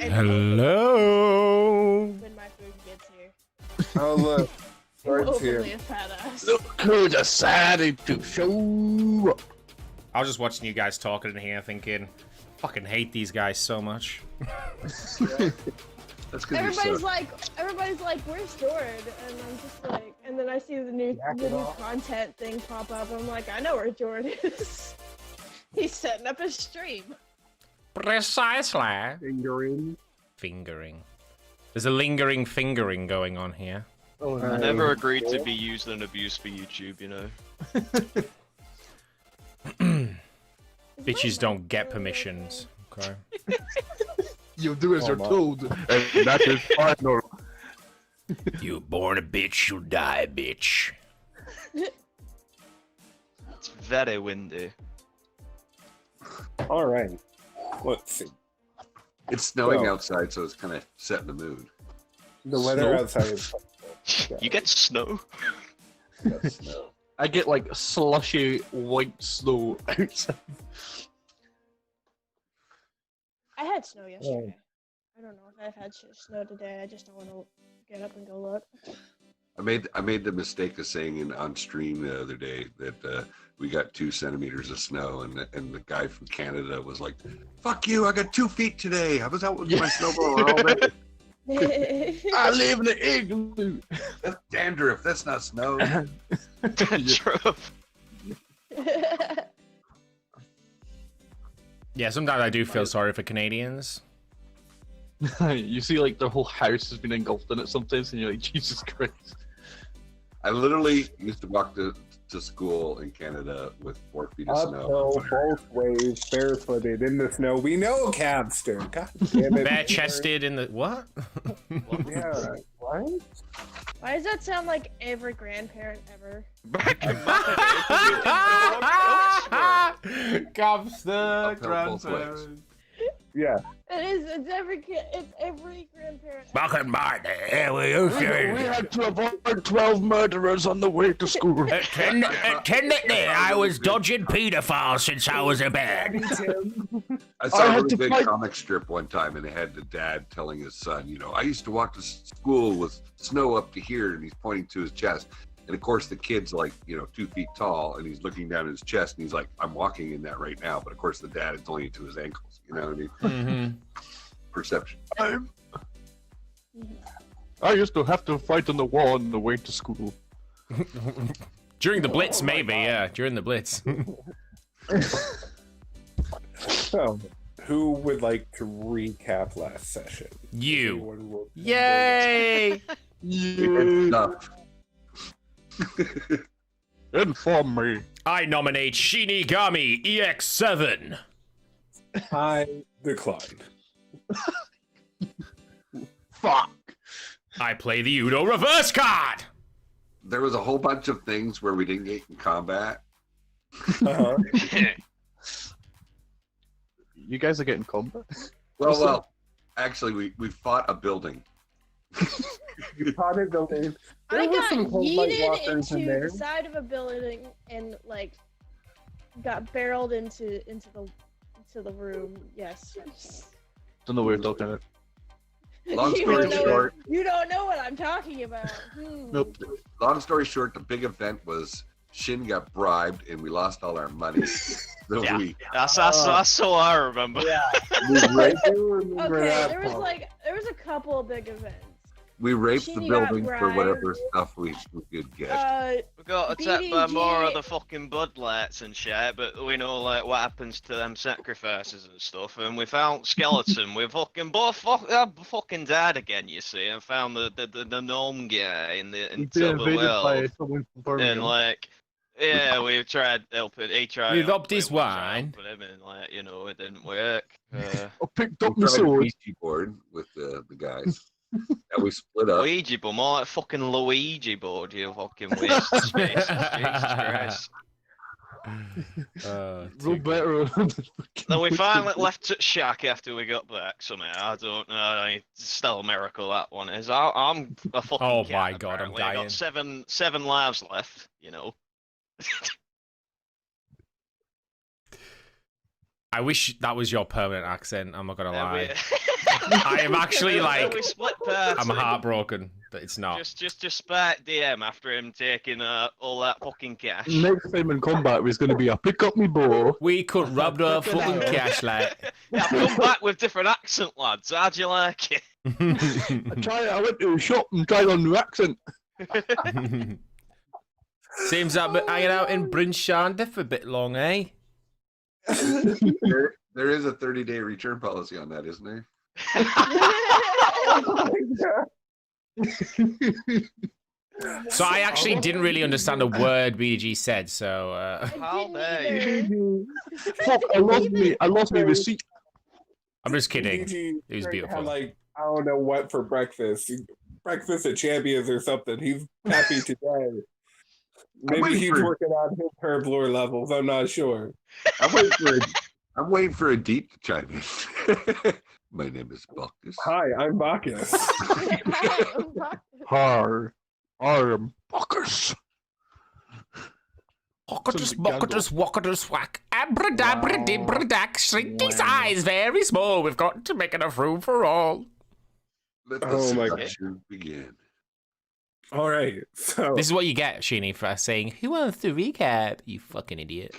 And Hello. when my food gets here. Oh look, Bird's here. Openly a fat ass. Look who decided to show up. I was just watching you guys talking in here thinking, fucking hate these guys so much. That's because Everybody's like, where's Jordan? And I'm just like, and then I see the new content thing pop up. I'm like, I know where Jordan is. He's setting up his stream. Precisely. fingering. There's a lingering fingering going on here. Oh, I never agreed to be used and abused for YouTube, you know. Bitches don't get permissions. Okay. You do as you're told, and that is final. You born a bitch, you'll die a bitch. It's very windy. All right. Let's see. It's snowing So- outside, so it's kind of setting the mood. The weather Snow? outside is You get snow? Snow. I get like slushy white snow outside. I had snow yesterday. I don't know if I've had snow today. I just don't want to get up and go look. I made the mistake of saying on stream the other day that we got 2 centimeters of snow, and the guy from Canada was like, "Fuck you! I got 2 feet today. I was out with my snowblower all day." I live in the igloo. That's dandruff. That's not snow. Dandruff. Yeah, sometimes I do feel sorry for Canadians. You see, like, their whole house has been engulfed in it sometimes, and you're like, Jesus Christ. I literally used to walk to school in Canada with 4 feet of snow. uphill, both ways, barefooted in the snow. We know, Cabster. God damn it. Bare chested in the what? Yeah. What? Why does that sound like every grandparent ever? Back in my day, Gobster, Uphill both ways. Yeah. It's every kid. It's every grandparent. Back in my day, we used We had to avoid 12 murderers on the way to school. Technically, I was dodging pedophiles since I was a baby. I saw I a had really to big fight- comic strip one time, and it had the dad telling his son, you know, I used to walk to school with snow up to here, and he's pointing to his chest. And of course, the kid's like, 2 feet tall, and he's looking down at his chest, and he's like, I'm walking in that right now. But of course, the dad is only to his ankles, and perception. I used to have to fight on the wall on the way to school. During the Blitz, maybe, yeah. During the Blitz. So, who would like to recap last session? You. Anyone will- Yay! It's tough. Inform me. I nominate Shinigami EX7. I decline. Fuck. I play the Udo reverse card. There was a whole bunch of things where we didn't get in combat. Uh-huh. You guys are getting combat? Well, actually, we fought a building. You caught it building. There I were got some cold light yeeted walkers in into there. the side of a building and got barreled into the room. Yes. Don't know what you're talking about. Long You story don't know short, You don't know what I'm talking about. Nope. long story short, the big event was Shin got bribed and we lost all our money. So Yeah. we That's all I remember. Yeah. Okay, there was a couple of big events. we raped the Shin got building for bribed. whatever stuff we could get. We got attacked by more of BDG the fucking bloodlights and shit, but we know like what happens to them sacrifices and stuff. And we found skeleton. We fucking both fucking died again. You see, and found the gnome guy in the You've been Silver invaded by Well, someone from and Birmingham. like. Yeah, we tried helping. He tried. You helping upped his me once wine. out, but I mean, like, it didn't work. I picked up We my tried a sword. Ouija board with the guys. And we split up. Ouija board, more like fucking Luigi board, you fucking waste of space. Jesus Christ. No better. Then we finally left at shack after we got back somehow. I don't know. It's still a miracle that one is. I'm a fucking Oh cat, my God, I'm apparently. I dying. got seven lives left, you know. I wish that was your permanent accent, I'm not gonna And lie. I am actually like, We split party. I'm heartbroken that it's not. Just spite DM after him taking all that fucking cash. Next time in combat was going to be a pick up me bow. We could rub the fucking cash like. Yeah, come back with different accent, lads. How'd you like it? I went to a shop and tried on new accent. Seems I've been hanging out in Bryn Shander for a bit long, eh? There is a 30-day return policy on that, isn't there? So I actually didn't really understand a word BDG said, so How dare you? Fuck, I lost my receipt. I'm just kidding. DG It was had, beautiful. like, I don't know what for breakfast. Breakfast at Champions or something. He's happy today. Maybe he's working on his herb lore levels. I'm not sure. I'm waiting for a deep to chime in. My name is Bacchus. Hi, I'm Bacchus. I'm Bacchus. Wackatus, wackatus, whack. Abracadabra, dibradac, shrinking size, very small. We've got to make enough room for all. Let the Oh my seduction begin. All right, so This is what you get, Sheeny, for saying, who wants to recap? You fucking idiot.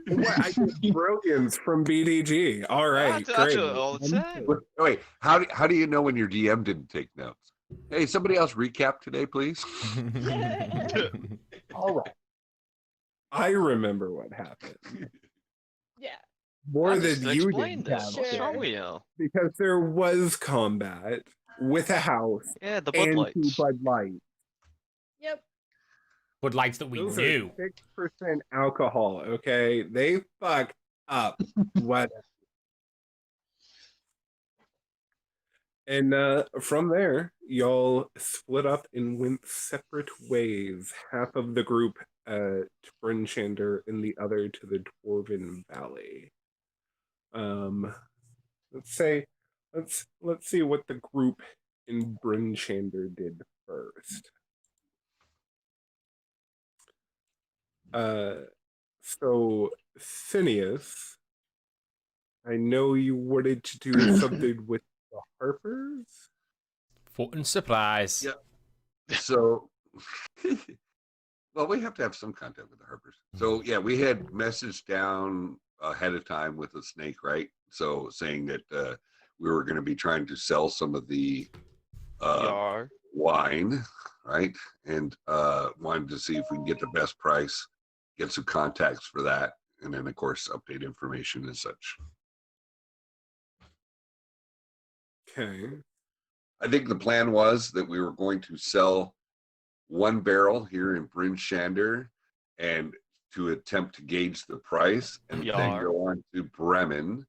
I get brilliance from BDG. All right, I do great. it all the time. Wait, how do you know when your DM didn't take notes? Hey, somebody else recap today, please. All right. I remember what happened. Yeah. More Just than you explain did, this. What's Sure. wrong with you? because there was combat with a house Yeah, the Bud and two Lights. Bud Light. Yep. Bud Lights that we Those knew. are 6% alcohol. Okay, they fucked up. What? And from there, y'all split up and went separate ways. Half of the group to Bryn Shander and the other to the Dwarven Valley. Let's see what the group in Bryn Shander did first. So Phineas, I know you wanted to do something with the Harpers. Foot supplies. Yeah. So, well, we have to have some contact with the Harpers. So, yeah, we had messaged down ahead of time with the snake, right? So, saying that we were going to be trying to sell some of the wine, right? And wanted to see if we can get the best price, get some contacts for that, and then, of course, update information and such. Okay. I think the plan was that we were going to sell one barrel here in Bryn Shander and to attempt to gauge the price and then go on to Bremen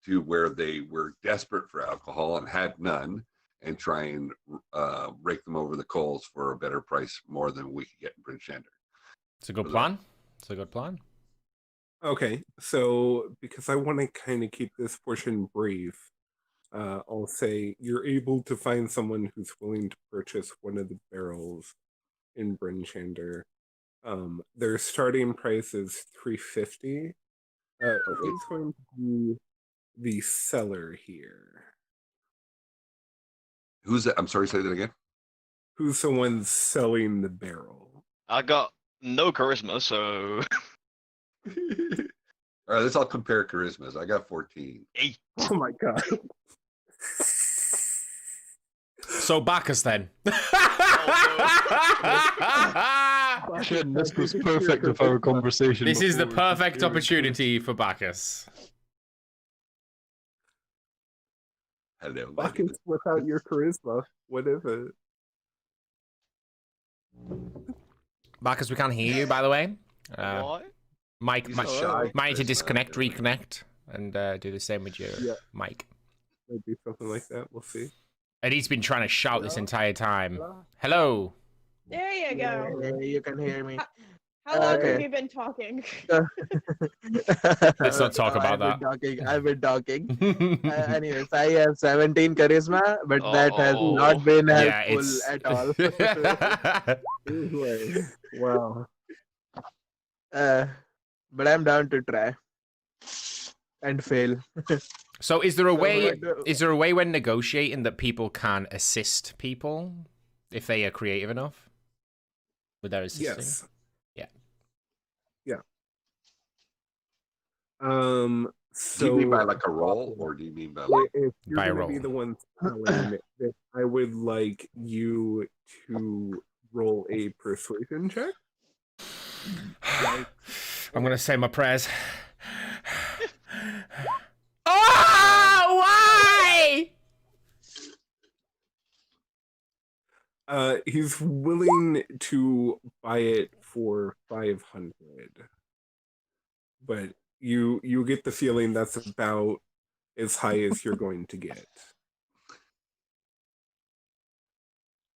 to where they were desperate for alcohol and had none and try and rake them over the coals for a better price, more than we could get in Bryn Shander. It's a good plan. It's a good plan. Okay, so because I want to kind of keep this portion brief, I'll say you're able to find someone who's willing to purchase one of the barrels in Bryn Shander. Their starting price is $350. Who's going to be the seller here? Who's that? I'm sorry, say that again. Who's the one selling the barrel? I got no charisma, so All right, let's all compare charismas. I got 14. 8. Oh my god. So Bacchus then. Shit, this was perfect with our conversation. This is the before. perfect opportunity for Bacchus. Hello. Bacchus without your charisma. What is it? Bacchus, we can't hear you, by the way. What? Mike, He's might shy. need to disconnect, reconnect, and do the same with your mic. Maybe something like that. We'll see. Eddie's been trying to shout this entire time. Hello. There you go. Yeah, you can hear me. How long have Okay. you been talking? Let's not talk about that. I've been talking. Anyways, I have 17 charisma, but that has Oh. not been Yeah, helpful it's... at all. Wow. But I'm down to try and fail. So is there a So way? what do- Is there a way when negotiating that people can assist people if they are creative enough with their assisting? Yes. Yeah. Yeah. Do So you mean by like a roll, or do you mean by like? if you're By going to be roll. the one telling that, I would like you to roll a persuasion check. I'm gonna say my prayers. Oh, why? He's willing to buy it for 500, but you get the feeling that's about as high as you're going to get.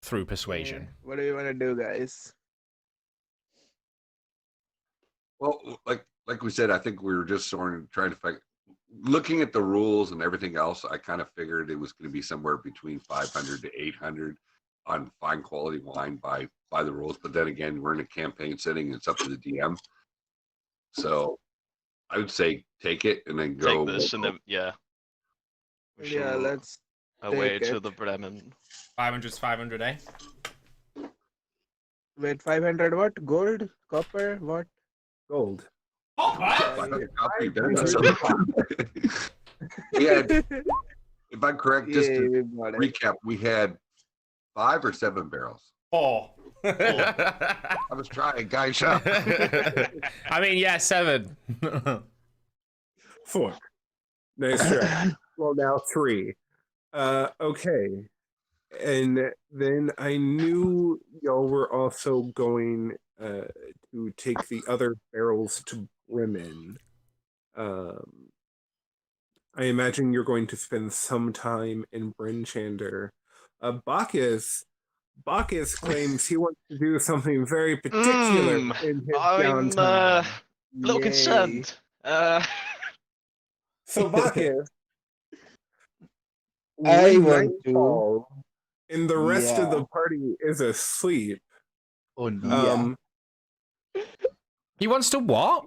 Through persuasion. What do you want to do, guys? Well, like we said, I think we were just sort of trying to find. Looking at the rules and everything else, I kind of figured it was going to be somewhere between 500 to 800 on fine quality wine by the rules. But then again, we're in a campaign setting; it's up to the DM. So I would say take it and then go. Take this and then yeah. We Yeah, shall let's away take to it. the Bremen. 500's 500, eh? wait. 500 what? Gold? Copper? What? Gold. We had, if I'm correct, just Yeah, to we got it. recap, we had 5 or 7 barrels. 4. I was trying, guys. Up. I mean, yeah, 7. 4. Nice try. Well, now 3. Okay. And then I knew y'all were also going to take the other barrels to Bremen. I imagine you're going to spend some time in Brinchander. Bacchus claims he wants to do something very particular in his I'm downtime. a little Yay. concerned. So Bacchus, I when want night to. falls and the rest of Yeah. the party is asleep, Oh no. um, He wants to what?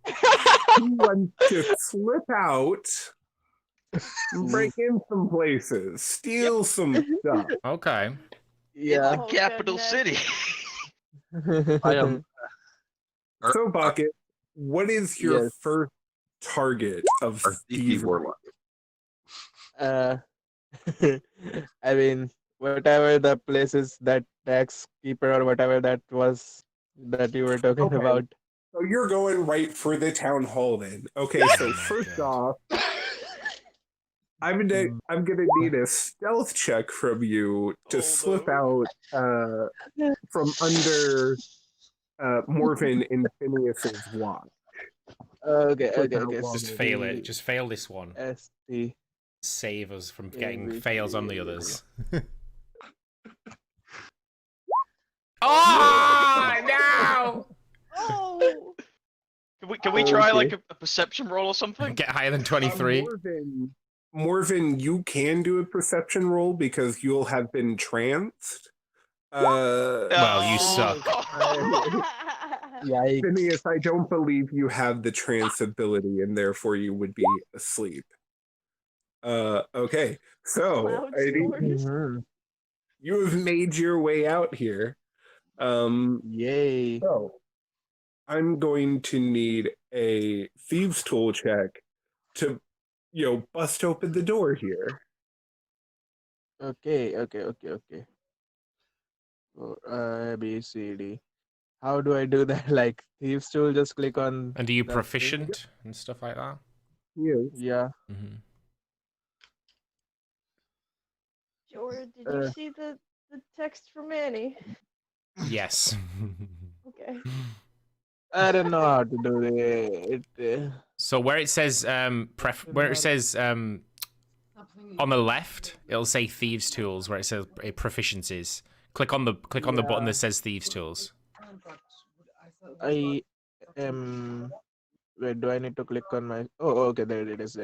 he wants to slip out, break in some places, steal some stuff. Okay. Yeah. The capital goodness. city. I am. So Bucket, what is your Yes. first target of Our DP thievery? warlock. I mean, whatever the places that tax keeper or whatever that was that you were talking Okay. about. So you're going right for the town hall then. Okay, so Oh my first God. off, I'm gonna need a stealth check from you to Oh, slip no. out from under Morven and Phineas's watch. Okay. Just fail it. Just fail this one. ST. Save us from Yeah, getting we- fails on the yeah, others. Oh no! Oh, Can we try Okay. like a perception roll or something? Get higher than 23. Morven, you can do a perception roll because you'll have been tranced. Well, you suck. Yikes. Phineas, I don't believe you have the trance ability, and therefore you would be asleep. Okay, so Loud I think snores. Mhm. you have made your way out here. Yay. So I'm going to need a thieves' tool check to, bust open the door here. Okay. So, A, B, C, D. How do I do that? Like thieves tool, just click on. And are you that thing? proficient and stuff like that? Yes. Yeah. Mm-hmm. George, did you see the text from Annie? Yes. Okay. I don't know how to do it. So where it says on the left, it'll say Thieves Tools. Where it says proficiencies, click on the button that says Thieves Tools. I am. Wait, do I need to click on my? Oh, okay. There it is.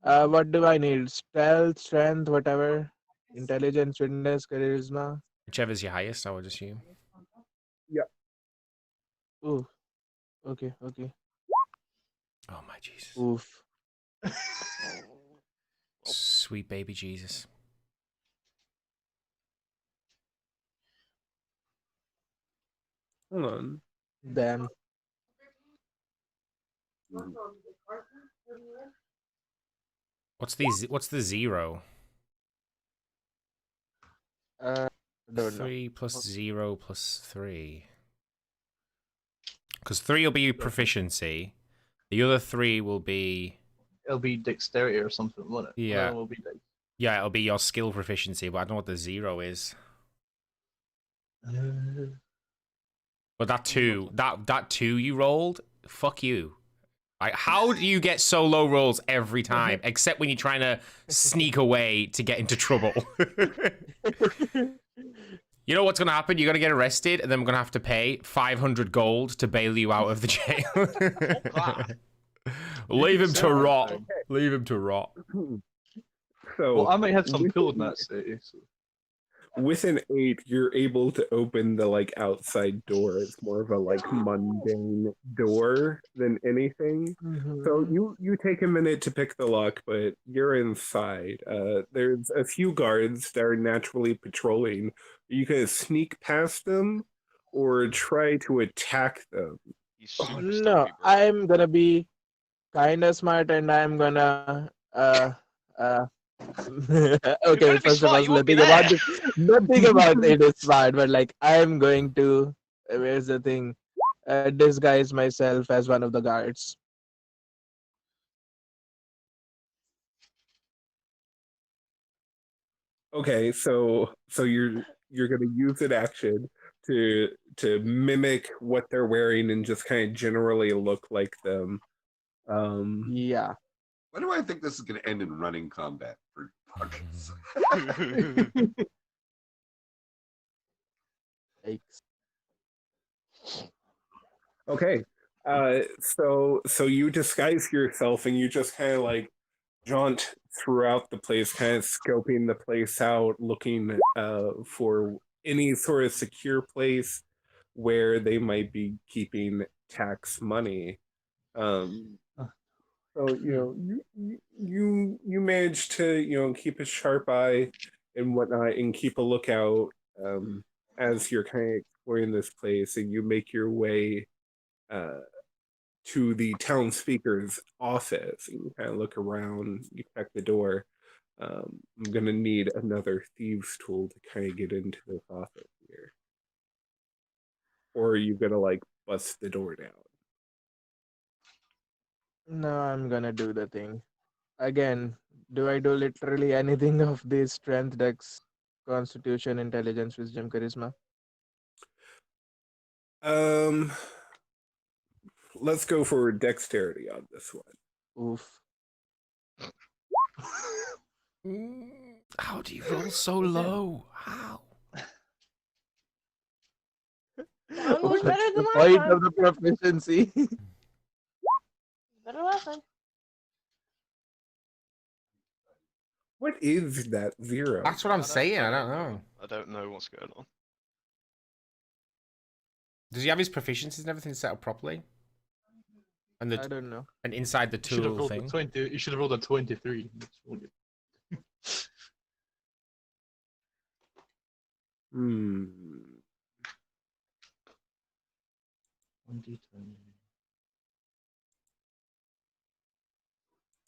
What do I need? Stealth, strength, whatever. Intelligence, witness, charisma. Whichever's your highest, I would assume. Ooh. Okay. Oh my Jesus. Oof. Sweet baby Jesus. Hold on. Then What's the 0? don't know. 3 plus 0 plus 3. Because 3 will be proficiency. The other 3 will be... It'll be dexterity or something, won't it? Yeah. Will be dex. Yeah, it'll be your skill proficiency, but I don't know what the 0 is. But that 2, that 2 you rolled, fuck you. Like, how do you get so low rolls every time, except when you're trying to sneak away to get into trouble? You know what's going to happen? You're going to get arrested, and then we're going to have to pay 500 gold to bail you out of the jail. Leave him to rot. Leave him to rot. So Well, I might have some pull in that city. So. with an 8, you're able to open the like outside door. It's more of a like mundane door than anything. So you take a minute to pick the lock, but you're inside. There's a few guards that are naturally patrolling. You can sneak past them or try to attack them. You super No, stumpy, bro. I'm gonna be kinda smart and I'm gonna okay, be first of smart, all, you won't be nothing about it is smart, but like I'm going to where's the thing? Disguise myself as one of the guards. Okay, so you're gonna use an action to mimic what they're wearing and just kind of generally look like them. Yeah. Why do I think this is going to end in running combat for fuckers? Yikes. Okay. So you disguise yourself and you just kind of like jaunt throughout the place, kind of scoping the place out, looking for any sort of secure place where they might be keeping tax money. So you manage to keep a sharp eye and whatnot, and keep a lookout as you're kind of exploring this place, and you make your way to the town speaker's office. And you kind of look around, you check the door. I'm gonna need another thieves' tool to kind of get into this office here, or are you gonna like bust the door down? No, I'm gonna do the thing. Again, do I do literally anything of this strength, dex, constitution, intelligence, wisdom, charisma? Let's go for dexterity on this one. Oof. How do you roll so low? How? That one was better than The last point time. of the proficiency. Better last time. What is that 0? That's what I'm saying. I don't know. I don't know what's going on. Does he have his proficiencies and everything set up properly? And I don't know. and inside the You should have tool rolled thing. a 20. You should have rolled a 23. That's all good. Hmm. 1d20.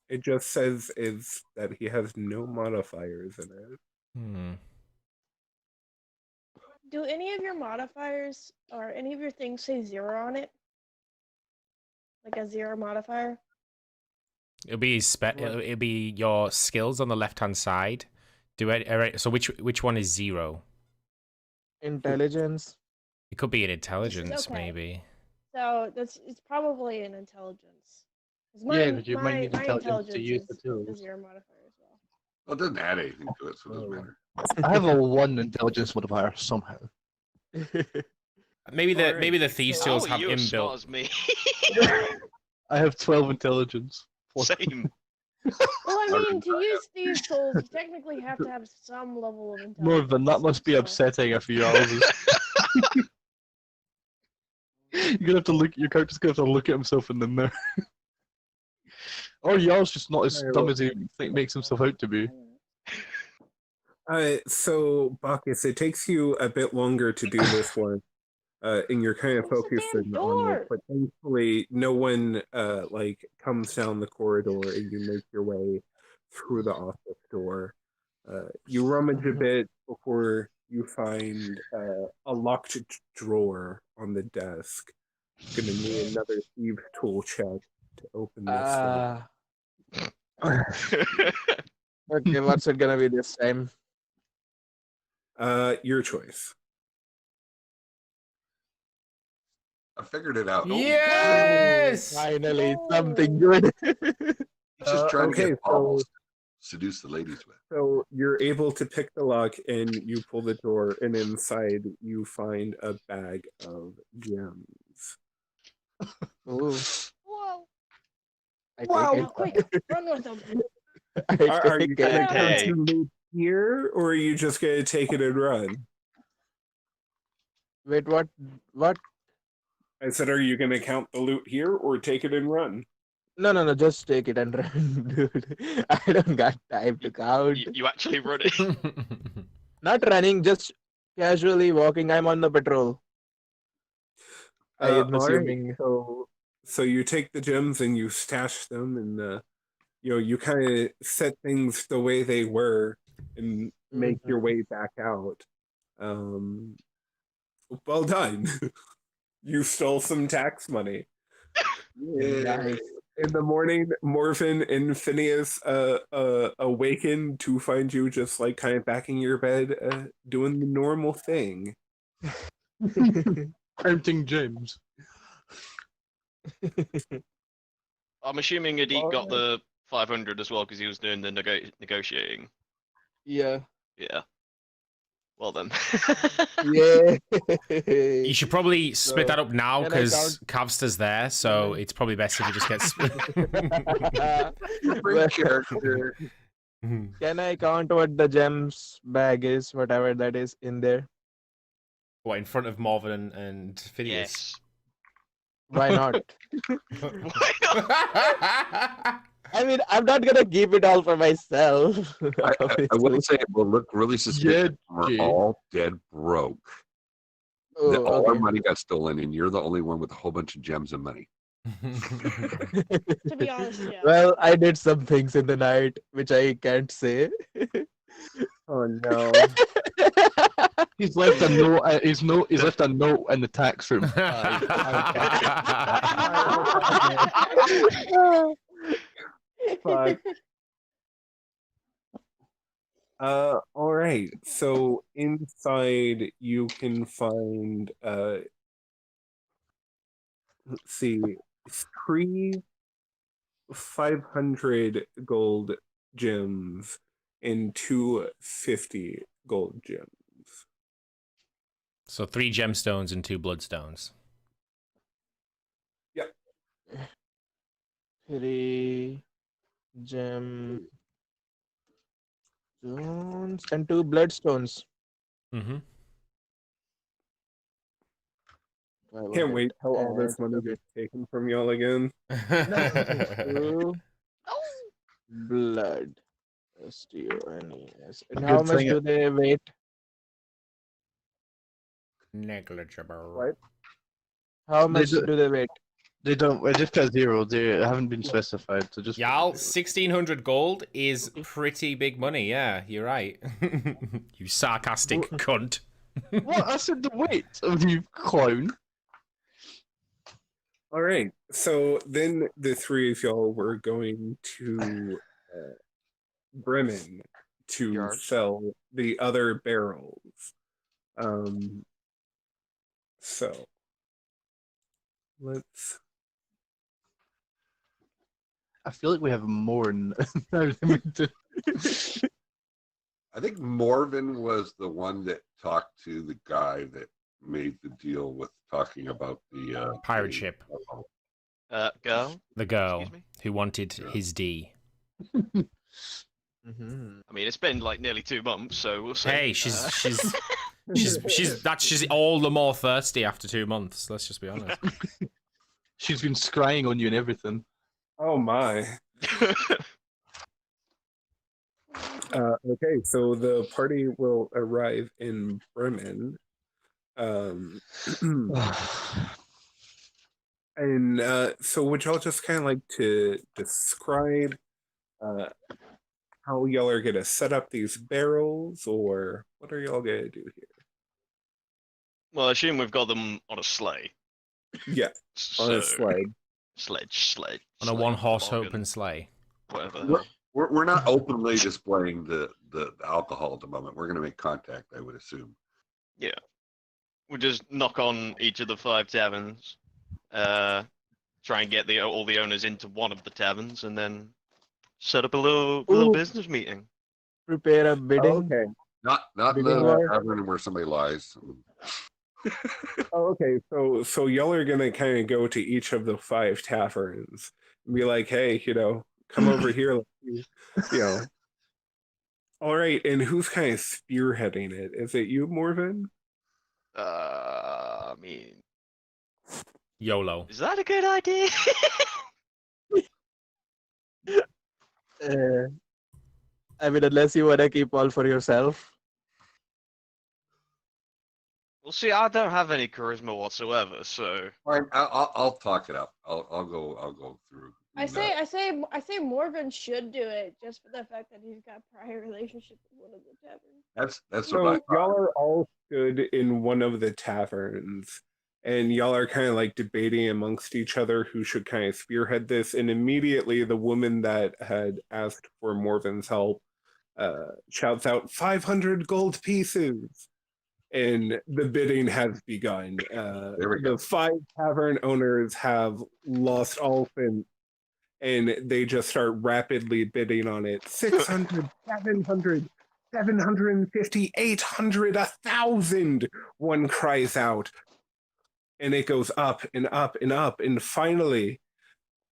It just says is that he has no modifiers in it. Hmm. Do any of your modifiers or any of your things say 0 on it? Like a 0 modifier? It'll be it'll be your skills on the left hand side. Do it. All right. So which one is 0? Intelligence. It could be an intelligence, Okay. maybe. So it's probably an intelligence. 'Cause Yeah, but you might need my intelligence to use the is tools. a 0 modifier as well. Well, it doesn't add anything to it, so it doesn't matter. I have a 1 intelligence modifier somehow. Maybe the Alright. maybe the thieves How tools How have are you as smart inbuilt. as me? I have 12 intelligence. Same. Well, I mean, to use these tools, you technically have to have some level of intelligence. Morven, that must be so- upsetting a few hours. You're gonna have to look. Your character's gonna have to look at himself in the mirror. Or Yarl's just not as Alright, dumb well- as he makes himself out to be. So Bacchus, it takes you a bit longer to do this one. And you're kind of Close the damn focusing on door. it, but thankfully no one like comes down the corridor and you make your way through the office door. You rummage a bit before you find a locked drawer on the desk. Gonna need another thieves tool check to open this thing. Okay, what's it gonna be this time? Your choice. I figured it out. Yes! Finally, something good. He's just trying to okay, get baubles to seduce the ladies with. So you're able to pick the lock and you pull the door, and inside you find a bag of gems. Ooh, Whoa! I Wow! take Quick, run with them. it. Are you gonna it. Hey. come to loot here, or are you just gonna take it and run? Wait, what? What? I said, are you gonna count the loot here, or take it and run? No, just take it and run, dude. I don't got time to count. You actually run it. Not running, just casually walking. I'm on the patrol. I am All right, assuming. So you take the gems and you stash them, and you kind of set things the way they were, and make your way back out. Well done. You stole some tax money. Nice. In the morning, Morphin and Phineas awaken to find you just like kind of back in your bed, doing the normal thing. Counting gems. I'm assuming Adik got the 500 as well because he was doing the negotiating. Yeah. Yeah. Well then. Yeah. You should probably split that up now Can I because Cavsta's there, so it's probably best if you just get split. Great character. Can I count what the gems bag is, whatever that is in there? What, in front of Morven and Phineas? Yes. Why not? Why not? I mean, I'm not gonna keep it all for myself. I will say it will look really suspicious. We're Yeah. all dead broke. Oh, All our okay. money got stolen, and you're the only one with a whole bunch of gems and money. To be honest, yeah. Well, I did some things in the night which I can't say. Oh no. He's left a note. He's left a note in the tax room. Fuck. All right. So inside you can find let's see, 3 500 gold gems and 2 50 gold gems. So 3 gemstones and 2 bloodstones. 3 gem stones and 2 bloodstones. Mm-hmm. Can't wait till all this money gets taken from y'all again. 2 blood. S-T-O-N-E-S. And how Good much thing do they weight? Negligible. What? How much do- do they weight? They don't. They just got 0. They haven't been specified. So just. Y'all, 1,600 gold is pretty big money. Yeah, you're right. You sarcastic cunt. What? I said the weight. Oh, you clown. All right. So then the 3 of y'all were going to Bremen to Yard. sell the other barrels. So let's. I feel like we have more than than we do. I think Morven was the one that talked to the guy that made the deal with talking about the Pirate the- ship. Girl. The girl Excuse me? who wanted his D. Mm-hmm. I mean, it's been like nearly 2 months, so we'll see. Hey, she's all the more thirsty after 2 months. Let's just be honest. She's been scrying on you and everything. Oh my. Okay, so the party will arrive in Bremen. Um, and so would y'all just kind of like to describe how y'all are gonna set up these barrels, or what are y'all gonna do here? Well, I assume we've got them on a sleigh. Yeah, on a sled. Sledge. On a one-horse open sleigh. Whatever. We're not openly displaying the alcohol at the moment. We're going to make contact, I would assume. Yeah. We just knock on each of the 5 taverns, try and get all the owners into one of the taverns, and then set up a little Ooh. business meeting. Prepare a bidding. Okay. Not Bidding the war. tavern where somebody lies. Okay, so y'all are gonna kind of go to each of the 5 taverns and be like, hey, come over here, you know. All right, and who's kind of spearheading it? Is it you, Morven? I mean, YOLO. is that a good idea? I mean, unless you wanna keep all for yourself. Well, see, I don't have any charisma whatsoever, so Fine, I'll talk it up. I'll go through. I say Morgan should do it just for the fact that he's got prior relationship with one of the taverns. That's what I So y'all are all stood in one of the taverns, and y'all are kind of like debating amongst each other who should kind of spearhead this. And immediately, the woman that had asked for Morven's help shouts out 500 gold pieces, and the bidding has begun. There we go. The 5 tavern owners have lost all faith, and they just start rapidly bidding on it. 600, 700, 750, 800, 1,000. One cries out, and it goes up and up and up, and finally,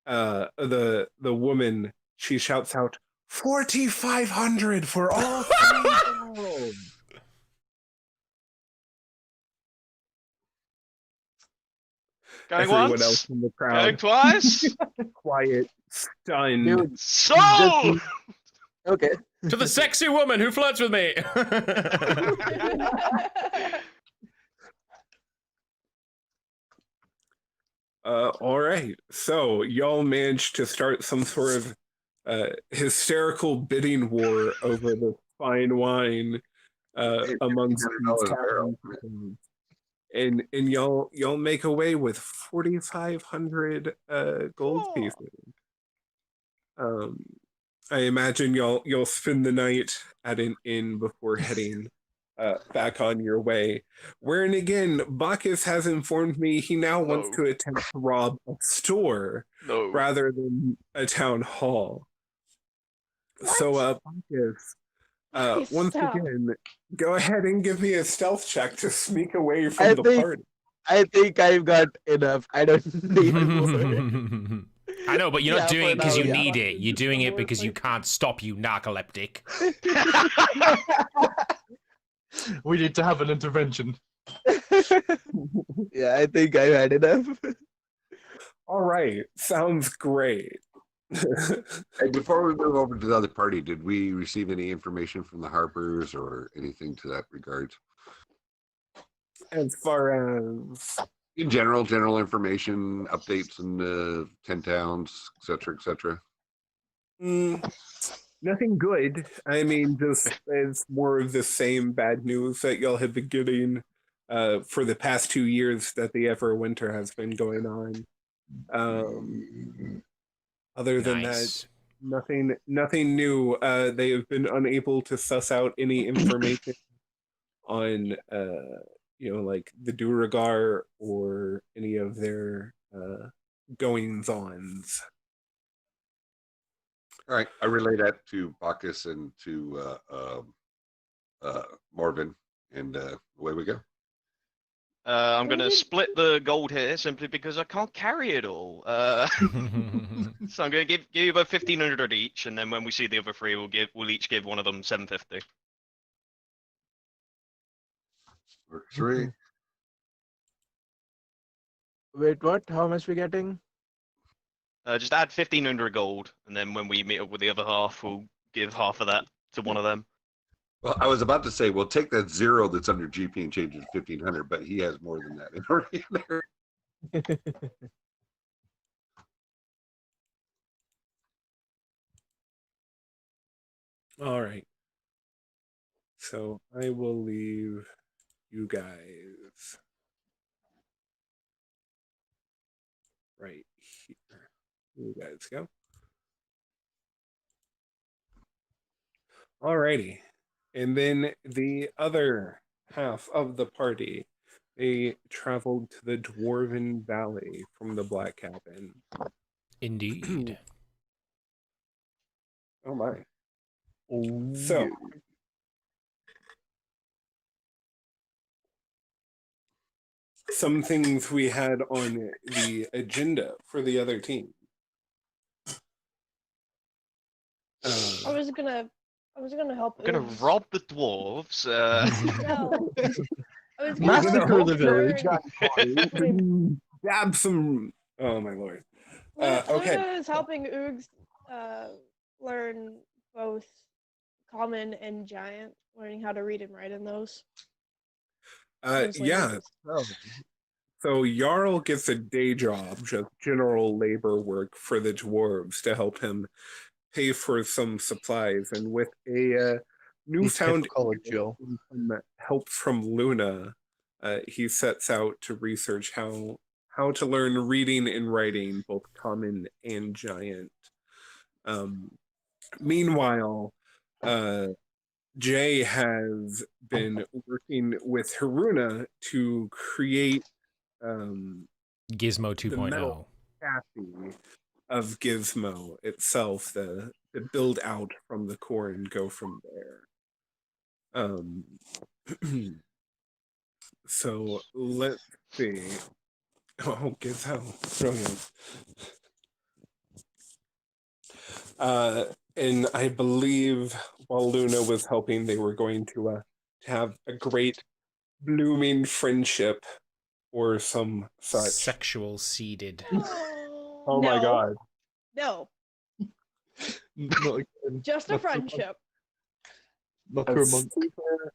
the woman, she shouts out, 4,500 for all 3 barrels. going Everyone once, else in the going crowd, twice. quiet, stunned. Dude, So okay. To the sexy woman who flirts with me. All right. So y'all managed to start some sort of hysterical bidding war over the fine wine amongst $800 these a barrel. taverns. And y'all make away with 4,500 gold Cool. pieces. I imagine you'll spend the night at an inn before heading back on your way. Wherein again, Bacchus has informed me he now wants to attempt to rob a store no. rather than a town hall. So Bacchus, Nice, once stop. again, go ahead and give me a stealth check to sneak away from I the think- party. I think I've got enough. I don't need more. I know, but you're not Yeah, doing for it because now, you yeah. need it. You're doing it because you can't stop, you narcoleptic. We need to have an intervention. Yeah, I think I've had enough. All right, sounds great. Hey, before we move over to the other party, did we receive any information from the Harpers or anything to that regard? As far as In general information, updates in the 10 towns, et cetera. nothing good. I mean, just it's more of the same bad news that y'all have been getting for the past 2 years that the Everwinter has been going on. Other than Nice. that, nothing new. They have been unable to suss out any information on like the Duragar or any of their goings-ons. All right, I relay that to Bacchus and to Morven, and away we go. I'm gonna split the gold here simply because I can't carry it all. So I'm gonna give you about 1,500 each, and then when we see the other 3, we'll each give one of them 750. Works for me. Wait, what? How much we getting? Just add 1,500 gold, and then when we meet up with the other half, we'll give half of that to one of them. Well, I was about to say, we'll take that 0 that's under GP and change it to 1,500, but he has more than that already in there. All right. So I will leave you guys right here. You guys go. Alrighty. And then the other half of the party, they traveled to the Dwarven Valley from the Black Cabin. Indeed. Oh my. Oh, So, some things we had on the agenda for the other team. I was gonna help. We're gonna Oogs. rob the dwarves. No. I was Massacre the village. Dab some. Oh my lord. Okay. Luna is helping Oogs learn both common and giant, learning how to read and write in those. Yeah. So Jarl gets a day job, just general labor work for the dwarves to help him pay for some supplies, and with a newfound help from Luna, he sets out to research how to learn reading and writing, both common and giant. Meanwhile, Jay has been working with Haruna to create Gizmo the metal 2.0. chassis of Gizmo itself, the build out from the core and go from there. So let's see. Oh, Gizmo, brilliant. And I believe while Luna was helping, they were going to have a great blooming friendship or some such. Sexual seeded. Oh my god. No, Not again. just a friendship. Not A for a month. super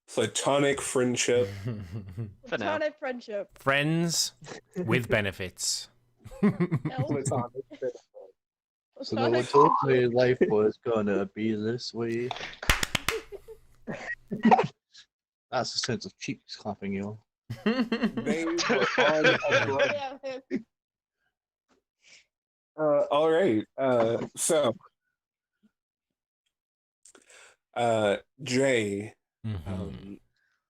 platonic friendship. For now. Platonic friendship. Friends with benefits. No. Platonic. So no one told me life was gonna be this way. That's the sense of cheeks clapping, you. They were on a break. All right. So, Jay,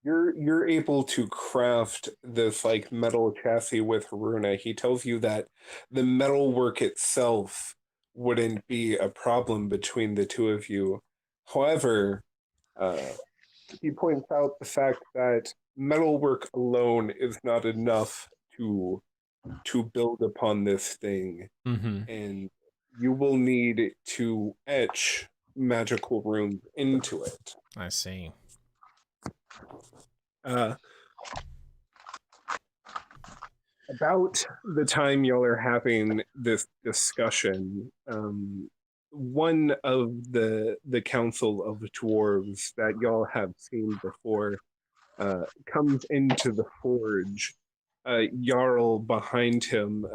you're able to craft this like metal chassis with Haruna. He tells you that the metal work itself wouldn't be a problem between the two of you. However, he points out the fact that metalwork alone is not enough to build upon this thing, and you will need to etch magical runes into it. I see. About the time y'all are having this discussion, one of the council of dwarves that y'all have seen before comes into the forge. Jarl behind him.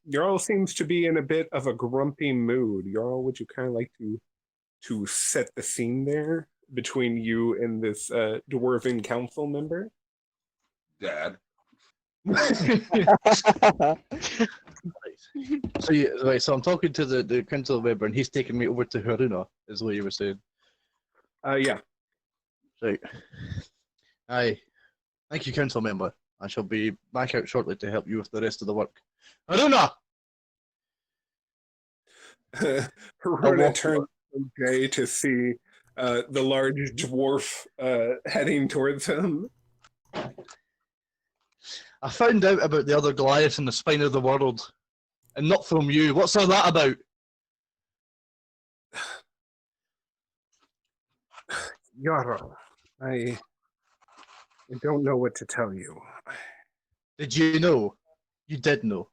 Jarl seems to be in a bit of a grumpy mood. Jarl, would you kind of like to set the scene there between you and this dwarven council member? Dad. So yeah, right. So I'm talking to the council member, and he's taking me over to Haruna. Is what you were saying. Yeah. Right. Aye. Thank you, council member. I shall be back out shortly to help you with the rest of the work. Haruna! Haruna turns to Jay to see the large dwarf heading towards him. I found out about the other Goliath in the spine of the world, and not from you. What's all that about? Jarl, I don't know what to tell you. Did you know? You did know.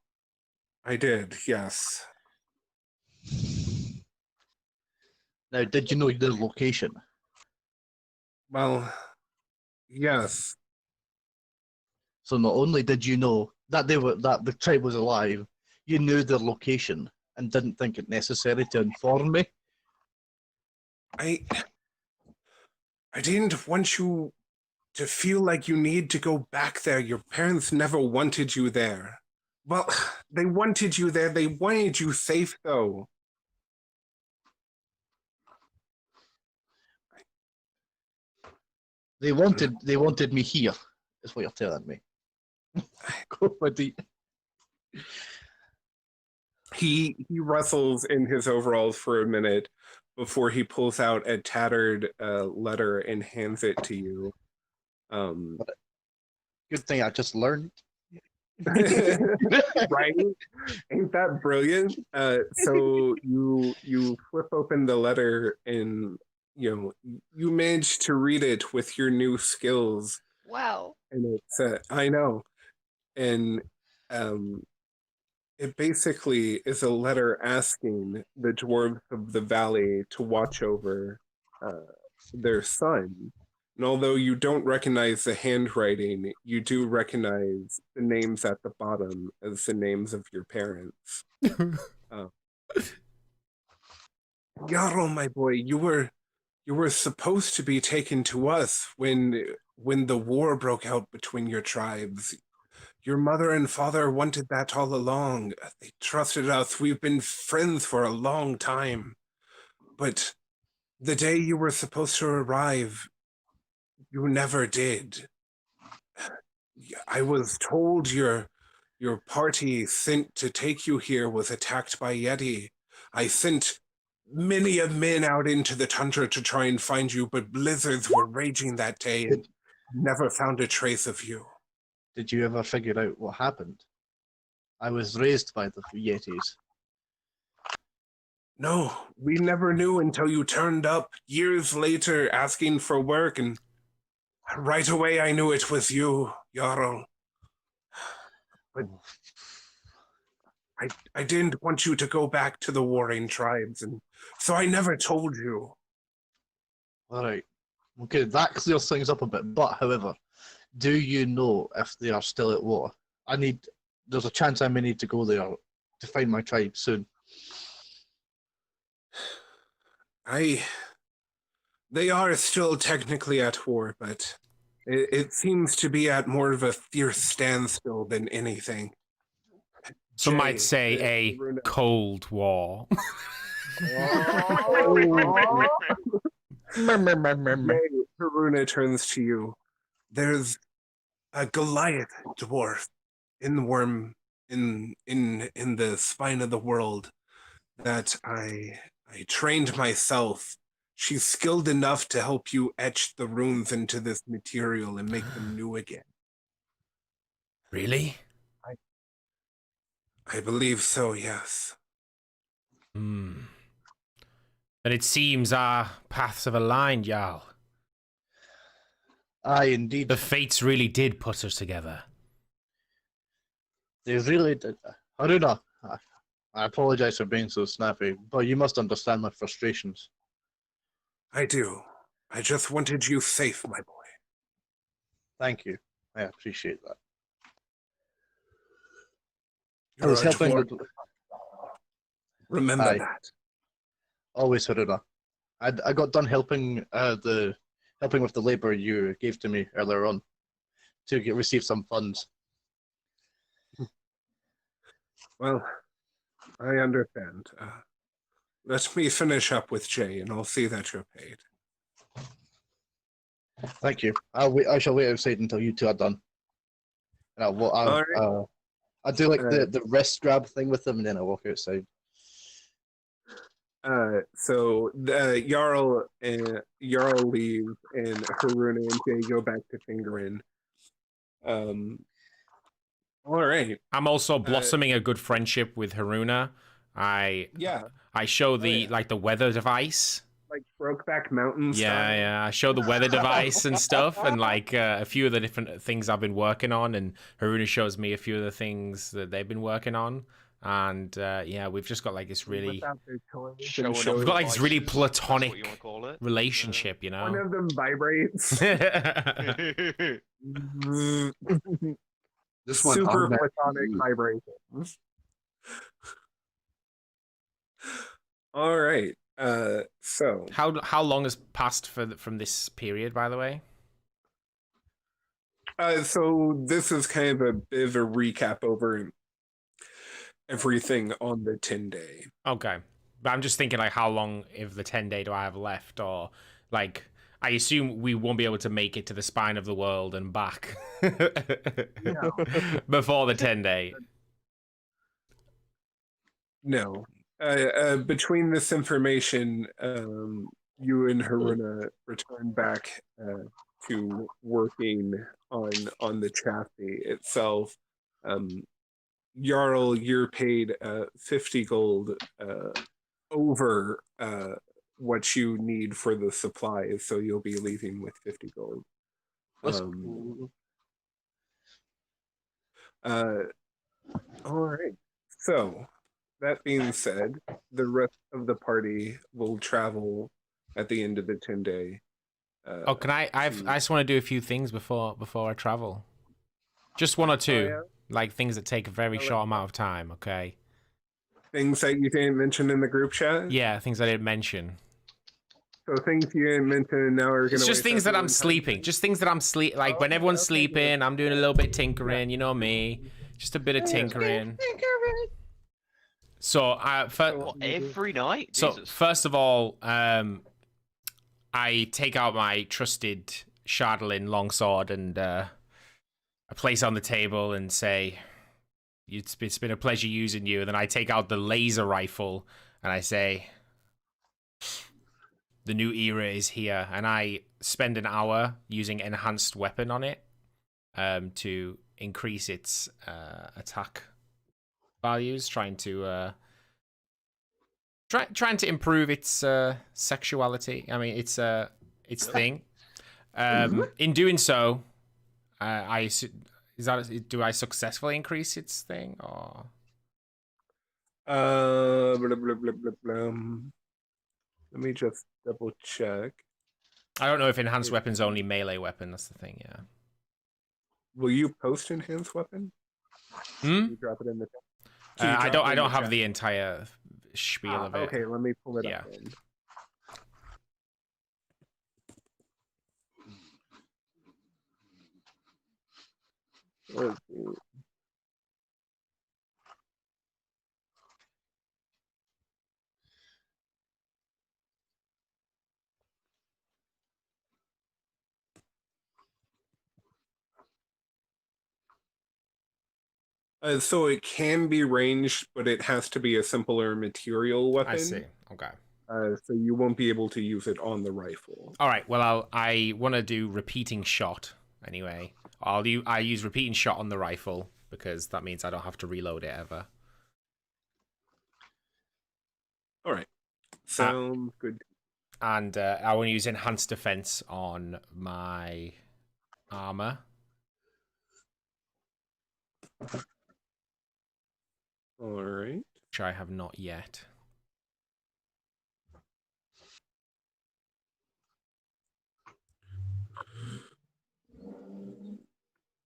I did, yes. Now, did you know their location? Well, yes. So not only did you know that the tribe was alive, you knew their location and didn't think it necessary to inform me. I didn't want you to feel like you need to go back there. Your parents never wanted you there. Well, they wanted you there. They wanted you safe, though. They wanted me here, is what you're telling me. Go for the. He wrestles in his overalls for a minute before he pulls out a tattered letter and hands it to you. Good thing I just learned. Right? Ain't that brilliant? So you flip open the letter and you manage to read it with your new skills. Wow. And it's I know. And it basically is a letter asking the dwarves of the valley to watch over their son. And although you don't recognize the handwriting, you do recognize the names at the bottom as the names of your parents. Yarrow, my boy, you were supposed to be taken to us when the war broke out between your tribes. Your mother and father wanted that all along. They trusted us. We've been friends for a long time. But the day you were supposed to arrive, you never did. I was told your party sent to take you here was attacked by Yeti. I sent many of men out into the tundra to try and find you, but blizzards were raging that day and never found a trace of you. Did you ever figure out what happened? I was raised by the Yetis. No, we never knew until you turned up years later asking for work, and right away I knew it was you, Jarl. But I didn't want you to go back to the warring tribes, and so I never told you. All right. Okay, that clears things up a bit. But, however, do you know if they are still at war? There's a chance I may need to go there to find my tribe soon. They are still technically at war, but it seems to be at more of a fierce standstill than anything. Some might say a cold war. Haruna turns to you. There's a Goliath dwarf in the worm in the spine of the world that I trained myself. She's skilled enough to help you etch the runes into this material and make them new again. Really? I believe so, yes. Then it seems our paths have aligned, Jarl. Aye, indeed. The fates really did put us together. They really did. Haruna, I apologize for being so snappy, but you must understand my frustrations. I do. I just wanted you safe, my boy. Thank you. I appreciate that. You're I was helping dwarf. with... Remember Aye. that. Always, Haruna. I got done helping with the labor you gave to me earlier on to receive some funds. Well, I understand. Let me finish up with Jay, and I'll see that you're paid. Thank you. I shall wait outside until you two are done. I do like the wrist grab thing with them, and then I walk outside. So the Jarl leaves, and Haruna and Jay go back to fingering. All right. I'm also blossoming a good friendship with Haruna. I show the the weather device. Like Brokeback Mountain style. Yeah. I show the weather device and stuff, and a few of the different things I've been working on, and Haruna shows me a few of the things that they've been working on. And yeah, we've just got like this really, Without their toys and Showing off showing we've got like this really devices, that's what you platonic wanna call it. relationship, you one know. of them vibrates. This one Super automatically platonic moves. vibrations. All right. So How long has passed from this period, by the way? so this is kind of a bit of a recap over everything on the 10-day. Okay, but I'm just thinking like how long of the 10-day do I have left, or like I assume we won't be able to make it to the spine of the world and back before the 10-day. No. Between this information, you and Haruna return back to working on the chassis itself. Jarl, you're paid 50 gold over what you need for the supplies, so you'll be leaving with 50 gold. That's cool. All right. So, that being said, the rest of the party will travel at the end of the 10-day. Oh, can I just want to do a few things before I travel. Just one or two, yeah? like things that take a very I'll let short you amount of time. Okay. Things that you didn't mention in the group chat? Yeah, things I didn't mention. So things you didn't mention now are going to It's just things that I'm sleeping. Just things that I'm like when everyone's sleeping, I'm doing a little bit tinkering. You know me, just a bit of tinkering. So What, every night? So Jesus. first of all, I take out my trusted Shardlin longsword and I place on the table and say, it's been a pleasure using you. And then I take out the laser rifle and I say, the new era is here. And I spend an hour using enhanced weapon on it to increase its attack values, trying to improve its sexuality. I mean, its thing. In doing so, do I successfully increase its thing or? Blah, blah, blah, blah, blah. Let me just double check. I don't know if enhanced weapon's only melee weapon. That's the thing. Yeah. Will you post enhanced weapon? Hmm. You drop it in the chat? I don't have the entire spiel of it. Okay, let me pull it Yeah. up then. Let's see. So it can be ranged, but it has to be a simpler material weapon. I see. Okay. So you won't be able to use it on the rifle. All right. Well, I want to do repeating shot anyway. I use repeating shot on the rifle because that means I don't have to reload it ever. All right. Sounds good. And I want to use enhanced defense on my armor. All right. Which I have not yet.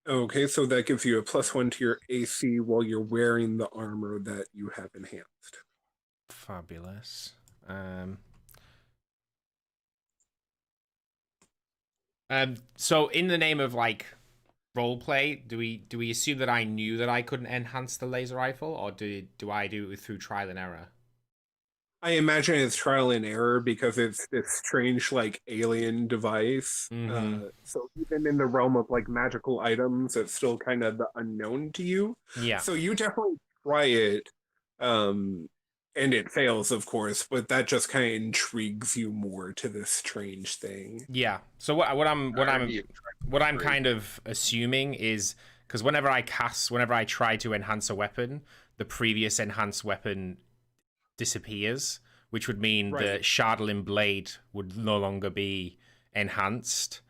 Okay, so that gives you a +1 to your AC while you're wearing the armor that you have enhanced. Fabulous. So in the name of like roleplay, do we assume that I knew that I couldn't enhance the laser rifle, or do I do it through trial and error? I imagine it's trial and error because it's this strange, like, alien device. So even in the realm of, like, magical items, it's still kind of the unknown to you. Yeah. So you definitely try it, and it fails, of course, but that just kind of intrigues you more to this strange thing. Yeah. So what I'm kind of assuming is because whenever I try to enhance a weapon, the previous enhanced weapon disappears, which would mean the Shardlin blade would no longer be enhanced.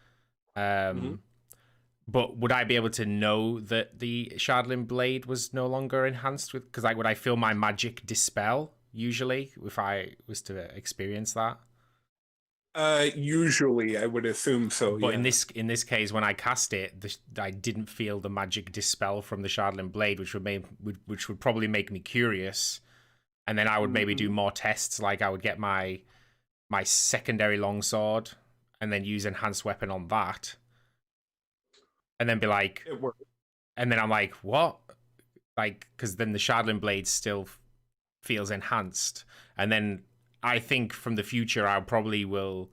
But would I be able to know that the Shardling blade was no longer enhanced with? Because would I feel my magic dispel usually if I was to experience that? Usually I would assume so. But yeah. in this case, when I cast it, I didn't feel the magic dispel from the Shardling blade, which would probably make me curious, and then I would maybe do more tests. Like I would get my secondary longsword and then use enhanced weapon on that, and then be like, It works. and then I'm like, what? Like, because then the Shardling blade still feels enhanced, and then I think from the future I probably will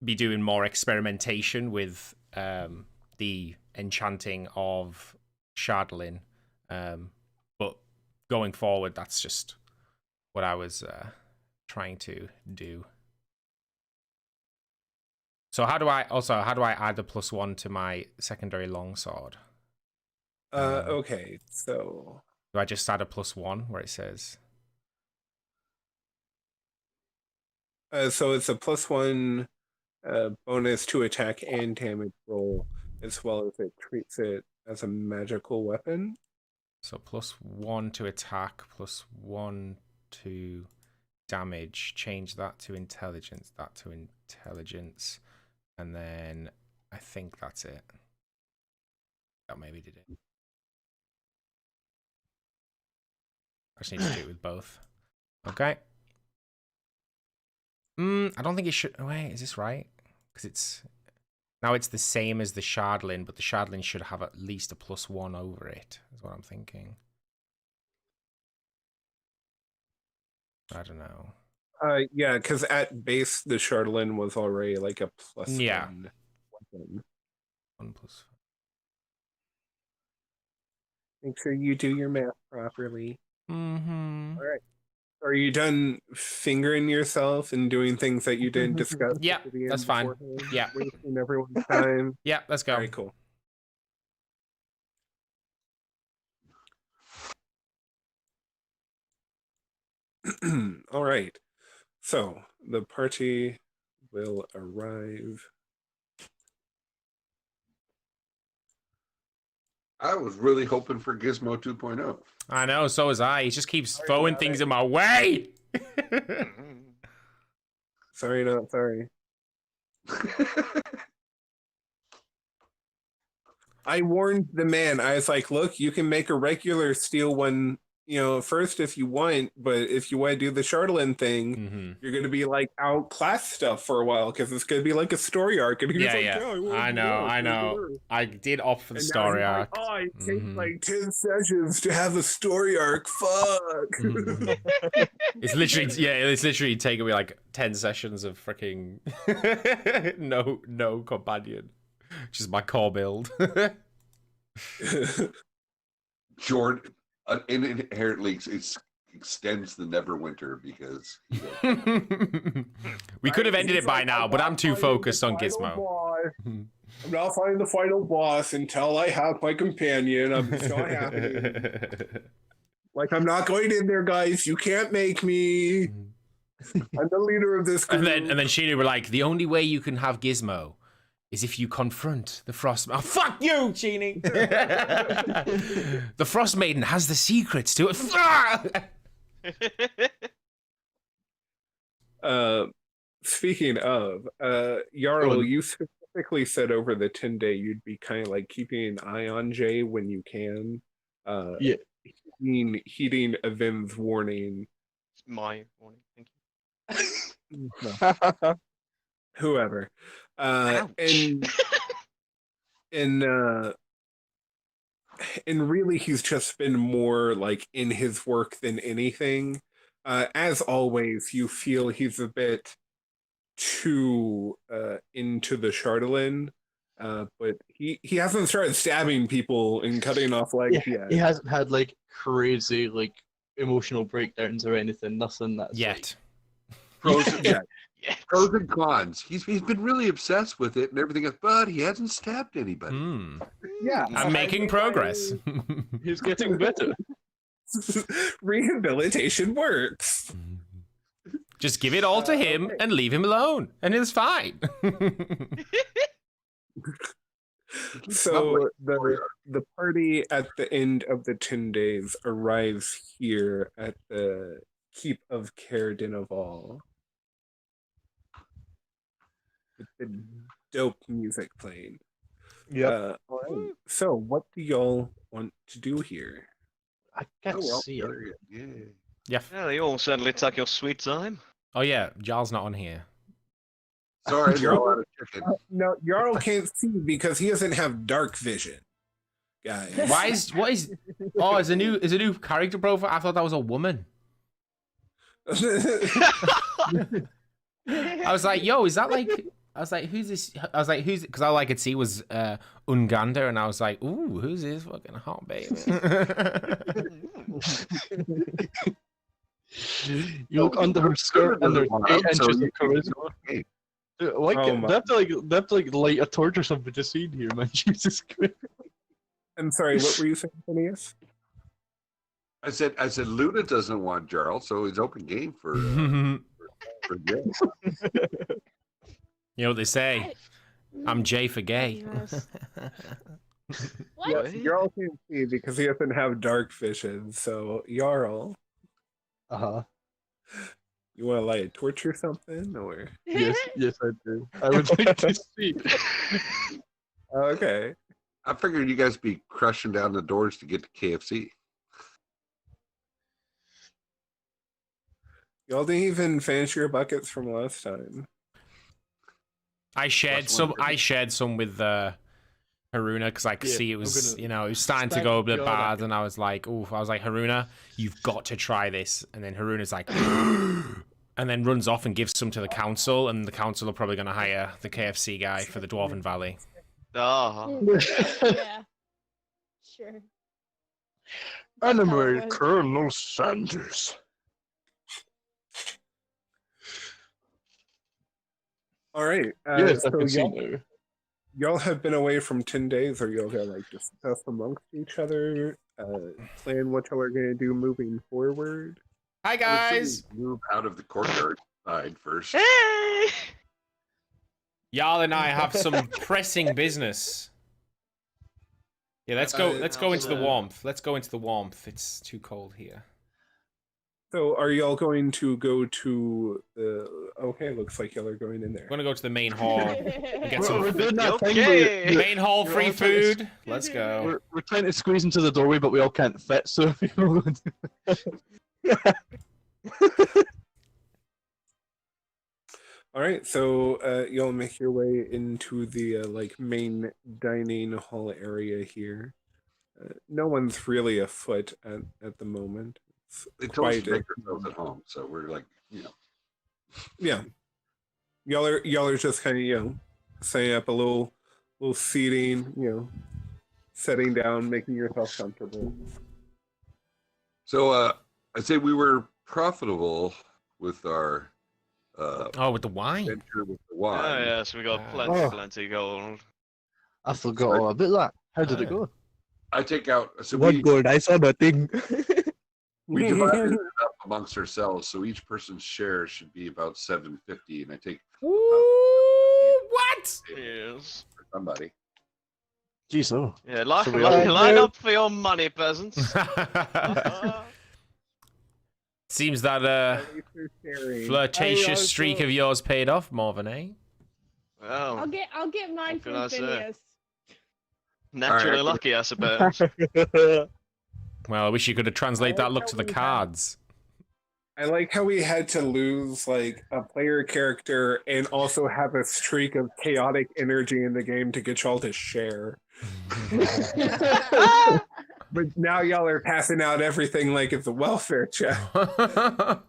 be doing more experimentation with the enchanting of Shardling, but going forward, that's just what I was trying to do. So how do I add the +1 to my secondary longsword? Okay, so Do I just add a +1 where it says? So it's a +1 bonus to attack and damage roll, as well as it treats it as a magical weapon. So +1 to attack, +1 to damage. Change that to intelligence, and then I think that's it. That maybe did it. I just need to do it with both. Okay. I don't think it should. Wait, is this right? Because it's the same as the Shardling, but the Shardling should have at least a +1 over it. Is what I'm thinking. I don't know. Yeah, because at base the Shardling was already like a +1 weapon. 1 +. Make sure you do your math properly. Mm-hmm. All right. Are you done fingering yourself and doing things that you didn't discuss? Yeah, at the end that's fine. beforehand? Yeah. Wasting everyone's time. Yeah, let's go. All right, cool. All right. So the party will arrive. I was really hoping for Gizmo 2.0. I know, so was I. He just keeps throwing things in my way. Sorry, not sorry. I warned the man. I was like, look, you can make a regular steel one, first if you want, but if you want to do the Shardling thing, you're going to be like outclass stuff for a while because it's going to be like a story arc. And he was like, I know. I did opt for the story arc. Like, oh, it takes like 10 sessions to have a story arc. Fuck. It's literally taking me like 10 sessions of freaking no companion. Which is my core build. Jordan, inherently extends the Neverwinter because we could have ended it by now, but I'm too focused on Gizmo. I'm not finding the final boss until I have my companion. I'm so happy. Like, I'm not going in there, guys. You can't make me. I'm the leader of this group. And then Sheena were like, the only way you can have Gizmo is if you confront the Frost. Oh, fuck you, Genie! The Frost Maiden has the secrets to it. Speaking of, Jarl, you specifically said over the 10-day you'd be kind of like keeping an eye on Jay when you can. Yeah. Heeding Avim's warning. It's my warning. Thank you. No. Whoever. And really he's just been more like in his work than anything. As always, you feel he's a bit too into the Shardling, but he hasn't started stabbing people and cutting off legs yet. He hasn't had like crazy like emotional breakdowns or anything. Nothing that's yet. Pros and cons. He's been really obsessed with it and everything else, but he hasn't stabbed anybody. Yeah, I'm making progress. He's getting better. Rehabilitation works. Just give it all to him and leave him alone, and it's fine. So the party at the end of the 10 days arrives here at the Keep of Caer Dinaval. With the dope music playing. Yep. All right. So what do y'all want to do here? I can't Oh, well, see it. yeah. Yeah. Yeah, you all certainly take your sweet time. Oh yeah, Jarl's not on here. Sorry, You're- you're out of chicken. No, Jarl can't see because he doesn't have dark vision. Guys. What is? Oh, is a new character profile? I thought that was a woman. I was like, yo, is that like? I was like, who's this? I was like, who's? Because all I could see was Unganda, and I was like, ooh, who's this fucking hot baby? You look under her skirt and there's 8 inches of charisma. Like Oh they have to like light a torch or something to see in here, man. Jesus Christ. I'm sorry, what were you saying, Phineas? I said Luna doesn't want Jarl, so it's open game for Jay. You know what they say? I'm Jay for gay. Yes. What? Yes, Jarl can't see because he doesn't have dark vision. So Jarl, Uh-huh. you want to light a torch or something, or Yes, yes, I do. I would like to see. okay? I figured you guys be crushing down the doors to get to KFC. Y'all didn't even finish your buckets from last time. I shared some with Haruna because I could Yeah, see it was it was starting to go a bit bad, and I was like, Haruna, you've got to try this. And then Haruna's like, and then runs off and gives some to the council, and the council are probably going to hire the KFC guy for the Dwarven Valley. Oh. Yeah. Sure. Enemy That's Colonel Sanders. All right. Yes, I so can see y'all, now. y'all have been away from 10 days. Are y'all gonna like discuss amongst each other, plan what y'all are gonna do moving forward? Hi guys, Move out of the courtyard side first. Hey! y'all and I have some pressing business. Yeah, let's go. Let's go into the warmth. Let's go into the warmth. It's too cold here. So are y'all going to go to the? Okay, looks like y'all are going in there. We're gonna go to the main hall. Get We're some doing that thing Okay. where main hall You're free all trying to- food. Let's go. we're trying to squeeze into the doorway, but we all can't fit, so All right, so y'all make your way into the like main dining hall area here. No one's really afoot at the moment. It's They told us quite to make ourselves at home, so we're like, yeah. Y'all are just kind of setting up a little seating, setting down, making yourself comfortable. So I'd say we were profitable with our With the wine. venture with the Oh, wine. yes, we got Wow. plenty gold. I forgot all about that. How did it go? I take out. So What gold? I saw nothing. we divided it up amongst ourselves, so each person's share should be about 750, and I take Ooh, what? Yes. for somebody. Jeez, oh. Yeah, So we line all- up for your money, peasants. Seems that Sharing. flirtatious streak of yours paid off, Marvin, eh? Well, I'll get mine What can from I say? Phineas. naturally Alright. lucky, I suppose. Well, I wish you could have translated that look to the cards. I like how we had to lose like a player character and also have a streak of chaotic energy in the game to get y'all to share. But now y'all are passing out everything like it's a welfare check. Right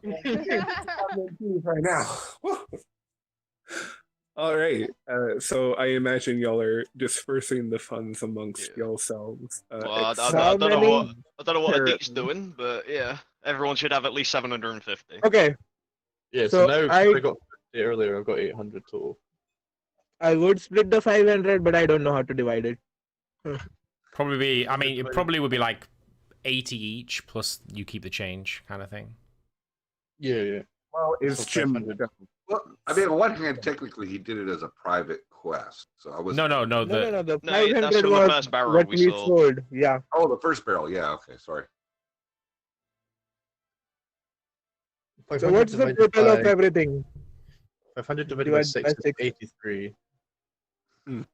now. Woo. All right. So I imagine y'all are dispersing the funds amongst yourselves. Well, I except- don't know many- what Sure. Adik's doing, but yeah, everyone should have at least 750. Okay, Yeah, So so now I- I got 50 earlier, I've got 800 total. I would split the 500, but I don't know how to divide it. Probably be, I mean, it probably would be like 80 each, plus you keep the change kind of thing. Yeah, yeah. Well, it's So Jim. 500. Well, I mean, on one hand, technically, he did it as a private quest, so I was No. No, no, the No, that's 500 from the was first barrel what we we saw. sold. Yeah. Oh, the first barrel. Yeah. Okay. Sorry. So what's the total of everything? 500 divided by 6 is 83. So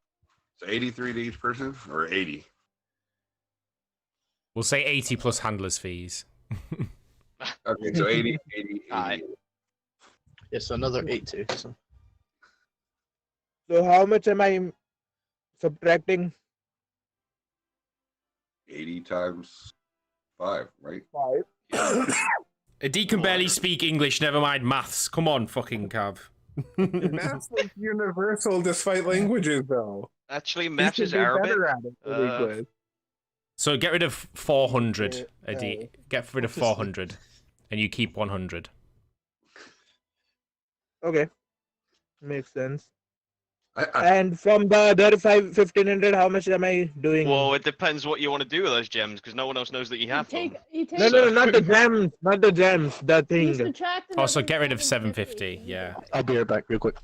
83 to each person, or 80? We'll say 80 plus handler's fees. Okay, so 80, 80, 80. Aye. Yes, another 80. So. So how much am I subtracting? 80 times 5, right? 5. D can barely speak English, never mind maths. Come on, fucking Cav. Maths is universal despite languages, though. Actually, You maths should is be Arabic. better at it than we could. So get rid of 400, D. Get rid of 400, and you keep 100. Okay. Makes sense. I, And from the other 1500, how much am I doing? Well, it depends what you want to do with those gems, because no one else knows that you have them. You take No, not the gems, not the gems, the you thing. subtract Also, another get rid of 750, yeah. I'll be right back real quick.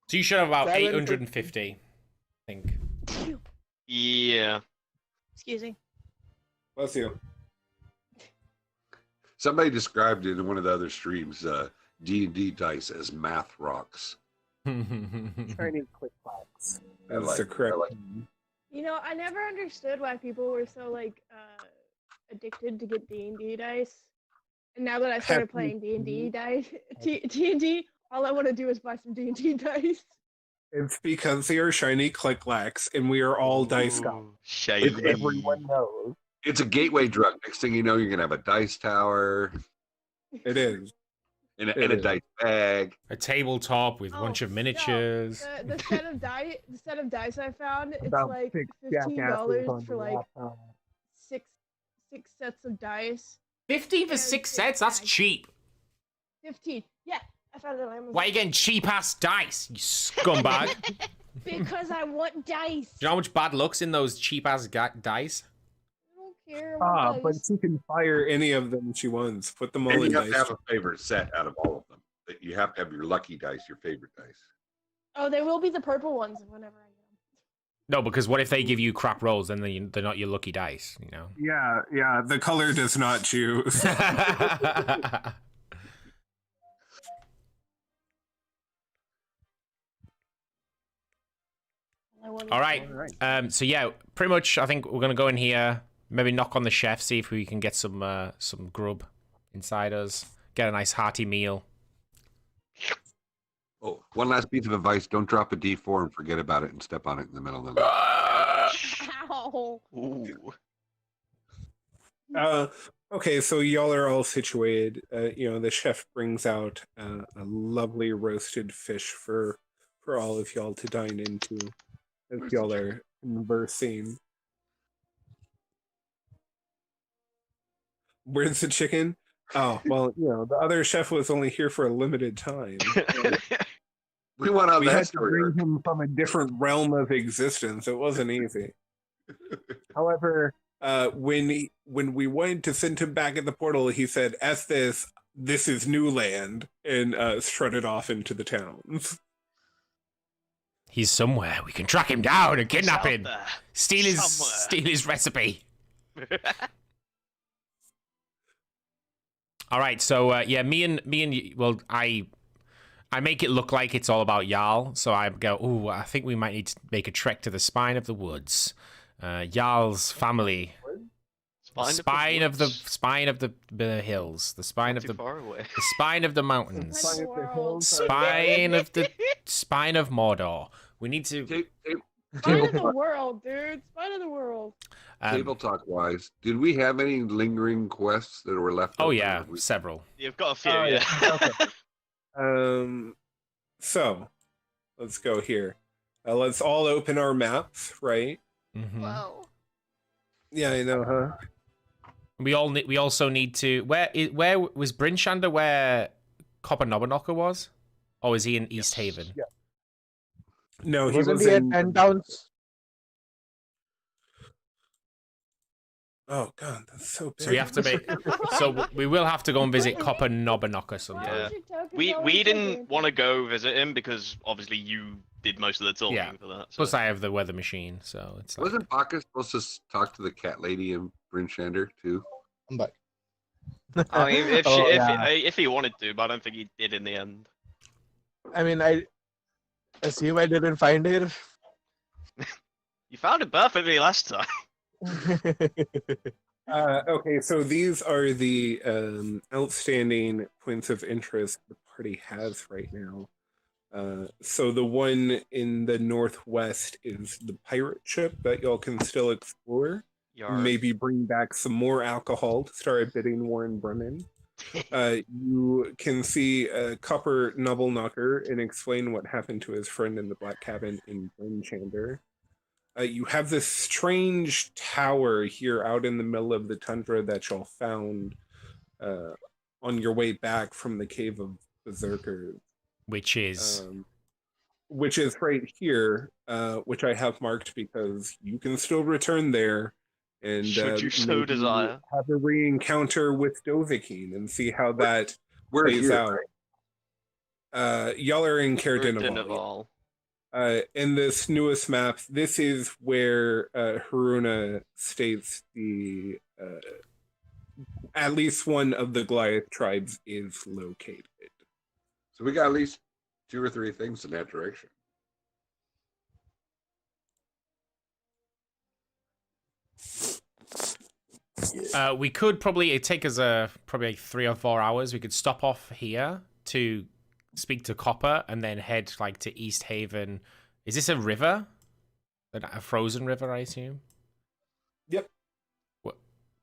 So you should have about 750. 850, I think. Yeah. Excuse me. Bless you. somebody described it in one of the other streams, D&D dice as math rocks. Shiny click clacks. I That's like the it. I correct. like it. You know, I never understood why people were so like addicted to get D&D dice. And now that I started playing D&D dice, D&D, all I want to do is buy some D&D dice. It's because they are shiny click clacks, and we are all dice guys. Shady. Which everyone knows. It's a gateway drug. Next thing you know, you're gonna have a dice tower It is. and a dice bag. A tabletop with a bunch of no, miniatures. The set of dice I found, it's About like six $15 jackasses on for the like laptop. six sets of dice. 50 for Yeah, 6 it's sets? That's nice. cheap. 15. Yeah, I found it on Amazon. Why are you getting cheap ass dice, you scumbag? Do Because I want dice. you know how much bad luck's in those cheap ass dice? I don't care. I want But dice. she can fire any of them she wants. Put them all And in you have dice. to have a favorite set out of all of them. You have to have your lucky dice, your favorite dice. Oh, they will be the purple ones whenever I get No, because what if they give you crap rolls and they're not your lucky dice, you know? Yeah. The color does not choose. them. All right. So yeah, pretty much. I think we're gonna go in here. Maybe knock on the chef, see if we can get some grub inside us. Get a nice hearty meal. Oh, one last piece of advice: don't drop a D4 and forget about it and step on it in the middle of the night. Ow. Ooh. Okay, so y'all are all situated. The chef brings out a lovely roasted fish for all of y'all to dine into as y'all are conversing. Where's the chicken? Oh, well, the other chef was only here for a limited time. We went on We that had to story. bring him from a different realm of existence. It wasn't easy. However, when we wanted to send him back at the portal, he said, "Estes, this is new land," and strutted off into the towns. He's somewhere. We can track him down and kidnap him. Out Steal his Somewhere. recipe. there. All right. So me and well, I make it look like it's all about Jarl. So I go, oh, I think we might need to make a trek to the spine of the woods. Jarl's family. Spine of the hills. The spine of Too the far away. the spine of the mountains. Spine of the hills. Spine of the spine of Mordor. We need to Spine of the world, dude. Spine of the world. Table talk wise, did we have any lingering quests that were left? Oh open? yeah, several. You've got a few, Oh, yeah. Okay. So let's go here. Let's all open our maps, right? Mhm. Whoa. Yeah, I know, huh? We also need to where was Brinchander where Copper Knocker was? Or is he in East Haven? Yeah. No, he Wasn't was he at in 10 towns? Oh god, that's so big. So we have to make. So we will have to go and visit Copper Knobberknocker sometime. Yeah. Why was your token We always didn't bigger? want to go visit him because obviously you did most of the talking Yeah. for that. So. Plus, I have the weather machine, so it's like. Wasn't Bacchus supposed to talk to the cat lady in Bryn Shander too? I'm back. I mean, Oh, yeah. if he wanted to, but I don't think he did in the end. I mean, I assume I didn't find her. You found it perfectly last time. Okay, so these are the outstanding points of interest the party has right now. So the one in the northwest is the pirate ship that y'all can still explore. Yarr. Maybe bring back some more alcohol to start a bidding war in Brennan. You can see Copper Knobberknocker and explain what happened to his friend in the Black Cabin in Brinchander. You have this strange tower here out in the middle of the tundra that y'all found on your way back from the Cave of Berserkers. Which is. Which is right here, which I have marked because you can still return there and Should you so maybe desire. have a re-encounter with Dovahkiin and see how that We're plays here. out. Y'all are in Caer Dineval. Dineval. In this newest map, this is where Haruna states the at least one of the Goliath tribes is located. So we got at least 2 or 3 things in that direction. We could probably it'd take us probably like 3 or 4 hours. We could stop off here to speak to Copper and then head like to East Haven. Is this a river? A frozen river, I assume. Yep.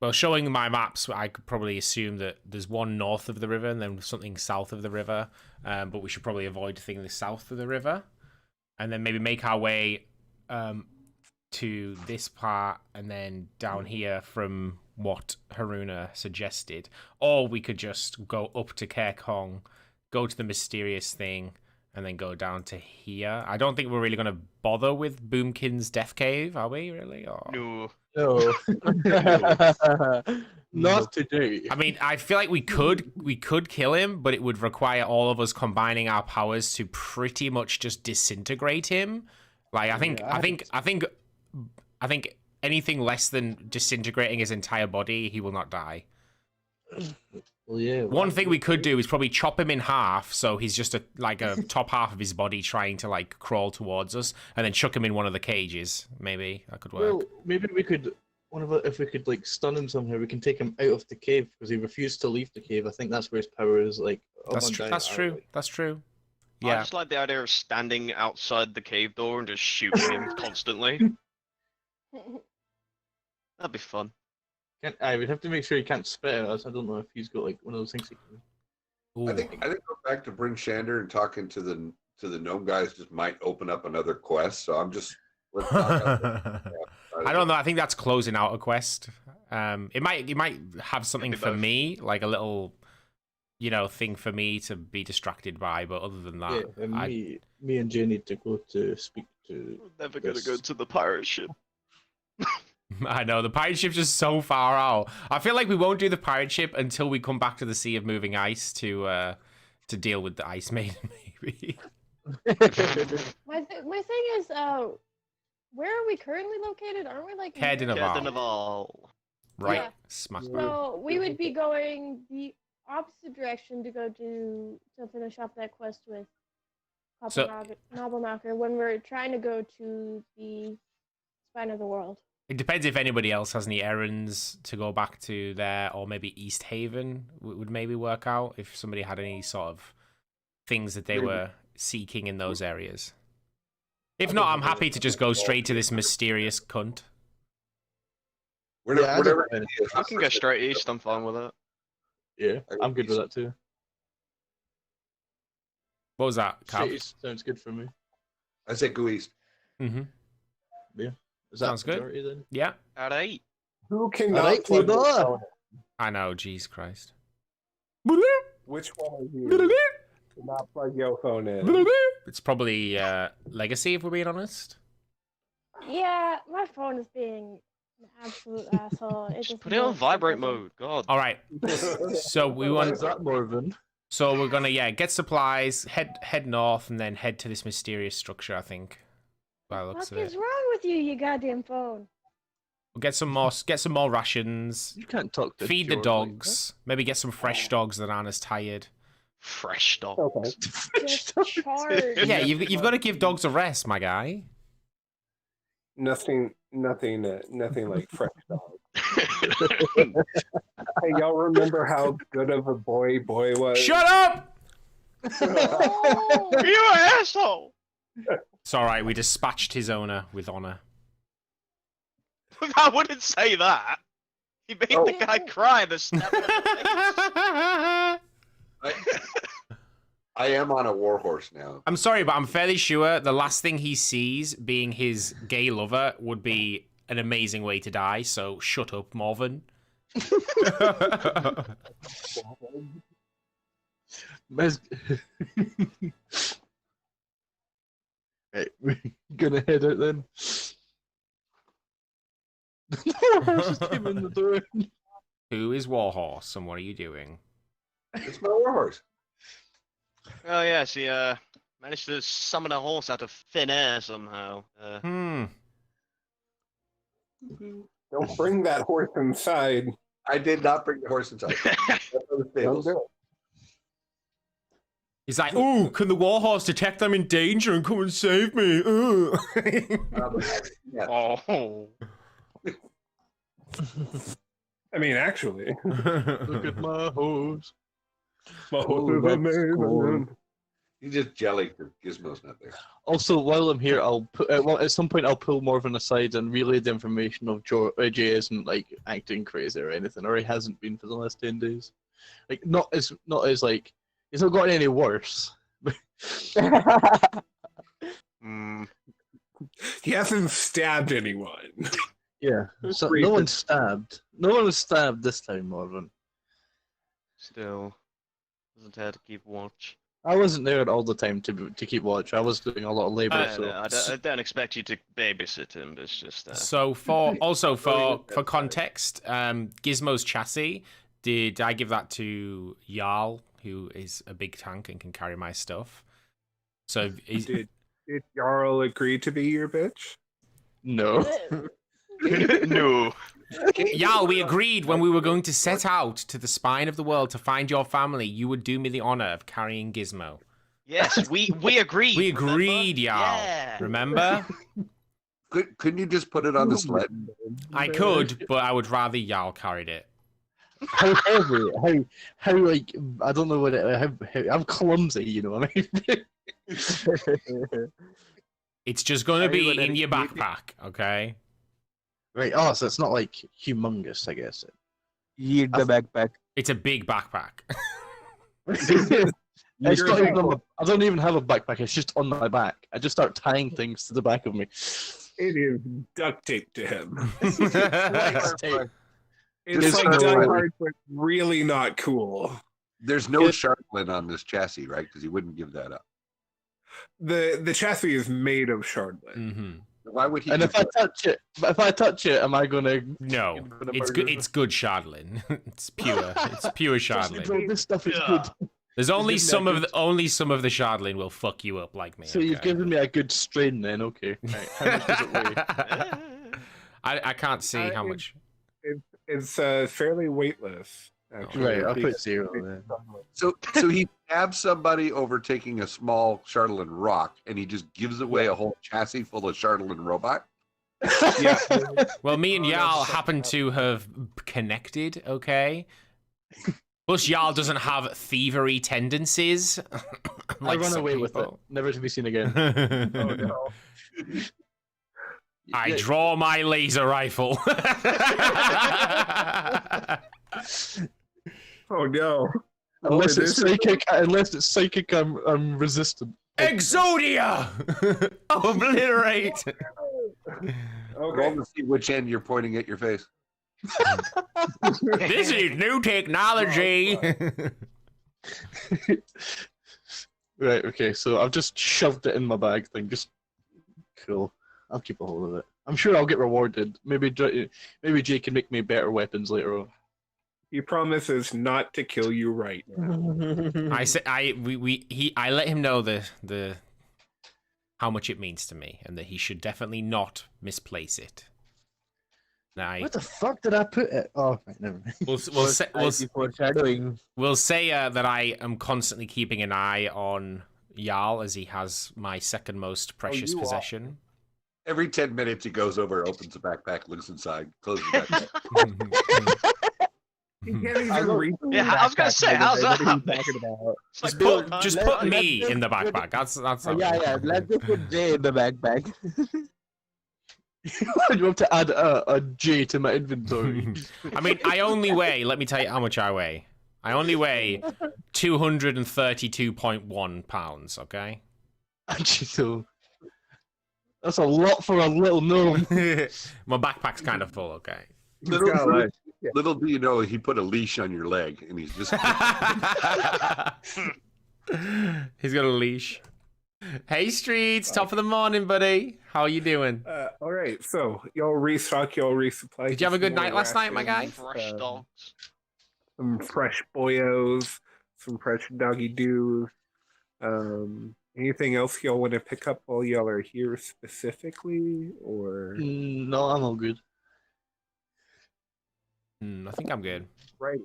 Well, showing my maps, I could probably assume that there's one north of the river and then something south of the river. But we should probably avoid things south of the river, and then maybe make our way to this part and then down here from what Haruna suggested. Or we could just go up to Caer Kong, go to the mysterious thing, and then go down to here. I don't think we're really going to bother with Boomkin's Death Cave, are we, really? Or... No. No. Not today. I mean, I feel like we could kill him, but it would require all of us combining our powers to pretty much just disintegrate him. Like, I think anything less than disintegrating his entire body, he will not die. Well, yeah. One thing we could do is probably chop him in half, so he's just a top half of his body trying to like crawl towards us, and then chuck him in one of the cages. Maybe that could work. Well, maybe we could. If we could like stun him somehow, we can take him out of the cave because he refused to leave the cave. I think that's where his power is. Like, That's true. That's true. That's true. I Yeah. just like the idea of standing outside the cave door and just shooting him constantly. That'd be fun. We'd have to make sure he can't spit at us. I don't know if he's got like one of those things he can. I think go back to Bryn Shander and talking to the gnome guys just might open up another quest. So I'm just let's talk I don't know. I think that's closing out a quest. It might have something for me, like a little, thing for me to be distracted by. But other than that, Yeah, and me and Jay need to go to speak to. We're never gonna go to the pirate ship. I know the pirate ship's just so far out. I feel like we won't do the pirate ship until we come back to the Sea of Moving Ice to deal with the Ice Maiden, maybe. My thing is, where are we currently located? Aren't we like? Caer near- Dineval. Dineval. Right, Yeah. smack. So we would be going the opposite direction to go to finish off that quest with So- Knobberknocker when we're trying to go to the Spine of the World. It depends if anybody else has any errands to go back to there, or maybe East Haven would maybe work out if somebody had any sort of things that they were seeking in those areas. If not, I'm happy to just go straight to this mysterious cunt. Whatever. I can go straight east. I'm fine with it. Yeah, I'm good with that too. What was that, Cal? Straight east sounds good for me. I say go east. Mm-hmm. Is that Sounds good. majority then? Yeah, At 8. Who cannot Alright, plug their Theodore. phone I know. Jeez Christ. in? Which one of you cannot plug your phone in? It's probably Legacy, if we're being honest. Yeah, my phone is being An absolute asshole. It Just just put it on won't vibrate fucking- mode. God. All right. So we Why want. is that, Morven? So we're gonna get supplies, head north, and then head to this mysterious structure. I think. By the What looks the of fuck is it, wrong with you, you goddamn phone? we'll get some more rations. You can't talk to Feed the George dogs. Maybe get some fresh dogs that aren't as tired. Fresh dogs. Okay. Just charge. Yeah, you've got to give dogs a rest, my guy. Nothing like fresh dog. Hey, y'all remember how good of a boy was? Shut up! Oh, You asshole! It's all right. We dispatched his owner with honor. I wouldn't say that. He made the guy cry and then stabbed him in the face. I am on a warhorse now. I'm sorry, but I'm fairly sure the last thing he sees being his gay lover would be an amazing way to die. So shut up, Morven. Mes- Right, we're gonna head out then. The horse just came in the door. Who is Warhorse and what are you doing? It's my warhorse. Oh yes, he managed to summon a horse out of thin air somehow. Don't bring that horse inside. I did not bring the horse inside. That's on the Don't stables. do it. He's like, ooh, can the Warhorse detect I'm in danger and come and save me? Ooh. Yeah. Oh. I mean, actually. Look at my horse. Oh, that's cool. You just jelly because Gizmo's not there. Also, while I'm here, I'll put well, at some point I'll pull Morven aside and relay the information of Jay isn't like acting crazy or anything, or he hasn't been for the last 10 days. Like not as like he's not gotten any worse. He hasn't stabbed anyone. Yeah, so no one's stabbed. No one was stabbed this time, Morven. Still, wasn't there to keep watch. I wasn't there all the time to keep watch. I was doing a lot of labor. I don't expect you to babysit him. But it's just. So for context, Gizmo's chassis, did I give that to Jarl, who is a big tank and can carry my stuff? So Did Jarl agree to be your bitch? No. No. Jarl, we agreed when we were going to set out to the spine of the world to find your family, you would do me the honor of carrying Gizmo. Yes, we agreed. We agreed, Jarl. Yeah. Remember? Couldn't you just put it on the sled? I could, but I would rather Jarl carried it. How heavy? How like I don't know what how I'm clumsy. You know what I mean? It's just going to be in your backpack, okay? Right. Oh, so it's not like humongous, I guess. Eat the backpack. It's a big backpack. It's not even on my, I don't even have a backpack. It's just on my back. I just start tying things to the back of me. It is duct tape to him. Wax tape. It's It's like not Die really- Hard, but really not cool. There's no Charlatan on this chassis, right? Because he wouldn't give that up. The chassis is made of shardlet. Mm-hmm. Why would he? And if I touch it, am I gonna? No, gonna it's murder good. It's good Shardlin. It's pure. It's pure Shardlin. This stuff is Yeah. good. There's only Isn't that some of good? the Shardlin will fuck you up like me. So you've okay? given me a good strain then. Okay. Right. How much does it weigh? I can't see how much. It's fairly weightless. Actually. Right. I'll Because put 0 then. So he stabs somebody over taking a small Charlatan rock, and he just gives away a whole chassis full of Charlatan robot. Yeah. Well, me and Oh, Jarl that's happen to have connected. Okay. Plus, Jarl doesn't have thievery tendencies. I like run some away with it, people. never to be seen again. Oh no. I Yeah, draw my laser rifle. Oh no. Unless Oh, it's it is- psychic, I'm resistant. Exodia! Obliterate! Okay. Roll to see which end you're pointing at your face. This is new technology. Right. Okay. So I've just shoved it in my bag thing. Just cool. I'll keep a hold of it. I'm sure I'll get rewarded. Maybe Jay can make me better weapons later on. He promises not to kill you right now. I let him know the how much it means to me, and that he should definitely not misplace it. Now, What the fuck did I put it? Oh, right, never mind. Foreshadowing. We'll say that I am constantly keeping an eye on Jarl, as he has my second most precious possession. Every 10 minutes, he goes over, opens the backpack, looks inside, closes the backpack. He can't even reach. Yeah, I was gonna say, how's that What are you happening? talking about? It's like Just Fortnite. put me in the backpack. That's Yeah. Let's just put Jay in the backpack. You have to add a J to my inventory. I mean, I only weigh. Let me tell you how much I weigh. I only weigh 232.1 pounds. Okay. Actually, so that's a lot for a little gnome. My backpack's kind of full. Okay. Little do you know, he put a leash on your leg, and he's just. He's got a leash. Hey, Streets, top of the morning, buddy. How are you doing? All right, so y'all restock, y'all resupply. Did you have a good night last night, my guy? Fresh dogs. Some fresh boyos, some fresh doggy doos. Anything else y'all want to pick up while y'all are here specifically, or? No, I'm all good. I think I'm good. Right.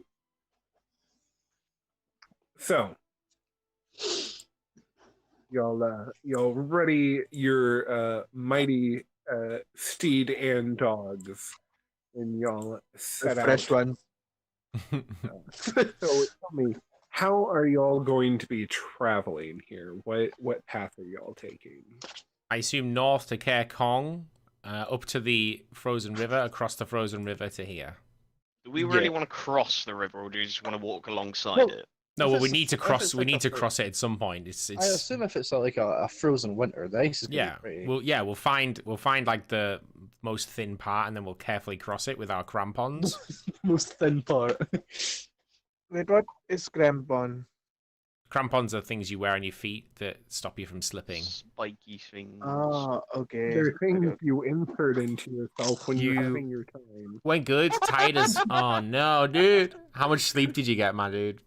So, y'all ready your mighty steed and dogs, and y'all set out. Fresh ones. So tell me, how are y'all going to be traveling here? What path are y'all taking? I assume north to Care Kong, up to the frozen river, across the frozen river to here. Do we really want to cross the river, or do we just want to walk alongside it? No, If well, we it's- need to if cross. it's We like need a to fro- cross it at some point. It's. I assume if it's like a frozen winter, the ice is gonna Yeah. be pretty. We'll find like the most thin part, and then we'll carefully cross it with our crampons. Most thin part. Wait, what is crampon? Crampons are things you wear on your feet that stop you from slipping. Spiky things. Oh, okay. They're things you insert into yourself when you're You- having your time. Went good, tight as. Oh no, dude! How much sleep did you get, my dude?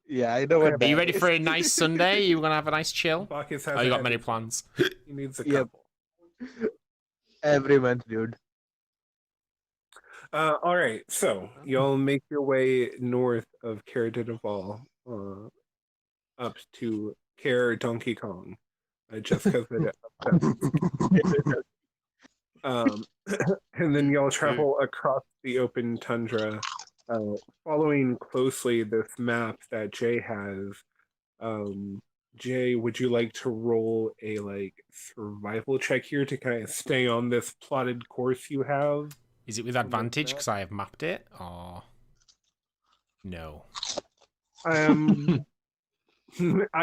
Yeah, I know what. Are you that ready is. for a nice Sunday? You gonna have a nice chill? Bacchus has Oh, you a got head- many plans. He needs a Yep. couple. Every month, dude. All right, so y'all make your way north of Care Dinaval, up to Care Donkey Kong, just because it. And then y'all travel across the open tundra, following closely this map that Jay has. Jay, would you like to roll a survival check here to kind of stay on this plotted course you have? Is it with advantage because I have mapped it, or no? I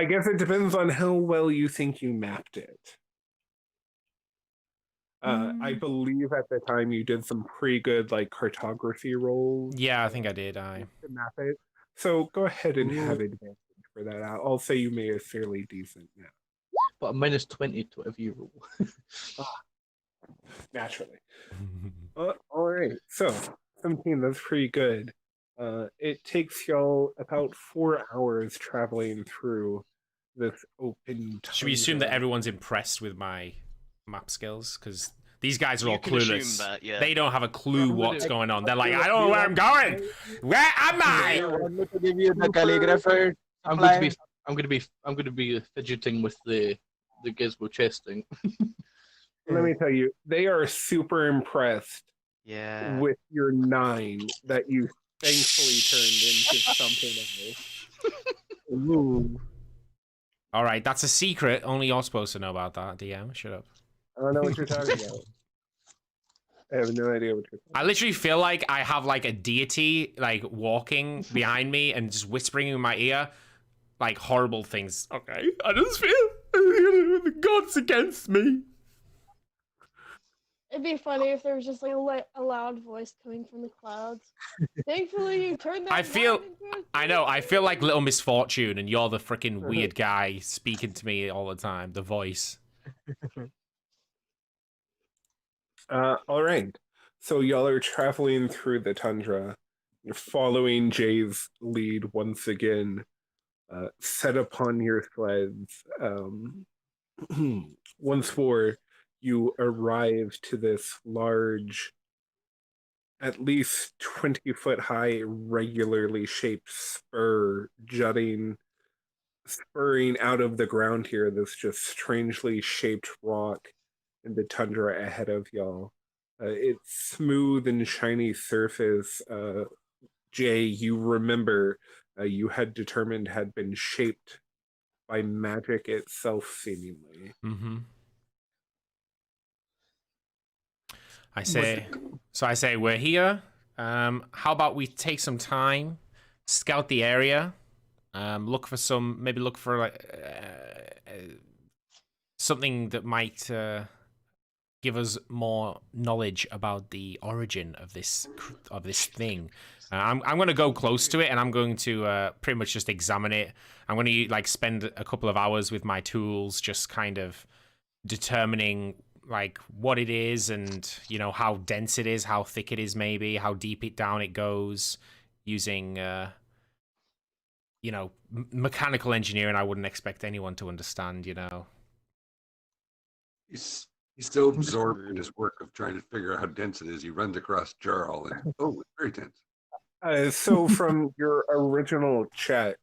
guess it depends on how well you think you mapped it. I believe at the time you did some pretty good cartography rolls Yeah, I think I did. to map it. So go ahead and have advantage for that. I'll say you made a fairly decent map. But a minus 20 to whatever you roll. Naturally. All right. So 17, that's pretty good. It takes y'all about 4 hours traveling through this open Should we assume that tundra. everyone's impressed with my map skills? Because these guys are You all can assume clueless. that, yeah. They don't have a clue Yeah, what's but- going on. They're like, I don't know where I'm going. Where am You I? want me to give you the calligrapher? I'm going to be fidgeting with the gizmo chesting. Let me tell you, they are super impressed Yeah. with your 9 that you thankfully turned into something else. Ooh. All right, that's a secret. Only you're supposed to know about that, DM. Shut up. I don't know what you're talking about. I have no idea what you're talking I literally feel like I have a deity walking behind me and just whispering in my ear horrible things. Okay, I just feel the gods against me. It'd be funny if there was just a loud voice coming from the clouds. Thankfully, you turned that. I feel- down into a I know. I thing. feel like Little Misfortune, and you're the freaking weird guy speaking to me all the time. The voice. All right. So y'all are traveling through the tundra. You're following Jay's lead once again. Set upon your sleds. Once more, you arrive to this large, at least 20-foot high, regularly shaped spur spurring out of the ground here. This just strangely shaped rock in the tundra ahead of y'all. Its smooth and shiny surface, Jay, you remember you had determined had been shaped by magic itself, seemingly. Mm-hmm. I say, we're here. How about we take some time, scout the area, look for like something that might give us more knowledge about the origin of this thing. I'm going to go close to it, and I'm going to pretty much just examine it. I'm going to like spend a couple of hours with my tools, just kind of determining like what it is, and you know how dense it is, how thick it is, maybe how deep it down it goes, using mechanical engineering. I wouldn't expect anyone to understand, you know. He's so absorbed in his work of trying to figure out how dense it is. He runs across Jarl and it's very dense. So from your original check,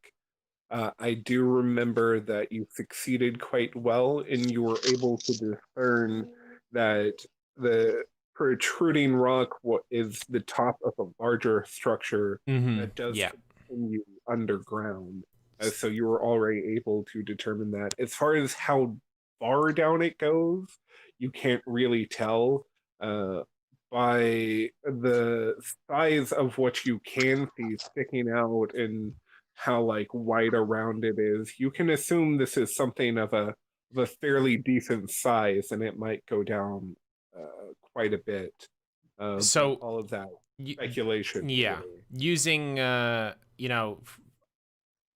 I do remember that you succeeded quite well, and you were able to discern that the protruding rock is the top of a larger structure that does continue underground. So you were already able to determine that. As far as how far down it goes, you can't really tell. By the size of what you can see sticking out and how like wide around it is, you can assume this is something of a fairly decent size, and it might go down quite a bit. So all of that speculation. Yeah, really. Using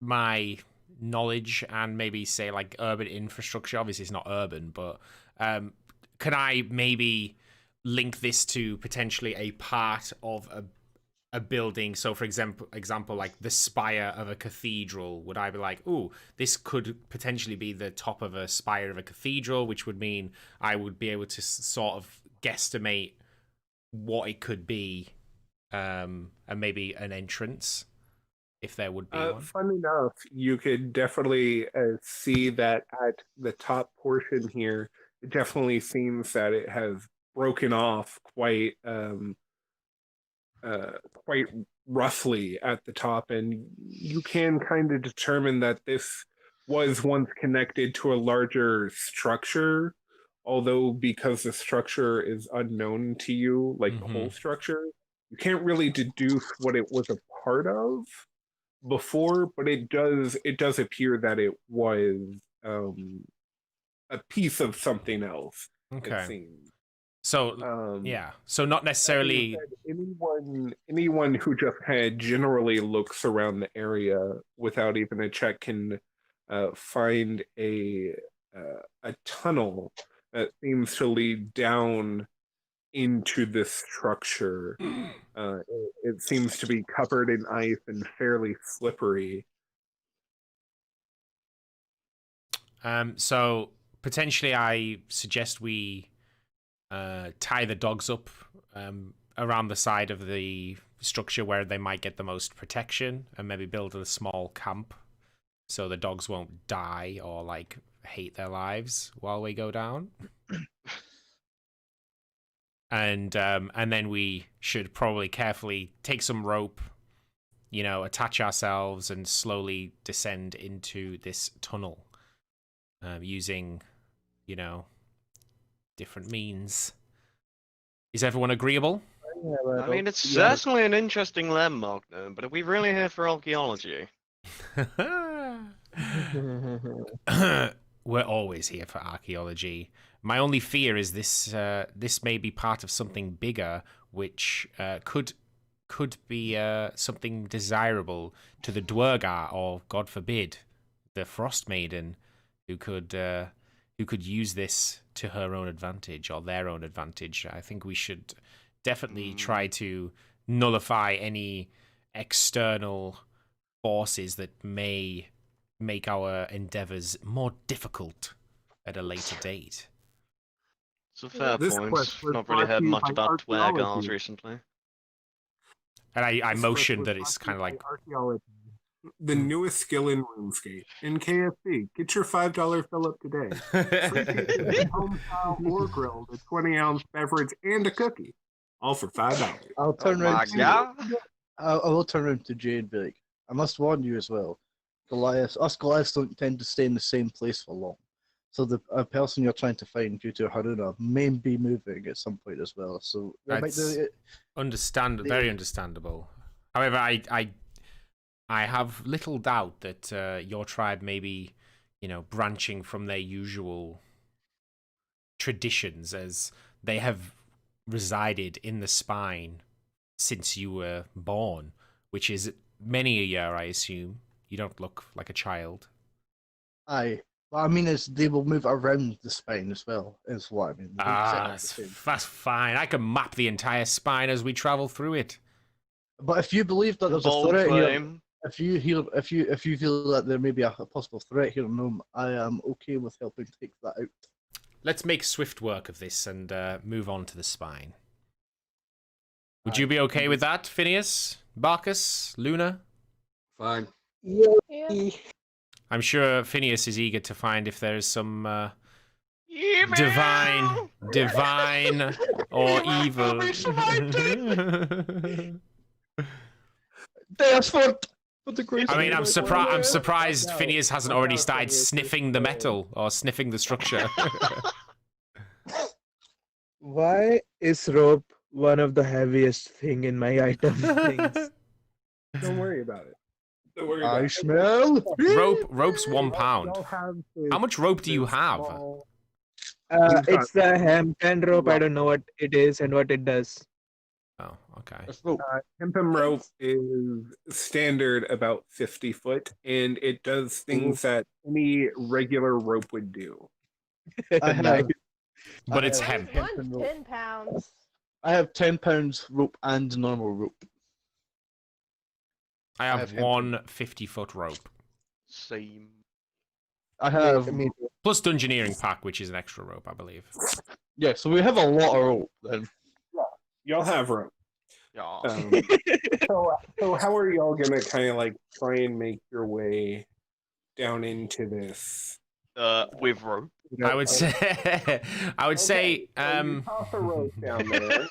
my knowledge and maybe say like urban infrastructure. Obviously, it's not urban, but can I maybe link this to potentially a part of a building? So for example, like the spire of a cathedral. Would I be like, ooh, this could potentially be the top of a spire of a cathedral, which would mean I would be able to sort of guesstimate what it could be, and maybe an entrance, if there would be one. Fun enough, you could definitely see that at the top portion here, it definitely seems that it has broken off quite quite roughly at the top, and you can kind of determine that this was once connected to a larger structure, although because the structure is unknown to you, like the whole structure, you can't really deduce what it was a part of before, but it does appear that it was a piece of something else. Okay. It seems. So so not necessarily anyone who just kind of generally looks around the area without even a check can find a tunnel that seems to lead down into this structure. It seems to be covered in ice and fairly slippery. So potentially I suggest we tie the dogs up around the side of the structure where they might get the most protection, and maybe build a small camp so the dogs won't die or like hate their lives while we go down. And then we should probably carefully take some rope, attach ourselves and slowly descend into this tunnel, using, different means. Is everyone agreeable? I mean, it's certainly an interesting landmark, though, but are we really here for archaeology? We're always here for archaeology. My only fear is this may be part of something bigger, which could be something desirable to the Dwergar, or God forbid, the Frost Maiden, who could who could use this to her own advantage or their own advantage. I think we should definitely try to nullify any external forces that may make our endeavors more difficult at a later date. It's a fair This point. quest was Not really brought heard to you much by about Dwergars archaeology. recently. And I This motioned quest that was it's brought kind of to you like, by archaeology. The newest skill in RuneScape. In KFC, get your $5 fill up today. Free pizza and home style or grilled, a 20-ounce beverage, and a cookie. All for $5. I'll Oh turn my around. god! I will turn around to Jay and be like, I must warn you as well. Us Goliaths don't tend to stay in the same place for long. So the person you're trying to find due to Haruna may be moving at some point as well. So That's very understandable. However, I have little doubt that your tribe may be, branching from their usual traditions, as they have resided in the spine since you were born, which is many a year, I assume. You don't look like a child. Aye. What I mean is they will move around the spine as well, is what I mean. They won't sit on the same. That's fine. I can map the entire spine as we travel through it. But if you believe that there's a Bold threat here, claim. if you feel that there may be a possible threat here, no, I am okay with helping take that out. Let's make swift work of this and move on to the spine. Would you be okay with that, Phineas, Barkus, Luna? Fine. Yeah. I'm sure Phineas is eager to find if there is some Email! divine or evil. Desford! I mean, I'm surprised Phineas hasn't already started sniffing the metal or sniffing the structure. Why is rope one of the heaviest thing in my item things? Don't worry about it. Don't worry about I it. smell. Rope's £1. Y'all have How much rope do you this have? small- It's the Hampton rope. I don't know what it is and what it does. Oh, okay. Hempem rope is standard about 50 foot, and it does things that any regular rope would do. I have, But it's I hemp. have One's rope. 10 pounds. I have £10 rope and normal rope. I have have hemp. one 50-foot rope. Same. I have Plus Dungeoneering pack, which is an extra rope, I believe. yeah. So we have a lot of rope then. Y'all have rope. Yeah. So how are y'all gonna kind of like try and make your way down into this? With rope. I would say, So you toss a rope down there,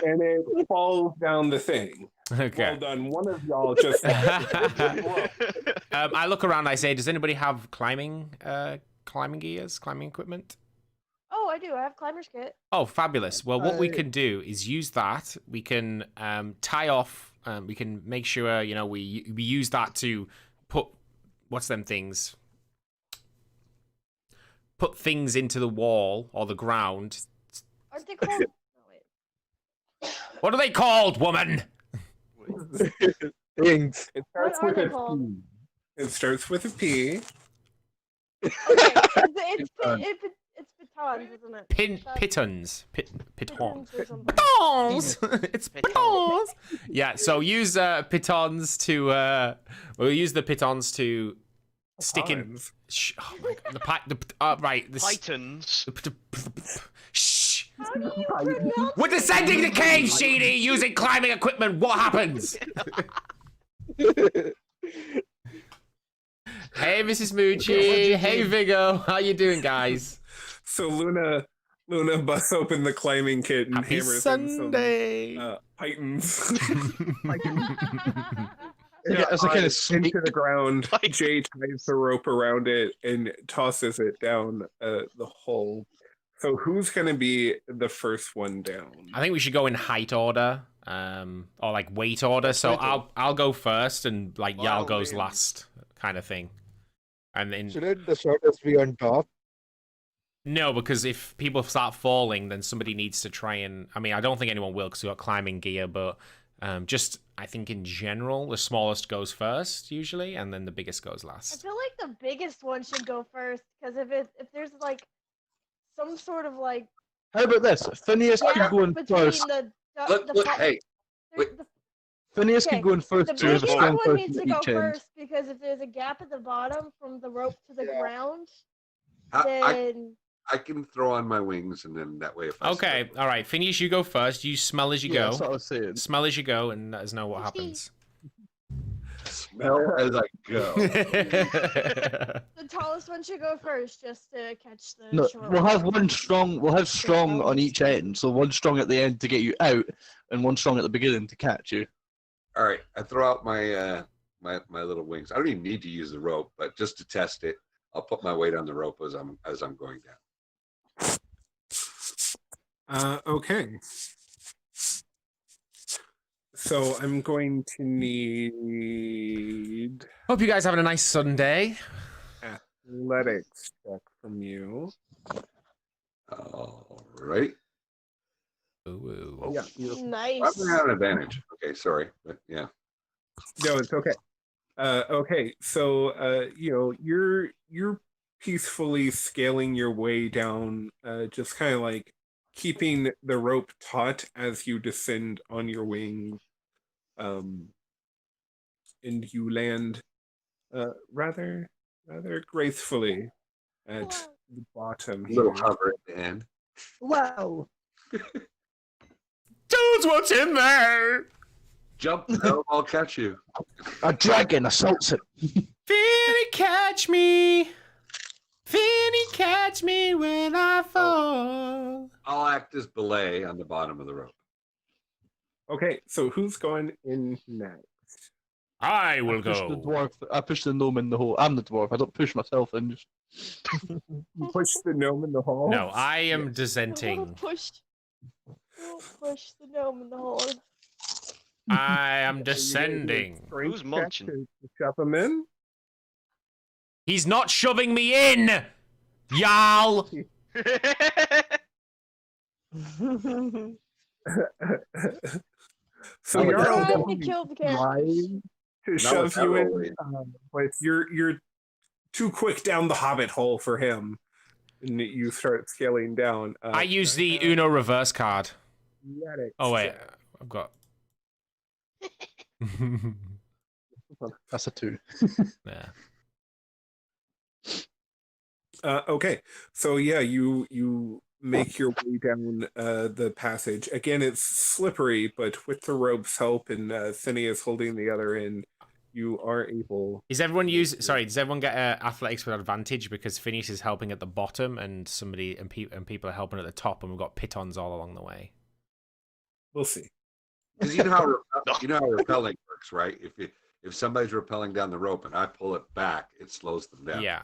and it falls down the thing. okay. Well done. One of y'all just. I look around. I say, does anybody have climbing gears, climbing equipment? Oh, I do. I have climber's kit. Oh, fabulous. Well, what we can do is use that. We can tie off. We can make sure, we use that to put, what's them things? Put things into the wall or the ground. Aren't they called? Oh, wait. What are they called, woman? Things. It starts What are with they a called? P. It starts with a P. Okay, it's batons, isn't it? Pitons. Pitons. Pitons or something. Pitons. It's pitons. Yeah. So use pitons to. We'll use the pitons to stick in. Times. Oh my god. Right. Titans. Shh. How do you pronounce We're descending the cave, Sheedy, using climbing equipment. What happens? Hey, Mrs. Moochie. Hey, Vigo. How you doing, guys? So Luna busts open the climbing kit and Happy hammers Sunday. in some pythons. Yeah, it's a kind of sneak. into the ground. Jay ties the rope around it and tosses it down the hole. So who's gonna be the first one down? I think we should go in height order, or like weight order. So I'll go first, and like Wow, Jarl goes man. last, kind of thing. And then Shouldn't the shortest be on top? no, because if people start falling, then somebody needs to try and. I mean, I don't think anyone will because we got climbing gear, but just I think in general, the smallest goes first usually, and then the biggest goes I last. feel like the biggest one should go first because if there's like some sort of like How about this? Phineas gap can go in between first. Look, hey, wait. Phineas Okay, can go in first the to have a biggest strong one person needs to at go each end. first because if there's a gap at the bottom from the rope to the ground, I then can throw on my wings, and then that way, if I Okay, slip- all right. Phineas, you go first. You smell as you Yeah, go. that's what I was saying. Smell as you go, and let us know what happens. smell as I go. the tallest one should go first just to catch the No, short we'll one. have one strong. We'll have strong on each end. So one strong at the end to get you out, and one strong at the beginning to catch you. All right, I throw out my my little wings. I don't even need to use the rope, but just to test it, I'll put my weight on the rope as I'm going down. Okay. So I'm going to need Hope you guys having a nice Sunday. athletics check from you. All right. Ooh. Yeah. I'm Nice. gonna have an advantage. Okay, sorry, but yeah. No, it's okay. Okay, so you're peacefully scaling your way down, just kind of like keeping the rope taut as you descend on your wing, and you land rather gracefully at the bottom A little here. hover at the end. Wow! Dudes, what's in there? Jump, no, I'll catch you. A dragon assaults it. Finny, catch me. Finny, catch me when I fall. I'll act as belay on the bottom of the rope. Okay, so who's going in next? I will Push the go. dwarf. I push the gnome in the hole. I'm the dwarf. I don't push myself in. Just You push the gnome in the hole. No, I am Don't dissenting. push the gnome in the hole. I am descending. Strength Who's check munching? to shove him in. He's not shoving me in, y'all. So Oh, you're yeah. all Trying to going kill the to characters. try to shove it's you Halloween. in, but you're too quick down the hobbit hole for him, and you start scaling down. I use can the have Uno reverse card. athletics Oh wait, check? I've got. that's a 2. Yeah. Okay, so yeah, you make your way down the passage. Again, it's slippery, but with the rope's help and Phineas holding the other end, you are able. Is everyone Does everyone get athletics with advantage because Phineas is helping at the bottom and people are helping at the top, and we've got pitons all along the way. We'll see. Because you know how rappelling works, right? If somebody's rappelling down the rope and I pull it back, it slows them down. Yeah.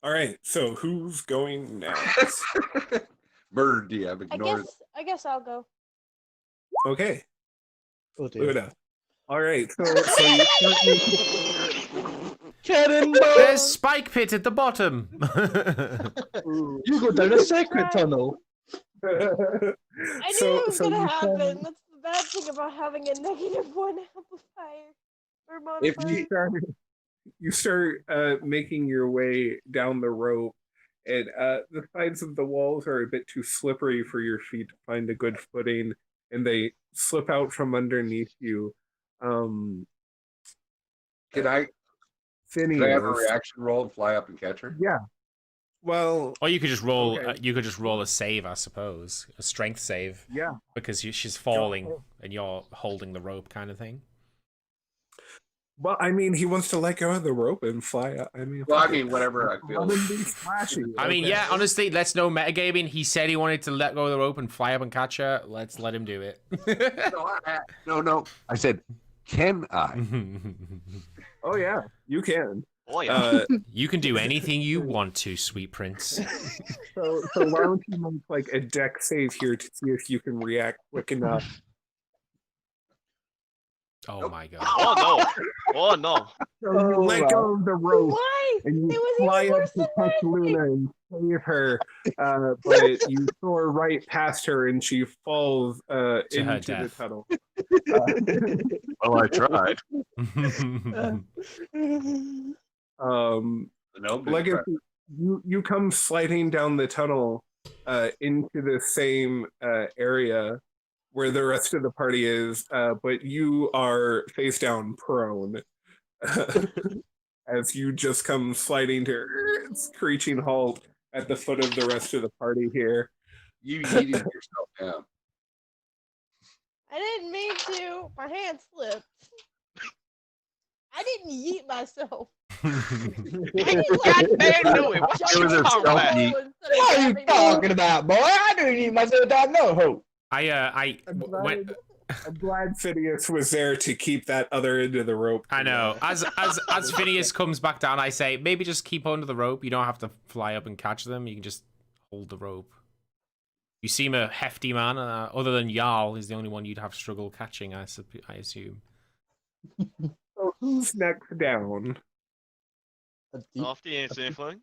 All right, so who's going next? Murder DM, ignore it. I guess I'll go. Okay, Oh dear. Luna. All right, so you Cannonball! There's Spike Pit at the bottom. You go down a secret tunnel. I knew it was gonna happen. That's the bad thing about having a -1 amplifier or If modifier. you start making your way down the rope, and the sides of the walls are a bit too slippery for your feet to find a good footing, and they slip out from underneath you. Can I Phineas. have a reaction roll and fly up and catch her? Yeah. Well, Or you could just roll. Okay. You could just roll a save, I suppose, a strength save, yeah. because she's falling and you're holding the rope, kind of thing. Well, I mean, he wants to let go of the rope and fly up. I mean, Well, I fuck mean, it. whatever I feel. Let him be flashy. I mean, okay? yeah, honestly, let's know metagaming. He said he wanted to let go of the rope and fly up and catch her. Let's let him do it. No. I said, can I? Oh yeah, you can. Oh yeah. You can do anything you want to, sweet prince. So why don't you make like a deck save here to see if you can react quick enough? Oh Nope. my god. Oh no. Oh no. So you let go of the rope Why? and you It was fly even up worse to than touch last Luna and save her, but you soar right past her and she falls her into the death. tunnel. Well, I tried. Um, No, Legacy, you come sliding down the tunnel into the same area where the rest of the party is, but you are face down prone as you just come sliding to screeching halt at the foot of the rest of the party here. You yeeted yourself down. I didn't mean to. My hand slipped. I didn't yeet myself. God damn do it. What It you was a talking about? stealth yeet. What are you talking about, boy? I didn't eat myself down no hope. I'm glad Phineas was there to keep that other end of the rope. I know. As Phineas comes back down, I say maybe just keep under the rope. You don't have to fly up and catch them. You can just hold the rope. You seem a hefty man. Other than Jarl, is the only one you'd have struggle catching. I assume. So who's next down? After you, anything.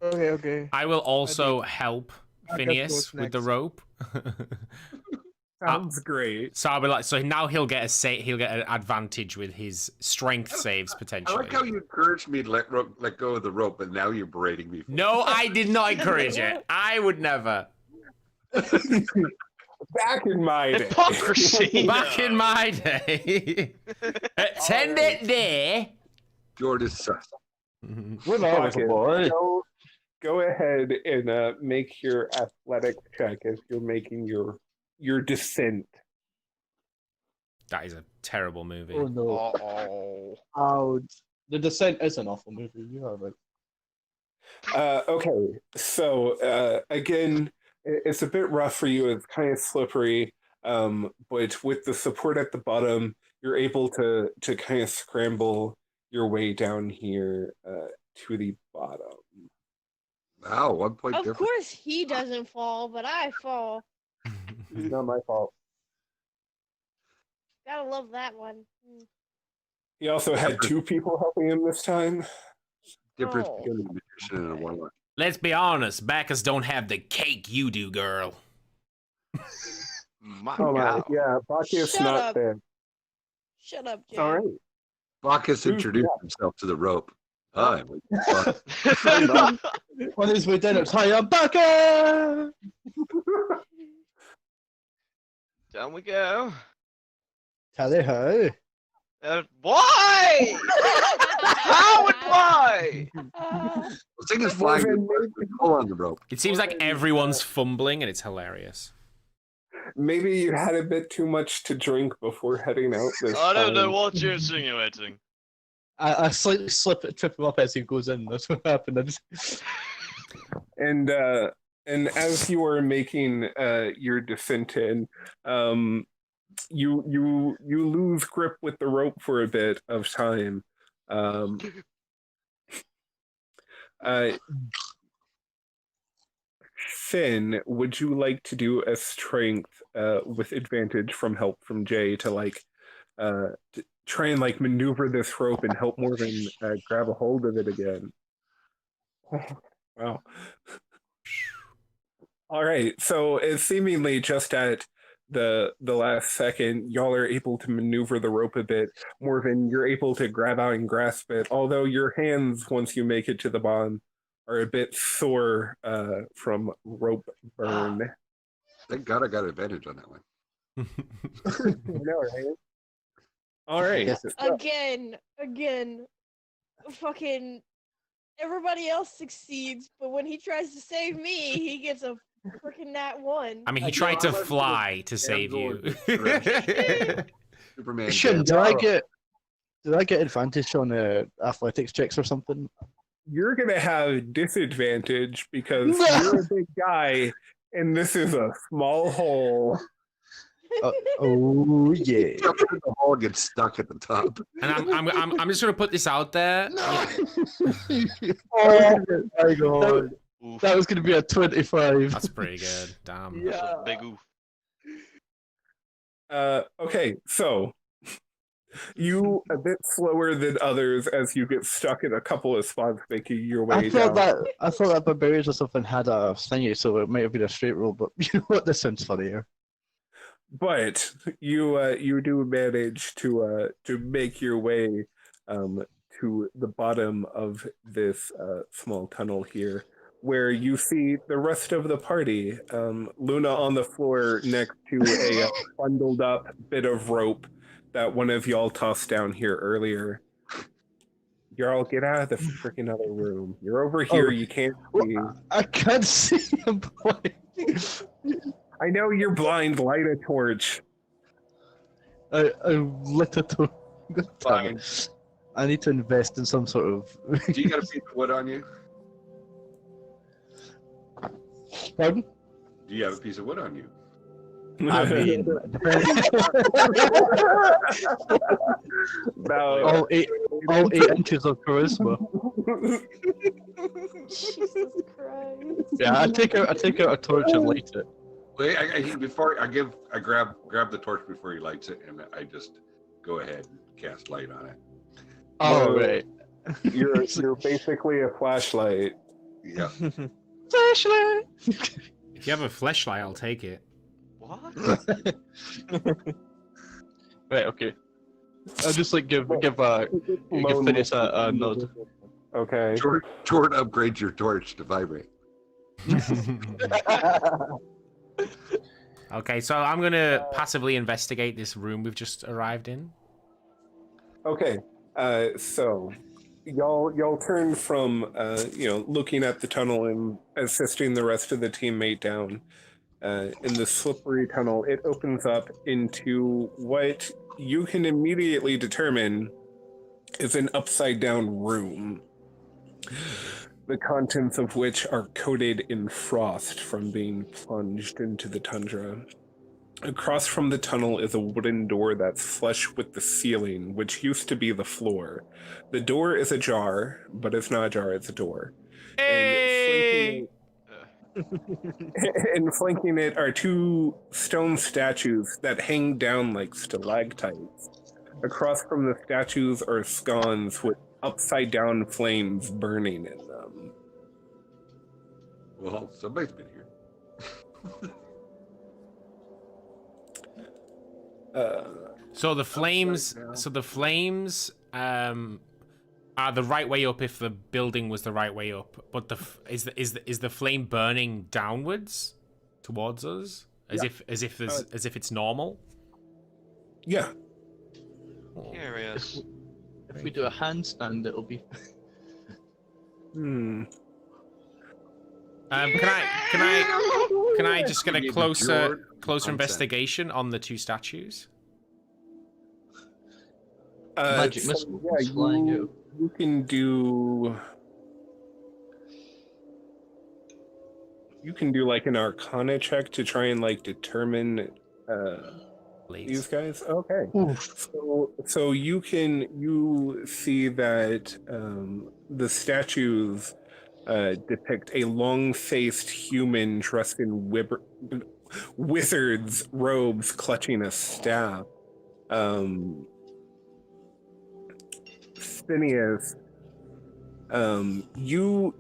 Okay. I will also help I'll just Phineas go with the next. rope. Sounds great. So I'll be like, so now he'll get an advantage with his strength saves I potentially. like how you encouraged me to let go of the rope, but now you're berating me. No, I did not encourage it. I would never. Back in my day. Hypocrisy. Back in my day. Attend it there. Jordan is sus. When I was a boy. Go ahead and make your athletic check as you're making your descent. That is a terrible movie. Oh no. Uh-oh. Ouch. The Descent is an awful movie. You are right. Okay, so again, it's a bit rough for you. It's kind of slippery, but with the support at the bottom, you're able to kind of scramble your way down here to the bottom. Wow, 1 point Of difference. course he doesn't fall, but I fall. It's not my fault. Gotta love that one. He also had 2 people helping him this time. Difference Oh. between a magician and a warlock. Let's be honest, Bacchus don't have the cake you do, girl. My Oh my, God. yeah, Bacchus Shut not up. there. Shut up, Jay. All right. Bacchus Who's introduced himself to the rope. Hi. On his way down, it's hi, I'm back. Down we go. Tally ho. Why? How and why? The thing is flying. Pull on the rope. It seems like everyone's fumbling and it's hilarious. Maybe you had a bit too much to drink before heading out this I don't know time. what you're insinuating. I slightly trip him up as he goes in. That's what happened. I just... And as you are making your descent in, you lose grip with the rope for a bit of time. Finn, would you like to do a strength with advantage from help from Jay to to try and maneuver this rope and help Morgan grab a hold of it again? Wow. All right, so it's seemingly just at the last second, y'all are able to maneuver the rope a bit. Morven, you're able to grab out and grasp it, although your hands, once you make it to the bottom, are a bit sore from rope burn. Thank God I got advantage on that one. You know, right? All right. Again, fucking everybody else succeeds, but when he tries to save me, he gets a freaking nat 1. I mean, he tried to fly to save you. Superman. Shin, dead. did I get advantage on athletics checks or something? You're going to have disadvantage because you're a big guy and this is a small hole. Oh yeah. Jump in the hole and get stuck at the top. And I'm just gonna put this out there. Oh my god. Oof. That was going to be a 25. That's pretty good. Damn. That's a big oof. Okay, so you a bit slower than others as you get stuck in a couple of spots making your way I thought down. that barbarians or something had a thingy, so it might have been a straight roll. But you know what? This sounds funnier. But you do manage to make your way to the bottom of this small tunnel here, where you see the rest of the party. Luna on the floor next to a bundled up bit of rope that one of y'all tossed down here earlier. Y'all get out of the freaking other room. You're over here. You can't see. I can't see him playing. I know you're blind. Light a torch. I lit a torch. Fine. I need to invest in some sort of. Do you got a piece of wood on you? Pardon? Do you have a piece of wood on you? I mean, About all 8 inches of charisma. Jesus Christ. Yeah, I take out a torch and light it. Wait, I grab the torch before he lights it, and I just go ahead and cast light on it. Oh, right. you're basically a flashlight. Yeah. Flashlight. If you have a fleshlight, I'll take it. What? Right. Okay. I'll just like give Phineas a nod. Okay. Jordan upgrades your torch to vibrate. Okay, so I'm gonna passively investigate this room we've just arrived in. Okay. So y'all turn from looking at the tunnel and assisting the rest of the teammate down. In the slippery tunnel, it opens up into what you can immediately determine is an upside down room, the contents of which are coated in frost from being plunged into the tundra. Across from the tunnel is a wooden door that's flush with the ceiling, which used to be the floor. The door is ajar, but it's not a jar, it's a door. Hey! And flanking it are two stone statues that hang down like stalactites. Across from the statues are scones with upside down flames burning in them. Well, somebody's been here. So the flames are the right way up if the building was the right way up, but is the flame burning downwards towards us as if it's normal? Yeah. Curious. If we do a handstand, it'll be. Hmm. Can I just get a Need closer consent. investigation on the two statues? Magic So, missile yeah, flying out. you can do. You can do like an Arcana check to try and like determine Please. these guys. Okay. So you see that the statues depict a long-faced human dressed in wizard's robes, clutching a staff. Phineas, you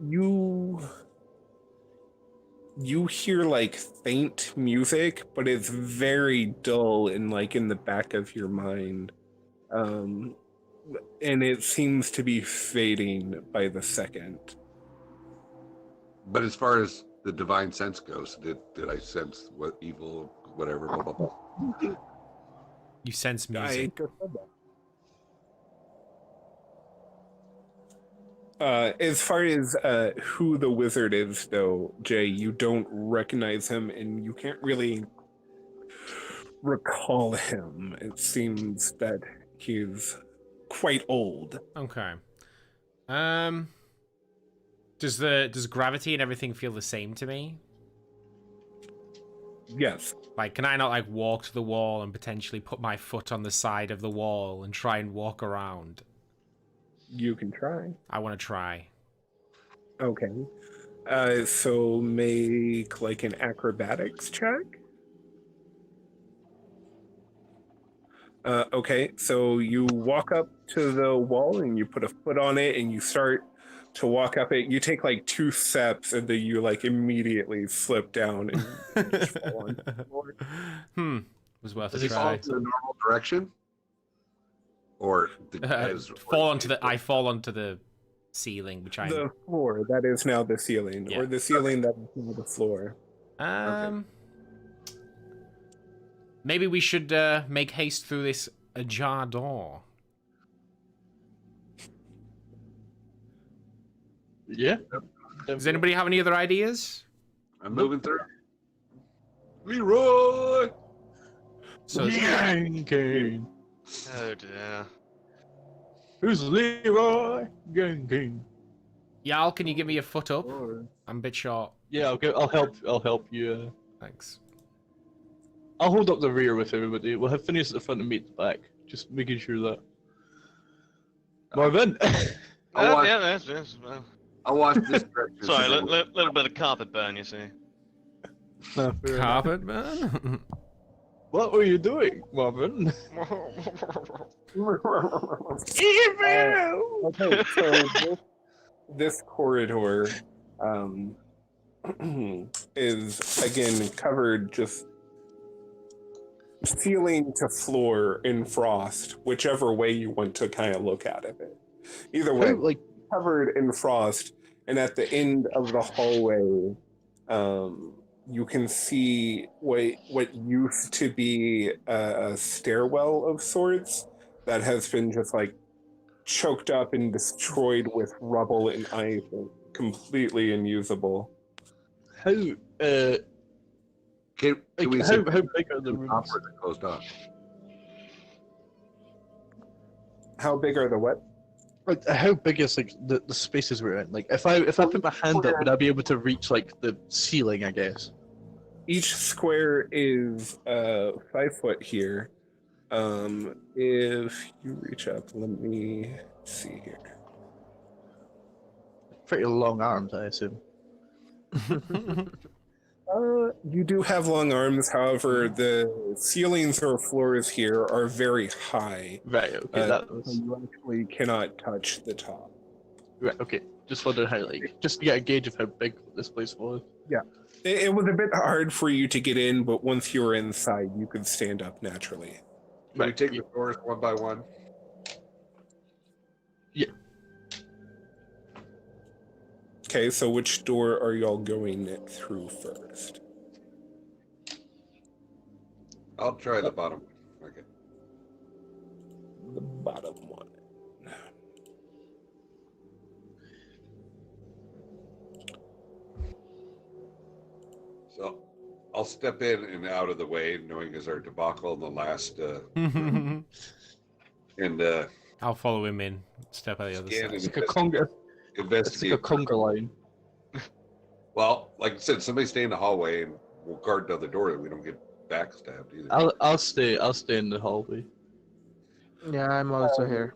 hear like faint music, but it's very dull and like in the back of your mind. And it seems to be fading by the second. But as far as the divine sense goes, did I sense what evil, whatever, blah, blah, blah? You sense I music. just said that. As far as who the wizard is, though, Jay, you don't recognize him, and you can't really recall him. It seems that he's quite old. Okay. Does gravity and everything feel the same to me? Yes. Like, can I not like walk to the wall and potentially put my foot on the side of the wall and try and walk around? You can try. I want to try. Okay. So make like an acrobatics check. Okay, so you walk up to the wall and you put a foot on it and you start to walk up it. You take like 2 steps and then you like immediately slip down and just fall on the floor. Was worth Does a he fall try. into the normal direction? Or as fall onto the. I fall onto the ceiling, which I. The floor that is now the ceiling, Yeah. or the ceiling that is now the floor. Maybe we should make haste through this ajar door. Yeah. Does anybody have any other ideas? I'm moving through. Leroy! So Gang. Oh dear. Who's Leroy? Gang. Yal, can you give me a foot up? I'm a bit short. Yeah, I'll help you. Thanks. I'll hold up the rear with everybody. We'll have Phineas at the front and me at the back. Just making sure that. Marvin. Well. I'll watch this direction. Sorry, a little bit of carpet burn, you see. No, fair enough. Carpet man. What were you doing, Marvin? Okay, so this corridor is again covered just ceiling to floor in frost, whichever way you want to kind of look at it. Either way, Like, covered in frost, and at the end of the hallway, you can see what used to be a stairwell of sorts that has been just like choked up and destroyed with rubble and ice, and completely unusable. how Can we how big are the rooms? Opera closed off? How big are the what? Like, how big is like the spaces we're in? Like, if I put my hand up, would I be able to reach like the ceiling? I guess. Each square is 5 foot here. If you reach up, let me see here. Pretty long arms, I assume. You do have long arms, however, the ceilings or floors here are very high. Right. Okay. So That was you actually cannot touch the top. right. Okay. Just wondered how, like, just to get a gauge of how big this place was. It was a bit hard for you to get in, but once you were inside, you could stand up naturally. Can we take the doors one by one? Okay, so which door are y'all going through first? I'll try the bottom. Okay. The bottom one. So I'll step in and out of the way, knowing as our debacle in the last and I'll follow him in. Step on the other scan side. and It's like a conga. It's investigate. like a conga line. Well, like I said, somebody stay in the hallway and we'll guard the other door that we don't get backstabbed either. I'll stay in the hallway. Yeah, I'm also here.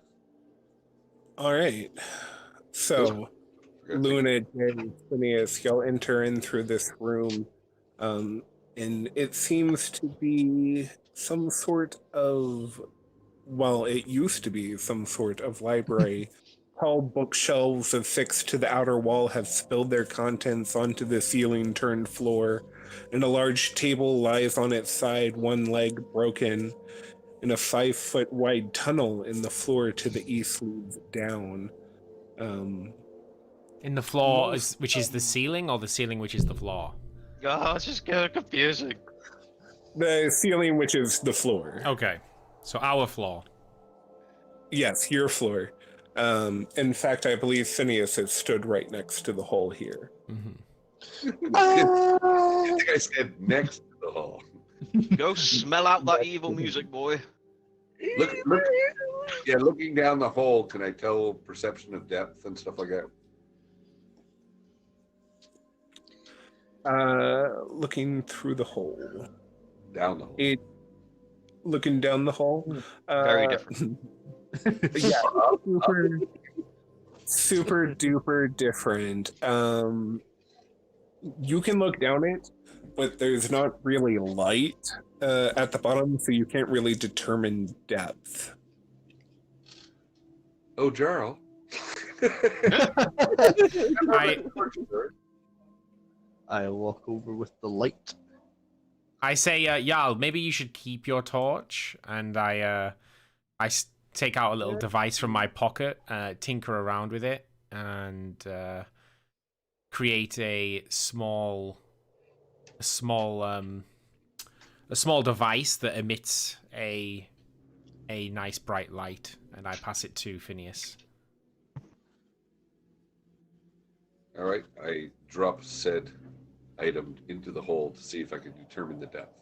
All right. So, Luna, Jay, Phineas, y'all enter in through this room, and it seems to be some sort of, well, it used to be some sort of library. Tall bookshelves affixed to the outer wall have spilled their contents onto the ceiling-turned floor, and a large table lies on its side, one leg broken, and a 5 foot wide tunnel in the floor to the east leads down. In the floor, which is the ceiling, or the ceiling, which is the floor? Oh, it's just getting confusing. The ceiling, which is the floor. Okay, so our floor. Yes, your floor. In fact, I believe Phineas has stood right next to the hole here. Mm-hmm. I think I said next to the hole. Go smell out that evil music, boy. Look, yeah, looking down the hole, can I tell perception of depth and stuff like that? Looking through the hole. Down the hole. Looking down the hole. Very different. Yeah, super duper different. You can look down it, but there's not really light at the bottom, so you can't really determine depth. Oh, Jarl. I walk over with the light. I say, Yal, maybe you should keep your torch, and I take out a little device from my pocket, tinker around with it, and create a small device that emits a nice bright light, and I pass it to Phineas. All right, I drop said item into the hole to see if I can determine the depth.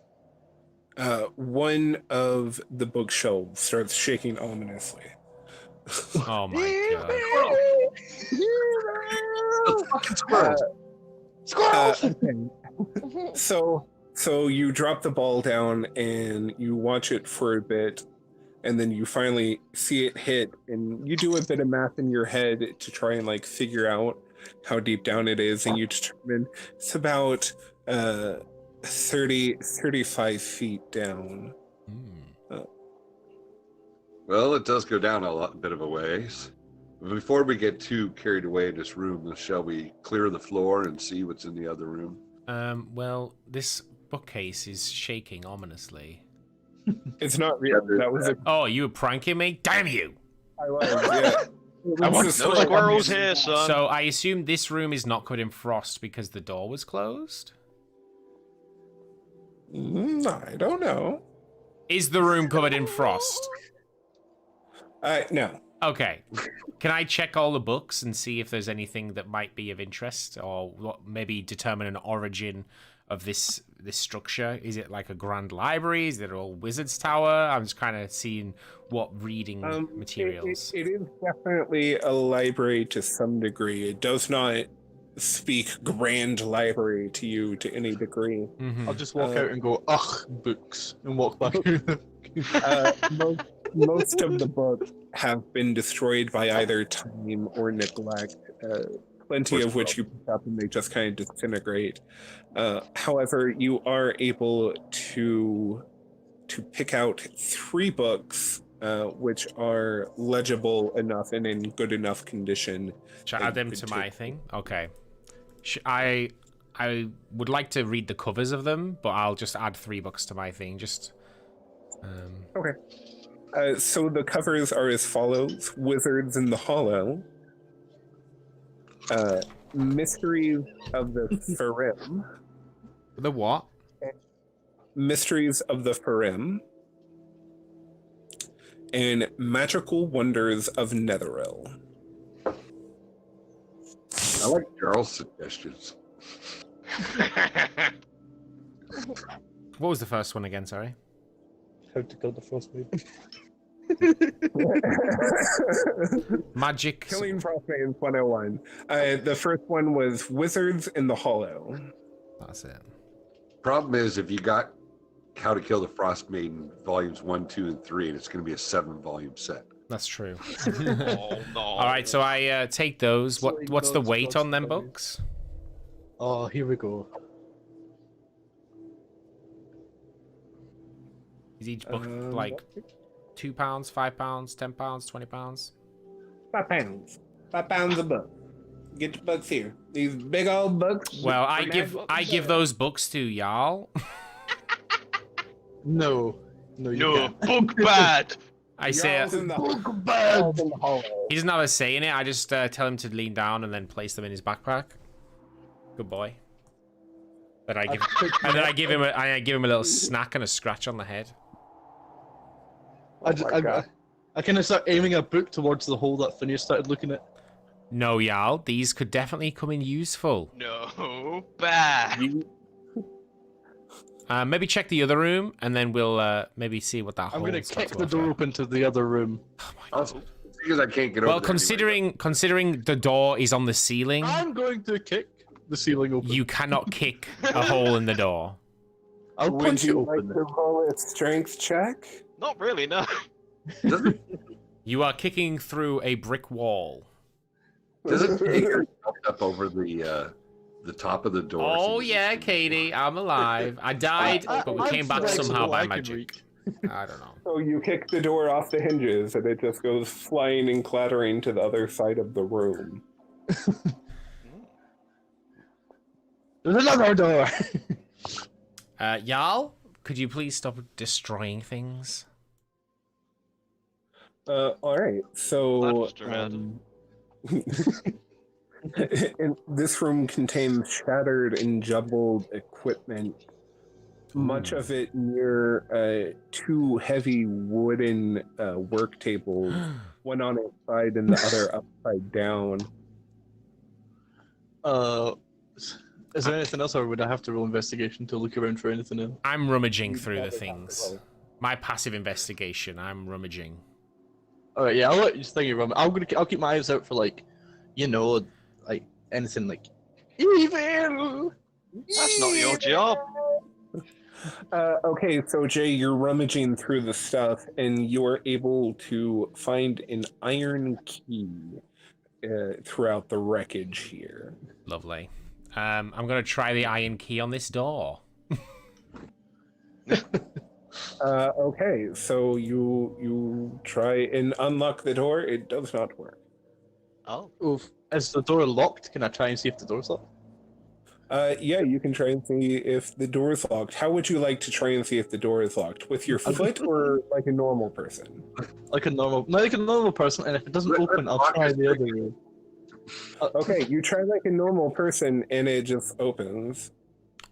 One of the bookshelves starts shaking ominously. Oh my god. Those fucking squirrels. Okay. So you drop the ball down and you watch it for a bit, and then you finally see it hit, and you do a bit of math in your head to try and like figure out how deep down it is, and you determine it's about 35 feet down. Well, it does go down a bit of a ways. Before we get too carried away in this room, shall we clear the floor and see what's in the other room? Well, this bookcase is shaking ominously. It's not real. That was a Oh, you were pranking me? Damn you! I was, yeah. I want no squirrels here, son. So I assume this room is not covered in frost because the door was closed? I don't know. Is the room covered in frost? No. Okay. Can I check all the books and see if there's anything that might be of interest, or maybe determine an origin of this structure? Is it like a grand library? Is it all wizard's tower? I'm just kind of seeing what reading materials. It is definitely a library to some degree. It does not speak grand library to you to any degree. Mhm. I'll just walk out and go, ugh, books, and walk back out. Most of the books have been destroyed by either time or neglect. Plenty of which you pick up and they just kind of disintegrate. However, you are able to pick out 3 books which are legible enough and in good enough condition. Should I add them to my thing? Okay. I would like to read the covers of them, but I'll just add 3 books to my thing. Just Okay. So the covers are as follows: Wizards in the Hollow, Mysteries of the Farim. the what? Mysteries of the Farim, and Magical Wonders of Netheril. I like Charles' suggestions. What was the first one again? Sorry. How to kill the frostmaiden. Magic. Killing Frostmaidens 101. The first one was Wizards in the Hollow. That's it. Problem is, if you got How to Kill the Frost Maiden volumes 1, 2, and 3, and it's going to be a 7-volume set. That's true. Oh, no. All right, so I take those. What's the weight on them books? Oh, here we go. Is each book like £2, £5, £10, £20? £5. £5 a book. Get your books here. These big old books. Well, I give those books to y'all. No, you No, can't. book bad. I say Y'all's in the Hollow. he doesn't have a say in it. I just tell him to lean down and then place them in his backpack. Good boy. But I give him a little snack and a scratch on the head. I kind of start aiming a book towards the hole that Phineas started looking at. No, y'all. These could definitely come in useful. No, bad. Maybe check the other room, and then we'll maybe see what that I'm holds. going to kick the door open to the other room. Also, because I can't get over Well, there considering the door is on the ceiling, I'm going to kick the ceiling open. you cannot kick a hole in the door. I'll Would punch it you like open. to roll a strength check? Not really, no. Doesn't You are kicking through a brick wall. take yourself up over the top of the door? Oh so you yeah, can- Katie, I'm alive. I died, but we came back somehow by magic. I don't know. So you kick the door off the hinges and it just goes flying and clattering to the other side of the room. There's another door! Y'all, could you please stop destroying things? All right. That So, was dramatic. and this room contains shattered and jumbled equipment. Much Ooh. of it near two heavy wooden work tables, one on its side and the other upside down. Is there anything else, or would I have to roll investigation to look around for anything else? I'm rummaging You through the probably have to things. roll. My passive investigation. I'm rummaging. All right, yeah, I'll let you think you run. I'll keep my eyes out for like anything like evil. That's not your job. Okay, so Jay, you're rummaging through the stuff, and you're able to find an iron key throughout the wreckage here. Lovely. I'm gonna try the iron key on this door. Okay, so you try and unlock the door. It does not work. Oh. Oof. Is the door locked? Can I try and see if the door's locked? Yeah, you can try and see if the door is locked. How would you like to try and see if the door is locked? With your foot or like a normal person? Like a normal person, and if it doesn't open, I'll try the other way. Okay, you try like a normal person and it just opens.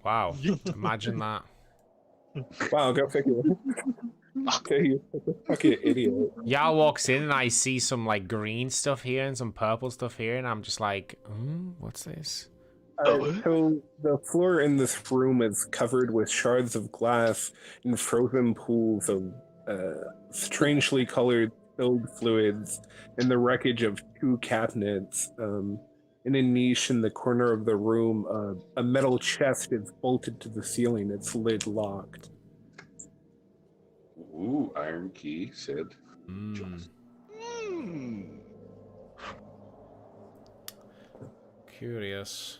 Wow. Imagine that. Wow, go figure. Okay, you fucking idiot. Yao walks in and I see some like green stuff here and some purple stuff here, and I'm just like, what's this? So the floor in this room is covered with shards of glass and frozen pools of strangely colored filled fluids and the wreckage of two cabinets. In a niche in the corner of the room, a metal chest is bolted to the ceiling, its lid locked. Ooh, iron key, said. Curious.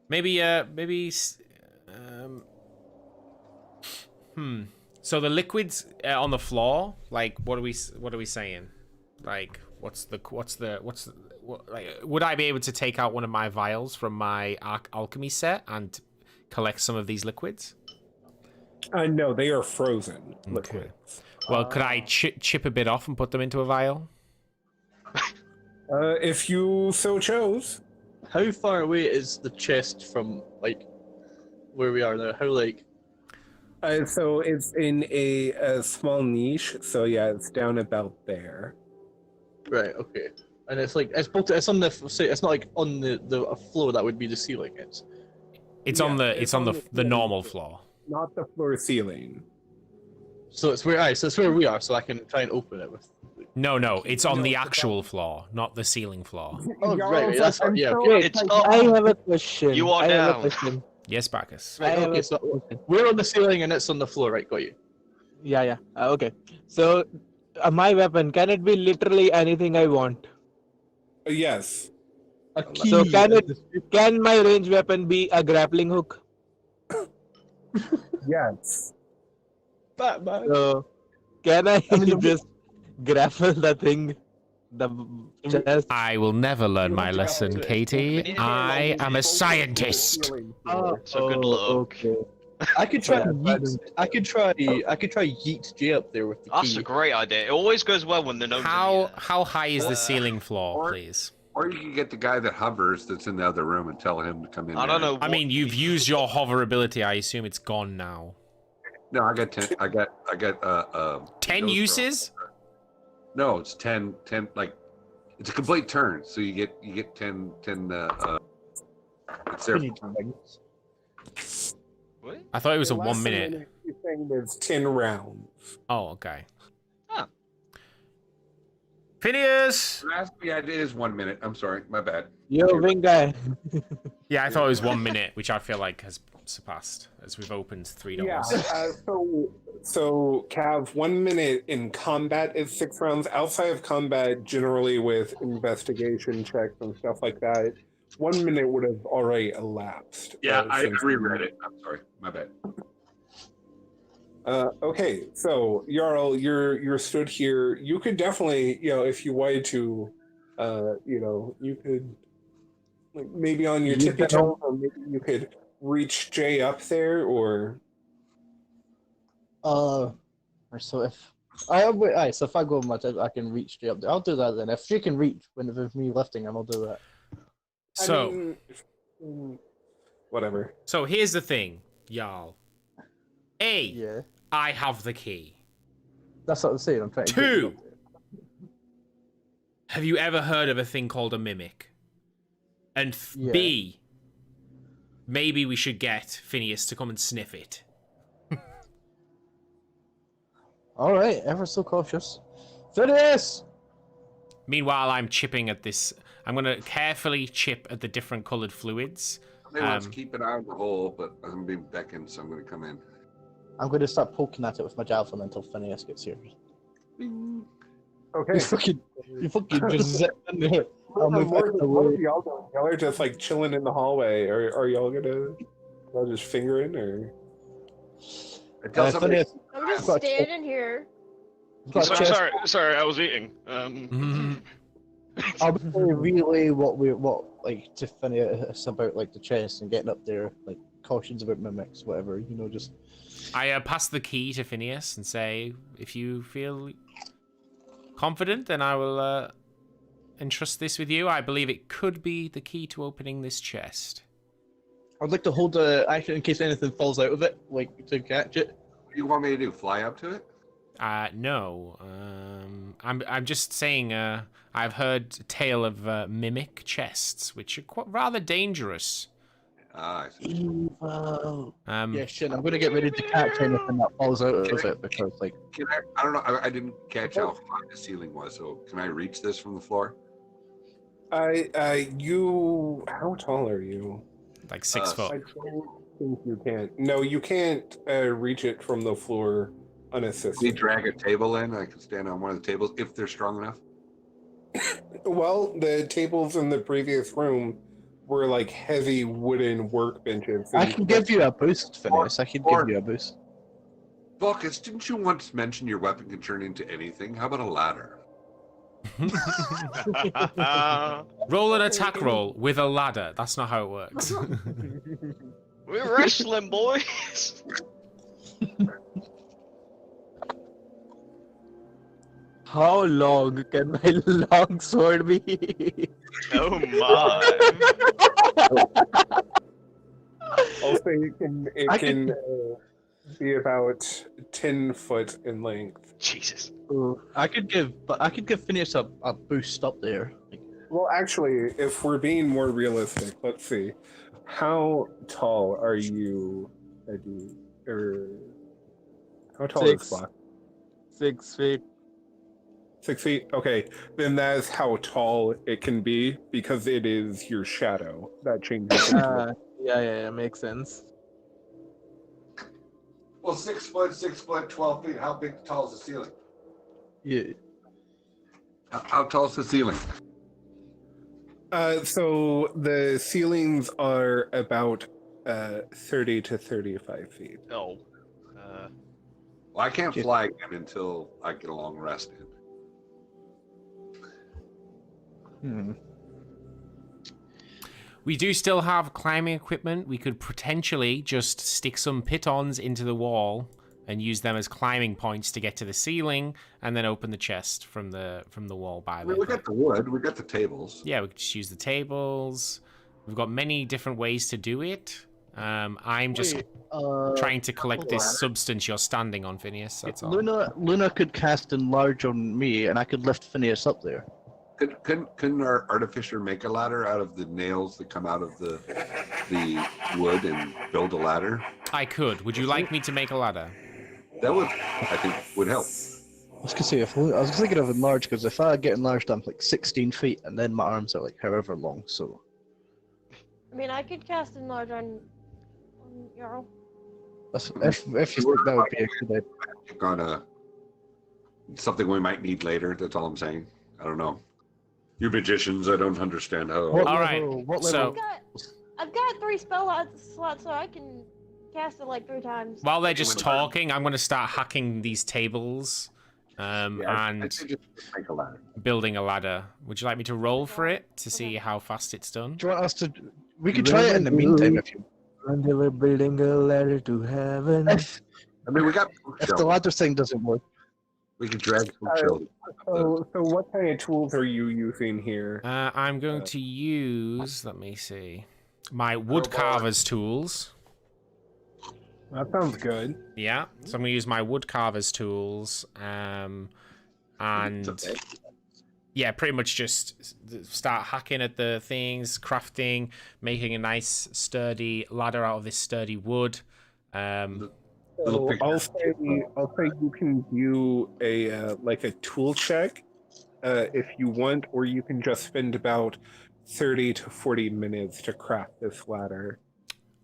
Maybe. So the liquids on the floor, like, what are we saying? Like, like, would I be able to take out one of my vials from my alchemy set and collect some of these liquids? No, they are frozen Okay. liquids. Well, could I chip a bit off and put them into a vial? If you so chose. How far away is the chest from like where we are now? How like? So it's in a small niche. So yeah, it's down about there. Right. Okay. And it's like it's bolted. It's on the. It's not like on the floor that would be the ceiling. It's Yeah, on the it's on the the ceiling. normal floor. Not the floor ceiling. So it's where. So it's where we are. So I can try and open it with. No, it's on No, the it's actual floor, not the ceiling floor. Oh, Y'all, right, that's I'm yeah. so Wait, It's excited. I have a question. You are I have down. a question. Yes, Bacchus. Right, I have okay, a so question. we're on the ceiling and it's on the floor, right? Got you. Yeah. Okay. So, my weapon, can it be literally anything I want? Yes. A key. So can my range weapon be a grappling hook? Yes. Batman. So can I I mean, just grapple the thing? The chest? I will never learn my You lesson, have to- Katie. I am a scientist. So good luck. Okay. I could try. Yeah, Yeet, I could try yeet Jay up there with the That's key. a great idea. It always goes well when the no's in the air. How high is the Uh, ceiling floor, or- please? Or you can get the guy that hovers that's in the other room and tell him to come in. I don't know. I mean, you've used your hover ability. I assume it's gone now. No, I got 10. I got 10 ghost uses? roll. No, it's 10. Like it's a complete turn, so you get 10. It's there. We need to wings. What? I thought it was a Less 1 than minute. You're saying there's 10 rounds. Oh, okay. Huh. Phineas! Yeah, it is 1 minute. I'm sorry, my bad. Yo, wing guy. Yeah, I thought it was 1 minute, which I feel like has surpassed as we've opened 3 Yeah. doors. So Cav, 1 minute in combat is 6 rounds. Outside of combat, generally with investigation checks and stuff like that, 1 minute would have already elapsed. Yeah, I since- reread it. I'm sorry, my bad. Okay, so Jarl, you're stood here. You could definitely, if you wanted to, you could, like, maybe on your You tippy can toes, or maybe you could reach Jay up there, or So So if I go much, I can reach straight up there. I'll do that then. If she can reach with me lifting, I'll do that. So, Whatever. so here's the thing, y'all. A, Yeah. I have the key. That's what I'm saying. I'm trying to get you Two, up there. have you ever heard of a thing called a mimic? And Yeah. B, maybe we should get Phineas to come and sniff it. All right, ever so cautious. Phineas! Meanwhile, I'm chipping at this. I'm going to carefully chip at the different coloured fluids. They want to keep an eye on the hole, but I'm being beckoned, so I'm going to come in. I'm going to start poking at it with my javelin until Phineas gets here. Okay. You fucking just zip in there. I'll move out of the What are way. y'all doing? Y'all are just like chilling in the hallway. Are y'all y'all just fingering or? I tell somebody, Phineas, I'm just Got- standing here. got Sorry, chest. sorry, I was eating. I'll be able to relay what to Phineas about like the chest and getting up there, like cautions about mimics, whatever. Just. I pass the key to Phineas and say, if you feel confident, then I will entrust this with you. I believe it could be the key to opening this chest. I'd like to hold the action in case anything falls out of it, like to catch it. what do you want me to do? Fly up to it? No. I'm just saying. I've heard a tale of mimic chests, which are quite rather dangerous. Ah, I see. Evil. Yeah, shit. I'm gonna get ready to catch anything that falls out of it because, like, Can I don't know. I didn't catch how high the ceiling was, so can I reach this from the floor? You. How tall are you? like 6 I foot. I don't think you can. No, you can't reach it from the floor unassisted. Can we drag a table in? I can stand on one of the tables if they're strong enough. Well, the tables in the previous room were like heavy wooden workbenches. I can give you a boost, Phineas. I can give you a boost. Vulcus, didn't you once mention your weapon can turn into anything? How about a ladder? Roll an attack roll with a ladder. That's not how it works. We're wrestling, boys. How long can my long sword be? Oh my. I'll say it can be about 10 foot in length. Jesus. I could give Phineas a boost up there. Well, actually, if we're being more realistic, let's see. How tall are you, Eddie? Or how tall is 6. Block? 6 feet. 6 feet? Okay, then that's how tall it can be because it is your shadow that changes. Yeah, makes sense. Well, 6 foot, 6 foot, 12 feet. How big tall is the ceiling? Yeah. How tall is the ceiling? So the ceilings are about 30 to 35 feet. Oh. Well, I can't fly again until I get a long rest in. We do still have climbing equipment. We could potentially just stick some pitons into the wall and use them as climbing points to get to the ceiling, and then open the chest from the wall by I mean, we got the wood, we got the tables. Yeah, we could just use the tables. We've got many different ways to do it. I'm just trying to collect this substance you're standing on, Phineas. That's all. Luna could cast enlarge on me, and I could lift Phineas up there. Couldn't our artificer make a ladder out of the nails that come out of the wood and build a ladder? I could. Would you like me to make a ladder? That would, I think, would help. I was gonna say, I was thinking of enlarge because if I get enlarged, I'm like 16 feet, and then my arms are like however long. So. I mean, I could cast enlarge on Jarl. If you think that would be a good idea. On something we might need later. That's all I'm saying. I don't know. You magicians, I don't understand how. All right. So I've got 3 spell slots, so I can cast it like 3 times. while they're just talking, I'm going to start hacking these tables and just make a ladder. building a ladder. Would you like me to roll for it to see how fast it's done? Do you want us to? We could try it in the meantime if you. And they were building a ladder to heaven. I mean, we got. If the ladder thing doesn't work. We can drag some Uh, children. So what kind of tools are you using here? I'm going to use, let me see, my wood carver's tools. That sounds good. Yeah, so I'm going to use my wood carver's tools. And yeah, pretty much just start hacking at the things, crafting, making a nice sturdy ladder out of this sturdy wood. So I'll say you can do a like a tool check if you want, or you can just spend about 30 to 40 minutes to craft this ladder.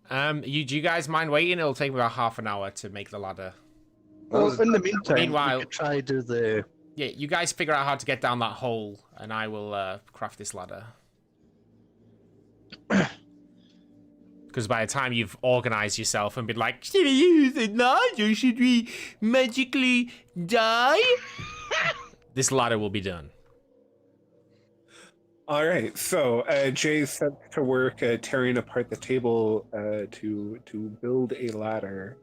Do you guys mind waiting? It'll take me about half an hour to make the ladder. Well, in the meantime, Meanwhile- we could try do the. Yeah, you guys figure out how to get down that hole, and I will craft this ladder. Because by the time you've organized yourself and been like, should we use a ladder? Should we magically die? This ladder will be done. All right, so Jay sets to work tearing apart the table to build a ladder.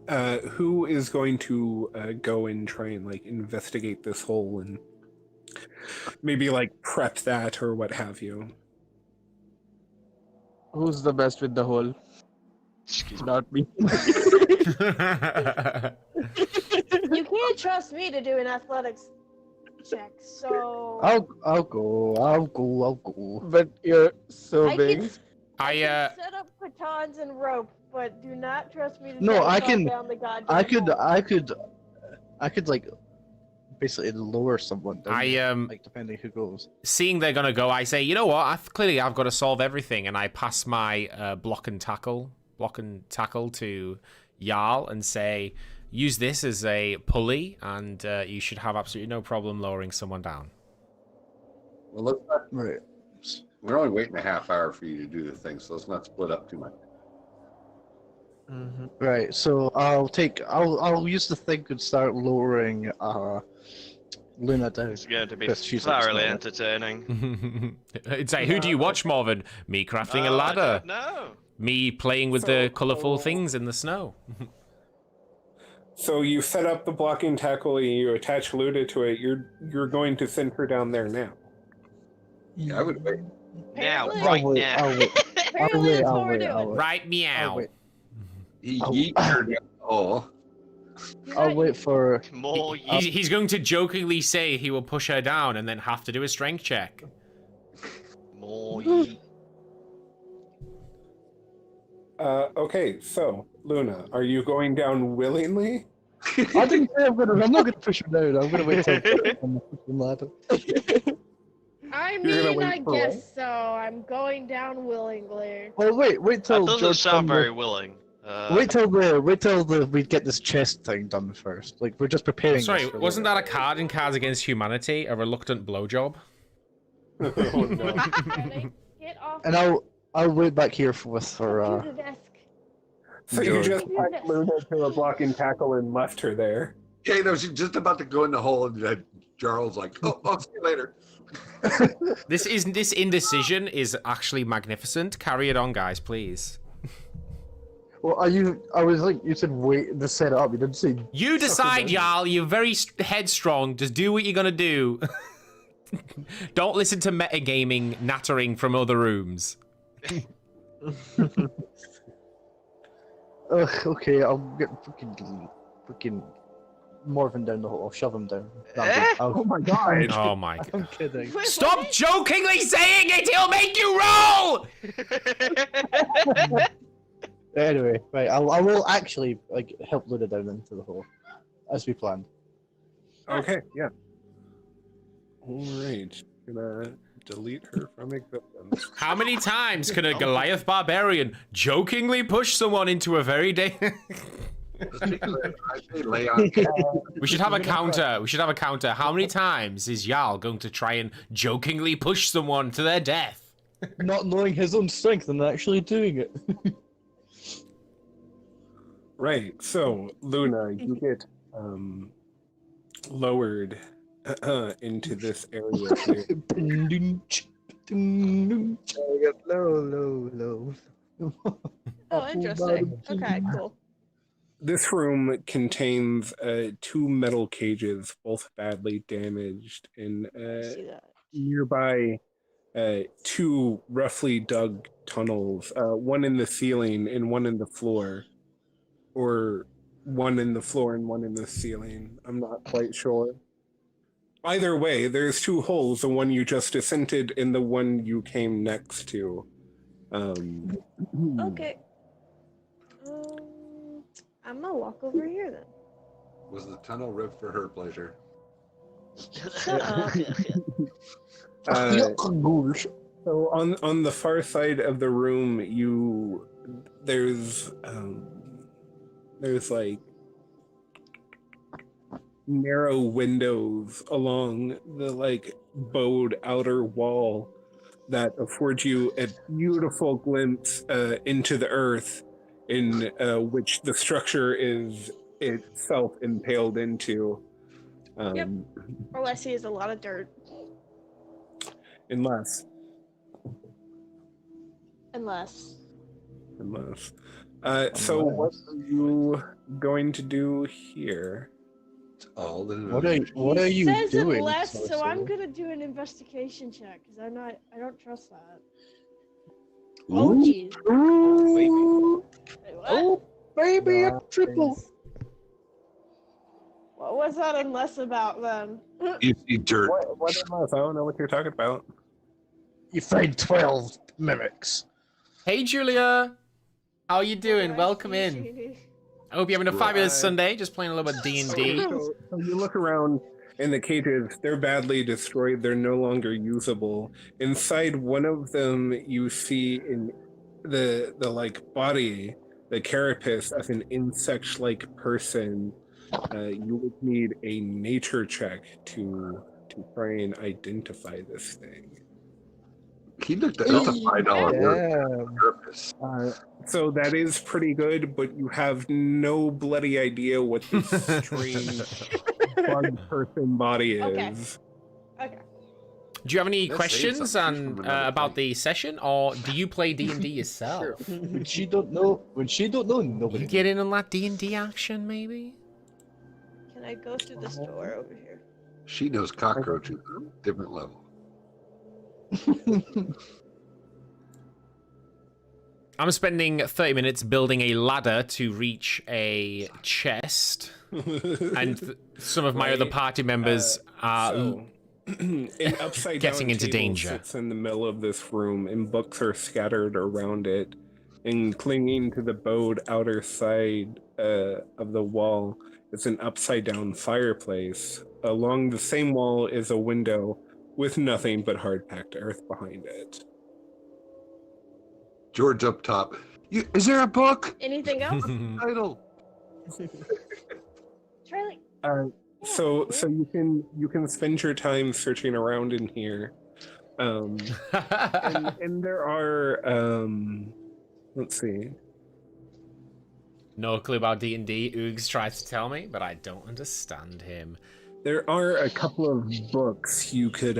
Who is going to go and try and like investigate this hole and maybe like prep that or what have you? Who's the best with the hole? Excuse me. Not me. You can't trust me to do an athletics check, so I'll go. But you're so I big. can set up batons and rope, but do not trust me to No, try I to can- fall down the goddamn hole. I could like basically lower someone down, like depending who goes. Seeing they're gonna go, I say, you know what? Clearly, I've got to solve everything, and I pass my block and tackle to Jarl and say, use this as a pulley, and you should have absolutely no problem lowering someone down. Well, let's not, Right. we're only waiting a half hour for you to do the thing, so let's not split up too much. Mhm. Right. So I'll use the thing and start lowering Luna down. It's going to be Because she's like thoroughly small. entertaining. It's like, who do you watch more than me crafting a ladder? No. Me playing with the colourful things in the snow. So you set up the blocking tackle, you attach Luda to it. You're going to send her down there now. Yeah, I would wait. Now, Apparently- right I'll wait, now. I'll wait. Apparently that's what we're doing. I'll wait. Right, meow. I'll wait. He Oh. yeeted her down the hole. You're I'll not- wait for. More He's going to jokingly say he will push her down and then have to do a strength check. More yeet. Okay, so Luna, are you going down willingly? I didn't say I'm not gonna push him down. I'm gonna wait till I'm gonna push him ladder. I You're gonna mean, wait I for guess so. I'm going down willingly. Well, wait That till doesn't George sound done very willing. wait till we get this chest thing done first. Like we're just preparing. Sorry, this for wasn't later. that a card in Cards Against Humanity? A reluctant blowjob? Oh, no. Ready? Get off. And I'll wait back here for to the desk. So you George. just packed Luna to a blocking tackle and left her there. Yeah, no, she's just about to go in the hole, and Jarl's like, "Oh, I'll see you later." This indecision is actually magnificent. Carry it on, guys, please. Well, I was like, you said wait to set it up. You didn't say. You decide, Jarl. You're very headstrong. Just do what you're gonna do. Don't listen to metagaming nattering from other rooms. Okay, I'll get freaking Morven down the hole. I'll shove him down. No, I'm Eh? Oh my god! Oh my I'm god. kidding. Wait, Stop what? jokingly saying it! He'll make you roll! Anyway, right, I will actually like help Luna down into the hole, as we planned. Okay, yeah. Alright, gonna delete her from existence. How many times can a Goliath barbarian jokingly push someone into a very I say lay on. We should have a counter. We should have a counter. How many times is Jarl going to try and jokingly push someone to their death? Not knowing his own strength and actually doing it. Right, so Luna, you get lowered into this area here. Low. Oh, interesting. Okay, cool. this room contains 2 metal cages, both badly damaged, and I see that. nearby 2 roughly dug tunnels, one in the ceiling and one in the floor, or one in the floor and one in the ceiling. I'm not quite sure. Either way, there's 2 holes, the one you just ascended and the one you came next to. Okay. I'm gonna walk over here then. Was the tunnel ripped for her pleasure? Shut up. So on the far side of the room, there's like narrow windows along the like bowed outer wall that afford you a beautiful glimpse into the earth, in which the structure is itself impaled into. Yep. All I see is a lot of dirt. Unless. So what are you going to do here? It's all the What are you says doing? Unless, so Sorcerer? I'm gonna do an investigation check because I don't trust that. Ooh. Oh jeez. Wait, what? Oh, baby, a triple. What was that unless about then? You see dirt. What unless? I don't know what you're talking about. You find 12 mimics. Hey, Julia. How you doing? What do I Welcome see, in. Shady? I hope you're having a fabulous Sunday. Just playing a little bit of D&D. So you look around in the cages, they're badly destroyed, they're no longer usable. Inside one of them you see in the like body, the carapace of an insect-like person. You would need a nature check to try and identify this thing. He looked at that's a $5 word. Purpose. So that is pretty good, but you have no bloody idea what this strange bug person body is. Okay. Do you have any Let's save questions something on from another about thing. the session, or do you play D&D yourself? When she don't know, nobody. You get in on that D&D action, maybe? Can I go through this door over here? She knows cockroaches at a different level. I'm spending 30 minutes building a ladder to reach a chest, and some of my other party members are So, an upside getting down into table danger. sits in the middle of this room, and books are scattered around it. And clinging to the bowed outer side of the wall is an upside down fireplace. Along the same wall is a window with nothing but hard packed earth behind it. George up top. Is there a book? Anything else? Title. Charlie. So you can spend your time searching around in here, and there are let's see. No clue about D&D. Oogs tries to tell me, but I don't understand him. There are a couple of books you could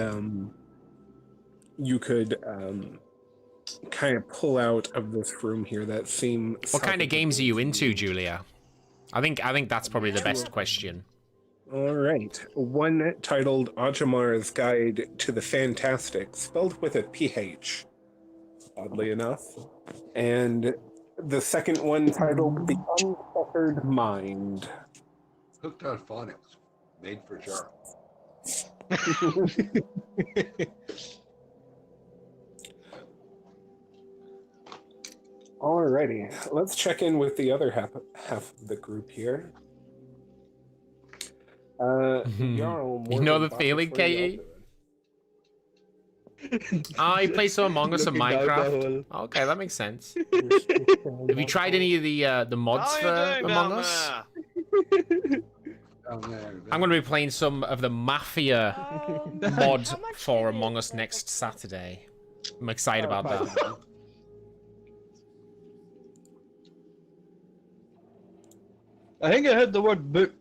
kind of pull out of this room here that seem. What kind of games are you into, Julia? I think that's probably the best question. All right. One titled Ajamar's Guide to the Fantastic, spelled with a PH, oddly enough. And the second one titled The Unfettered Mind. Hooked on phonics. Made for Charles. Alrighty, let's check in with the other half of the group here. Jarl, You know the Morgan, feeling, Bach, what are y'all Katie? doing? You play some Among Us and Looking down the Minecraft. hole. Okay, that makes sense. Have you tried any of the mods How for are you doing Among down Us? there? Down there. I'm going to be playing some of the Mafia mod how much for did it Among Us cost? next Saturday. I'm excited about that. I think I heard the word book.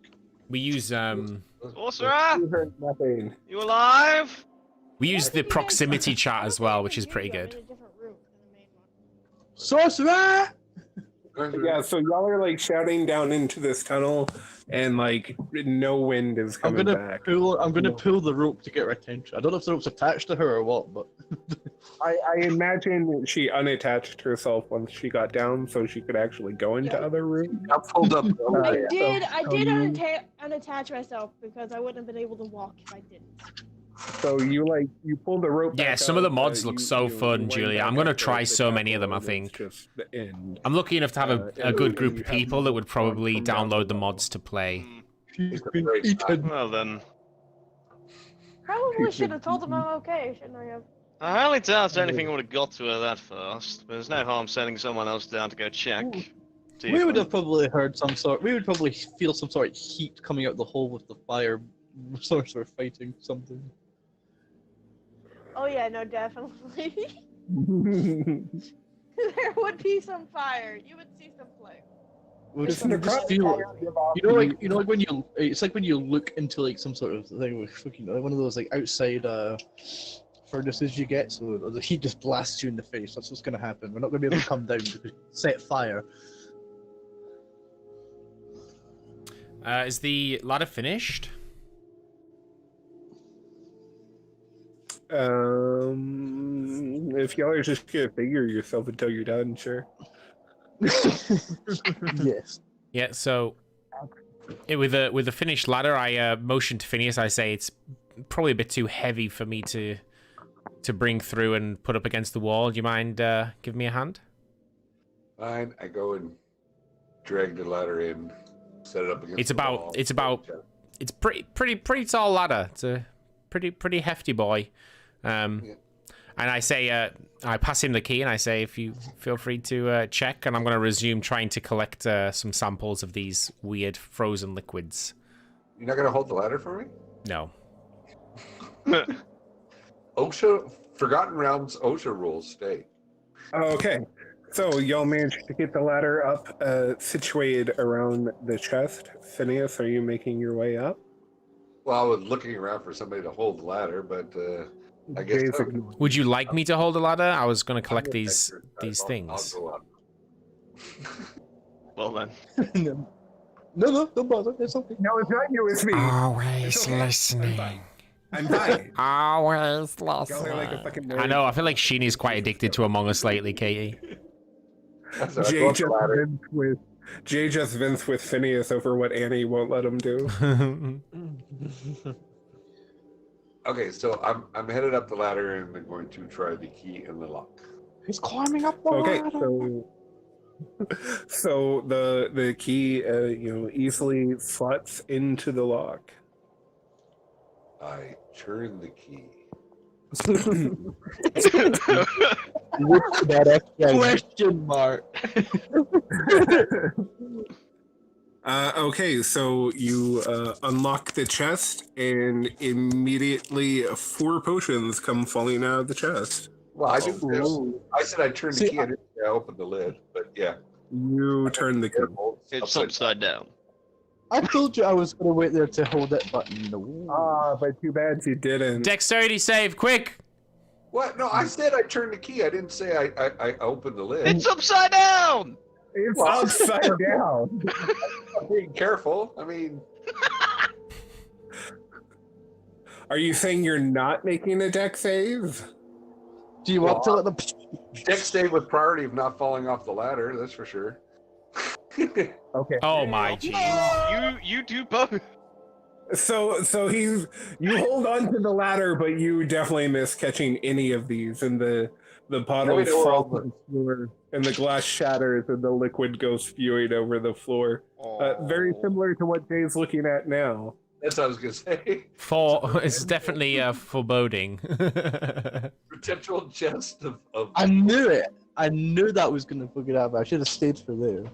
We use Sorcerer, You heard nothing. you alive? we use the proximity chat as well, which is pretty good. In a different room than the main one. Sorcerer! Yeah, so y'all are like shouting down into this tunnel, and like no wind is I'm coming gonna back. pull the rope to get her attention. I don't know if the rope's attached to her or what, but I imagine she unattached herself once she got down, so she could actually go into other rooms. I pulled up. I did you- unattach myself because I wouldn't have been able to walk if I didn't. So you pull the rope. Yeah, back some of the up, mods look so fun, wind Julia. back I'm gonna up try towards the so many of them, I tackle, and think. it's just the end. I'm lucky enough to have a and good then group you of have people that would probably from down download the below. mods to play. she's a been great eaten. Well then, Probably should have told them I'm okay, shouldn't I have? I highly doubt anything would have got to her that fast. But there's no harm sending someone else down to go check. See We if would I- have probably heard some sort. We would probably feel some sort of heat coming out the hole with the fire. Sort of fighting something. Oh yeah, no, definitely. There would be some fire. You would see some flame. We It's just, we just necrotic feel it. fire give off You know, like when you, it's like when you look into like some sort of thing with fucking one of those like outside furnaces you get, so the heat just blasts you in the face. That's what's gonna happen. We're not gonna be able to come down because set fire. Is the ladder finished? If y'all are just gonna figure yourself until you're done, sure. Yes. Yeah, so with the finished ladder, I motion to Phineas. I say it's probably a bit too heavy for me to bring through and put up against the wall. Do you mind giving me a hand? Fine. I go and drag the ladder in, set it up against. It's the about- wall. it's about- It's pretty tall ladder. It's a pretty hefty boy. And I say, I pass him the key, and I say, if you feel free to check, and I'm going to resume trying to collect some samples of these weird frozen liquids. You're not gonna hold the ladder for me? No. OSHA, Forgotten Realms OSHA rules state. Okay, so y'all managed to get the ladder up, situated around the chest. Phineas, are you making your way up? Well, I was looking around for somebody to hold the ladder, but I guess Jay's so. ignoring. Would you like me to hold the ladder? I was going to collect I'm gonna these take her. things. I'll go up. Well then. No, don't bother. It's okay. No, it's not you, it's me. Always It's okay. listening. I'm fine. Always Y'all are like a fucking I know. I feel like Sheeny's quite addicted to Among Us lately, Katie. So I go Jay up the ladder. just vents with Phineas over what Annie won't let him do. Okay, so I'm headed up the ladder and I'm going to try the key in the lock. He's climbing up the Okay, ladder. so the key easily slots into the lock. I turn the key. Question mark. Okay, so you unlock the chest, and immediately 4 potions come falling out of the chest. Well, I didn't. I said I turned the See, key. I didn't say I opened the lid, but yeah. You turn the key. It's upside down. I told you I was gonna wait there to hold it, but no. But too bad you didn't. Dexterity save, quick! What? No, I said I turned the key. I didn't say I opened the lid. It's upside down! It's upside down. I'm being careful. I mean, Are you saying you're not making a deck save? Do you want to let them? deck stay with priority of not falling off the ladder. That's for sure. Okay. Oh my jeez. You do both. So you hold on to the ladder, but you definitely miss catching any of these, and the bottles know fall all to the floor, and the glass shatters, and the liquid goes spewing over the floor. Very similar to what Jay's looking at now. That's what I was gonna say. It's definitely foreboding. Potential chest of I knew it. I knew that was gonna fucking happen. I should have stayed for there.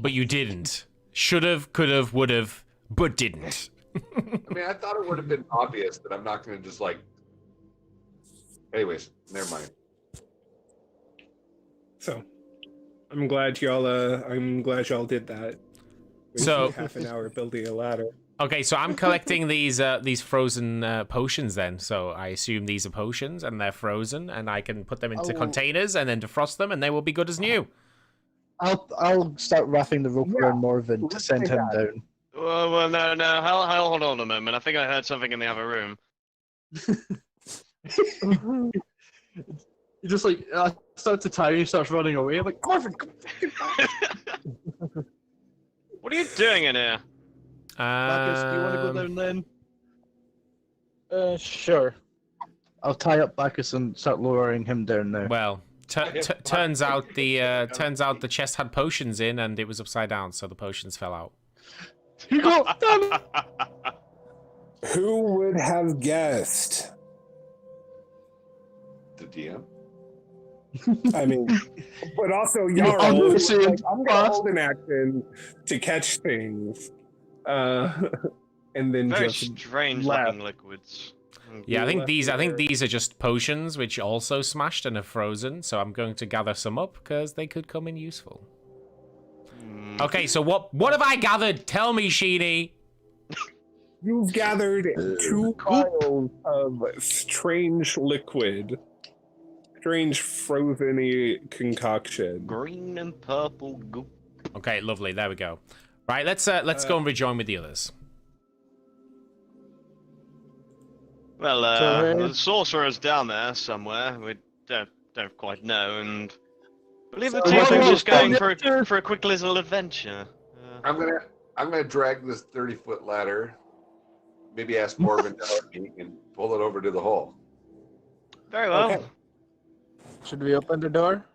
But you didn't. Should've, could've, would've, but didn't. I mean, I thought it would have been obvious that I'm not gonna just like. Anyways, never mind. So, I'm glad y'all did that. We So- spent half an hour building a ladder. Okay, so I'm collecting these frozen potions then. So I assume these are potions and they're frozen, and I can put them into Oh. containers and then defrost them, and they will be good as new. I'll start wrapping the rope Yeah, around Morvin to let's send say him that. down. Well, no. Hold on a moment. I think I heard something in the other room. He just like starts to tie, he starts running away. I'm like, Morvin, come fucking back. What are you doing in here? Bacchus, do you want to go down then? Sure. I'll tie up Bacchus and start lowering him down now. Well, turns out the chest had potions in, and it was upside down, so the potions fell out. You go, damn it! Who would have guessed? The DM. I mean, but also I'm Jarl. gonna was say like, I'm gonna fast. hold an action to catch things, and then Very just strange laugh. looking liquids. Yeah, I think Left these are just potions which also smashed and are frozen. So I'm going to gather some up because they could come in useful. Hmm. Okay, so what have I gathered? Tell me, Sheeny. You've gathered 2 vials of strange liquid, strange frozen-y concoction. Green and purple goop. Okay, lovely. There we go. Right, let's go and rejoin with the others. Well, So, the sorcerer's down there somewhere. We don't quite know, and I believe the So two what things do you just going want? for a quick little adventure. I'm gonna drag this 30-foot ladder. Maybe ask Morvin to help me and pull it over to the hole. Very well. Okay. Should we open the door?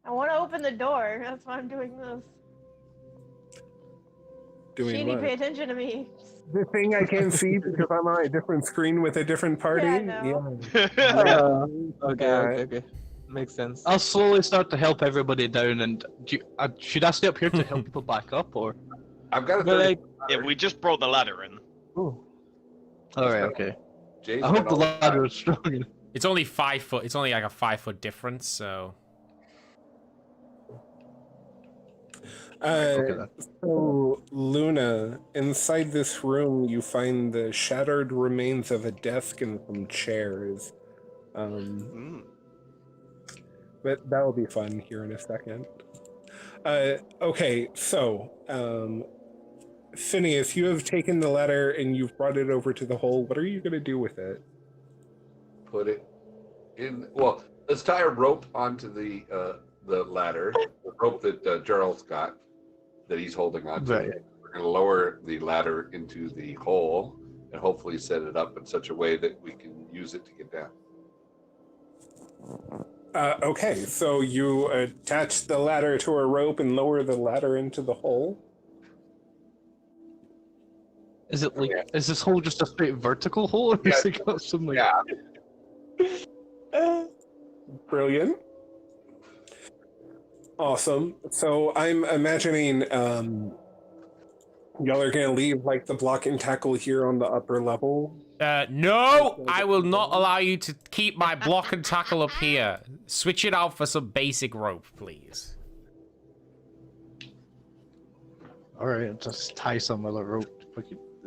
I want to open the door. That's why I'm doing this. Doing Sheeny, what? pay attention to me. The thing I can't see because I'm on a different screen with a different party. Yeah, I know. Okay. Makes sense. I'll slowly start to help everybody down, and should I stay up here to help people back up, or? I've got a But 30 like, Yeah, we just brought the ladder in. Oh. All right, okay. Jay's I hope got the all ladder is strong enough. It's only 5 foot. It's only like a 5 foot difference. So So, Luna, inside this room, you find the shattered remains of a desk and some chairs. Mm. But that'll be fun here in a second. Okay, so, Phineas, you have taken the letter and you've brought it over to the hole. What are you going to do with it? Put it in. Well, let's tie a rope onto the ladder, the rope that Gerald's got that he's holding onto. Right. We're going to lower the ladder into the hole and hopefully set it up in such a way that we can use it to get down. Okay, so you attach the ladder to a rope and lower the ladder into the hole. Is it like? Is this hole just a straight vertical hole, or has it got some like? Yeah. Brilliant. Awesome. So I'm imagining y'all are gonna leave like the block and tackle here on the upper level. no, I will not allow you to keep my block and tackle up here. Switch it out for some basic rope, please. All right, just tie some other rope.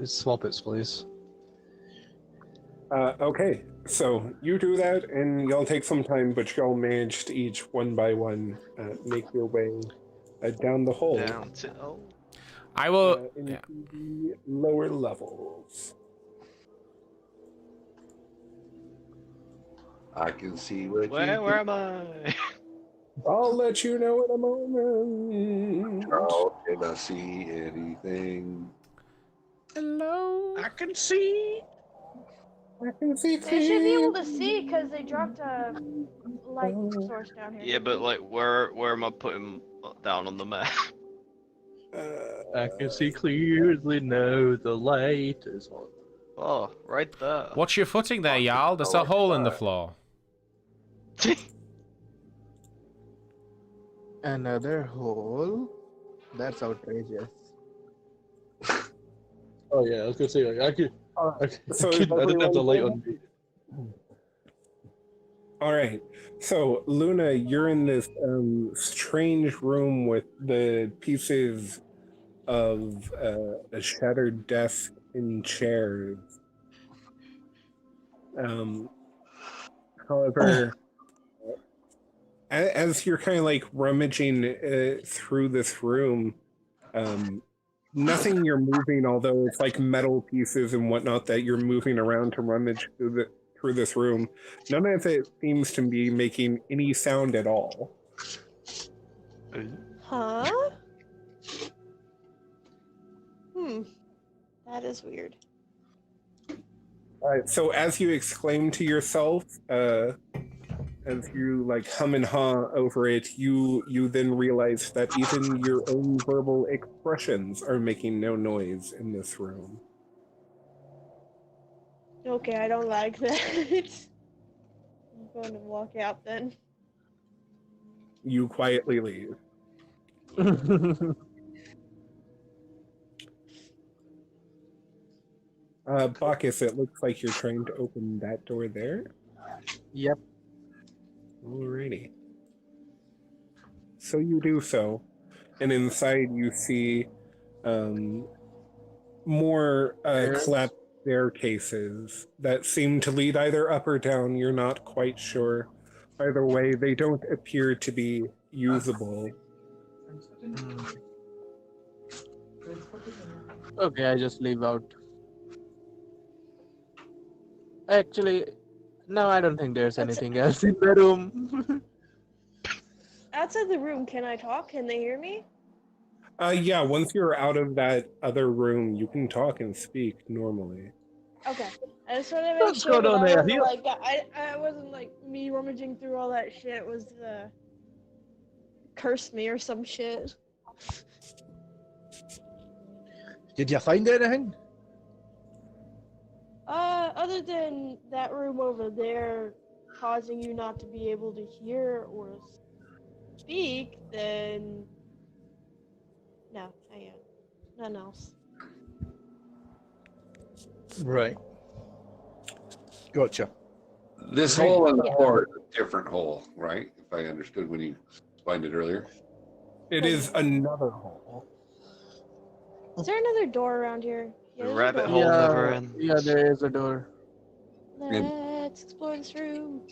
Swap its place. Okay, so you do that, and y'all take some time, but y'all manage to each one by one make your way down the hole Down to I will. into Yeah. the lower levels. I can see what where am I? I'll let you know in a moment. Oh, can I see anything? Hello. I can see. I can see They should be able to see because they dropped a light source down here. Yeah, but like, where am I putting down on the map? I can see clearly now. The light is on. Oh, right there. What's your footing there, Jarl? There's a hole in the floor. another hole? That's outrageous. Oh yeah, I was gonna say like, I So I didn't have the light on me. All right. So, Luna, you're in this strange room with the pieces of a shattered desk and chairs. However, as you're kind of like rummaging through this room, nothing you're moving, although it's like metal pieces and whatnot that you're moving around to rummage through this room. None of it seems to be making any sound at all. Huh? That is weird. So as you exclaim to yourself, as you like hum and haw over it, you then realize that even your own verbal expressions are making no noise in this room. Okay, I don't like that. I'm going to walk out then. You quietly leave. Bacchus, it looks like you're trying to open that door there. Yep. Alrighty. So you do so, and inside you see more collapsed staircases that seem to lead either up or down. You're not quite sure. Either way, they don't appear to be usable. Okay, I just leave out. Actually, no, I don't think there's anything else in the room. Outside the room, can I talk? Can they hear me? Yeah, once you're out of that other room, you can talk and speak normally. Okay. I just want to make Let's sure go that down I there. wasn't, like, I wasn't like me rummaging through all that shit was cursed me or some shit. Did you find anything? Other than that room over there causing you not to be able to hear or speak, then no, I am. None else. Right. Gotcha. This hole in the Yeah. floor is a different hole, right? If I understood when you explained it earlier. It is another hole. Is there another door around here? The there's a rabbit door. hole never Yeah, ends. yeah, there is a door. Let's explore this room.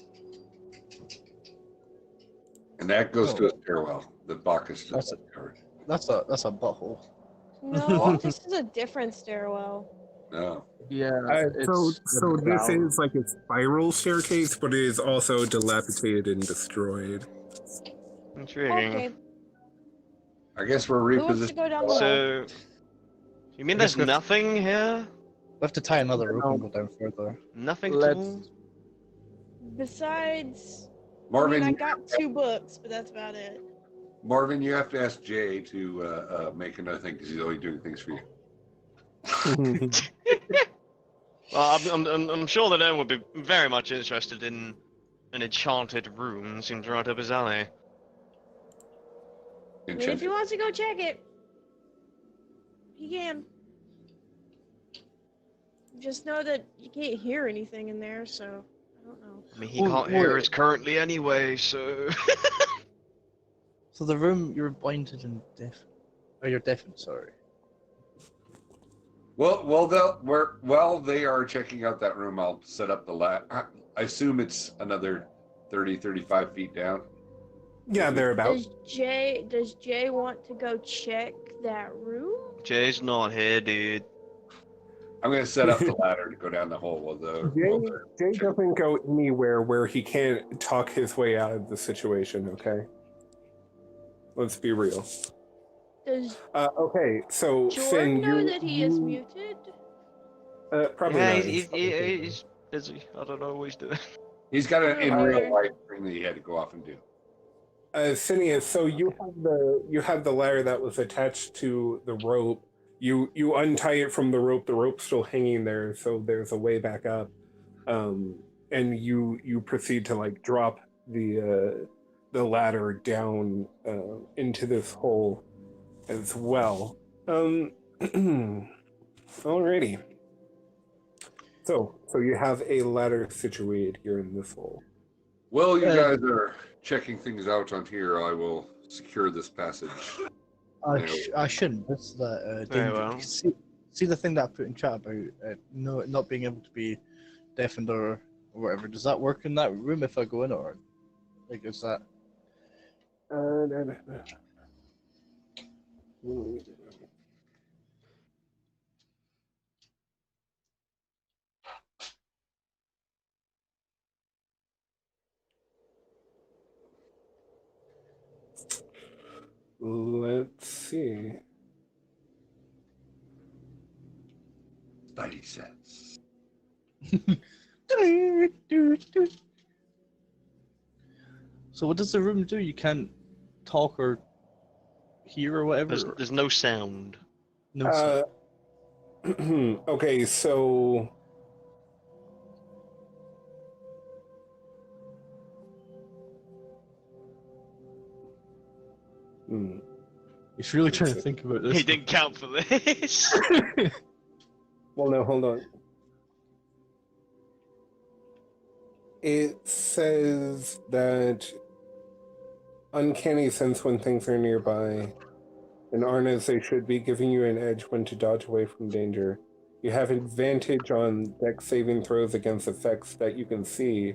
And that goes to a stairwell that Bacchus That's just covered. That's a butthole. No, this is a different stairwell. No. Yeah. So it's this down. is like a spiral staircase, but it is also dilapidated and destroyed. Intriguing. Okay, I guess we're who wants to repositioning. go down the hall? So, you mean I guess there's nothing here? We have to tie another rope and go down further. Nothing Let's- at all? Besides, Marvin, I mean, I got 2 books, but that's about it. Marvin, you have to ask Jay to make another thing because he's only doing things for you. Well, I'm sure that Ern would be very much interested in an enchanted room. Seems right up his alley. I mean, if he wants to go check it, he can. Just know that you can't hear anything in there, so I don't know. I mean, he Well, can't hear well- us currently anyway, so. So the room you're blinded and deaf. Oh, you're deafened, sorry. While they are checking out that room, I'll set up the ladder. I assume it's another 30, 35 feet down. Yeah, thereabouts. Does Jay want to go check that room? Jay's not here, dude. I'm going to set up the ladder to go down the hole while Jay doesn't go anywhere where he can't talk his way out of the situation, okay? Let's be real. Does Okay, so Jordan Finn, know you, that he is muted? Probably Yeah, not. he's busy. I don't know what he's doing. He's got an in Okay. real life thing that he had to go off and do. Phineas, so you have the ladder that was attached to the rope. You untie it from the rope. The rope's still hanging there, so there's a way back up. And you proceed to like drop the ladder down into this hole as well. Alrighty. So you have a ladder situated here in this hole. While you guys are checking things out on here, I will secure this passage. I shouldn't. That's the Very danger. well. See the thing that I put in chat about no not being able to be deafened or whatever. Does that work in that room if I go in, or like is that Da, da, da. Let's see. Spidey sense. So what does the room do? You can't talk or hear or whatever? There's no sound. No sound. Okay, so He's really trying to think about this. He didn't count for this. well, no, hold on. It says that uncanny sense when things are nearby, and Arnas, they should be giving you an edge when to dodge away from danger. You have advantage on dex saving throws against effects that you can see.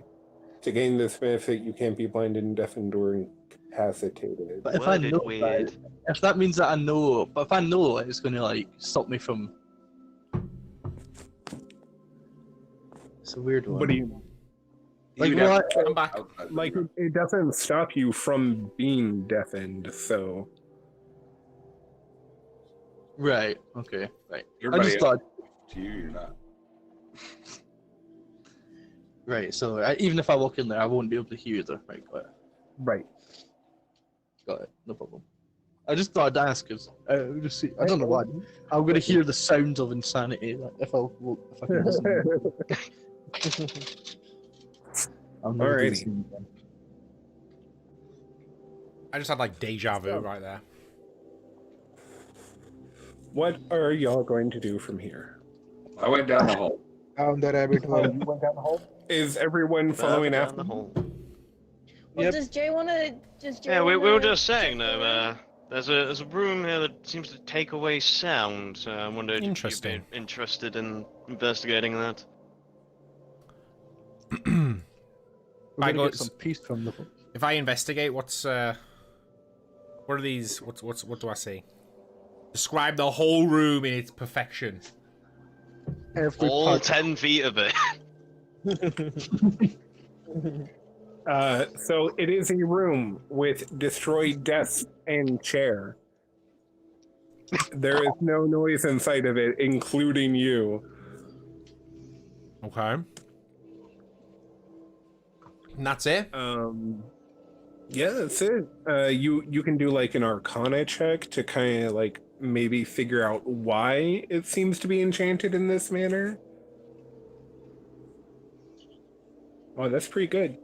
To gain this benefit, you can't be blinded, deafened, or incapacitated. But if I know weird. that, if that means that I know, but if I know it's going to like stop me from. It's a weird one. What do you? Like, You'd well, have to- I'm back. like it doesn't stop you from being deafened, so Right. Okay. Right. I Everybody just thought. to you, you're not. Right. So even if I walk in there, I won't be able to hear either. Right. Got it. right. Got it. No problem. I just thought I'd ask because I don't know why. I'm going to hear the sounds of insanity if I can listen. I'm never gonna Alrighty. see them again. I just had like deja vu right there. What are y'all going to do from here? I went down the hall. Down the rabbit hole. You went down the hole? Is everyone following Down after? the hole. Well, Yep. does Jay want to? Yeah, we were just saying though. There's a room here that seems to take away sound. So I wondered if you'd Interesting. be interested in investigating that. We're I gonna got get some peace from the. If I investigate, what are these? What do I see? Describe the whole room in its perfection. Every All part. 10 feet of it. So it is a room with destroyed desk and chair. There is no noise inside of it, including you. Okay. And that's it. Yeah, that's it. You can do like an Arcana check to kind of like maybe figure out why it seems to be enchanted in this manner. Oh, that's pretty good.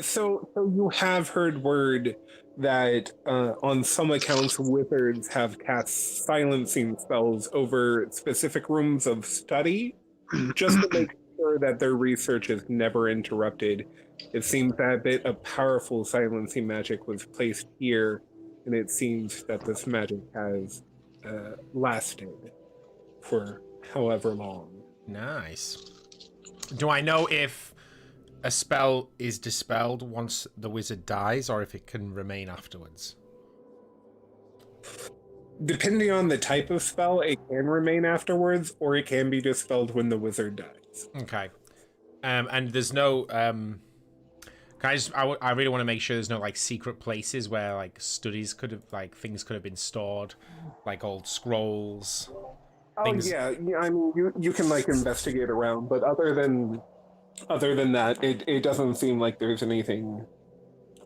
So you have heard word that on some accounts wizards have cast silencing spells over specific rooms of study just to make sure that their research is never interrupted. It seems that a bit of powerful silencing magic was placed here, and it seems that this magic has lasted for however long. Nice. Do I know if a spell is dispelled once the wizard dies, or if it can remain afterwards? Depending on the type of spell, it can remain afterwards, or it can be dispelled when the wizard dies. Okay. And there's no guys, I really want to make sure there's no like secret places where like studies could have like things could have been stored, like old scrolls. Things... Oh yeah, I mean you can like investigate around, but other than that, it doesn't seem like there's anything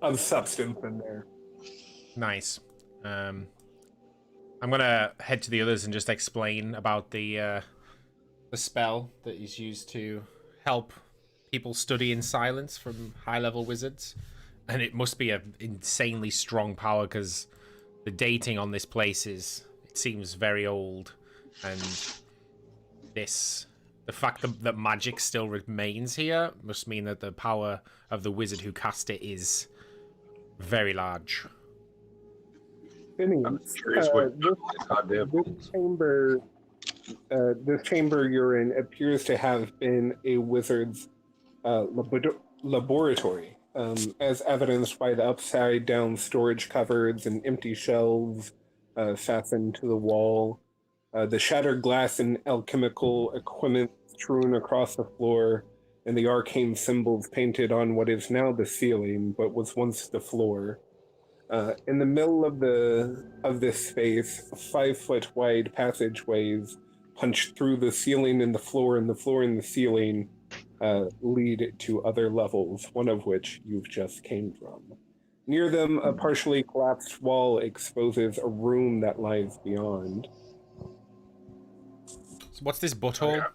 of substance in there. Nice. I'm gonna head to the others and just explain about the spell that is used to help people study in silence from high-level wizards, and it must be an insanely strong power because the dating on this place it seems very old, and the fact that magic still remains here must mean that the power of the wizard who cast it is very large. Phineas, I'm curious what goddamn. this chamber you're in appears to have been a wizard's laboratory. as evidenced by the upside-down storage cupboards and empty shelves fastened to the wall, the shattered glass and alchemical equipment strewn across the floor, and the arcane symbols painted on what is now the ceiling, but was once the floor. In the middle of this space, 5-foot-wide passageways punch through the ceiling and the floor, and the floor and the ceiling lead to other levels, one of which you've just came from. Near them, a partially collapsed wall exposes a room that lies beyond. So what's this butthole?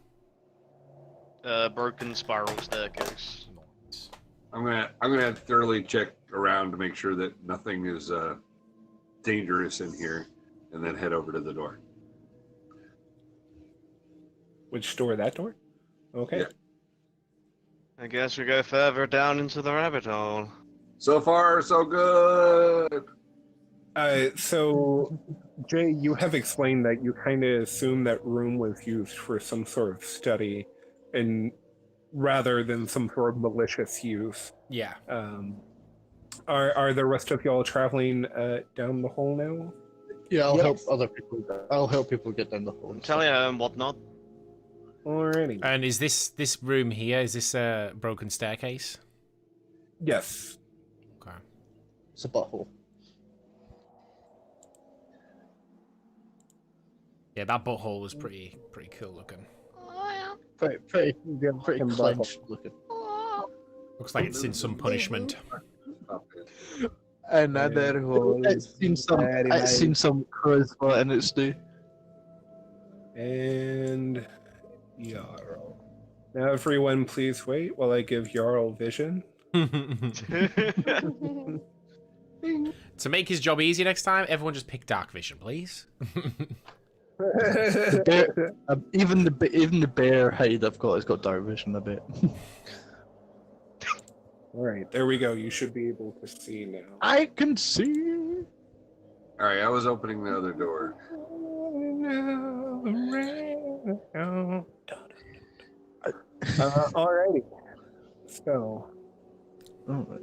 Broken spiral staircase. I'm gonna thoroughly check around to make sure that nothing is dangerous in here, and then head over to the door. Which door? That door? Okay. Yeah. I guess we go further down into the rabbit hole. So far, so good. So, Jay, you have explained that you kind of assume that room was used for some sort of study, and rather than some sort of malicious use. Yeah. Are the rest of y'all traveling down the hole now? Yeah, I'll Yes. help other people. I'll help people get down the hole. Tell you and whatnot. Alrighty. And is this room here? Is this a broken staircase? Yes. Okay. It's a butthole. Yeah, that butthole was pretty cool looking. Pretty clenched looking. Looks like it's in some punishment. Another hole. It's seen some. Very It's nice. seen some charisma in its day. And Jarl. Now, everyone, please wait while I give Jarl vision. To make his job easier next time, everyone just pick dark vision, please. Even the bear hide I've got has got dark vision a bit. All right, there we go. You should be able to see now. I can see. All right, I was opening the other door. Alrighty. So, Alright.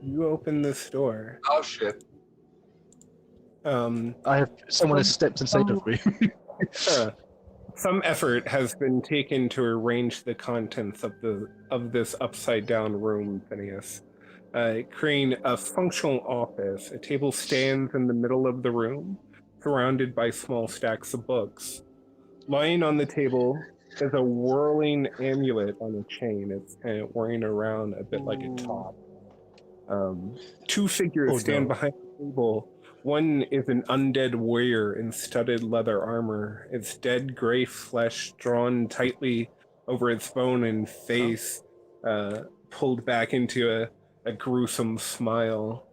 you open this door. Oh shit! I have someone has stepped inside of me. Some effort has been taken to arrange the contents of this upside down room, Phineas. Creating a functional office, a table stands in the middle of the room, surrounded by small stacks of books. Lying on the table is a whirling amulet on a chain. It's kind of whirring around a bit like a top. Two figures stand behind the table. One is an undead warrior in studded leather armor, its dead gray flesh drawn tightly over its bone and face pulled back into a gruesome smile.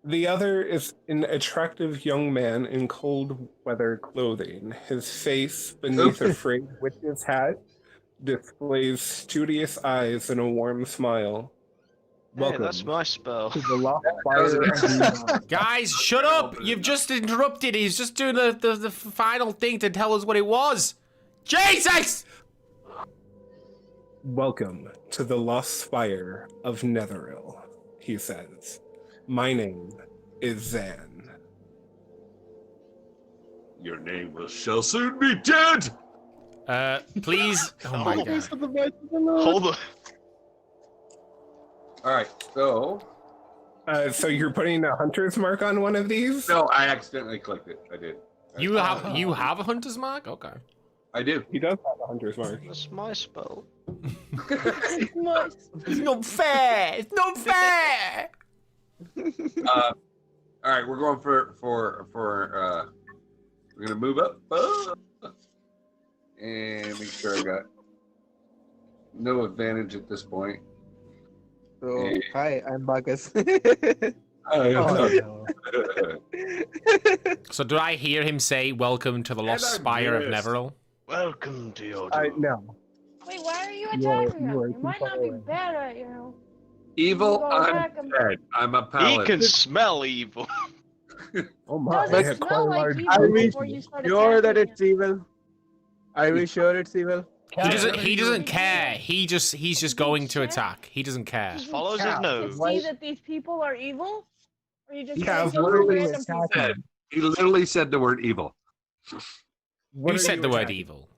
The other is an attractive young man in cold weather clothing. His face, beneath a frayed witch's hat, displays studious eyes and a warm smile. Welcome Hey, that's my spell. to the lost fire. Guys, shut up! You've just interrupted. He's just doing the final thing to tell us what it was. Jesus! Welcome to the lost spire of Netheril, he says. My name is Zan. Your name shall soon be dead. Please. Oh my god. Hold on. All right, so So you're putting a hunter's mark on one of these? no, I accidentally clicked it. I did. You have a hunter's mark? Okay. I do. He does have a hunter's mark. That's my spell. It's not fair. It's not fair. All right, we're going for we're gonna move up and make sure I got no advantage at this point. So, hi, I'm Marcus. So do I hear him say, "Welcome to the lost And I spire of missed. Neveril"? Welcome to your No. Wait, why are you You are- attacking you are us? You might too not be far away. bad at, you know. Evil, Go I'm attack him. dead. I'm a He paladin. can smell evil. Oh my! Does I it had smell quite a like large. evil Are we before you start sure that attacking it's evil? Are we sure it's evil? He doesn't. Yeah. He doesn't Yeah. care. He's just going to attack. He doesn't care. Just follows his to nose. see that these people are evil? Or you just Yeah, gonna kill what some are we random people? attacking? He literally said the word evil. What Who are said you the word attacking? evil?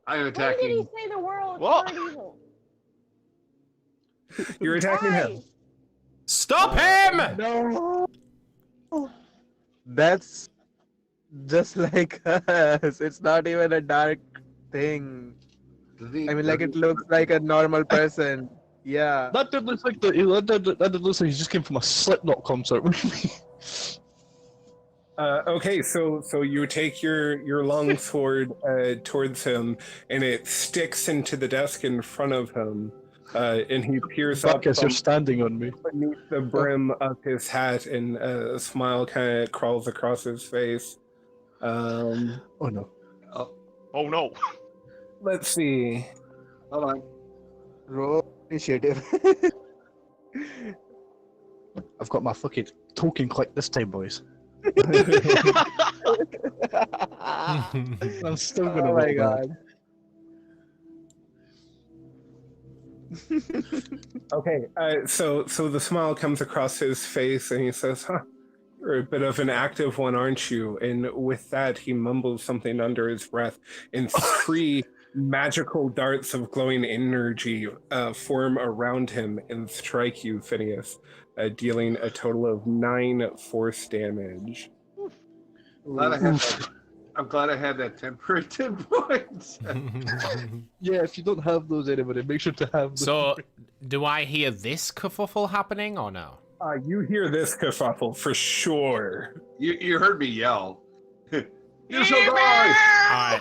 I am When did he attacking. say the word What? evil? You're attacking Why? him. Stop him! No. That's just like us. It's not even a dark thing. I mean, like, it looks like a normal person. Yeah. That dude looks like that dude looks like he just came from a Slipknot concert. Okay, so you take your long sword towards him, and it sticks into the desk in front of him, and he peers up Buckus, you're from standing on me. beneath the brim of his hat, and a smile kind of crawls across his face. Oh no. Oh no. Let's see. Hold on. Roll initiative. I've got my fucking token click this time, boys. I'm still gonna Oh my roll god. Okay, so the smile comes across his face, and he says, "Huh, you're a bit of an active one, aren't you?" And with that, he mumbles something under his breath, and three magical darts of glowing energy form around him and strike you, Phineas, dealing a total of 9 force damage. I'm glad I had that temporary 10 points. Yeah, if you don't have those, anybody, make sure to have them. So, do I hear this kerfuffle happening or no? You hear this kerfuffle for sure. You heard me yell. You shall die!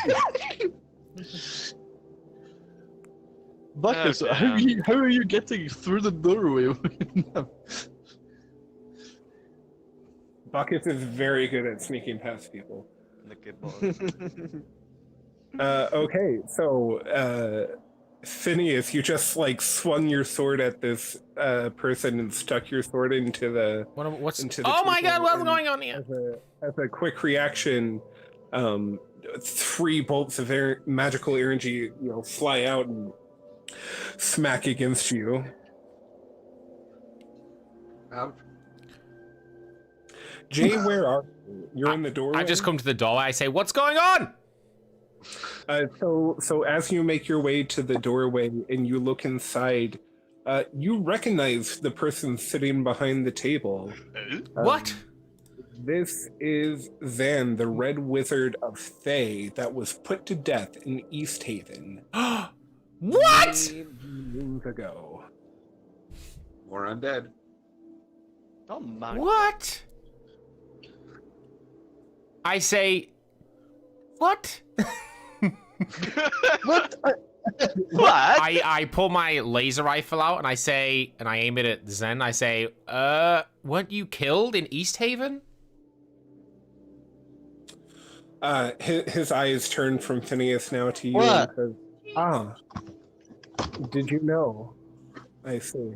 Alright. Buckus, Oh, how are you getting through the doorway? Bucket is very good at sneaking past people. Look at boy. Okay, so Phineas, you just like swung your sword at this person and stuck your sword into the What's? into the Oh my god! temple, What's and going on here? as a quick reaction, 3 bolts of magical energy, fly out and smack against you. Ouch. Jay, where are you? You're in the doorway. I just come to the door. I say, "What's going on?" So as you make your way to the doorway and you look inside, you recognize the person sitting behind the table. What? This is Zan, the Red Wizard of Thay, that was put to death in East Haven What? moons ago. More undead. Oh my. What? I say, what? What? What? I pull my laser rifle out and I say, and I aim it at Zen. I say, weren't you killed in East Haven? His eyes turn from Phineas now to you What? and says, did you know? I see.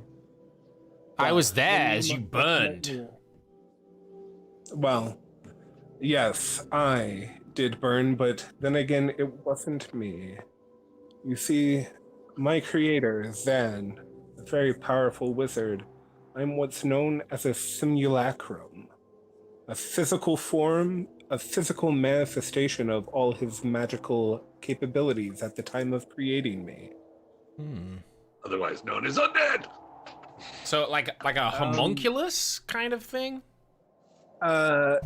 I was there Well, as you must have met burned. me. Well, yes, I did burn, but then again, it wasn't me. You see, my creator, Zan, a very powerful wizard, I'm what's known as a simulacrum, a physical form, a physical manifestation of all his magical capabilities at the time of creating me. Otherwise known as undead. So like a homunculus kind of thing?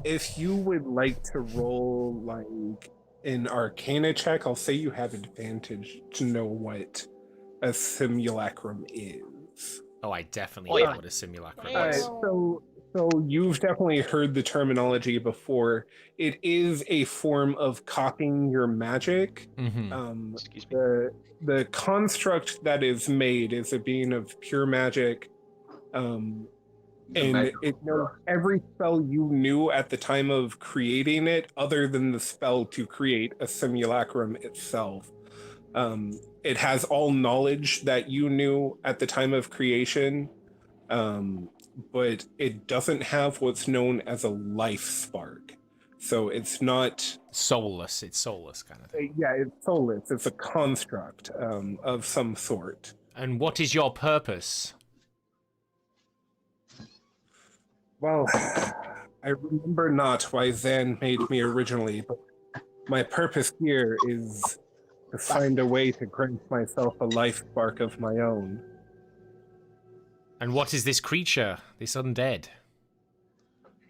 If you would like to roll like an Arcana check, I'll say you have advantage to know what a simulacrum is. Oh, I definitely Oh, know yeah. what a simulacrum Yeah. is. So you've definitely heard the terminology before. It is a form of copying your magic. Mm-hmm. Excuse me. The construct that is made is a being of pure magic. And it knows every spell you knew at the time of creating it, other than the spell to create a simulacrum itself. It has all knowledge that you knew at the time of creation, but it doesn't have what's known as a life spark. So it's not. Soulless. It's soulless kind of thing. Yeah, it's soulless. It's a construct of some sort. And what is your purpose? Well, I remember not why Zan made me originally, but my purpose here is to find a way to grant myself a life spark of my own. And what is this creature, this undead?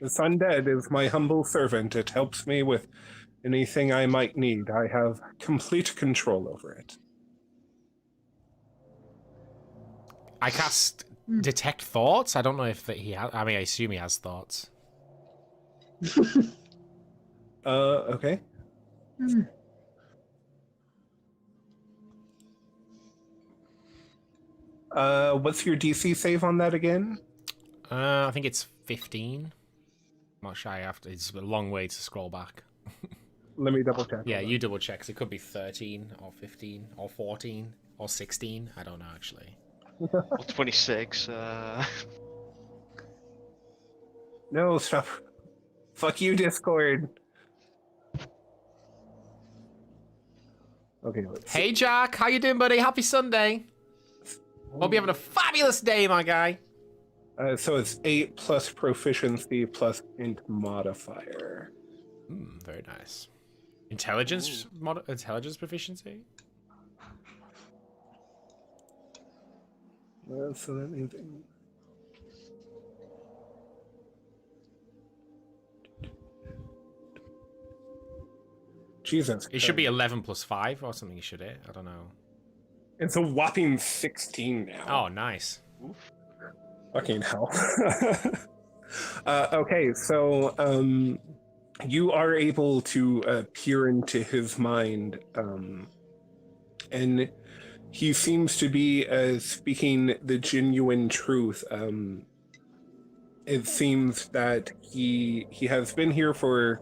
This undead is my humble servant. It helps me with anything I might need. I have complete control over it. I cast detect thoughts. I don't know if he has. I mean, I assume he has thoughts. Okay. What's your DC save on that again? I think it's 15. I'm not sure. It's a long way to scroll back. Let me double check. Yeah, you double check. 'Cause it could be 13 or 15 or 14 or 16. I don't know actually. Or 26. No, stop. Fuck you, Discord. Okay, let's see. Hey Jack, how you doing, buddy? Happy Sunday. Hope you're having a fabulous day, my guy. So it's 8 plus proficiency plus int modifier. Very nice. Intelligence intelligence proficiency? So that means... Jesus. It should be 11 plus 5 or something, you should hit. I don't know. It's a whopping 16 now. Oh, nice. Fucking hell. Okay, so you are able to peer into his mind, and he seems to be speaking the genuine truth. It seems that he has been here for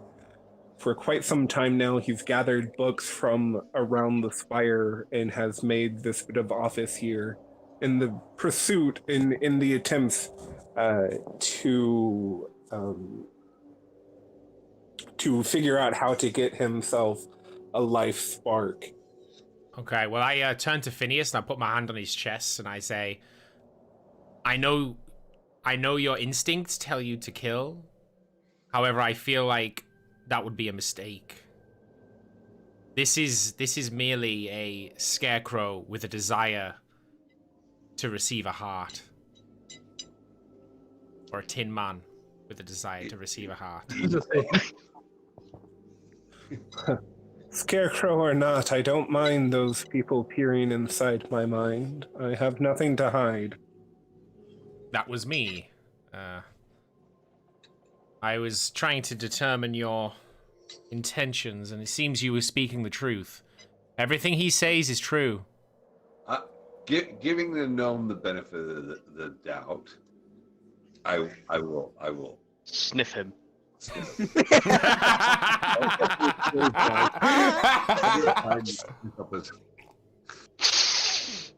quite some time now. He's gathered books from around the Spire and has made this bit of office here in the pursuit, in the attempts to figure out how to get himself a life spark. Okay, well, I turn to Phineas and I put my hand on his chest and I say, I know your instincts tell you to kill. However, I feel like that would be a mistake. This is merely a scarecrow with a desire to receive a heart. Or a tin man with a desire to receive a heart. Scarecrow or not, I don't mind those people peering inside my mind. I have nothing to hide. That was me. I was trying to determine your intentions, and it seems you were speaking the truth. Everything he says is true. Giving the gnome the benefit of the doubt, I will Sniff him.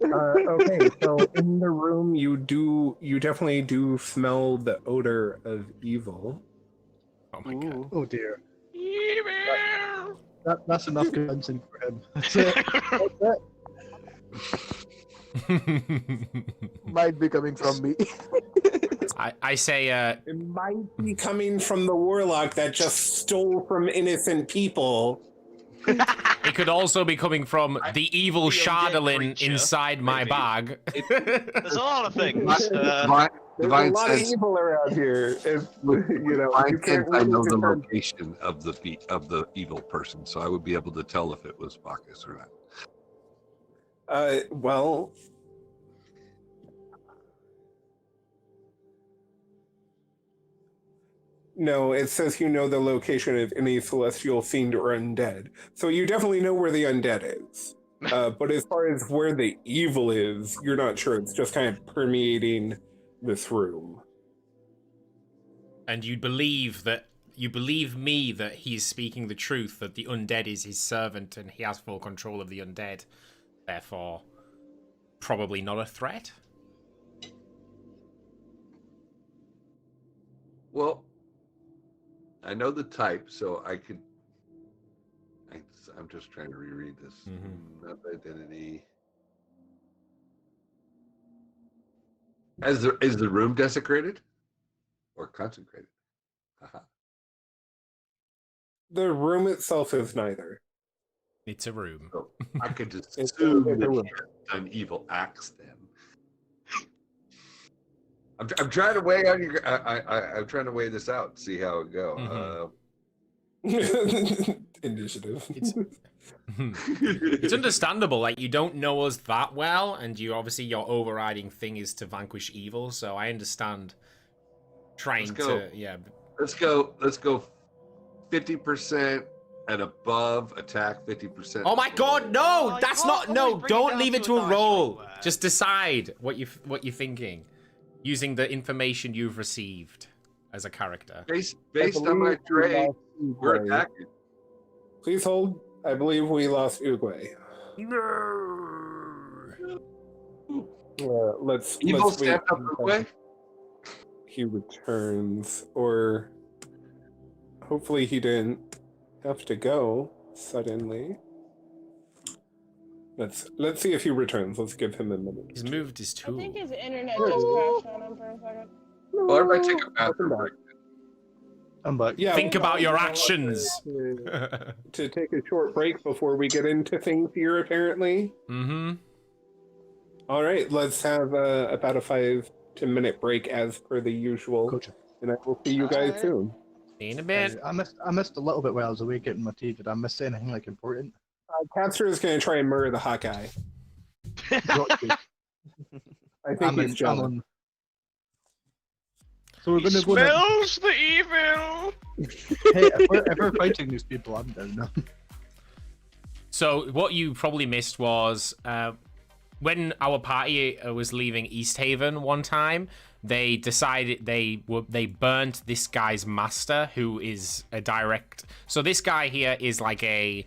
Okay, so in the room you definitely do smell the odor of evil. Oh my god. Oh dear. That's enough convincing for him. That's it. Might be coming from me. I say, It might be coming from the warlock that just stole from innocent people. it could also be coming from the evil the undead Shardolin creature, inside my maybe. bag. There's a lot of things. There's a Divine lot of sense. evil around here. If, you know, you Divine can't sense, I really know the discern- location of the evil person, so I would be able to tell if it was Bacchus or not. Well, no, it says you know the location of any celestial fiend or undead. So you definitely know where the undead is. But as far as where the evil is, you're not sure. It's just kind of permeating this room. And you believe me that he's speaking the truth, that the undead is his servant and he has full control of the undead. Therefore, probably not a threat. Well, I know the type, so I could. I'm just trying to reread this. Not identity. Is the room desecrated or consecrated? Haha. The room itself is neither. It's a room. So I could just It's assume a that room. he has done evil acts. Then I'm trying to weigh on your. I'm trying to weigh this out. See how it go. Initiative. It's understandable. Like, you don't know us that well, and your overriding thing is to vanquish evil. So I understand trying to. Yeah. Let's go 50% and above attack, 50%. Oh my God! No, Oh, that's you not. can't No, always bring it don't down leave it to to a a dice roll. roll there. Just decide what you're thinking, using the information you've received as a character. Based on my trade, we're attacking. Please hold. I believe we lost Uguay. Let's Evil wait stepped up until Uguay? he returns, or hopefully he didn't have to go suddenly. Let's see if he returns. Let's give him a minute. He's moved his I tool. think his internet just crashed on him for a second. Well, everybody take a bathroom Welcome break. I'm back. Yeah, Think about your we'll actions. to take a short break before we get into things here, apparently. Mm-hmm. All right, let's have about a 5-10 minute break as per the usual, Gotcha. and I will see you guys soon. In a bit. I missed a little bit while I was away getting my tea. Did I miss anything like important? Caster is going to try and murder the Hawkeye. Got you. I think he's jealous. on. So we're He gonna go. Now. smells the evil. Hey, if we're fighting these people, I'm down now. So what you probably missed was when our party was leaving East Haven one time, they decided they burnt this guy's master, who is a direct. So this guy here is like a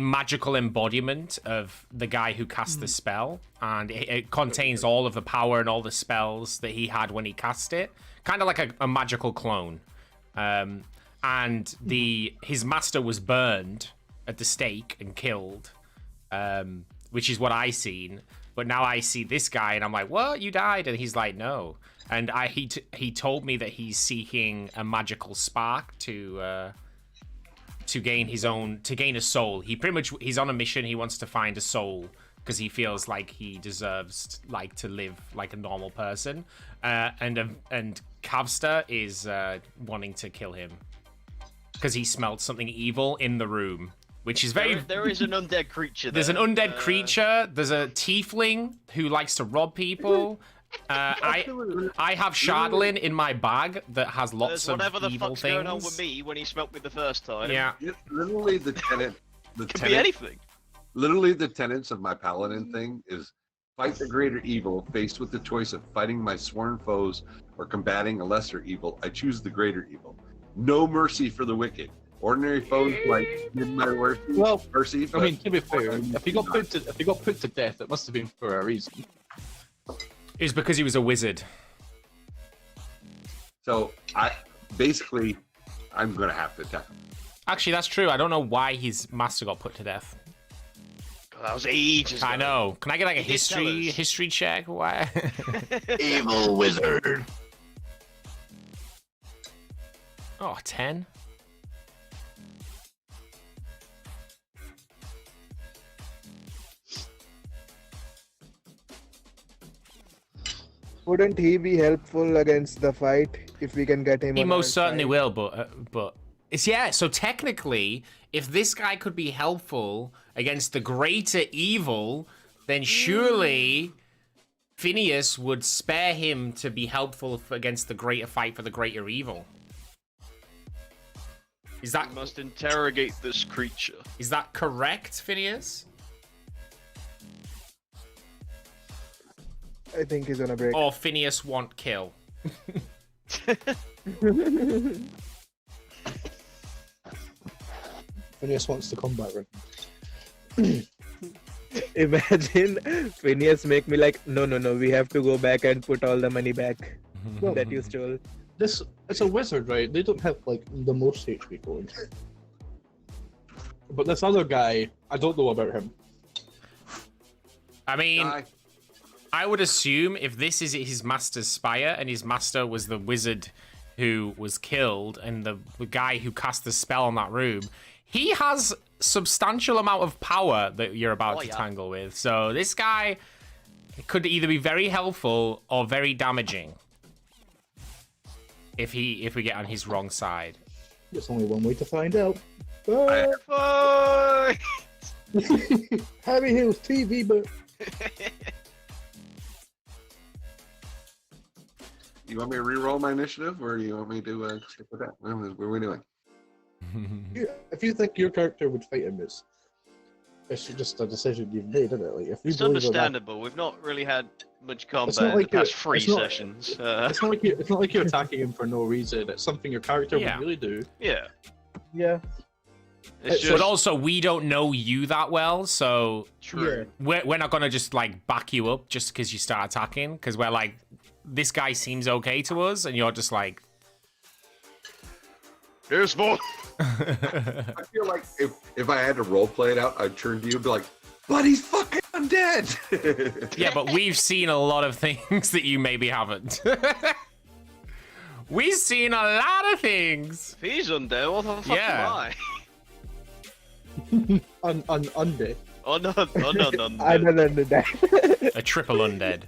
magical embodiment of the guy who cast the spell, and it contains all of the power and all the spells that he had when he cast it, kind of like a magical clone. And his master was burned at the stake and killed, which is what I seen. But now I see this guy and I'm like, what? You died? And he's like, no. And he told me that he's seeking a magical spark to gain a soul. He's on a mission. He wants to find a soul because he feels like he deserves to live like a normal person. And Kavster is wanting to kill him because he smelled something evil in the room, which is very. There is an undead creature. There's an undead creature. There's a tiefling who likes to rob people. I have Shardlin in my bag that has lots There's of whatever the evil fuck's things. going on with me when he smelt me the first time. Yeah. It's literally the tenant. Could be anything. Literally, the tenets of my paladin thing is fight the greater evil. Faced with the choice of fighting my sworn foes or combating a lesser evil, I choose the greater evil. No mercy for the wicked. Ordinary foes like my mercy. I mean, to be fair, if he got put to death, it must have been for a reason. It was because he was a wizard. So I'm gonna have to attack him. Actually, that's true. I don't know why his master got put to death. God, that was ages ago. I know. Can I get like a He did tell us. history check? Why? Evil wizard. Oh, 10. Wouldn't he be helpful against the fight if we can get him? He on most our certainly side? will, but it's so technically, if this guy could be helpful against the greater evil, then surely Phineas would spare him to be helpful against the greater fight for the greater evil. Is that We must interrogate this creature. is that correct, Phineas? I think he's on a break. Or Phineas want kill? Phineas wants to come back. Right? Imagine Phineas make me like, no, we have to go back and put all the money back that you stole. it's a wizard, right? They don't have like the most HP going. But this other guy, I don't know about him. I mean, Die. I would assume if this is his master's spire and his master was the wizard who was killed and the guy who cast the spell on that room, he has substantial amount of power that you're about to tangle with. So this guy could either be very helpful or very damaging if we get on his wrong side. There's only one way to find out. Fuck! Harry Hill's TV, but You want me to re-roll my initiative, or do you want me to stick with that? What are we doing? if you think your character would fight him, it's just a decision you've made, isn't it? Like, if you It's believe in that- understandable. We've not really had much combat not in like the past you're- 3 it's not- sessions. It's not like you're attacking him for no reason. It's something your character Yeah. would really do. Yeah. Yeah. It's But just But also, we don't know you that well, so true. we're not gonna just like back you up just because you start attacking, because we're like, this guy seems okay to us, and you're just like, Here's more. I feel like if I had to role play it out, I'd turn to you and be like, "But he's fucking undead." yeah, but we've seen a lot of things that you maybe haven't. We've seen a lot of things. If he's undead, what the fuck Yeah. am I? Undead. Oh no, oh no, no, I no. don't know that. A triple undead.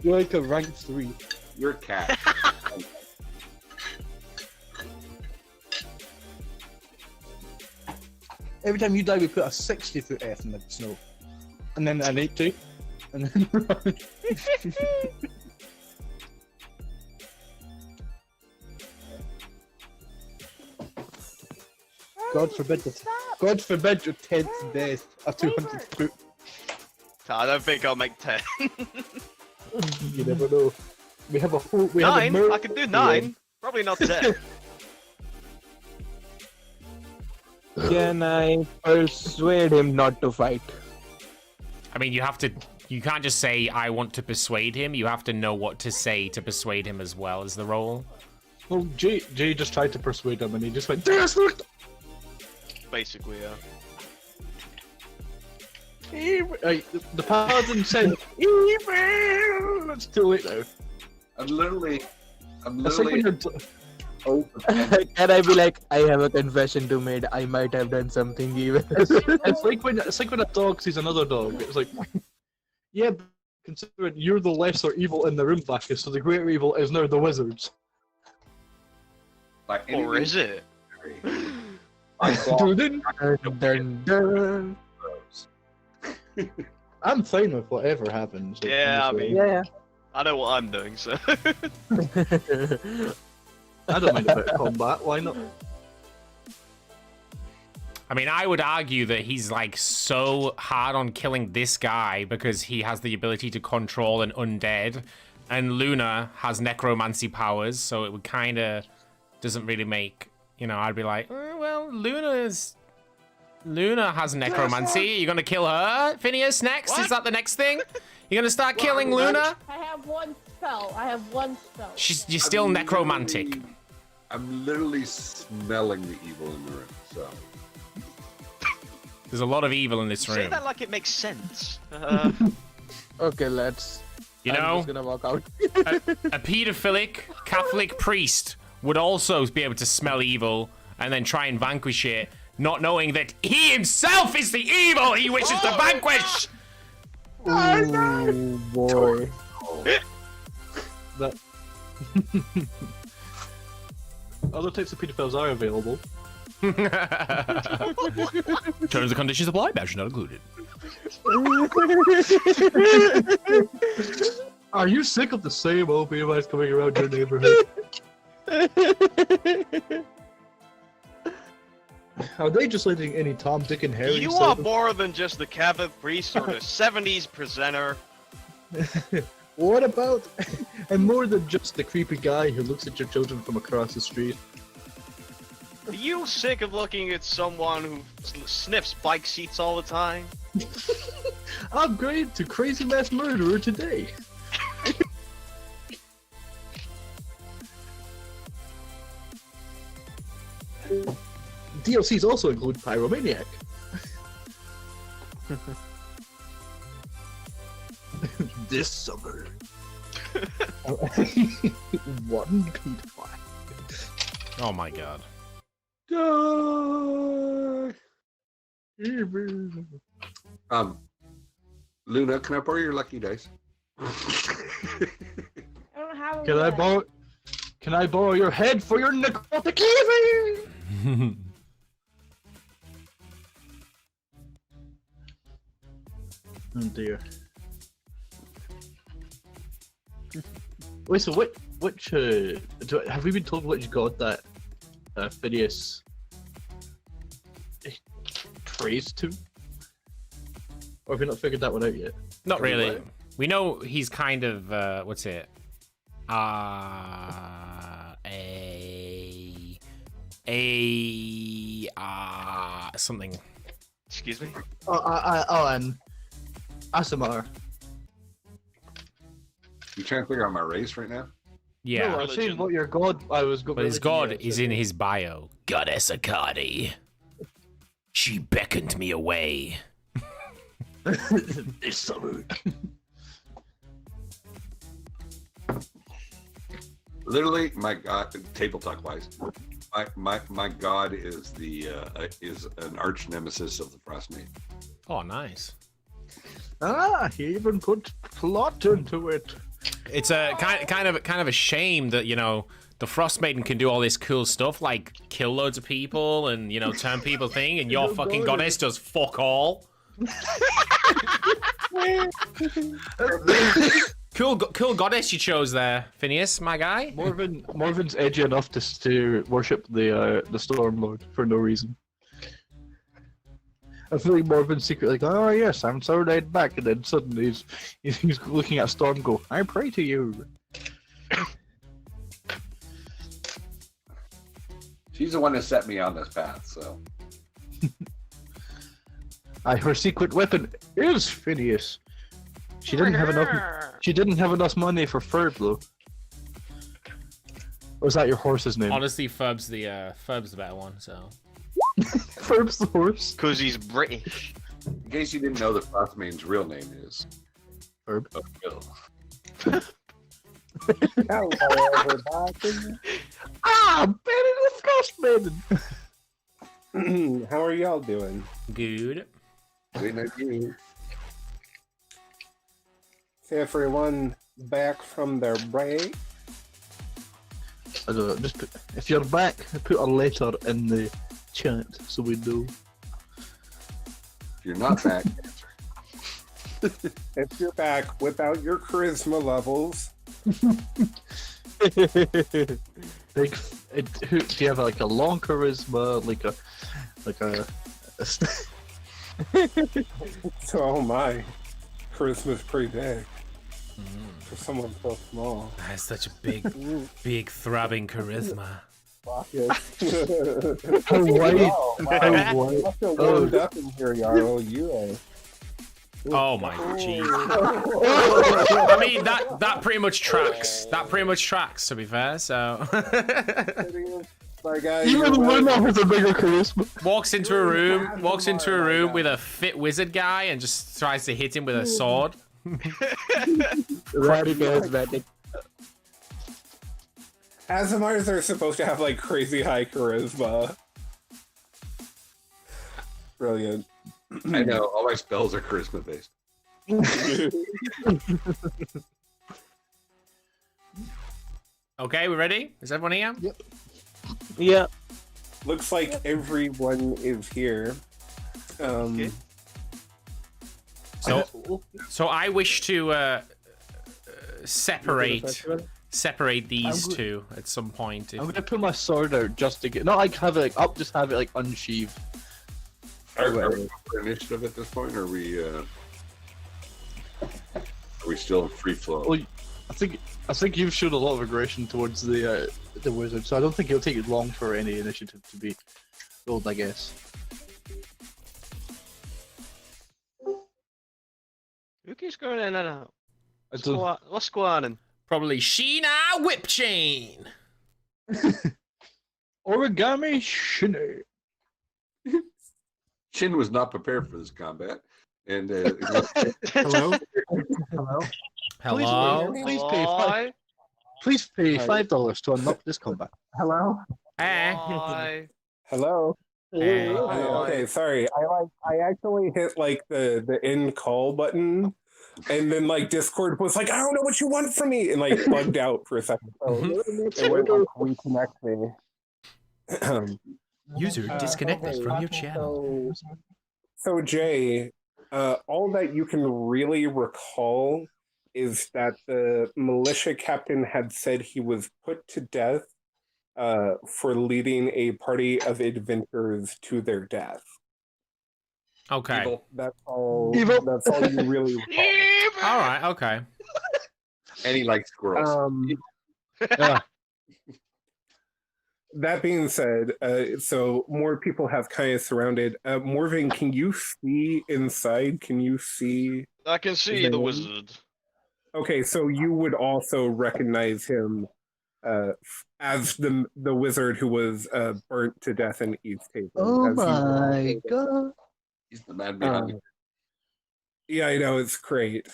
You're like a rank 3. You're a cat. Every time you die, we put a 60-foot F in the snow. And then an 80. And then run. God forbid your 10th death, a 200 foot. I don't think I'll make 10. You never know. We have a whole. 9? I can do 9. Probably not 10. Can I persuade him not to fight? I mean, you can't just say, I want to persuade him. You have to know what to say to persuade him as well as the role. Well, Jay just tried to persuade him, and he just went. "Yes, look!" Basically, yeah. The paladin said, "Evil." It's too late now. I'm literally It's like when you're. open. Can I be like, I have a confession to make. I might have done something evil. It's like when a dog sees another dog. It's like, yeah, but considering you're the lesser evil in the room, Bacchus, so the greater evil is now the wizards. Like Or is it? I thought dun, dun, dun. I'm fine with whatever happens. like, Yeah, in I this mean- way. Yeah. I know what I'm doing, so. I don't mind a bit of combat. Why not? I mean, I would argue that he's like so hard on killing this guy because he has the ability to control an undead, and Luna has necromancy powers, so it would kind of doesn't really make, you know, I'd be like, well, Luna has necromancy. You're gonna kill her, Phineas? Next, is that the next thing? You're gonna start killing Luna? I have one spell. You're still necromantic. I'm literally smelling the evil in the room. So There's a lot of evil in this Say room. that like it makes sense. Okay, let's. You I'm know, just gonna walk out. a pedophilic Catholic priest would also be able to smell evil and then try and vanquish it, not knowing that he himself is the evil he wishes to vanquish. Oh boy. That. Other types of pedophiles are available. Terms and conditions apply. Badge not included. Are you sick of the same old PMIs coming around your neighborhood? Are they just letting any Tom, Dick, and Harry? You sell are them? more than just the Catholic priest or the 70s presenter. What about? And more than just the creepy guy who looks at your children from across the street. Are you sick of looking at someone who sniffs bike seats all the time? Upgrade to crazy mass murderer today. DLCs also include Pyromaniac. This summer. One Pete Black. Oh my god. Luna, can I borrow your lucky dice? I don't have them Can I yet. borrow? Can I borrow your head for your necrotic living? Oh dear. Wait, so which have we been told which god that Phineas prays to? Or have we not figured that one out yet? Not really. We know he's kind of what's it? Something. Excuse me? And Asimar. You trying to figure out my race right now? Yeah. No, I was saying what your god. I was. But his god is in his bio. Goddess Akadi. She beckoned me away. This summer. Literally, my god, table talk wise, my god is is an arch nemesis of the Frostmaid. Oh, nice. He even put plot into it. It's a kind of a shame that, you know, the Frost Maiden can do all this cool stuff like kill loads of people and, you know, turn people thing, and your fucking goddess does fuck all. Cool goddess you chose there, Phineas, my guy. Morven's edgy enough to worship the Storm Lord for no reason. I feel like Morven's secretly like, oh yes, I'm so laid back, and then suddenly he's looking at Storm and go, I pray to you. She's the one that set me on this path, so. Her secret weapon is Phineas. She didn't have enough. She didn't have enough money for Ferb though. Or is that your horse's name? Honestly, Ferb's the better one. So. Ferb's the horse. Because he's British. In case you didn't know, the Frostmaid's real name is Ferb. Oh, Bill. Hello, everybody. Benny the Frost Maiden. How are y'all doing? Good. Wait, not you. Is everyone back from their break? I don't know. Just put, if you're back, put a letter in the chat so we know. If you're not back, If you're back without your charisma levels, Like, do you have like a long charisma, like a so my charisma's pretty big for someone so small. That's such a big throbbing charisma. How white? Oh, wow. How white? I feel warmed up in here, Yarl. You are. Oh my jeez. I mean that pretty much tracks. That pretty much tracks, to be fair. So My guy, Even Luna has a bigger charisma. walks into a room with a fit wizard guy and just tries to hit him with a sword. Very charismatic. Asimars are supposed to have like crazy high charisma. Brilliant. I know all my spells are charisma based. Okay, we ready? Is everyone here? Yep. Yeah. Looks like everyone is here. Okay. So I wish to separate these I'm two at some point. I'm gonna put my sword out just to get not like have it like up, just have it like unsheathed. Are we for initiative at this point, or are we still in free flow? Well, I think you've shown a lot of aggression towards the wizard, so I don't think it'll take it long for any initiative to be rolled, I guess. Who keeps going in and out? I don't, What's going on? Probably Sheena Whip Chain. origami Shinny. Chin was not prepared for this combat. And Hello? Hello? Hello? Please pay $5 to unlock this combat. Hello? Why? Hello? Hey. Okay, sorry. I actually hit like the end call button, and then like Discord was like, I don't know what you want from me, and like bugged out for a second. So it went like reconnect me. User disconnected okay, from your channel. So Jay, all that you can really recall is that the militia captain had said he was put to death for leading a party of adventurers to their death. Okay. Evil. That's all. Evil. That's all you really recall. All right. Okay. And he likes squirrels. Yeah. That being said, so more people have kind of surrounded. Morven, can you see inside? Can you see? I can see the wizard. Okay, so you would also recognize him as the wizard who was burnt to death in Eve's Table. Oh as you my god. He's the man behind it. Yeah, I know, it's great.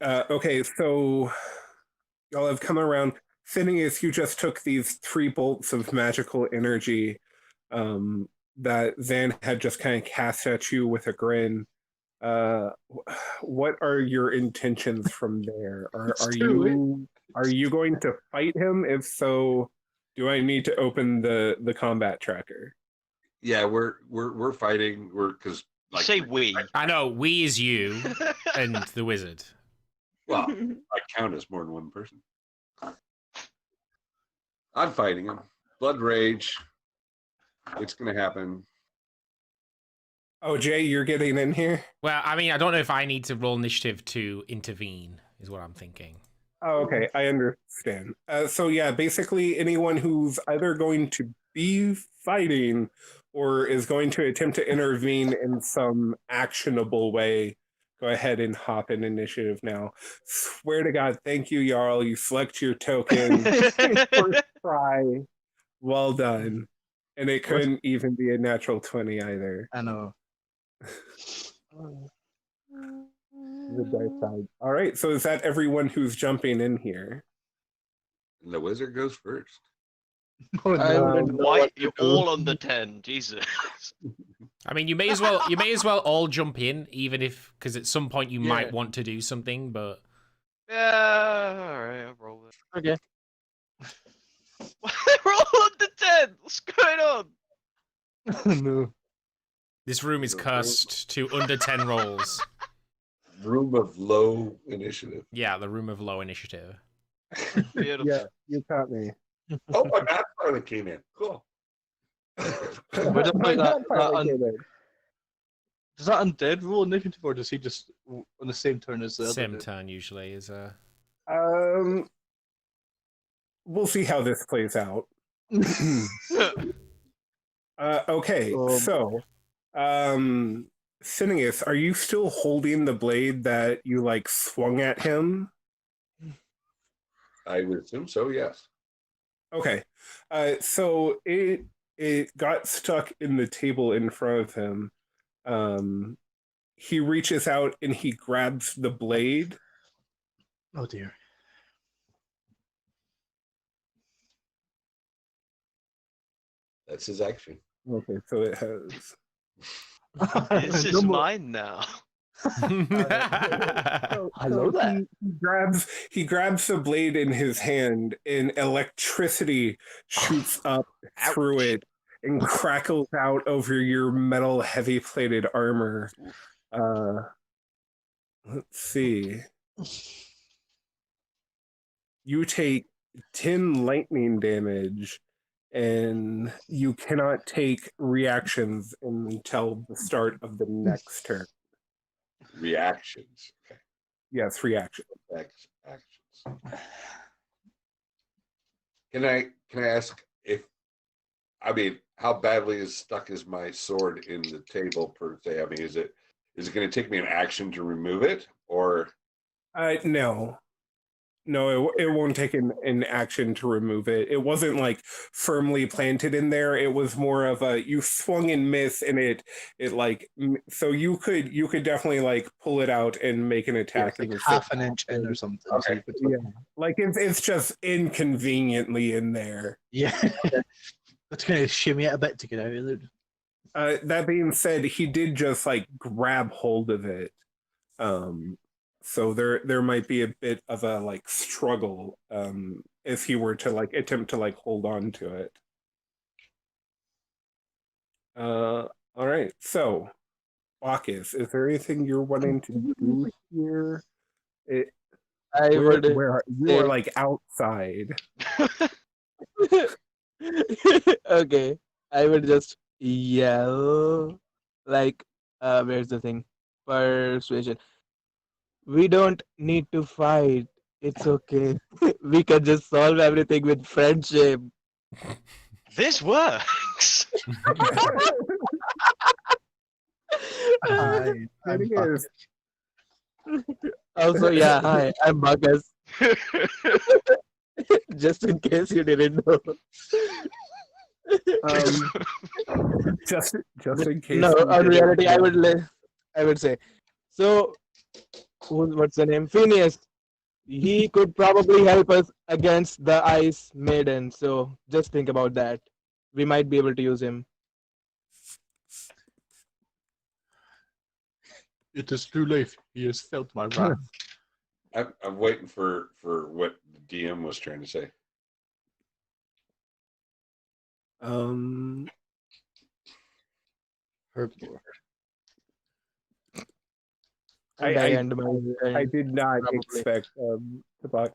Okay, so y'all have come around. Phineas, you just took these 3 bolts of magical energy that Zan had just kind of cast at you with a grin. What are your intentions from there? Are you going to fight him? If so, do I need to open the combat tracker? Yeah, we're fighting. Because Say we. I know. We is you and the wizard. Well, I count as more than one person. I'm fighting him. Blood rage. It's gonna happen. Oh, Jay, you're getting in here? Well, I mean, I don't know if I need to roll initiative to intervene, is what I'm thinking. Oh, okay, I understand. So yeah, basically anyone who's either going to be fighting or is going to attempt to intervene in some actionable way, go ahead and hop in initiative now. Swear to God, thank you, Jarl. You select your token. First try. Well done. And it couldn't even be a natural 20 either. I know. The dice side. All right, so is that everyone who's jumping in here? And the wizard goes first. Oh, no. Why you're all on the 10? Jesus. I mean, you may as well all jump in, even if, because at some point you might want to do something, but Yeah, alright, I'll roll it. Okay. Roll on the 10! What's going on? No. this room is cursed to under 10 rolls. Room of low initiative. Yeah, the room of low initiative. Beautiful. Yeah, you caught me. Oh, my God, finally came in. Cool. Where does like does that undead roll initiative, or does he just on the same turn as the other? Same dude? turn usually is We'll see how this plays out. Okay, so Phineas, are you still holding the blade that you like swung at him? I would assume so, yes. Okay, so it got stuck in the table in front of him. He reaches out and he grabs the blade. Oh dear. That's his action. Okay, so it has. This is mine now. I love that. He grabs the blade in his hand, and electricity shoots up through it and crackles out over your metal heavy-plated armor. Let's see. You take 10 lightning damage, and you cannot take reactions until the start of the next turn. Reactions. Okay. Yes, reactions. Actions. Can I ask how badly is my sword in the table per se? I mean, is it going to take me an action to remove it, or? No. No, it won't take an action to remove it. It wasn't like firmly planted in there. It was more of a you swung and miss, and it like so you could definitely like pull it out and make an Yeah, attack. it's like in the half same an inch in or something. So Okay. you could, Yeah, like it's just inconveniently in there. yeah. Let's kind of shimmy it a bit to get out of there. That being said, he did just like grab hold of it. So there might be a bit of a like struggle if he were to like attempt to like hold on to it. All right. So, Bacchus, is there anything you're wanting to do here? I would Where you say- are like outside. Okay, I would just yell like, where's the thing? Persuasion. We don't need to fight. It's okay. We can just solve everything with friendship. This works. Hi, I'm It back. is. Also, yeah, hi, I'm Marcus. Just in case you didn't know. Just in case. No, you on didn't reality, I know. would say. So, what's the name? Phineas. He could probably help us against the Ice Maiden. So just think about that. We might be able to use him. It is too late. He has felt my wrath. I'm waiting for what the DM was trying to say. Herblore. And I end my I did not probably. expect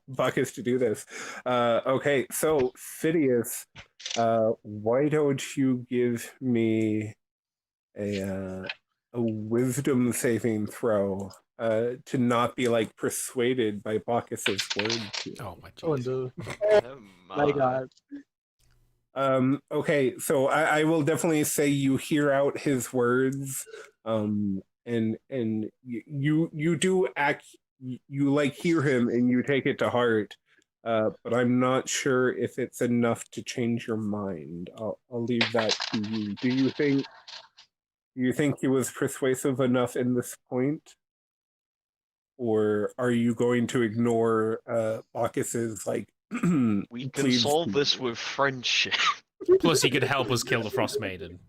Bacchus to do this. Okay, so Phineas, why don't you give me a wisdom saving throw to not be like persuaded by Bacchus's words here. Oh my Oh jeez. no. Oh My God. Okay, so I will definitely say you hear out his words, and you do act, you like hear him and you take it to heart, but I'm not sure if it's enough to change your mind. I'll leave that to you. Do you think he was persuasive enough in this point, or are you going to ignore Bacchus's like? We can pleads solve to this you? with friendship. Plus, he could help us kill the Frost Maiden.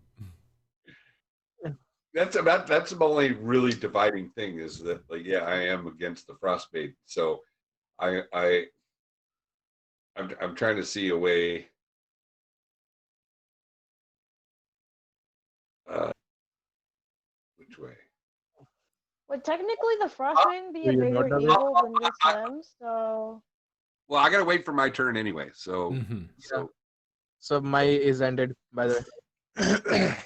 That's the only really dividing thing is that like yeah, I am against the frostbite. So I'm trying to see a way. Which way? Would technically the Frostmaiden be a Do you know bigger that? evil than just them? So Well, I gotta wait for my turn anyway. So Mhm. So my is ended, by the way.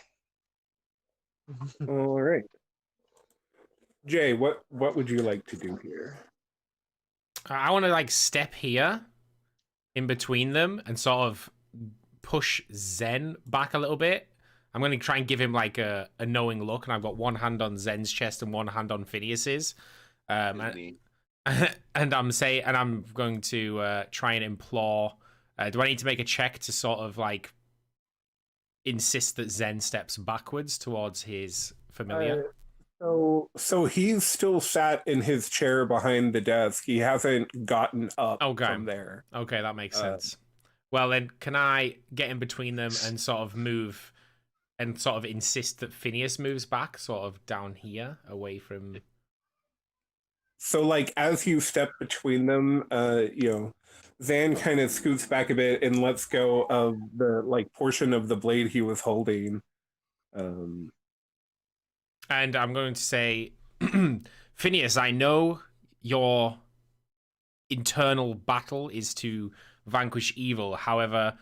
All right. Jay, what would you like to do here? I want to like step here in between them and sort of push Zen back a little bit. I'm going to try and give him like a knowing look, and I've got one hand on Zen's chest and one hand on Phineas's. And I'm going to try and implore. Do I need to make a check to sort of like insist that Zen steps backwards towards his familiar? So he's still sat in his chair behind the desk. He hasn't gotten up from there. Okay, that makes sense. Well, then, can I get in between them and sort of move and sort of insist that Phineas moves back, sort of down here, away from... So, like, as you step between them, Zan kind of scoots back a bit and lets go of the, like, portion of the blade he was holding. And I'm going to say, Phineas, I know your internal battle is to vanquish evil. However,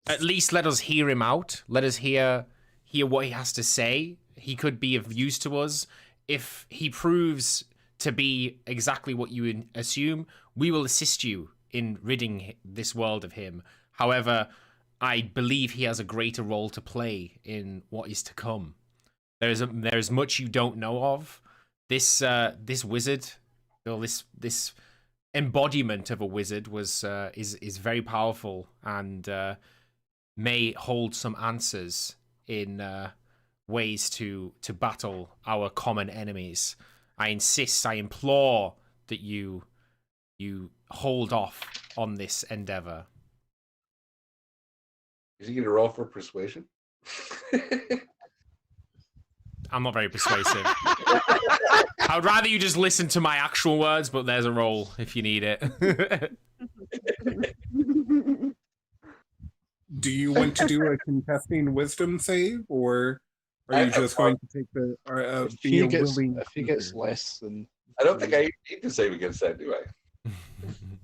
at least let us hear him out. Let us hear what he has to say. He could be of use to us. If he proves to be exactly what you assume, we will assist you in ridding this world of him. However, I believe he has a greater role to play in what is to come. There's much you don't know of. This wizard, or this embodiment of a wizard is very powerful and may hold some answers in ways to battle our common enemies. I insist, I implore that you hold off on this endeavor. Is he going to roll for persuasion? I'm not very persuasive. I would rather you just listen to my actual words, but there's a roll if you need it. Do you want to do a contesting wisdom save, or are you just going to take the If be he a gets, willing if he gets speaker? less than, I don't think I need to save against that, do I?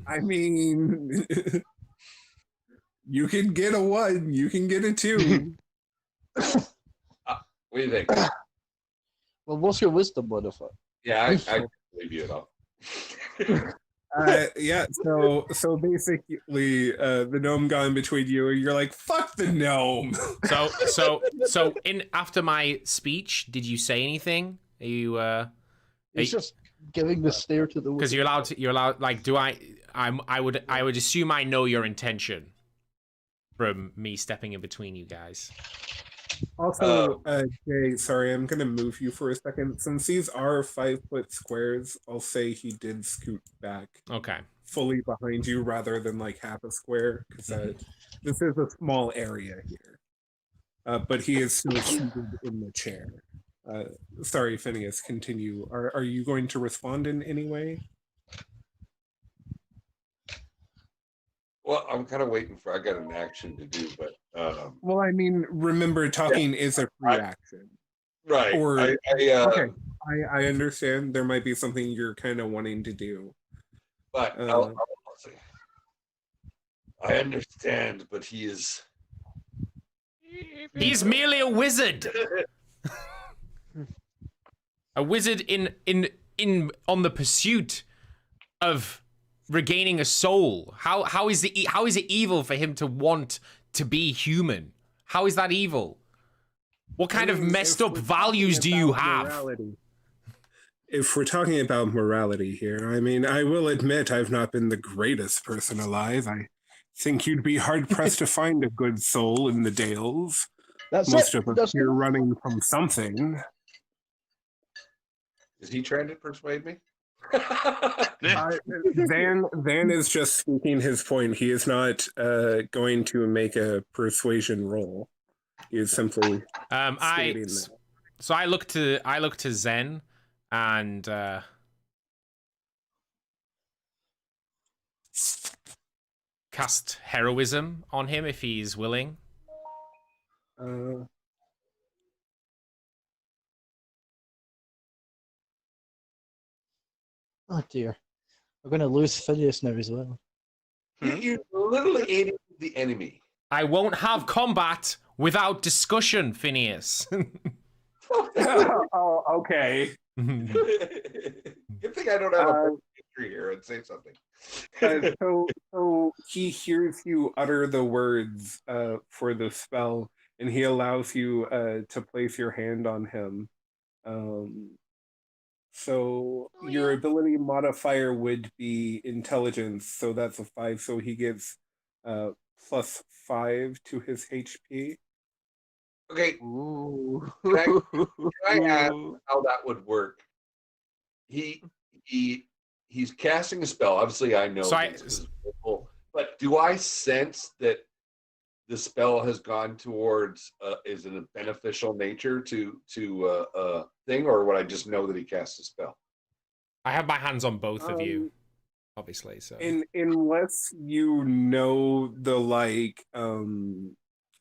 I mean, you can get a 1, you can get a 2. What do you think? well, what's your wisdom modifier? Yeah, I can believe you at all. Yeah, so basically, the gnome got in between you, and you're like, "Fuck the gnome." So in after my speech, did you say anything? Are you He's just giving the stare to the because you're allowed like I would assume I know your intention from me stepping in between you guys. Also, Jay, sorry, I'm gonna move you for a second. Since these are 5-foot squares, I'll say he did scoot back Okay. fully behind you rather than like half a square, because this is a small area here. But he is still seated in the chair. Sorry, Phineas, continue. Are you going to respond in any way? Well, I'm kind of waiting for. I got an action to do, but Well, I mean, remember, talking is a free action. right. Or okay, I understand there might be something you're kind of wanting to do. but I'll see. I understand, but he is. He's merely a wizard. A wizard in on the pursuit of regaining a soul. How is it evil for him to want to be human? How is that evil? What kind of messed up values do you have? Morality. If we're talking about morality here, I mean, I will admit I've not been the greatest person alive. I think you'd be hard pressed to find a good soul in the Dales. Most of us here running from something. Is he trying to persuade me? Van is just speaking his point. He is not going to make a persuasion roll. He is simply stating that. So I look to Zen and cast heroism on him if he's willing. Oh dear, we're going to lose Phineas now as well. You're literally aiding the enemy. I won't have combat without discussion, Phineas. Oh, okay. Good thing I don't have a history here and say something. So he hears you utter the words for the spell, and he allows you to place your hand on him. So your ability modifier would be intelligence, so that's a 5. So he gets +5 to his HP. Okay. Ooh. Can I ask how that would work? He's casting a spell. Obviously, I know. But do I sense that the spell has gone towards is it a beneficial nature to thing, or would I just know that he cast a spell? I have my hands on both of you, obviously. So unless you know the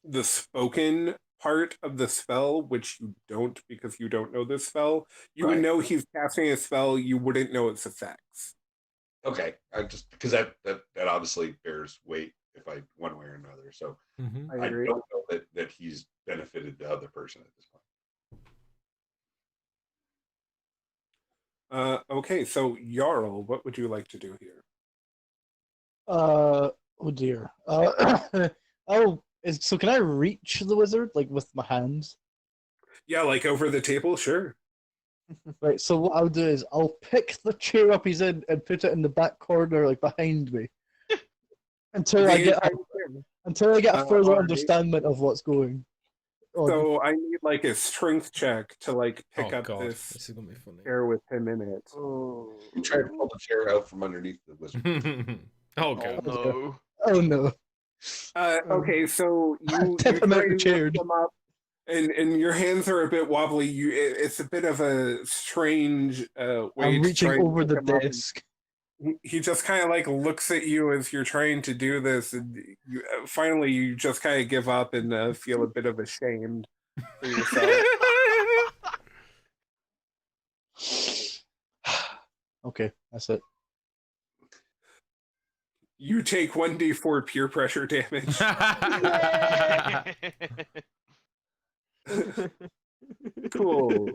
the spoken part of the spell, which you don't because you don't know the spell, you would know he's casting a spell. You wouldn't know its effects. Okay, I just because that obviously bears weight if I one way or another. So I don't know that he's benefited the other person at this point. Okay, so Jarl, what would you like to do here? Oh dear. So can I reach the wizard like with my hands? Yeah, like over the table, sure. Right, so what I'll do is I'll pick the chair up he's in and put it in the back corner, like behind me, until I The get entire a, thing. until I get a further alright. understanding of what's going on. So I need like a strength check to like pick Oh up god, this this is gonna be funny. chair with him in it. Oh. You try to pull the chair out from underneath the wizard. Oh Oh god. no. Oh no! Okay, so you Tip him try out the and chair. lift him up, and your hands are a bit wobbly. It's a bit of a strange way I'm to reaching try and over pick the him up. desk. He just kind of like looks at you as you're trying to do this, and finally you just kind of give up and feel a bit of ashamed for yourself. Okay, that's it. You take 1d4 peer pressure damage. Cool.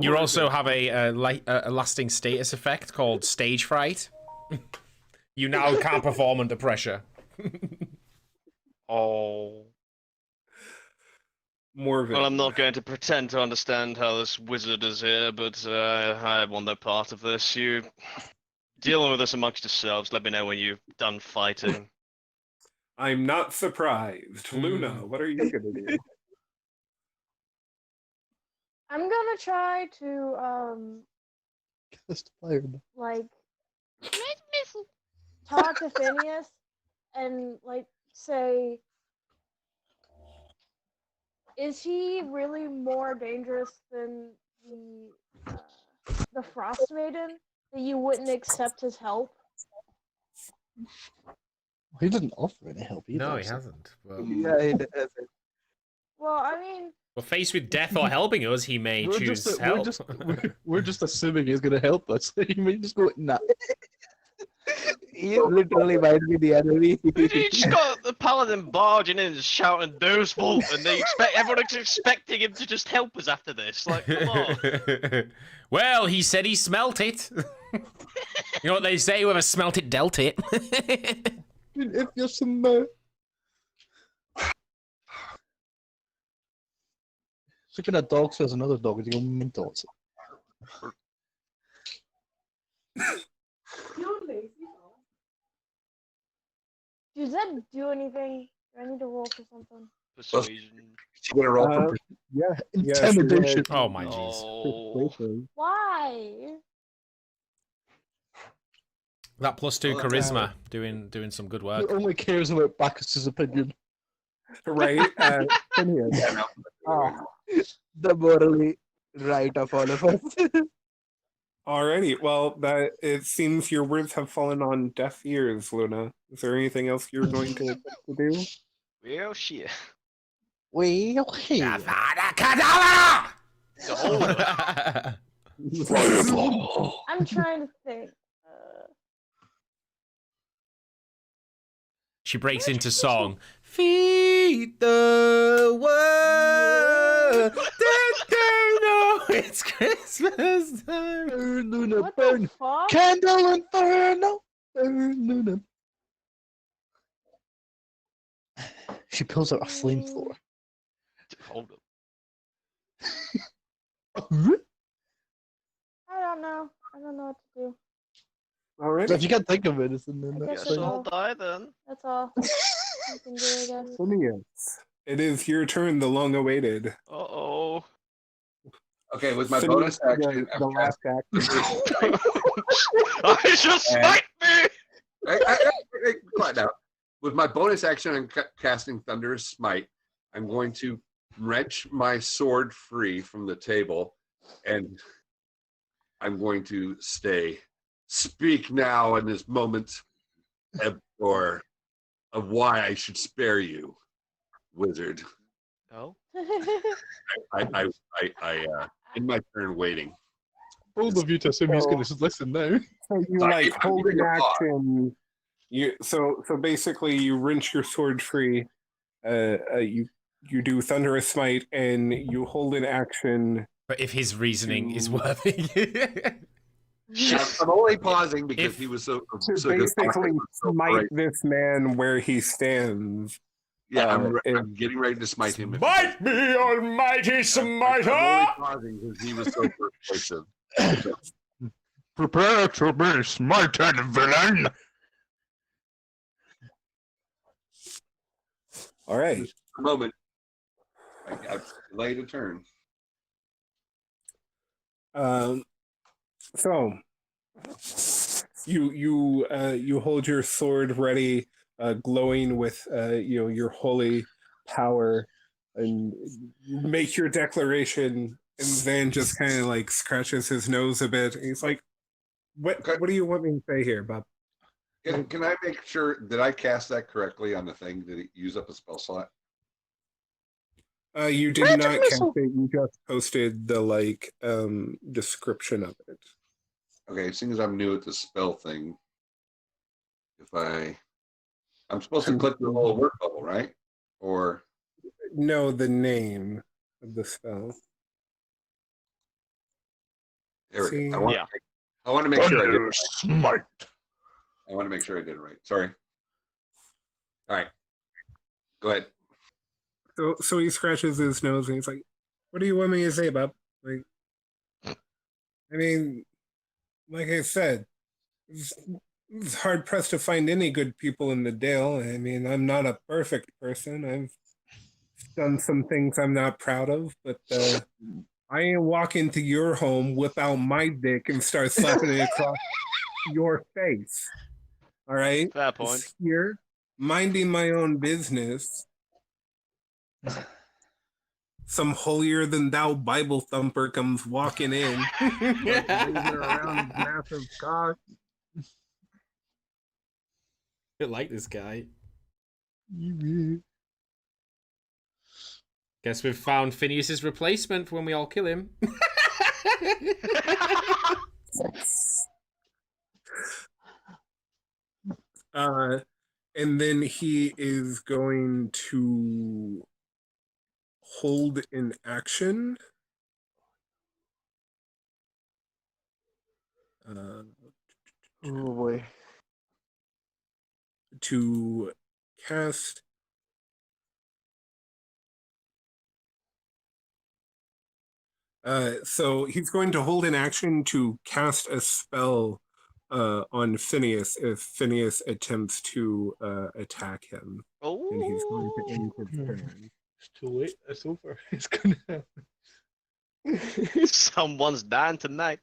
You also have a lasting status effect called stage fright. You now can't perform under pressure. Oh. Morgan. Well, I'm not going to pretend to understand how this wizard is here, but I want no part of this. You dealing with this amongst yourselves. Let me know when you've done fighting. I'm not surprised. Luna, what are you gonna do? I'm gonna try to Just fired. like talk to Phineas and like say, is he really more dangerous than the Frost Maiden? That you wouldn't accept his help? He didn't offer any help either. No, he so- hasn't. Well, Yeah, he doesn't. Well, I mean, faced with death or helping us, he may We're choose just, help. we're just assuming he's going to help us. He may just go, nah. He literally might be the enemy. You just got the paladin barging in and shouting "Those fault," and everyone's expecting him to just help us after this. Like, come on. Well, he said he smelt it. You know what they say? Whoever smelt it, dealt it. If you're some. So when a dog says another dog, you go mentos. does that do anything? Do I need to roll for something? Persuasion. You gonna roll for Yeah. Intimidation. Oh my jeez. Oh. Why? That +2 charisma doing some good He work. only cares about Bacchus's opinion. Right? Phineas. Yeah, no. The morally right of all of us. Alrighty, well, that it seems your words have fallen on deaf ears, Luna. Is there anything else you're going to do? Well, shit. Well, hey. I'm trying to think. She breaks into song. Feed the world. No, it's Christmas time. Burn, Luna, What burn. the fuck? Candle inferno. Burn, Luna. She pulls out a flamethrower. Hold up. I don't know. I don't know what to do. So Alright, if you can't think of it, it's in I there. guess Guess so. I'll die then. That's all. You can do, I guess. Phineas. It is your turn, the long awaited. Uh-oh. Okay, with my Phineas, bonus action, the I'm last act. I just smite me! Hey, quiet now. With my bonus action, I'm casting Thunderous Smite. I'm going to wrench my sword free from the table, and I'm going to stay. Speak now in this moment, or of why I should spare you, wizard. Oh? I in my turn waiting. Bold of you to assume he's going to listen now. So you Sorry, like I'm hold giving an a thought. action. So basically you wrench your sword free. You do thunderous smite and you hold an action. But if his reasoning is worthy. I'm only pausing because If- he was so To so basically so smite great. this man where he stands. Yeah, I'm and getting ready to smite him. Smite me, almighty smiter! I'm only pausing because he was so persuasive. Prepare to be smited, villain. all right. Just a moment. I delayed a turn. So you hold your sword ready, glowing with your holy power, and you make your declaration, and Zan just kind of like scratches his nose a bit. And he's like, "What? Okay. What do you want me to say here, Bob?" Can I make sure that I cast that correctly on the thing? Did it use up a spell slot? You did Magic not cast missile. it. You just posted the description of it. Okay, seeing as I'm new at the spell thing, I'm supposed to click the whole word bubble, right? Or No, the name of the spell. there we See? go. Yeah. I want to make sure I did it Thunder right. smite. I want to make sure I did it right. Sorry. All right. Go ahead. So he scratches his nose and he's like, "What do you want me to say, Bob?" Like, I mean, like I said, it's hard pressed to find any good people in the Dale. I mean, I'm not a perfect person. I've done some things I'm not proud of, but I ain't walk into your home, whip out my dick, and start slapping it across your face. All right? Fair point. Just here, minding my own business. Some holier than thou Bible thumper comes walking in, like, waving around his massive cock. I like this guy. Guess we've found Phineas's replacement when we all kill him. And then he is going to hold an action. Oh boy. To cast so he's going to hold an action to cast a spell on Phineas if Phineas attempts to attack him. And he's going to end his turn. It's too late. It's over. It's gonna happen. Someone's dying tonight.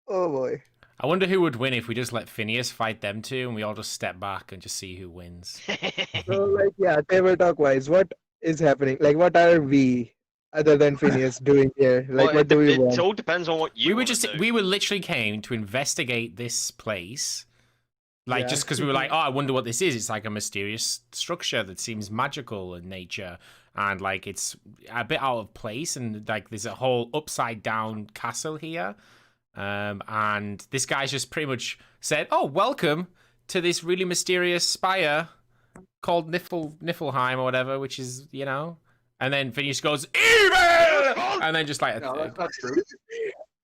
Oh boy. I wonder who would win if we just let Phineas fight them two and we all just step back and just see who wins. So like yeah, table talk wise, what is happening? Like what are we other than Phineas doing here? Like Well, what do we it want? all depends on what you wanna do. We were literally came to investigate this place. Like, Yeah. just because we were like, oh, I wonder what this is. It's like a mysterious structure that seems magical in nature. And, like, it's a bit out of place. And, like, there's a whole upside down castle here. And this guy's just pretty much said, oh, welcome to this really mysterious spire called Niflheim or whatever, which is, you know. And then Phineas goes, evil! And then just like, No, that's not true.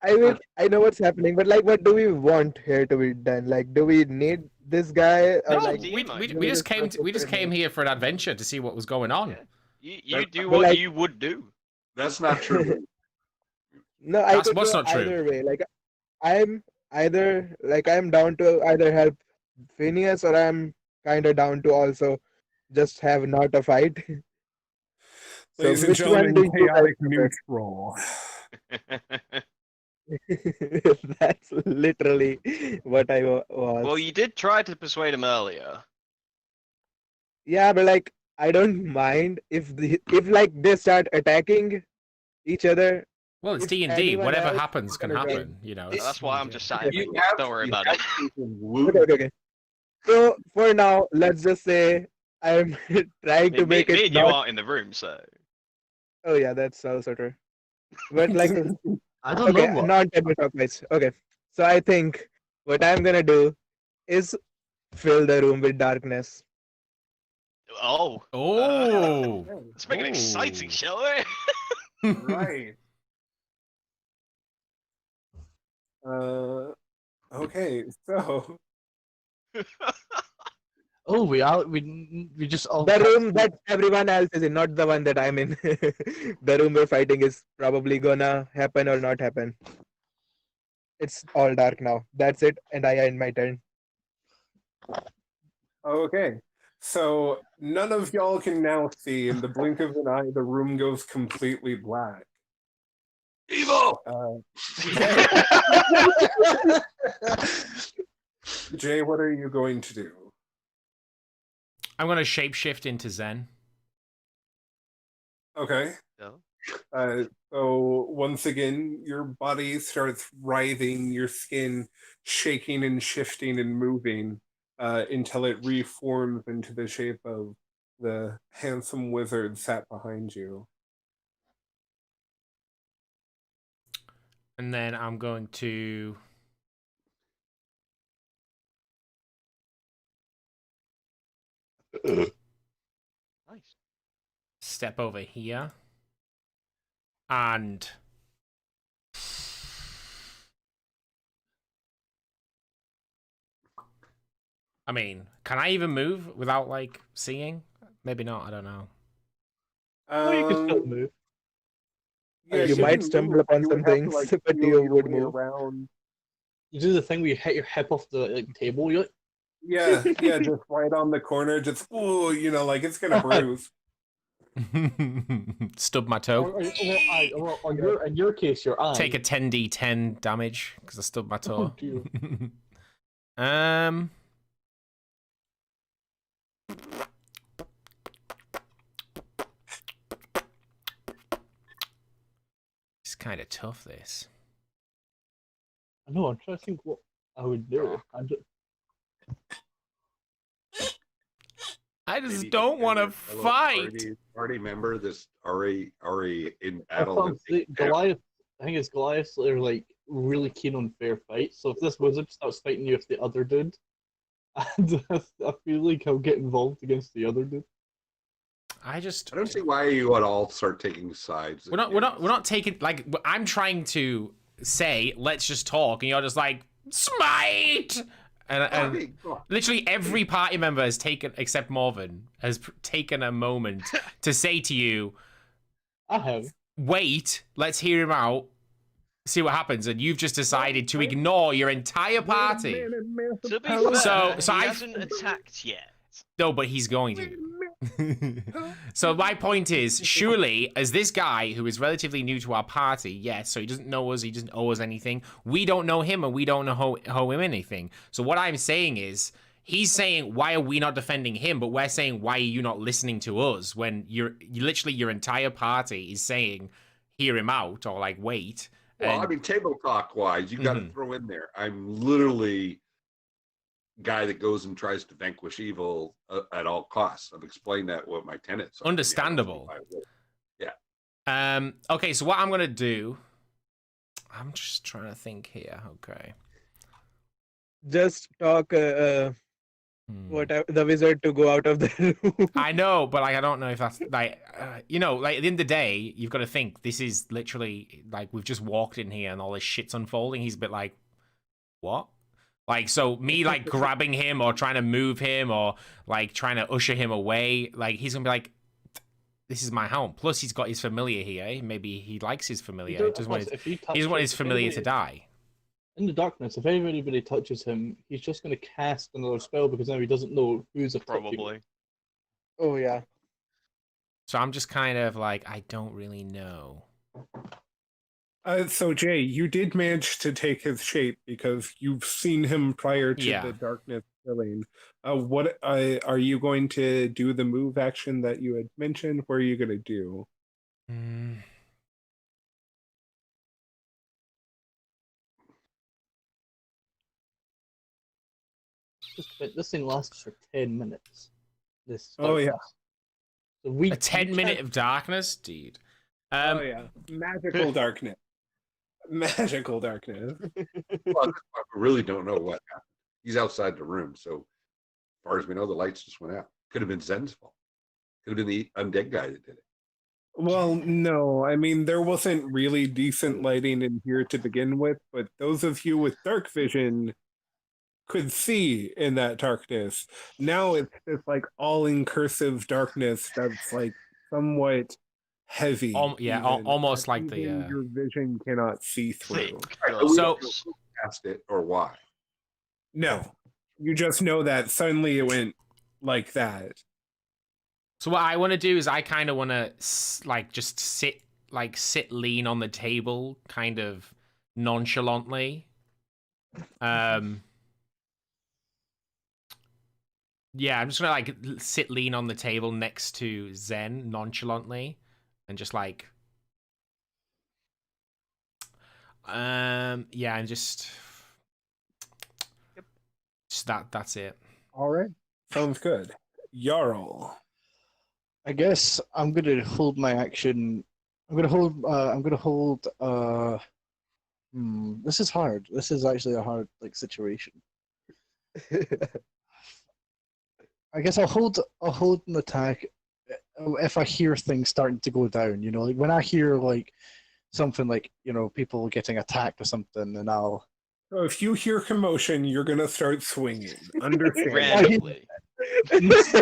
I mean, I know what's happening, but like, what do we want here to be done? Like, do we need this guy? Or no, like, we just came here for an adventure to see what was going on. Yeah. You do But, what like- you would do. That's not true. No, I That's could what's go not true. either way. Like, I'm down to either help Phineas or I'm kind of down to also just have not a fight. So Ladies and which one gentlemen, do you guys chaotic prefer? neutral. That's literally what I was. Well, you did try to persuade him earlier. Yeah, but like I don't mind if like they start attacking each other. Well, it's If D&D. anyone Whatever else happens is can gonna try- happen. You know. That's why I'm just sat You here. have- Don't worry you about have it. people woo. Okay. So for now, let's just say I'm trying to make me it and you not. aren't in the room, so. Oh yeah, that's also true. But like, I don't okay, know what. non-table talk wise. Okay, so I think what I'm gonna do is fill the room with darkness. Oh. Oh. Let's make it exciting, Oh. shall we? Right. Okay, so Oh, we just all The room that everyone else is in, not the one that I'm in. The room we're fighting is probably gonna happen or not happen. It's all dark now. That's it, and I end my turn. Okay. So none of y'all can now see. In the blink of an eye, the room goes completely black. Evil! Jay, what are you going to do? I'm gonna shapeshift into Zen. Okay. No. So once again, your body starts writhing, your skin shaking and shifting and moving until it reforms into the shape of the handsome wizard sat behind you. And then I'm going to Nice. step over here. And I mean, can I even move without like seeing? Maybe not, I don't know. Oh, you can still move. Yeah, You you might can stumble move, upon you some would have to, things, like, but feel you your would way move. around. You do the thing where you hit your hip off the table. You're like, Yeah, just right on the corner, just ooh, like it's gonna bruise. Stub my toe. in your case, your eye. Take a 10d10 damage because I stubbed my toe. Oh, dear. It's kind of tough, this. I know. I'm trying to think what I would do. I just Maybe don't want to fellow fight. Party member that's already in I battle. thought Goliath. I think it's Goliath. They're like really keen on fair fights. So if this wizard starts fighting you with the other dude, and I feel like I'll get involved against the other dude. I don't see why you would all start taking sides. We're not taking, like, I'm trying to say let's just talk, and you're just like smite. And literally every party member has taken, except Morven, has taken a moment to say to you, I have. Wait, let's hear him out, see what happens, and you've just decided to ignore your entire party. To be fair, So he hasn't attacked yet. No, but he's going to. So my point is, surely, as this guy who is relatively new to our party, yes, so he doesn't know us, he doesn't owe us anything, we don't know him, and we don't owe him anything. So what I'm saying is, he's saying, why are we not defending him? But we're saying, why are you not listening to us? When you literally your entire party is saying, hear him out, or like, wait. Well, I mean, table talk wise, you got to throw in there. I'm literally guy that goes and tries to vanquish evil at all costs. I've explained that what my tenets are. Understandable. Yeah. Okay, so what I'm gonna do, I'm just trying to think here. Okay. Just talk the wizard to go out of the room. I know, but like I don't know if that's like like at the end of the day, you've got to think this is literally like we've just walked in here and all this shit's unfolding. He's a bit like, what? Like, so me like grabbing him or trying to move him or like trying to usher him away, like he's gonna be like, this is my home. Plus he's got his familiar here. Maybe he likes his familiar. He doesn't want his familiar to die. In the darkness, if anybody touches him, he's just going to cast another spell because now he doesn't know who's affecting. Probably. Oh, yeah. So I'm just kind of like, I don't really know. So Jay, you did manage to take his shape because you've seen him prior to the darkness filling. What are you going to do? The move action that you had mentioned? What are you going to do? This thing lasts for 10 minutes. Oh yeah. So a 10-minute of darkness, dude. Oh yeah, magical darkness. Magical darkness. Well, we really don't know what happened. He's outside the room, so as far as we know, the lights just went out. Could have been Zen's fault. Could have been the undead guy that did it. Well, no, I mean there wasn't really decent lighting in here to begin with, but those of you with dark vision could see in that darkness. Now it's just like all incursive darkness that's like somewhat heavy. Almost like the even your vision cannot see through. Thick Right, but we So- don't know who cast it or why. No, you just know that suddenly it went like that. So what I want to do is I kind of want to like just sit lean on the table kind of nonchalantly. Yeah, I'm just gonna like sit lean on the table next to Zen nonchalantly and just like yeah, and just that's it. All right, sounds good. Jarl. I guess I'm gonna hold my action. I'm gonna hold. This is hard. This is actually a hard like situation. I guess I'll hold an attack if I hear things starting to go down. You know, like when I hear like something like people getting attacked or something, and I'll. So if you hear commotion, you're gonna start swinging. Understand? Randomly.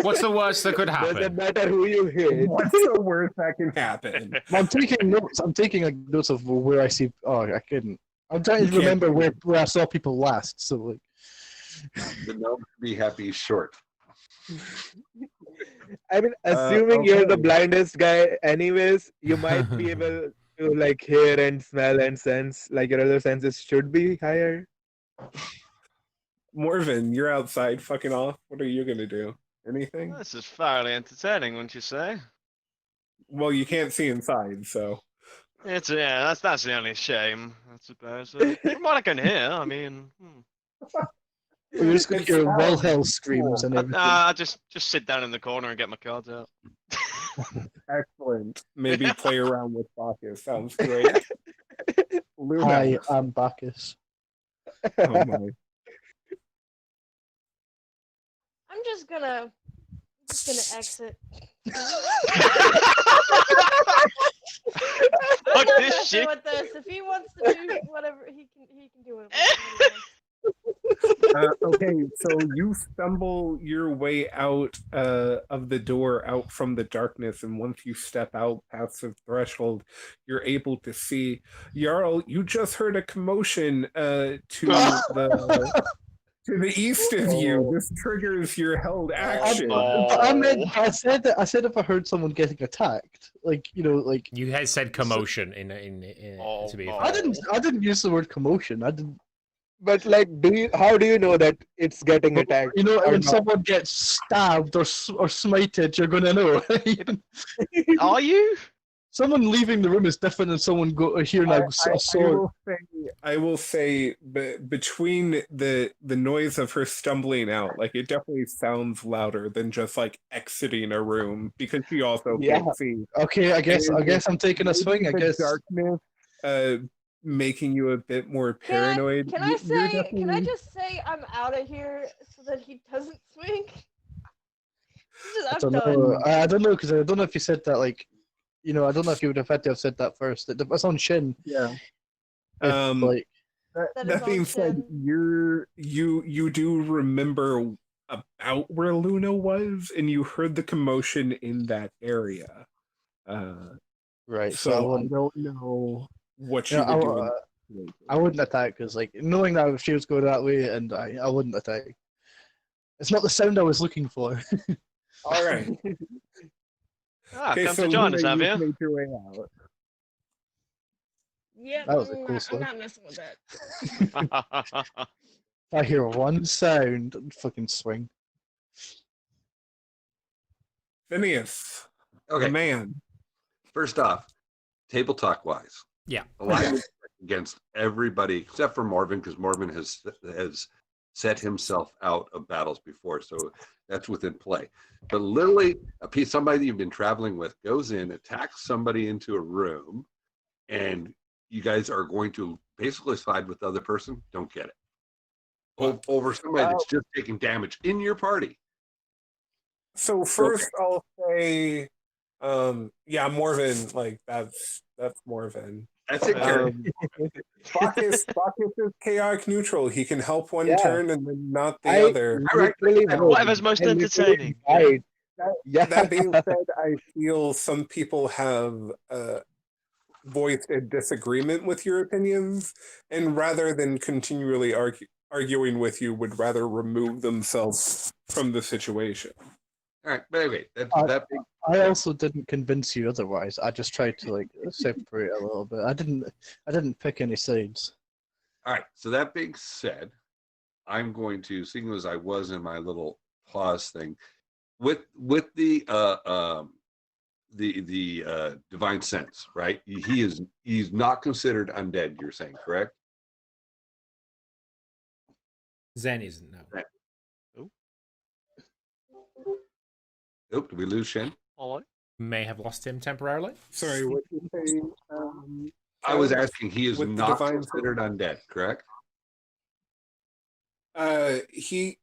What's the worst that could Doesn't happen? matter who you hit. What's the worst that can happen? I'm taking notes. I'm taking like notes of where I see. Oh, I couldn't. I'm trying You to can't remember do where I saw people last. So like. The gnome be happy is short. I mean, assuming you're the okay. blindest guy, anyways, you might be able to like hear and smell and sense. Like your other senses should be higher. Morven, you're outside fucking off. What are you gonna do? Anything? This is fairly entertaining, wouldn't you say? Well, you can't see inside, so. It's that's the only shame, I suppose. From what I can hear, I mean, You're just gonna It's hear not Wilhelm screams and everything. I just sit down in the corner and get my cards out. Excellent. Maybe play around with Bacchus. Sounds great. Luna. Hi, I'm Bacchus. Oh my. I'm just gonna exit. Fuck I'm this messing shit. with this. If he wants to do whatever, he can do whatever he wants. Okay, so you stumble your way out of the door, out from the darkness, and once you step out past the threshold, you're able to see. Jarl, you just heard a commotion to the east of you. This triggers your held action. I said if I heard someone getting attacked, like like You had said commotion in Oh, to be no. fair. I didn't use the word commotion. I didn't. But like, how do you know that it's getting attacked? You know, or when not? someone gets stabbed or smited, you're gonna know. Are you? Someone leaving the room is different than someone hearing a sword. I will say, between the noise of her stumbling out, like it definitely sounds louder than just like exiting a room because she also can't see. Okay, I guess I'm taking a swing. I The guess. darkness, making you a bit more paranoid. Can I say? Can I just say I'm out of here so that he doesn't swing? I I'm don't done. know. I don't know because I don't know if you said that like. I don't know if you would have had to have said that first. It's on Shin. Yeah. If, like That is That being on said, Shin. you do remember about where Luna was, and you heard the commotion in that area. right. So I don't know what you would do. I wouldn't attack because like knowing that she was going that way, and I wouldn't attack. It's not the sound I was looking for. All right. Come to join us, have Luna, you? you've made your way out. Yep, That was a I'm cool not, swing. I'm not messing with that. If I hear one sound, I'd fucking swing. Phineas, Okay, the man. first off, table talk wise. Yeah. Alliance against everybody except for Morven, because Morven has set himself out of battles before, so that's within play. But literally, somebody that you've been traveling with goes in, attacks somebody into a room, and you guys are going to basically side with the other person. Don't get it. Over somebody that's just taking damage in your party. So first, I'll say, yeah, Morven. Like that's Morven. That's it, Karen. Bacchus is chaotic neutral. He can help one Yeah. turn and then not the I other. literally And vote. whatever's most I literally entertaining. decide. That, Yeah. that being said, I feel some people have voiced a disagreement with your opinions, and rather than continually arguing with you, would rather remove themselves from the situation. All right, but anyway, that big. I also didn't convince you otherwise. I just tried to like separate a little bit. I didn't pick any sides. All right. So that being said, I'm going to, seeing as I was in my little pause thing, with the divine sense, right? He's not considered undead. You're saying, correct? Zen isn't, no. Nope. Did we lose Shen? Hello? May have lost him temporarily. Sorry, what did you say? I was asking. He is With the not divine considered undead, correct? He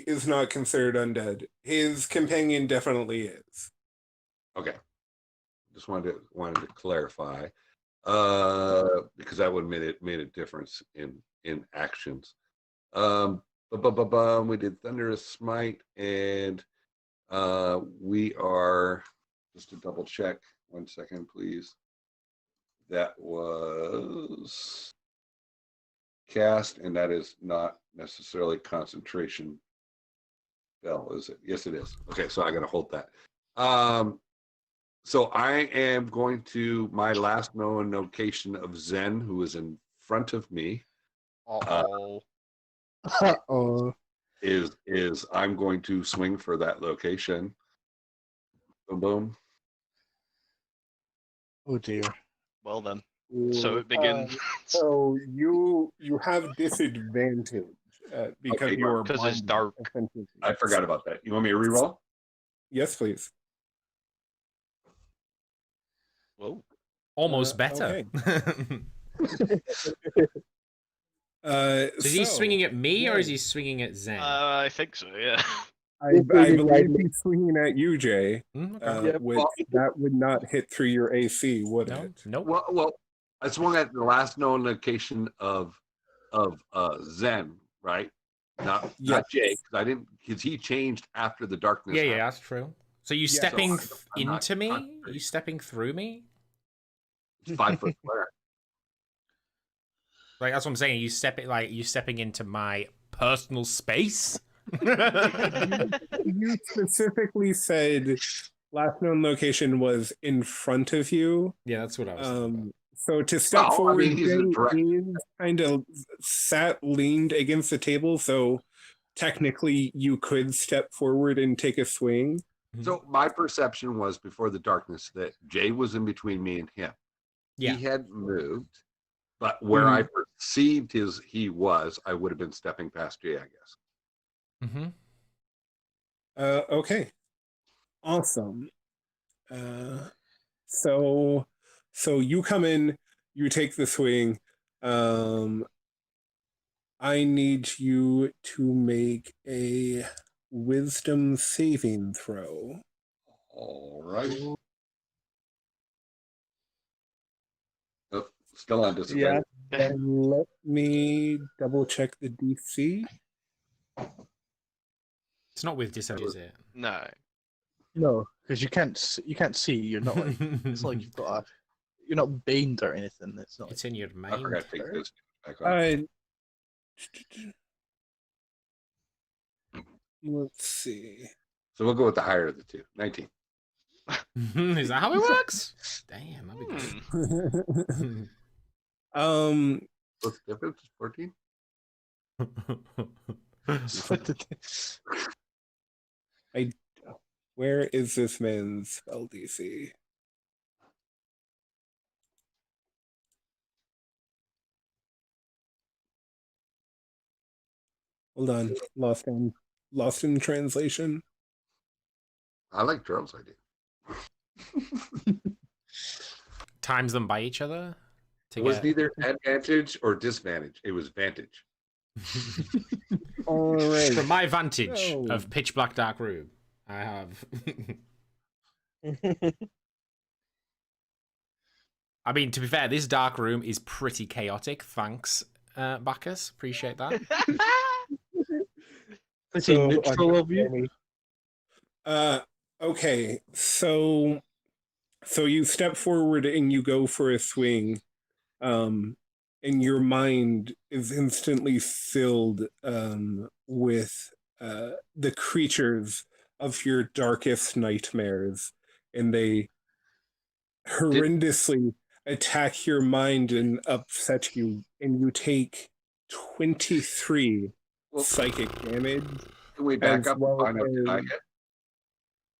is not considered undead. His companion definitely is. Okay. Just wanted to clarify, because that would made a difference in actions. We did Thunderous Smite, and we are, just to double check. 1 second, please. That was cast, and that is not necessarily concentration spell, is it? Yes, it is. Okay, so I got to hold that. So I am going to my last known location of Zen, who is in front of me. Uh-oh. Uh-oh. Is I'm going to swing for that location. Boom, boom. Oh dear. Well then. So it begins. So you have disadvantage because Okay, you are because it's blinded, dark. essentially. I forgot about that. You want me to reroll? Yes, please. Whoa. Almost better. Okay. So is he swinging at me or is yeah. he swinging at Zen? I think so, yeah. I believe he's swinging at you, Jay. Okay. Which that would not hit through your AC, would No, it? nope. Well, I swung at the last known location of Zen, right? Not Jay, because he changed after the darkness. Yeah, happened. that's true. So you Yeah, stepping so I'm not into me? concentrating. Are you stepping through me? It's 5 foot square. Like that's what I'm saying. Are you stepping into my personal space? You specifically said last known location was in front of you. Yeah, that's what I was thinking about. So to step Well, I forward, mean, he's a direct- Jay is kind of leaned against the table, so technically you could step forward and take a swing. So my perception was before the darkness that Jay was in between me and him. Yeah. He had moved, but where I perceived he was, I would have been stepping past Jay, I guess. Mm-hmm. Okay. Awesome. So you come in, you take the swing. I need you to make a wisdom saving throw. All right. Oh, still on disadvantage. And let me double check the DC. It's not with disadvantage, is it? No. No, because you can't see. You're not like it's like you've got you're not baned or anything. It's not. It's in your I mind. forgot to take this back on. Let's see. So we'll go with the higher of the two. 19. Is that how it works? Damn, that'd be good. What's the difference? 14? Where is this man's spell DC? Hold on, lost in translation. I like Charles' idea. Times them by each other. It was neither advantage or disadvantage. It was vantage. All right. From my vantage of pitch black dark room, I have. I mean, to be fair, this dark room is pretty chaotic. Thanks, Bacchus. Appreciate that. Pretty neutral of you. Okay, so you step forward and you go for a swing, and your mind is instantly filled with the creatures of your darkest nightmares, and they horrendously attack your mind and upset you, and you take 23 psychic damage. Can we back as up well and find out, did I as- hit?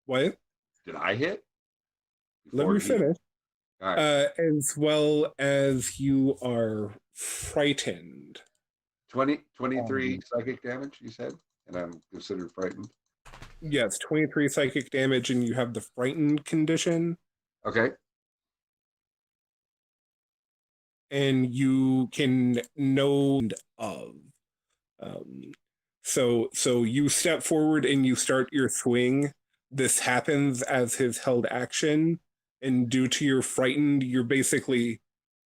What? Did I hit? Let Before me he- finish. All right. As well as you are frightened. 23 psychic damage, you said? And I'm considered frightened. Yes, 23 psychic damage, and you have the frightened condition, Okay. and you can know of. So you step forward and you start your swing. This happens as his held action, and due to your frightened, you're basically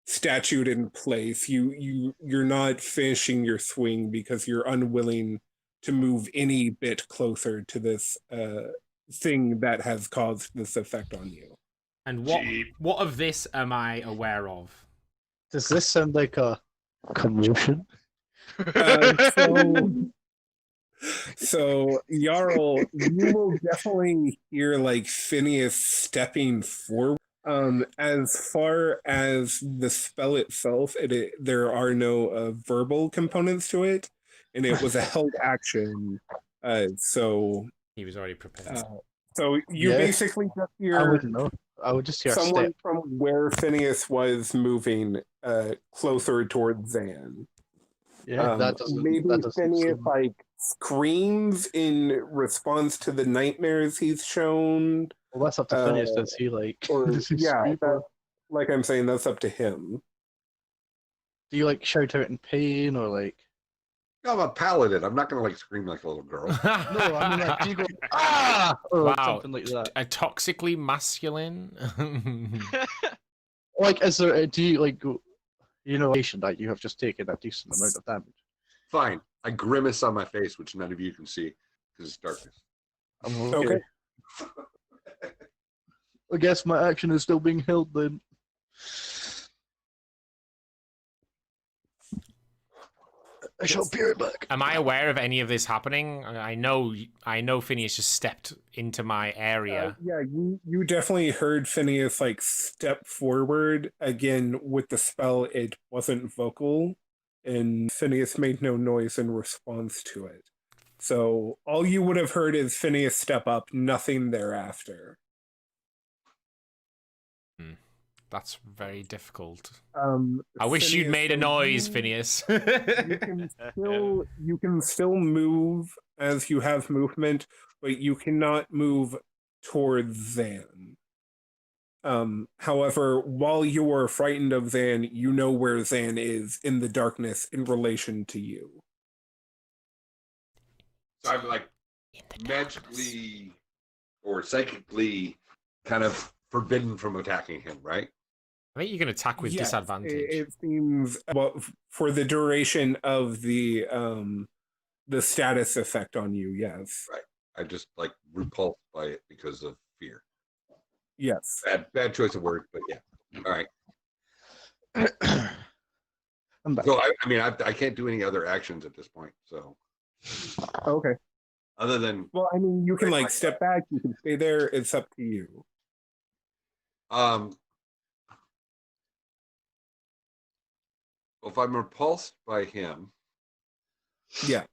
statued in place. You're not finishing your swing because you're unwilling to move any bit closer to this thing that has caused this effect on you. And what of this am I aware of? Does this sound like a commotion? So Jarl, you will definitely hear like Phineas stepping forward. As far as the spell itself, there are no verbal components to it, and it was a held action. So He was already prepared. so you Yeah. basically just I hear wouldn't know. I would just hear a someone step. from where Phineas was moving closer towards Zan. Yeah, that doesn't. Maybe That doesn't Phineas seem- like screams in response to the nightmares he's shown. Well, that's up to Phineas. Does he like? Or does he yeah, scream, or like I'm saying, that's up to him. do you like shout out in pain or like? I'm a paladin. I'm not going to like scream like a little girl. No, I mean like do you go ah or Wow. something like that? A toxically masculine. Like, is there? Do you like go? You know, that you have just taken a decent amount of damage. Fine. I grimace on my face, which none of you can see because it's darkness. Okay. I guess my action is still being held then. I shall peer it back. Am I aware of any of this happening? I know Phineas just stepped into my area. Yeah, you definitely heard Phineas like step forward. Again, with the spell, it wasn't vocal, and Phineas made no noise in response to it. So all you would have heard is Phineas step up, nothing thereafter. That's very difficult. I wish you'd made a noise, Phineas. You can still move as you have movement, but you cannot move towards Zan. However, while you are frightened of Zan, you know where Zan is in the darkness in relation to you. So I'm like magically or psychically kind of forbidden from attacking him, right? I think you can attack with Yes, disadvantage. It seems well for the duration of the status effect on you. Yes. Right. I just like repulsed by it because of fear. Yes. Bad choice of words, but yeah. All right. I'm back. So I mean, I can't do any other actions at this point. So Okay. other than Well, I mean, you can like step back. You can stay there. It's up to you. if I'm repulsed by him, Yeah.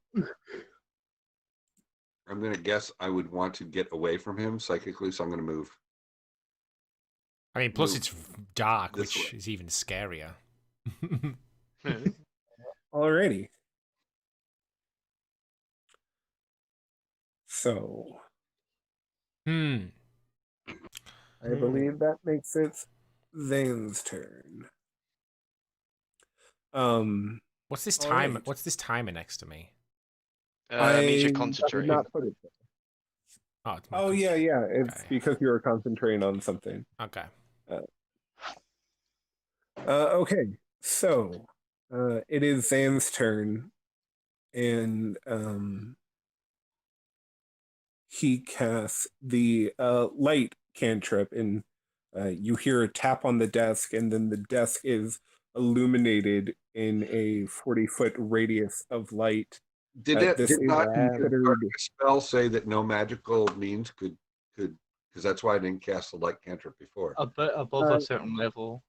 I'm gonna guess I would want to get away from him psychically, so I'm gonna move. I mean, plus move it's dark, this which way. is even scarier. Alrighty. So Hmm. I believe that makes it Zane's turn. What's this All time? right. What's this timer next to me? It means I you're did concentrating. not put it there. Oh, it's my Oh yeah, yeah. It's Okay. because you were concentrating on something. Okay. Okay, so it is Zan's turn, and he casts the light cantrip, and you hear a tap on the desk, and then the desk is illuminated in a 40-foot radius of light. Did it? This Did is not considered. the spell say that no magical means could because that's why I didn't cast the light cantrip before. A bit above a certain level.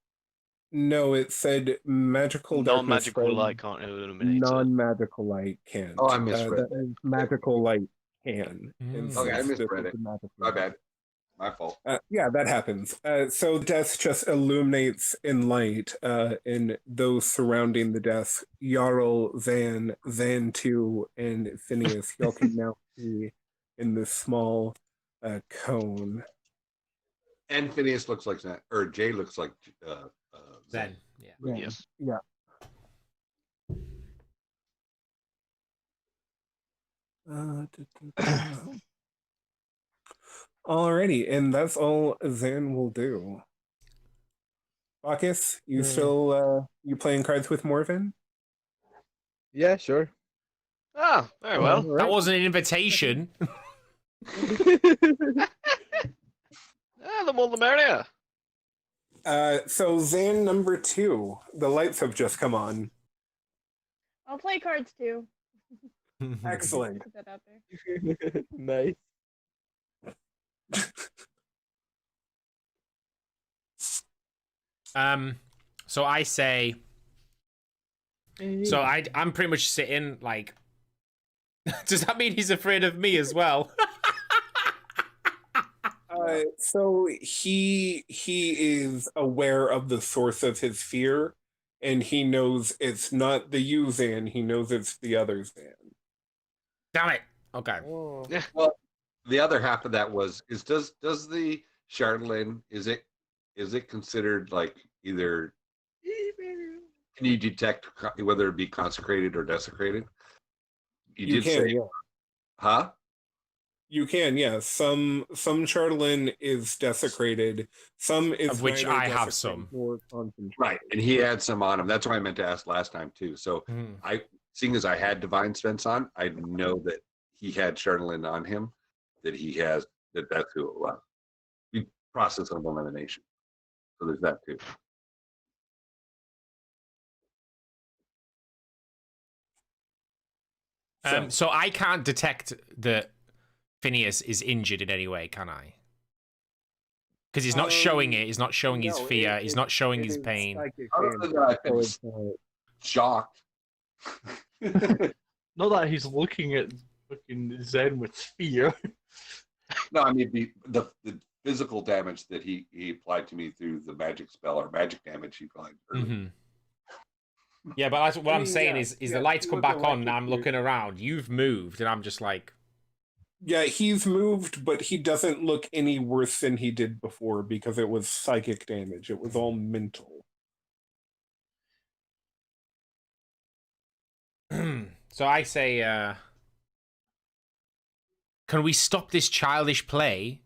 No, it said magical darkness. Non-magical spells, light can't illuminate it. Non-magical light can't. Oh, I misread that means magical light can. Okay, I misread it. My bad. My fault. Yeah, that happens. So the desk just illuminates in light, and those surrounding the desk, Jarl, Zan 2, and Phineas, y'all can now see in this small cone. And Phineas looks like that, or Jay looks like Zen. Yeah. Yes. Yeah. Alrighty, and that's all Zan will do. Bacchus, you still you playing cards with Morven? Yeah, sure. Ah, very well. That wasn't an invitation. Ah, the more the merrier. So Zan number 2, the lights have just come on. I'll play cards too. Excellent. Put that out there. Nice. So I say. So I'm pretty much sitting like. Does that mean he's afraid of me as well? So he is aware of the source of his fear, and he knows it's not the you Zan. He knows it's the other Zan. Damn it. Okay. Oh. Well, the other half of that is does the Charlatan is it considered like either can you detect whether it be consecrated or desecrated? You did can, say, yeah. huh? You can, yes. Some Charlatan is desecrated. Some is Of which neither I have desecrated some. nor concentrated. Right, and he had some on him. That's what I meant to ask last time too. So seeing as I had divine sense on, I know that he had Charlatan on him. That he has that's who it was. We process of elimination. So there's that too. So I can't detect that Phineas is injured in any way, can I? Because he's not showing it. He's not showing his fear. He's not showing his pain. Other than that, I've been shocked. Not that he's looking at fucking Zen with fear. No, I mean the physical damage that he applied to me through the magic spell or magic damage he applied. Yeah, but that's what I'm saying is the lights come back on and I'm looking around. You've moved and I'm just like... Yeah, he's moved, but he doesn't look any worse than he did before because it was psychic damage. It was all mental. So I say, can we stop this childish play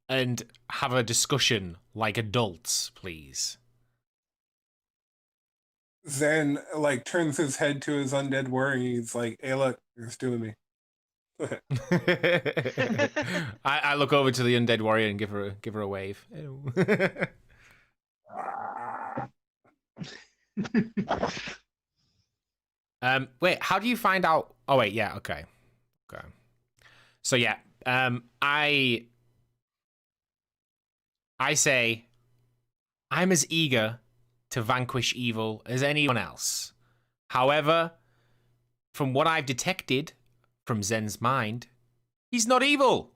and have a discussion like adults, please? Zen, like, turns his head to his undead warrior and he's like, hey, look, you're stealing me. I look over to the undead warrior and give her a wave. Wait, how do you find out? Oh wait, yeah, okay. So yeah, I say I'm as eager to vanquish evil as anyone else. However, from what I've detected from Zen's mind, he's not evil.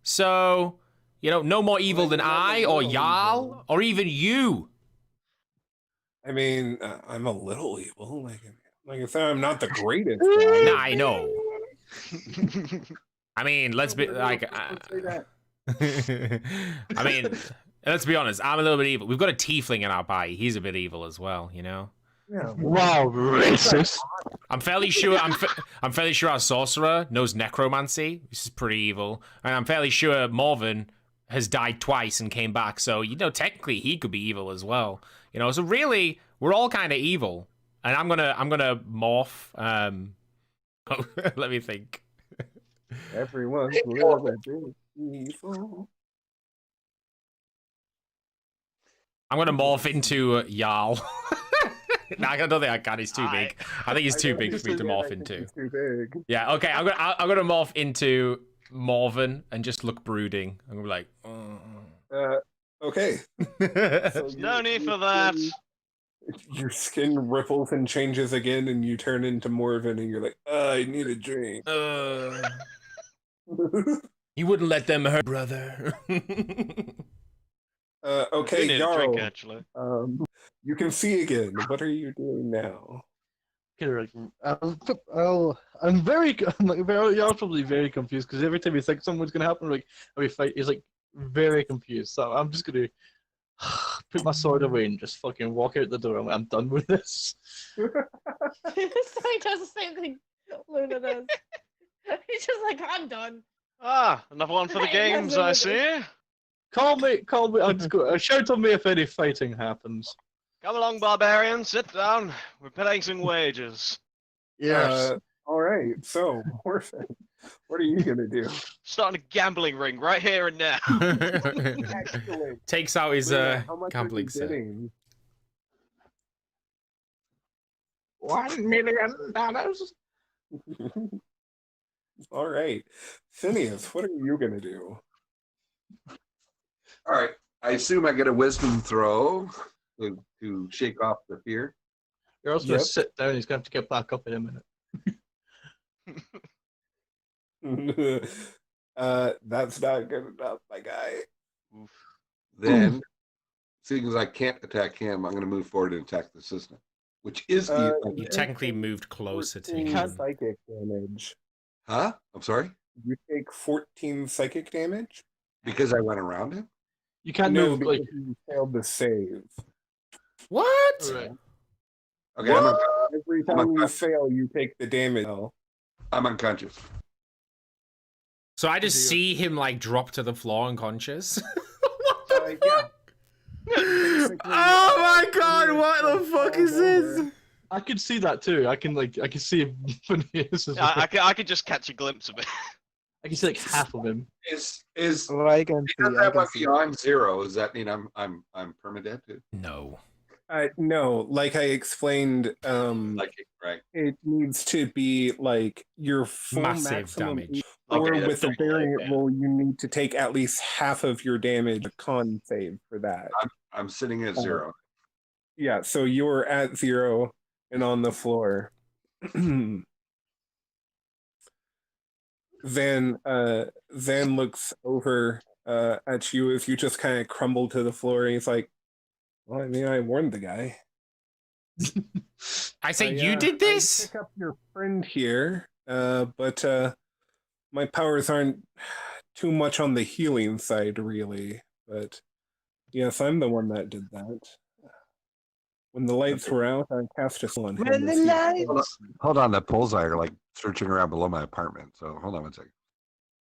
So, no more evil than I or Jarl or even you. I mean, I'm a little evil. Like I said, I'm not the greatest guy. Nah, I know. I mean, let's be like... I mean, let's be honest. I'm a little bit evil. We've got a tiefling in our party. He's a bit evil as well, Yeah, Wow, racist. I'm fairly sure. I'm fairly sure our sorcerer knows necromancy, which is pretty evil, and I'm fairly sure Morven has died twice and came back. So technically he could be evil as well. You know, so really, we're all kind of evil, and I'm gonna morph. Let me think. Everyone's a little bit evil. I'm gonna morph into Jarl. No, I don't think I can. He's too big. I think he's too big for me to morph into. It's too big. Yeah. Okay. I'm gonna morph into Morven and just look brooding. I'm gonna be like. Okay. So No need for that. Your skin ripples and changes again, and you turn into Morven, and you're like, I need a drink. You wouldn't let them hurt, brother. Okay, We need a Jarl. drink, actually. You can see again. What are you doing now? I'm very, you're probably very confused because every time you think something's gonna happen, like we fight, he's like very confused. So I'm just gonna put my sword away and just fucking walk out the door. I'm done with this. He does the same thing Luna does. He's just like, I'm done. Ah, another one for the games, I see. Call me. I'll just go. Shout on me if any fighting happens. Come along, barbarian. Sit down. We're placing wages. Yes. All right. So, Morven, what are you gonna do? Starting a gambling ring right here and now. Actually, Takes out his Luna, how much are gambling you set. bidding? $1 million. All right, Phineas, what are you gonna do? All right. I assume I get a wisdom throw to shake off the fear. You're also gonna sit down. He's gonna have to get back up in a minute. That's not good enough, my guy. Then, seeing as I can't attack him, I'm going to move forward and attack the system, which is You technically moved closer to 14 him. psychic damage. Huh? I'm sorry? You take 14 psychic damage? Because I went around him? You can't No, move because like. you failed the save. What? Right. Okay, Every time you fail, you take the damage. I'm unconscious. So I just see him like drop to the floor unconscious. Yeah. Oh my god! What the fuck is this? I can see that too. I can see him when he is. I could just catch a glimpse of it. I can see like half of him. Is Oh, I can see. because I I can went see. beyond 0, does that mean I'm permadead too? No. No, like I explained, Like right. it needs to be like your full Massive maximum damage. or Okay, with a that's variant okay. roll, you need to take at least half of your damage, a con save for that. I'm sitting at 0. Yeah, so you're at 0 and on the floor. Then looks over at you as you just kind of crumble to the floor, and he's like, well, I mean, I warned the guy. I say you did this? I pick up your friend here, but my powers aren't too much on the healing side, really. But yes, I'm the one that did that. When the lights were out, I cast a spell on him. When the lights. Hold on, the bullseye are like searching around below my apartment. So hold on one second.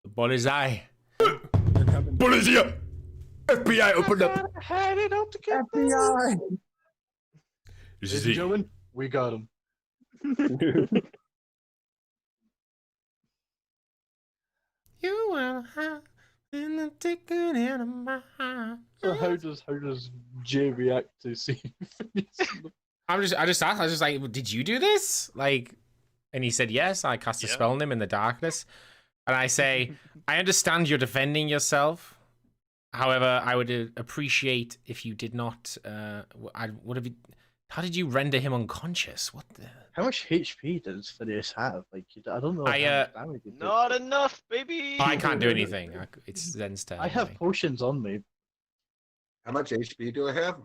The bullseye. They're coming. Bullseye! FBI, open up! Had it out to get FBI! This Ladies is and it. gentlemen, we got him. You will have in the ticket in my heart. So how does Jay react to see? I just asked. I was just like, "Did you do this?" Like, and he said yes. I cast a Yeah. spell on him in the darkness, and I say, "I understand you're defending yourself. However, I would appreciate if you did not. What have you? How did you render him unconscious? What the? How much HP does Phineas have? Like, I don't know. I, how much damage he did. Not enough, baby. I can't do anything. It's Zen's turn. I have anyway. potions on me. How much HP do I have?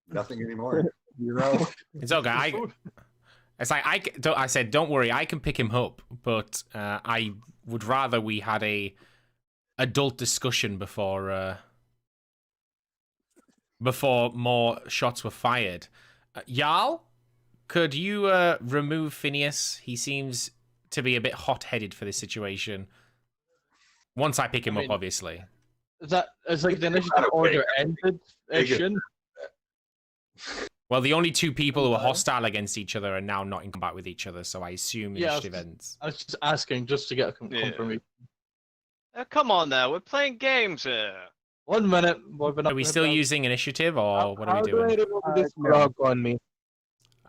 Nothing anymore. 0. It's okay. It's like I said, don't worry. I can pick him up, but I would rather we had a adult discussion before more shots were fired. Jarl, could you remove Phineas? He seems to be a bit hot-headed for this situation. Once I pick him up, obviously. That is like the initiative order ended. Take it. Shouldn't. Well, the only two people who are hostile against each other are now not in combat with each other, so I assume Yeah, initiative ends. I was just asking just to get a Yeah. confirmation. Come on now, we're playing games here. 1 minute. Are we still using initiative, or what are we How do I doing? remove this no. block on me?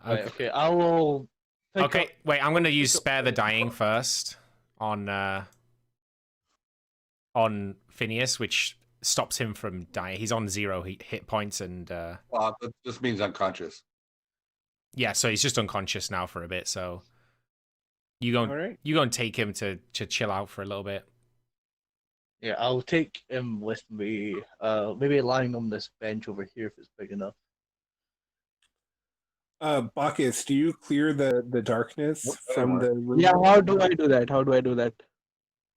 Right, okay, I will. Okay, wait. I'm going to use spare the dying first on Phineas, which stops him from dying. He's on 0 hit points, and Well, that just means unconscious. yeah, so he's just unconscious now for a bit. So you go, All right. you go and take him to chill out for a little bit. Yeah, I'll take him with me. Maybe lying on this bench over here if it's big enough. Bacchus, do you clear the darkness from the room? Yeah, how do I do that? How do I do that?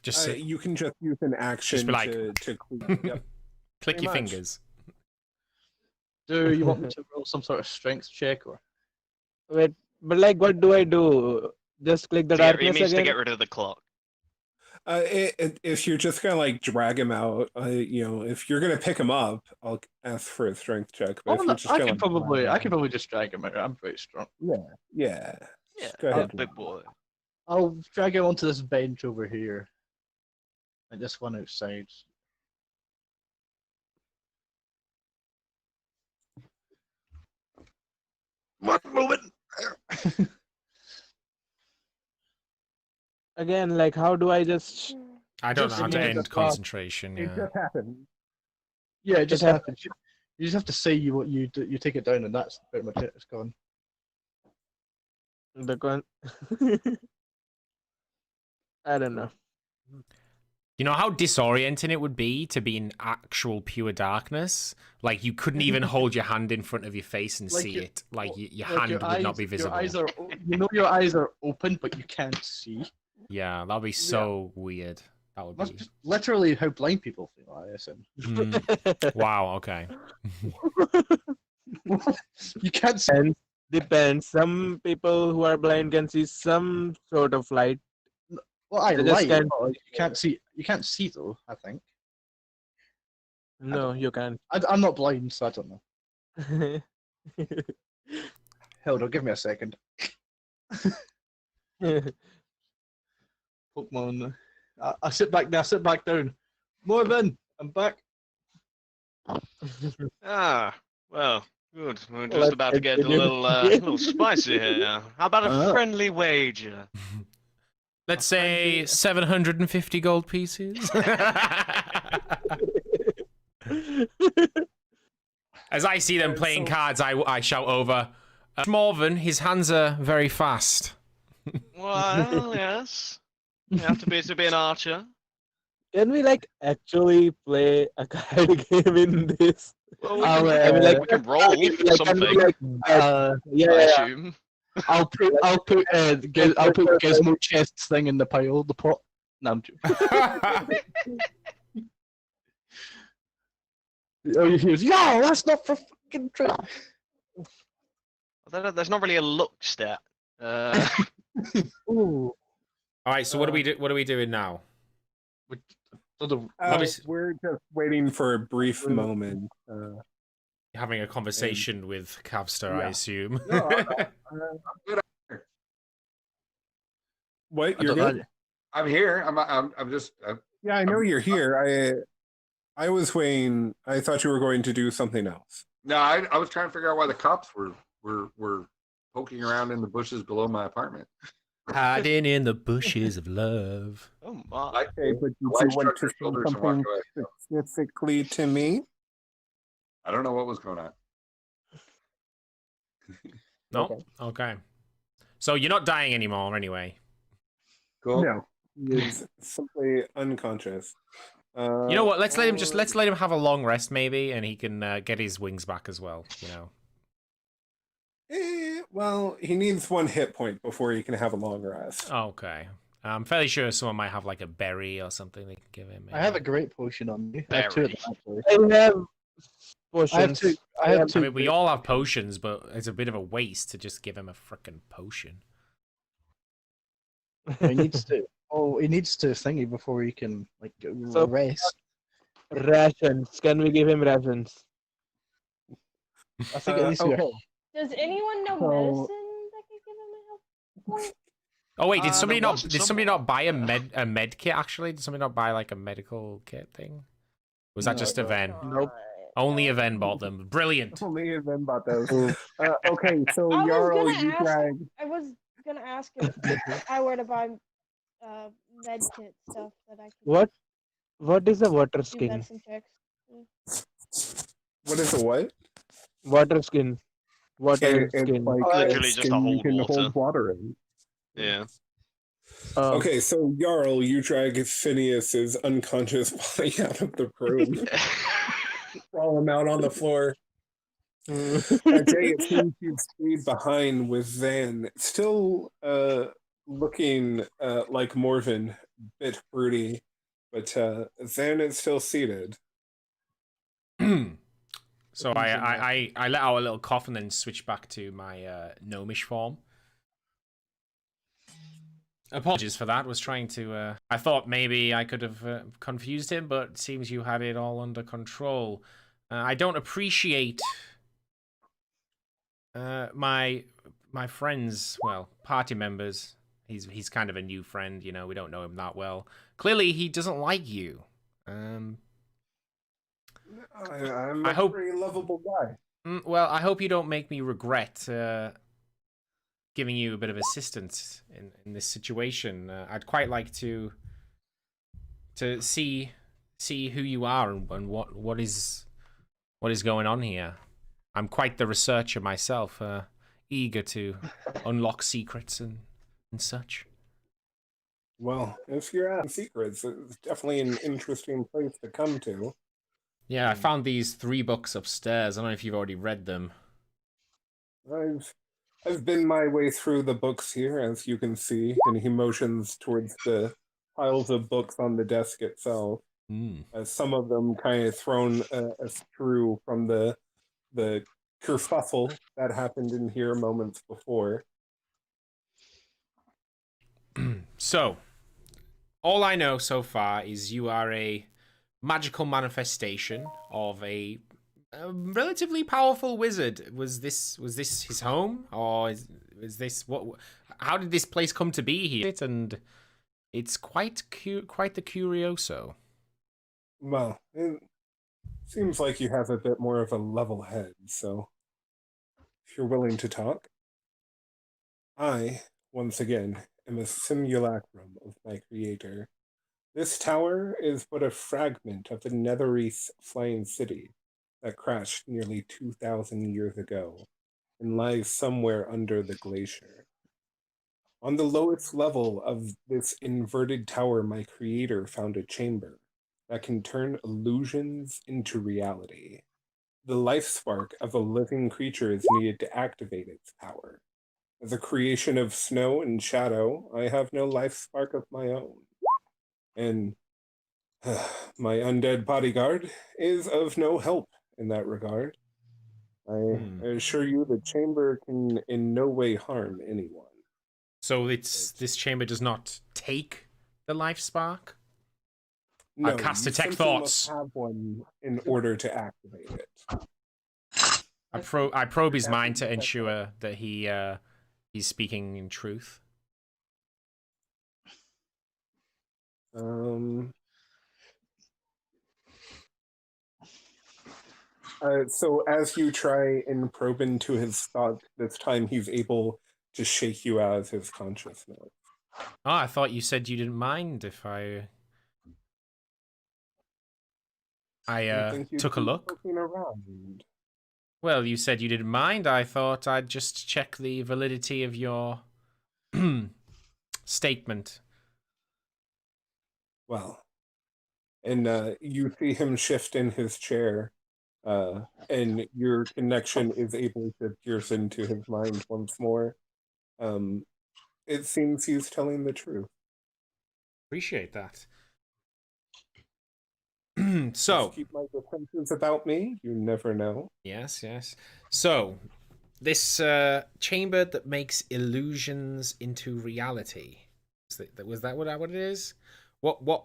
Just sit, You can just use an action be like- to clear. Yep. click pretty your much. fingers. Do you want me to roll some sort of strength check or? Wait, but like, what do I do? Just click the He darkness means to again? get rid of the clock. If you're just gonna like drag him out, if you're gonna pick him up, I'll ask for a strength check. But Oh, if no, you're just I gonna can like, probably, drag I him can probably just drag him out. I'm pretty strong. out- Yeah. Yeah, Go ahead. big boy. I'll drag him onto this bench over here, and this one outside. One moment. Again, like, how do I just... I don't know Just how to remove end the clock. concentration. It Yeah. just happened. Yeah, it just It hap- happens. You just have to say you you take it down, and that's pretty much it. It's gone. The con... I don't know. You know how disorienting it would be to be in actual pure darkness? Like, you couldn't even hold your hand in front of your face and Like see your- it. Like, your Like, hand your would not eyes- be visible. Your eyes are, your eyes are open, but you can't see. Yeah, that'd be so weird. That would That's be. just literally how blind people feel. I assume. Mm, wow, okay. You can't see. Depends. Depends. Some people who are blind can see some sort of light. Well, I They just light. can't- but you can't see. You can't see though. I think. No, you can't. I'm not blind, so I don't know. Hold on, give me a second. Pokemon. I sit back now. Sit back down. Morven, I'm back. Ah, well, good. We're just Let's about to get a continue. little spicy here. How about a Ah. friendly wager? Let's say 750 gold pieces. As I see them playing cards, I shout over, Morven, his hands are very fast. Well, yes. You have to be an archer. Can we like actually play a card game in this? Well, I'll, we can roll Like, can we, something, like, Yeah, I yeah. assume. I'll put Gizmo chest's thing in the pile, the pot. No, I'm joking. Oh, you hear? No, that's not for fucking true. There's not really a luck stat. Ooh. All right, so what are we doing now? Obviously- We're just waiting for a brief moment. Having a conversation with Cavster, I Yeah. assume. No, What? I You're don't good? know. I'm here. I'm just. Yeah, I know you're here. I was waiting. I thought you were going to do something else. No, I was trying to figure out why the cops were poking around in the bushes below my apartment. Hiding in the bushes of love. Oh my. Okay, but did you Why want shrugged to her say shoulders and walked something away? specifically to me? I don't know what was going on. No? Okay. So you're not dying anymore anyway. Cool. No, he's simply unconscious. You know what? Let's let him have a long rest maybe, and he can get his wings back as well, you know. Well, he needs 1 hit point before he can have a long rest. Okay. I'm fairly sure someone might have like a berry or something they can give him. I have a great potion on me. I have two of them, actually. I have potions. I have two. I have two. I mean, we all have potions, but it's a bit of a waste to just give him a frickin' potion. He needs to. Oh, he needs to thingy before he can like So- rest. Rations. Can we give him rations? I think it needs to be. Okay. Does anyone know So- medicine that could give him a health point? Oh wait, There was did somebody not buy a med kit actually? Did somebody not buy like a medical kit thing? Was that No. just a Ven? Nope. Only a Ven bought them. Brilliant. Only then about those. Okay, so I was Jarl, gonna you ask. drag. I was gonna ask if I were to buy med kit stuff that I could What is a water do skin? medicine checks. What is a what? Water skin. Water It's skin. like Literally just a skin you hold can water. hold water in. Yeah. Okay, so Jarl, you drag Phineas's unconscious body out of the room, throw him out on the floor. Jay, it seems you've stayed behind with Zan, still looking like Morven, bit broody, but Zan is still seated. So I let out a little cough and then switch back to my gnomish form. Apologies for that. Was trying to. I thought maybe I could have confused him, but it seems you had it all under control. I don't appreciate my friends, well, party members. He's kind of a new friend, you know. We don't know him that well. Clearly, he doesn't like you. I'm I a hope- pretty lovable guy. Well, I hope you don't make me regret giving you a bit of assistance in this situation. I'd quite like to see who you are and what is going on here. I'm quite the researcher myself, eager to unlock secrets and such. Well, if you're after secrets, it's definitely an interesting place to come to. Yeah, I found these 3 books upstairs. I don't know if you've already read them. I've been my way through the books here, as you can see, and he motions towards the piles of books on the desk itself. Some of them kind of thrown through from the kerfuffle that happened in here moments before. So, all I know so far is you are a magical manifestation of a relatively powerful wizard. Was this his home, or is this what? How did this place come to be here? And it's quite the curioso. Well, it seems like you have a bit more of a level head, so if you're willing to talk. I, once again, am a simulacrum of my creator. This tower is but a fragment of the Netherese flying city that crashed nearly 2,000 years ago and lies somewhere under the glacier. On the lowest level of this inverted tower, my creator found a chamber that can turn illusions into reality. The life spark of a living creature is needed to activate its power. As a creation of snow and shadow, I have no life spark of my own. And my undead bodyguard is of no help in that regard. I assure you the chamber can in no way harm anyone. So this chamber does not take the life spark? No, I cast you detect simply thoughts. must have one in order to activate it. I probe his mind to ensure that he's speaking in truth. So as you try and probe into his thought, this time he's able to shake you out of his consciousness. Oh, I thought you said you didn't mind if I think you'd took a be look. poking around. Well, you said you didn't mind. I thought I'd just check the validity of your statement. Well, and you see him shift in his chair, and your connection is able to pierce into his mind once more. It seems he's telling the truth. Appreciate that. So, Just keep my defenses about me. You never know. yes. So, this chamber that makes illusions into reality. Was that what it is? What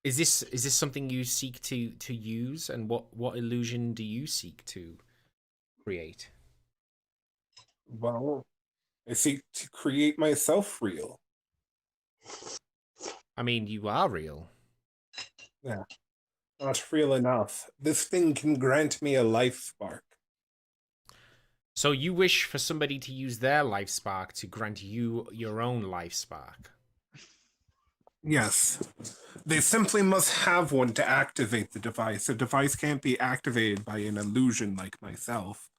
is this? Is this something you seek to use? And what illusion do you seek to create? Well, I seek to create myself real. I mean, you are real. Yeah, not real enough. This thing can grant me a life spark. So you wish for somebody to use their life spark to grant you your own life spark. Yes. They simply must have one to activate the device. The device can't be activated by an illusion like myself.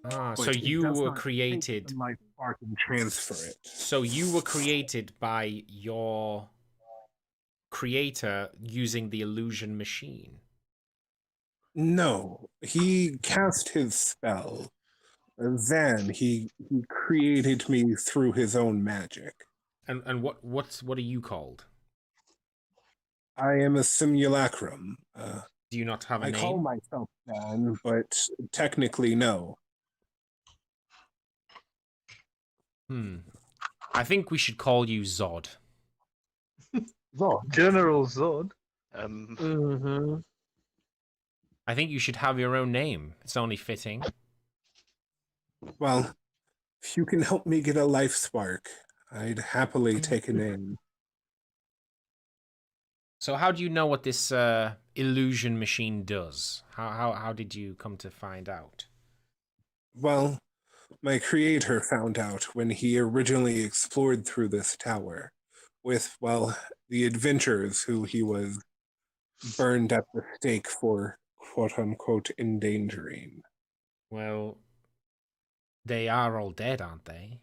Ah, But so it you does were not take created. the life spark and transfer it. So you were created by your creator using the illusion machine. No, he cast his spell. Then he created me through his own magic. And what are you called? I am a simulacrum. Do you not have a I name? call myself Dan, but technically no. I think we should call you Zod. Zod. General Zod. Mm-hmm. I think you should have your own name. It's only fitting. Well, if you can help me get a life spark, I'd happily take a name. So how do you know what this illusion machine does? How did you come to find out? Well, my creator found out when he originally explored through this tower with, well, the adventurers who he was burned at the stake for quote-unquote endangering. Well, they are all dead, aren't they?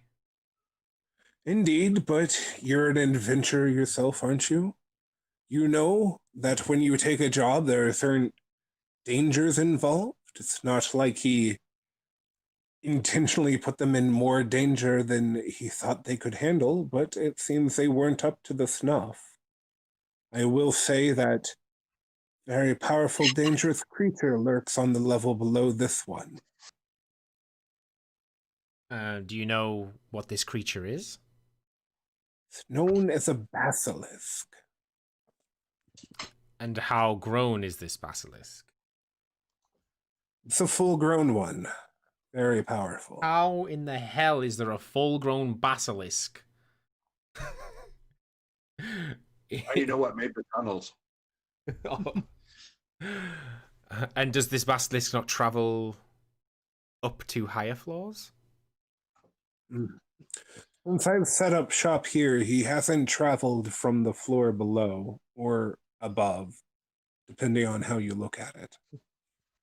Indeed, but you're an adventurer yourself, aren't you? You know that when you take a job, there are certain dangers involved. It's not like he intentionally put them in more danger than he thought they could handle, but it seems they weren't up to the snuff. I will say that very powerful, dangerous creature lurks on the level below this one. Do you know what this creature is? It's known as a basilisk. And how grown is this basilisk? It's a full-grown one. Very powerful. How in the hell is there a full-grown basilisk? You know what made the tunnels? And does this basilisk not travel up to higher floors? Since I've set up shop here, he hasn't traveled from the floor below or above, depending on how you look at it.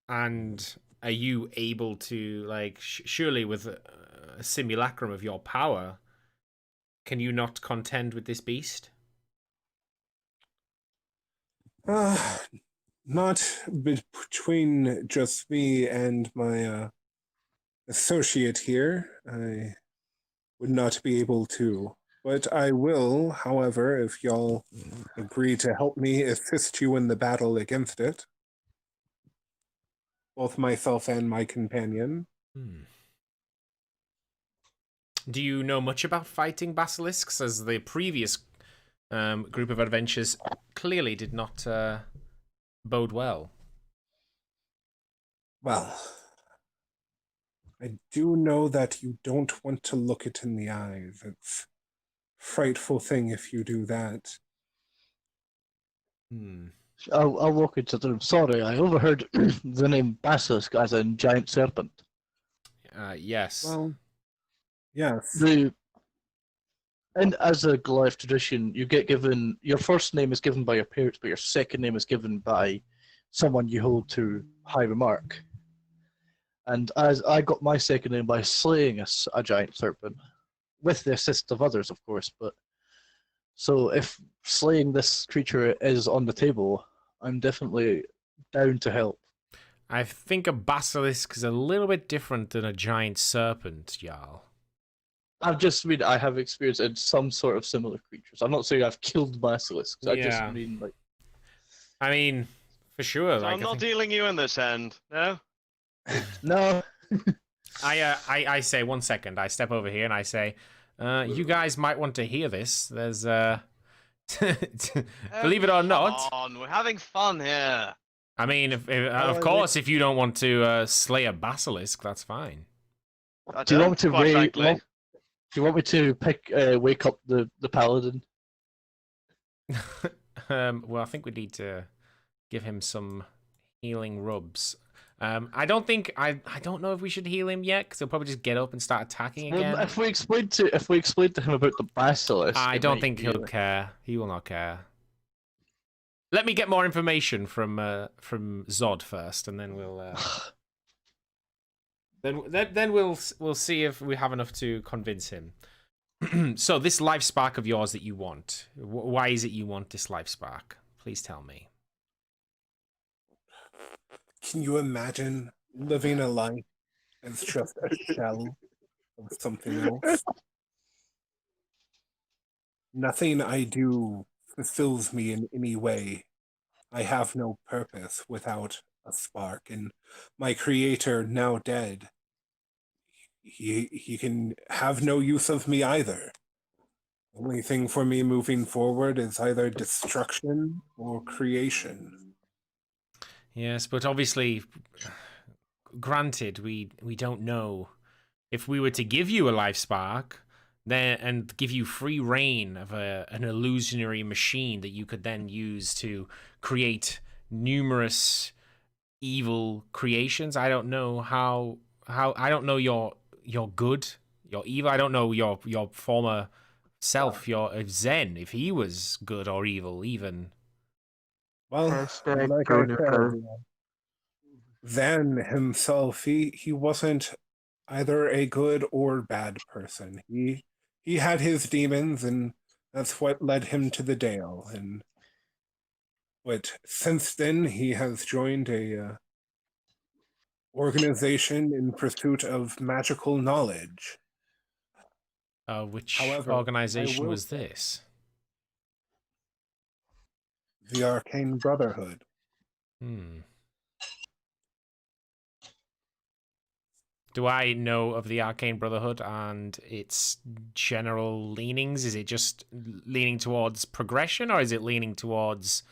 And are you able to, like, surely with a simulacrum of your power, can you not contend with this beast? Not between just me and my associate here. I would not be able to. But I will, however, if y'all agree to help me assist you in the battle against it. Both myself and my companion. Do you know much about fighting basilisks, as the previous group of adventures clearly did not bode well? Well, I do know that you don't want to look it in the eyes. It's a frightful thing if you do that. I'll walk into the room. Sorry, I overheard the name Basilisk as in giant serpent. Yes. Well, yes. And as a Goliath tradition, you get given your first name is given by your parents, but your second name is given by someone you hold to high remark. And as I got my second name by slaying a giant serpent, with the assist of others, of course. But so if slaying this creature is on the table, I'm definitely down to help. I think a basilisk is a little bit different than a giant serpent, Jarl. I have experience in some sort of similar creatures. I'm not saying I've killed basilisks. I just mean like. I mean, for sure. So like, I'm not dealing you in this end, no? No. I say 1 second. I step over here and I say, you guys might want to hear this. There's believe it or not. Come on, we're having fun here. I mean, of course, if you don't want to slay a basilisk, that's fine. I Do you want me don't, to quite frankly. do you want me to wake up the paladin? Well, I think we need to give him some healing rubs. I don't know if we should heal him yet, because he'll probably just get up and start attacking again. Well, if we explain to him about the basilisk, I it don't might think be he'll care. He will not care. Let me get more information from Zod first, and then we'll then we'll see if we have enough to convince him. So this life spark of yours that you want, why is it you want this life spark? Please tell me. Can you imagine living a life as just a shell of something else? Nothing I do fulfills me in any way. I have no purpose without a spark, and my creator, now dead, he can have no use of me either. Only thing for me moving forward is either destruction or creation. Yes, but obviously, granted, we don't know. If we were to give you a life spark, then and give you free reign of an illusionary machine that you could then use to create numerous evil creations, I don't know how I don't know your good, your evil. I don't know your former self, your Zen, if he was good or evil even. Well, Hashtag like go I neutral. said, Zen himself, he wasn't either a good or bad person. He had his demons, and that's what led him to the Dale. But since then, he has joined a organization in pursuit of magical knowledge. Which However, organization I will was say- this? The Arcane Brotherhood. Do I know of the Arcane Brotherhood and its general leanings? Is it just leaning towards progression, or is it leaning towards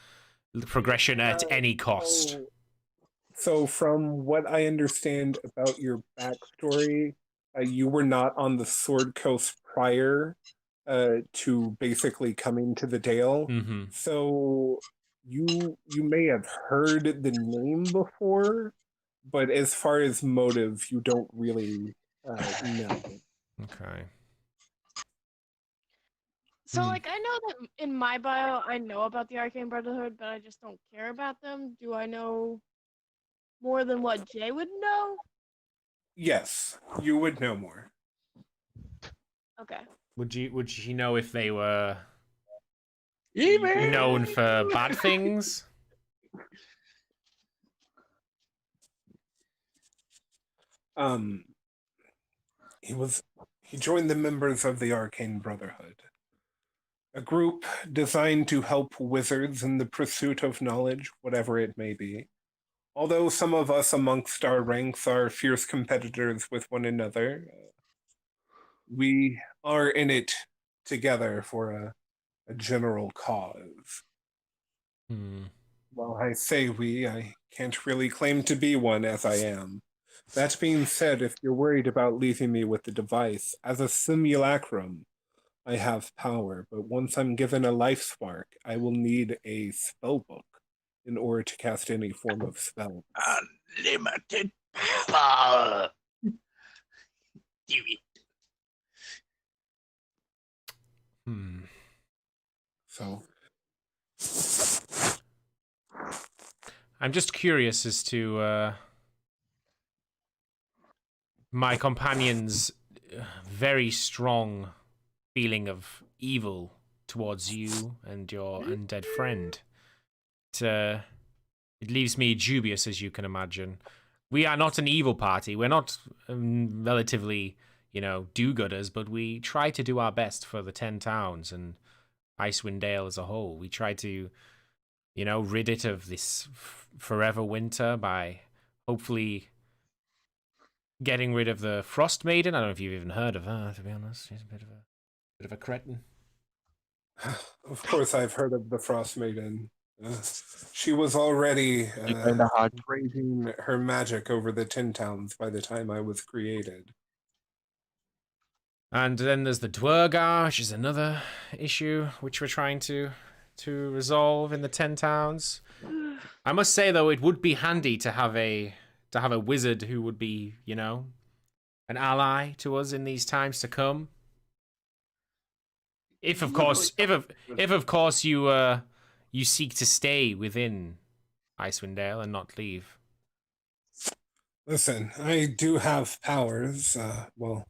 progression at any cost? So from what I understand about your backstory, you were not on the Sword Coast prior to basically coming to the Dale. Mm-hmm. So you may have heard the name before, but as far as motive, you don't really know. Okay. So, like, I know that in my bio, I know about the Arcane Brotherhood, but I just don't care about them. Do I know more than what Jay would know? Yes, you would know more. Okay. Would you know if they were Even known for bad things? He joined the members of the Arcane Brotherhood, a group designed to help wizards in the pursuit of knowledge, whatever it may be. Although some of us amongst our ranks are fierce competitors with one another, we are in it together for a general cause. While I say we, I can't really claim to be one as I am. That being said, if you're worried about leaving me with the device, as a simulacrum, I have power, but once I'm given a life spark, I will need a spell book in order to cast any form of spell. unlimited power. Do it. So I'm just curious as to my companion's very strong feeling of evil towards you and your undead friend. It leaves me dubious, as you can imagine. We are not an evil party. We're not relatively, do-gooders, but we try to do our best for the 10 towns and Icewind Dale as a whole. We try to, rid it of this forever winter by hopefully getting rid of the Frost Maiden. I don't know if you've even heard of her, to be honest. She's a bit of a cretin. of course I've heard of the Frost Maiden. She was already Kind of hard. raising her magic over the Tin Towns by the time I was created. And then there's the Dwergar, which is another issue which we're trying to resolve in the 10 towns. I must say though, it would be handy to have a wizard who would be, you know, an ally to us in these times to come. If of course you seek to stay within Icewind Dale and not leave. Listen, I do have powers. Well,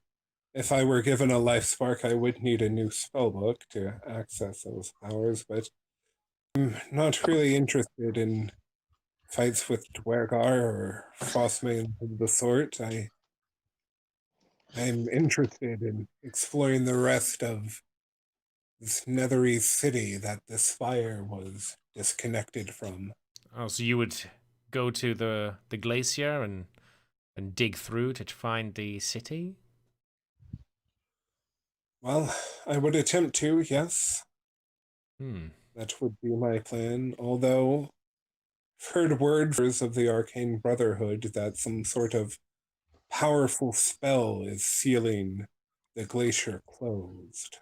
if I were given a life spark, I would need a new spellbook to access those powers, but I'm not really interested in fights with Dwergar or Frostmanes of the sort. I'm interested in exploring the rest of this nethery city that this fire was disconnected from. Oh, so you would go to the glacier and dig through to find the city? Well, I would attempt to, yes. Hmm. That would be my plan, although I've heard words of the Arcane Brotherhood that some sort of powerful spell is sealing the glacier closed.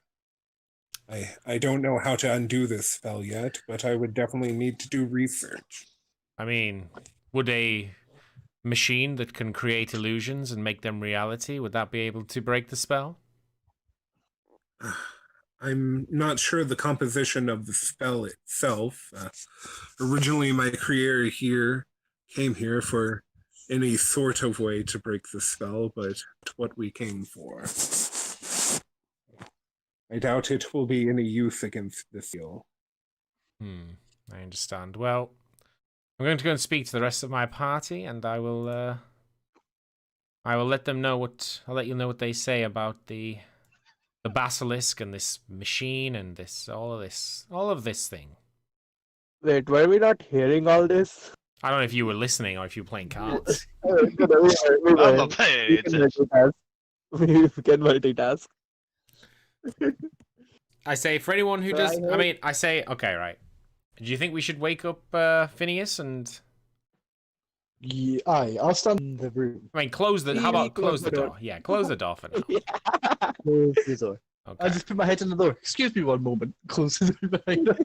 I don't know how to undo this spell yet, but I would definitely need to do research. I mean, would a machine that can create illusions and make them reality, would that be able to break the spell? I'm not sure the composition of the spell itself. Originally, my creator here came here for any sort of way to break the spell, but what we came for. I doubt it will be any use against this seal. I understand. Well, I'm going to go and speak to the rest of my party, and I will let them know I'll let you know what they say about the basilisk and this machine and all of this thing. Wait, were we not hearing all this? I don't know if you were listening or if you were playing cards. We I'm not paying We can attention. multitask. We can multitask. I say for anyone who So does, I heard- I mean, I say, okay, right. Do you think we should wake up Phineas and? Yeah, aye, I'll stand in the room. I mean, close the. How about close the door? Yeah, close the door for now. Close the door. Okay. I'll just put my head in the door. Excuse me one moment. Close the door behind us.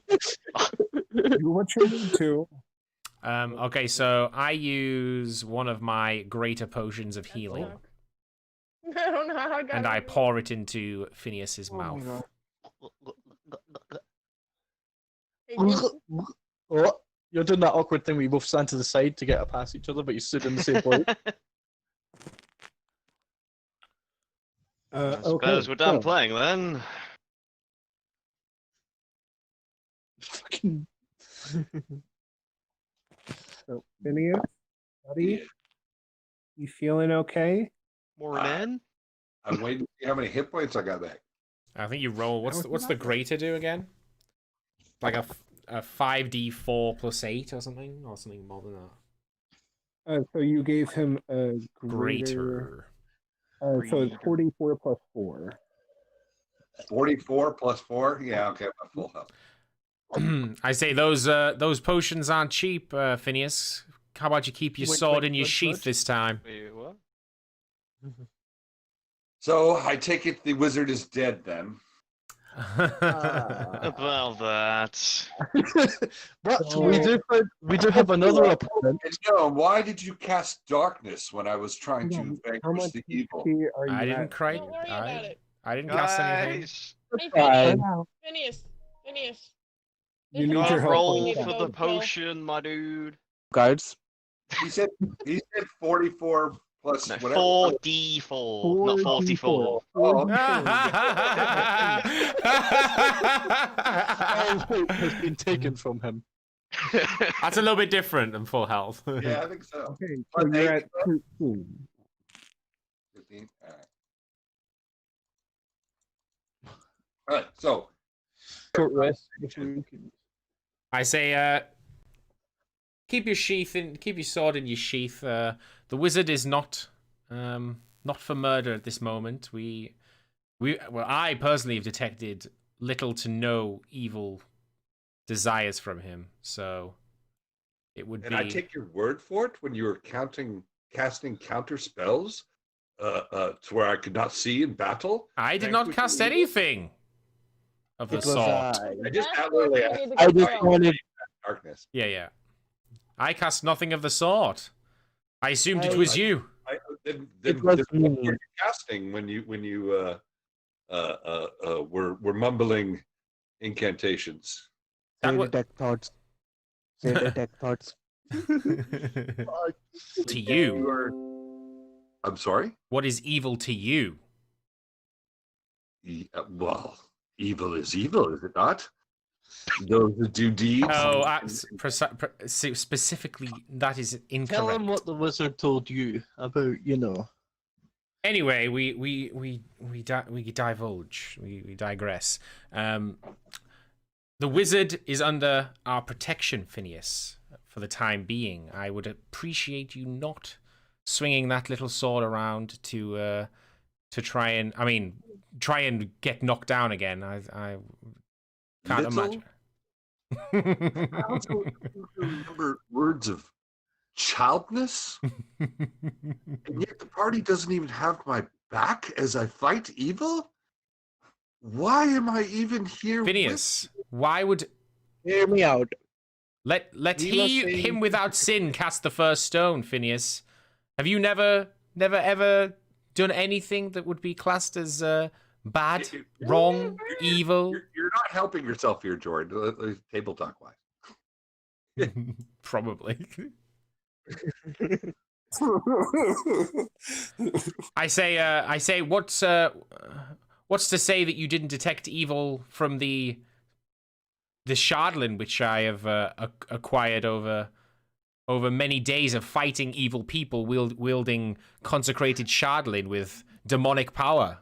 Do what you need to. Okay, so I use one of my greater potions of healing, I don't know how I got and I it. pour it into Phineas's mouth. Thank you. Oh, you're doing that awkward thing where you both stand to the side to get past each other, but you stood in the same place. I suppose we're done so- playing then. Fucking. So, Phineas, buddy, you feeling okay? Morning. I'm waiting to see how many hit points I got back. I think you roll. What's the greater do again? Like a 5d4 plus 8 or something more than that. So you gave him a Greater. So it's 44 plus 4. 44 plus 4? Yeah, okay, I'm full health. I say those potions aren't cheap, Phineas. How about you keep your sword in your sheath this time? Wait, what? So I take it the wizard is dead then. About that. But we do have another opponent. And Joan, why did you cast darkness when I was trying to How vanquish much the evil? HP are you I didn't at? cry. Don't worry about it. I didn't cast anything. Guys, Hey, Fine. Phineas. Phineas. You need gotta your help. roll need to for go the kill. potion, my dude. Cards. He said 44 plus No, whatever. 4d4, not 44. Oh, okay. All hope has been taken from him. That's a little bit different than full health. Yeah, I think so. Okay, so What, you're eight? at 13. 15. All right, so Short rest. If you can. I say, keep your sword in your sheath. The wizard is not for murder at this moment. Well, I personally have detected little to no evil desires from him. So it would And be. I take your word for it when you were casting counter spells to where I could not see in battle. I did Thanks not to cast you. anything of the It was sort. I just That's literally what we asked need to I go just through. wanted. darkness. Yeah. I cast nothing of the sort. I assumed it was you. It was What me. were you casting when you were mumbling incantations? That Say wa- detect thoughts. Say detect thoughts. To you. I'm sorry. What is evil to you? Well, evil is evil, is it not? Those that do deeds. Oh, specifically, that is incorrect. Tell him what the wizard told you about, Anyway, we divulge. We digress. The wizard is under our protection, Phineas, for the time being. I would appreciate you not swinging that little sword around to try and get knocked down again. I can't imagine. I also remember words of childness, and yet the party doesn't even have my back as I fight evil. Why am I even here? Phineas, why would Hear me out. let We were saying- him without sin cast the first stone, Phineas? Have you never ever done anything that would be classed as bad, wrong, evil? You're not helping yourself here, Jordan. Table talk wise. Probably. I say, what's to say that you didn't detect evil from the shardlin which I have acquired over many days of fighting evil people, wielding consecrated shardlin with demonic power.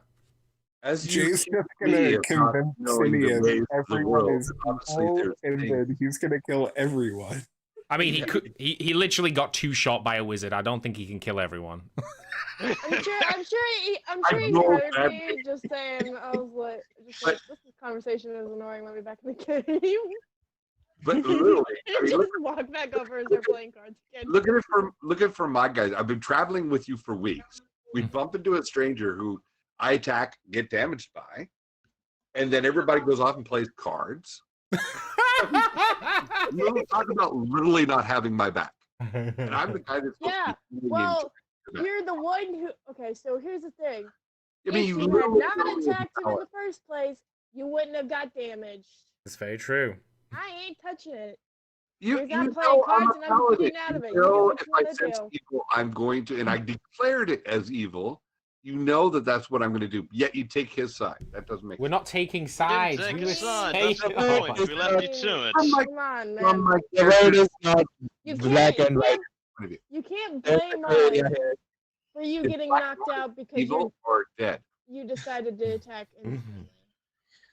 As you Jay's just me gonna of not convince knowing the Phineas ways of the everyone world, is obviously evil, there's and things- then he's gonna kill everyone. I mean, he literally got 2 shot by a wizard. I don't think he can kill everyone. I'm sure he rolled heard bad me just saying, I was like, this conversation is annoying, let me back in the game. But literally, I mean, Just walk back over and start playing cards again. look at it from my guys. I've been traveling with you for weeks. We bump into a stranger who I attack, get damaged by, and then everybody goes off and plays cards. Literally talk about literally not having my back, and I'm the guy that's supposed Yeah, to be feeling well, into that. you're the one who. Okay, so here's the thing. I mean, If you you had literally not don't even attacked him know in it. the first place, you wouldn't have got damaged. That's very true. I ain't touching it. You, He's you not know playing I'm cards a and I'm paladin. getting out of it. You You do know what if you I wanna sense do. evil, I'm going to, and I declared it as evil. You know that's what I'm going to do. Yet you take his side. That doesn't make We're sense. not taking We sides. didn't take We a were side. saying- That's the point. We left you to it. From my, Come on, from man. my The word character's is not You black can't, and white. point of view. you can't There's blame a gray us area here. for you It's getting black knocked and out because evil or dead. you decided to attack instantly.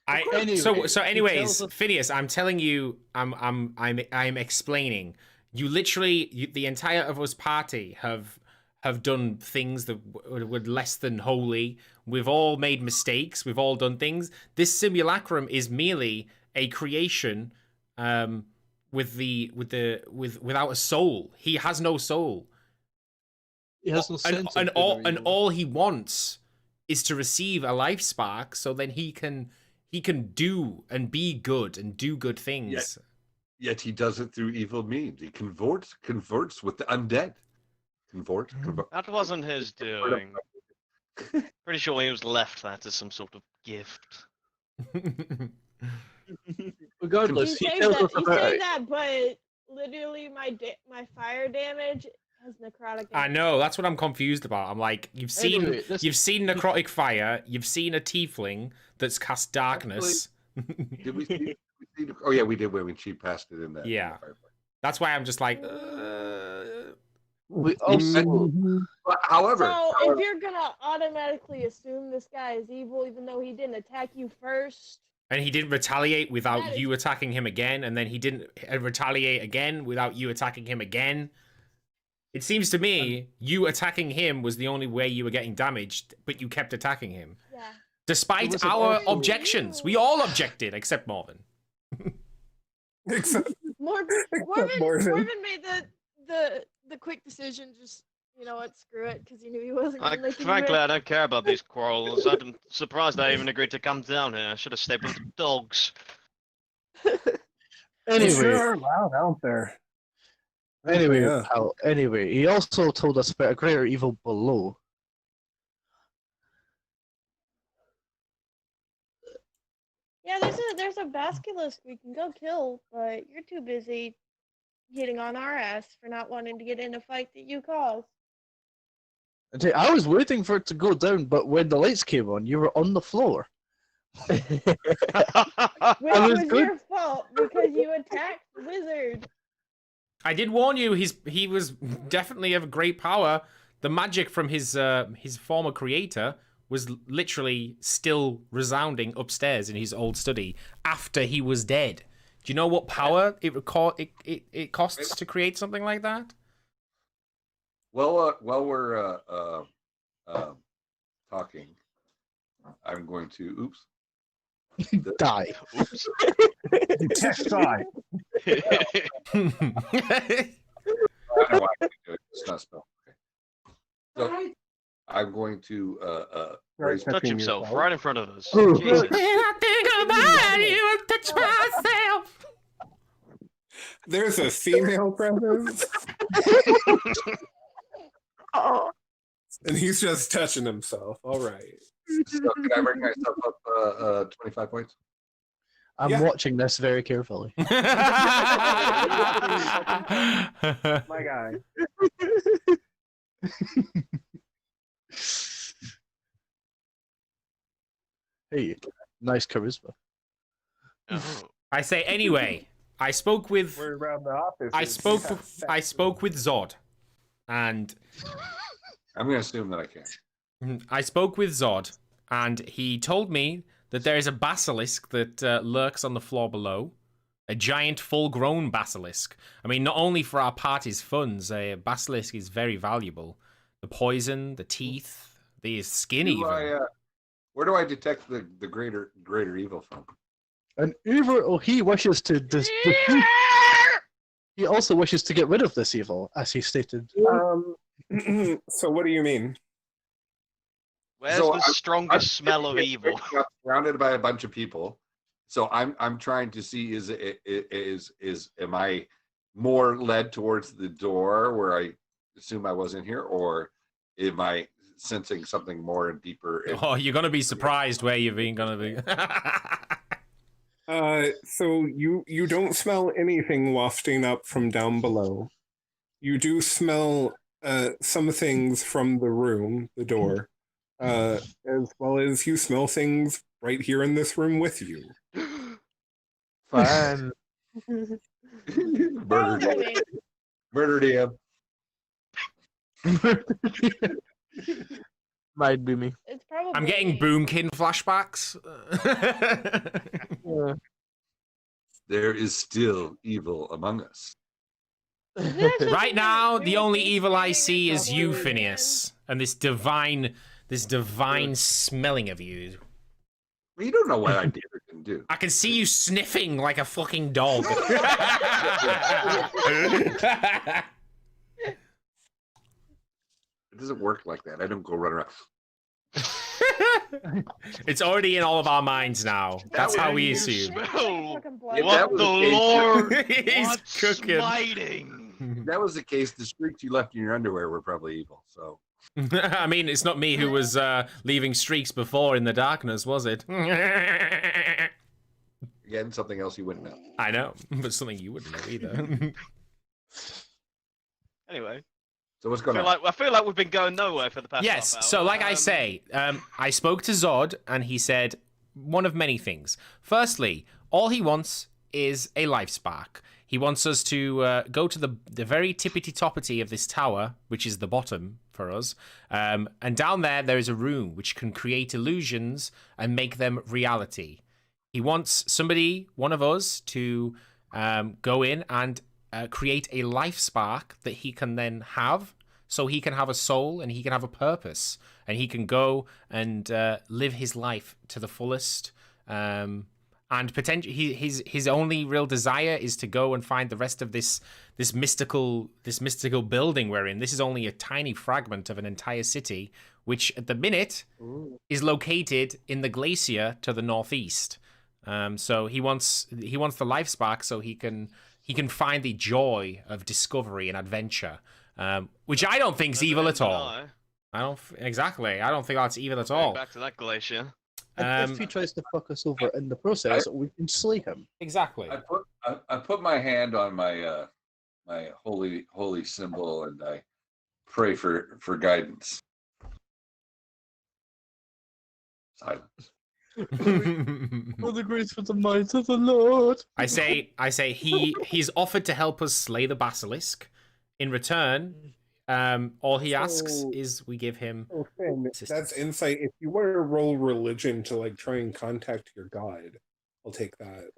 Anyway, so he anyways, tells us- Phineas, I'm telling you, I'm explaining. You literally, the entire of us party have done things that were less than holy. We've all made mistakes. We've all done things. This simulacrum is merely a creation, without a soul. He has no soul. He has no sense and of good or all evil. all he wants is to receive a life spark, so then he can do and be good and do good things. Yet he does it through evil means. He converts with the undead. Convert. That wasn't his doing. Pretty sure he was left that as some sort of gift. Regardless, You he say tells that, us you about say it. that, but literally my fire damage has necrotic. I know, that's what I'm confused about. I'm like, you've seen Anyway, this- necrotic fire, you've seen a tiefling that's cast darkness. Did we see? Oh yeah, we did when she passed it in that. Yeah. That's why I'm just like, We also But however, So if you're gonna automatically assume this guy is evil, even though he didn't attack you first, and he didn't retaliate That without is- you attacking him again, and then he didn't retaliate again without you attacking him again. It seems to me you attacking him was the only way you were getting damaged, but you kept attacking him. yeah. Despite It was an our also- objections. We all objected, except Marvin. Except, Morgan Morgan. made the quick decision. Just you know what, screw it, because he knew he wasn't I, gonna listen frankly, to I it. don't care about these quarrels. I'm surprised they even agreed to come down here. I should have stayed with the dogs. You Anyway, sure are loud out there. anyway, Yeah. pal. Anyway, he also told us about a greater evil below. Yeah, there's a basilisk we can go kill, but you're too busy hitting on our ass for not wanting to get in a fight that you caused. I was waiting for it to go down, but when the lights came on, you were on the floor. Which was was good. your fault because you attacked the wizard. I did warn you. He was definitely of great power. The magic from his former creator was literally still resounding upstairs in his old study after he was dead. Do you know what power it costs to create something like that? Well, while we're talking, I'm going to. Oops. Die. Oops. Detect die. I know why I can do it. It's not a spell. Okay. So I'm going to raise. Touch himself right in front of us. Ooh. Jesus. When I think about you, I touch myself. There's a female presence, and he's just touching himself. All right. So can I bring myself up 25 points? I'm Yeah. watching this very carefully. My guy. Hey, nice charisma. Oh. I say anyway. I spoke with We're around the office. I spoke with Zod, and I'm going to assume that I can. I spoke with Zod, and he told me that there is a basilisk that lurks on the floor below. A giant, full-grown basilisk. I mean, not only for our party's funds, a basilisk is very valuable. The poison, the teeth, the skin, even. Where do I detect the greater evil from? And evil, he wishes to he also wishes to get rid of this evil, as he stated. So what do you mean? Where's So the strongest smell of evil? I'm surrounded by a bunch of people, so I'm trying to see am I more led towards the door where I assume I was in here, or am I sensing something more and deeper? Oh, you're gonna be surprised where you've been gonna be. So you don't smell anything wafting up from down below. You do smell some things from the room, the door, as well as you smell things right here in this room with you. Fun. Murder, murder DM. Might be me. It's probably. I'm getting Boomkin flashbacks. Yeah. There is still evil among us. Right now, the only evil I see is you, Phineas, and this divine smelling of you. You don't know what I did or didn't do. I can see you sniffing like a fucking dog. It doesn't work like that. I don't go run around. It's already in all of our minds now. That's how we You assume. smell If what that was the the case- Lord He's wants cooking. smiting. If that was the case, the streaks you left in your underwear were probably evil. So I mean, it's not me who was leaving streaks before in the darkness, was it? again, something else you wouldn't know. I know, but something you wouldn't know either. Anyway, So what's going on? I feel like we've been going nowhere for the past Yes, half hour. so like I say, I spoke to Zod, and he said one of many things. Firstly, all he wants is a life spark. He wants us to go to the very tippity-toppity of this tower, which is the bottom for us, and down there is a room which can create illusions and make them reality. He wants somebody, one of us, to go in and create a life spark that he can then have, so he can have a soul and he can have a purpose, and he can go and live his life to the fullest, and potentially his only real desire is to go and find the rest of this mystical building we're in. This is only a tiny fragment of an entire city, which at the minute is located in the glacier to the northeast. So he wants the life spark so he can find the joy of discovery and adventure, which I don't think's evil at all. I don't think that's evil at all. Back to that glacier. And if he tries to fuck us over in the process, we can slay him. Exactly. I put my hand on my my holy symbol and I pray for guidance. Silence. For the grace of the might of the Lord. I say he's offered to help us slay the basilisk. In return, all he asks is we give him Finn, that's insight. If you want to roll religion to like try and contact your god, I'll take that.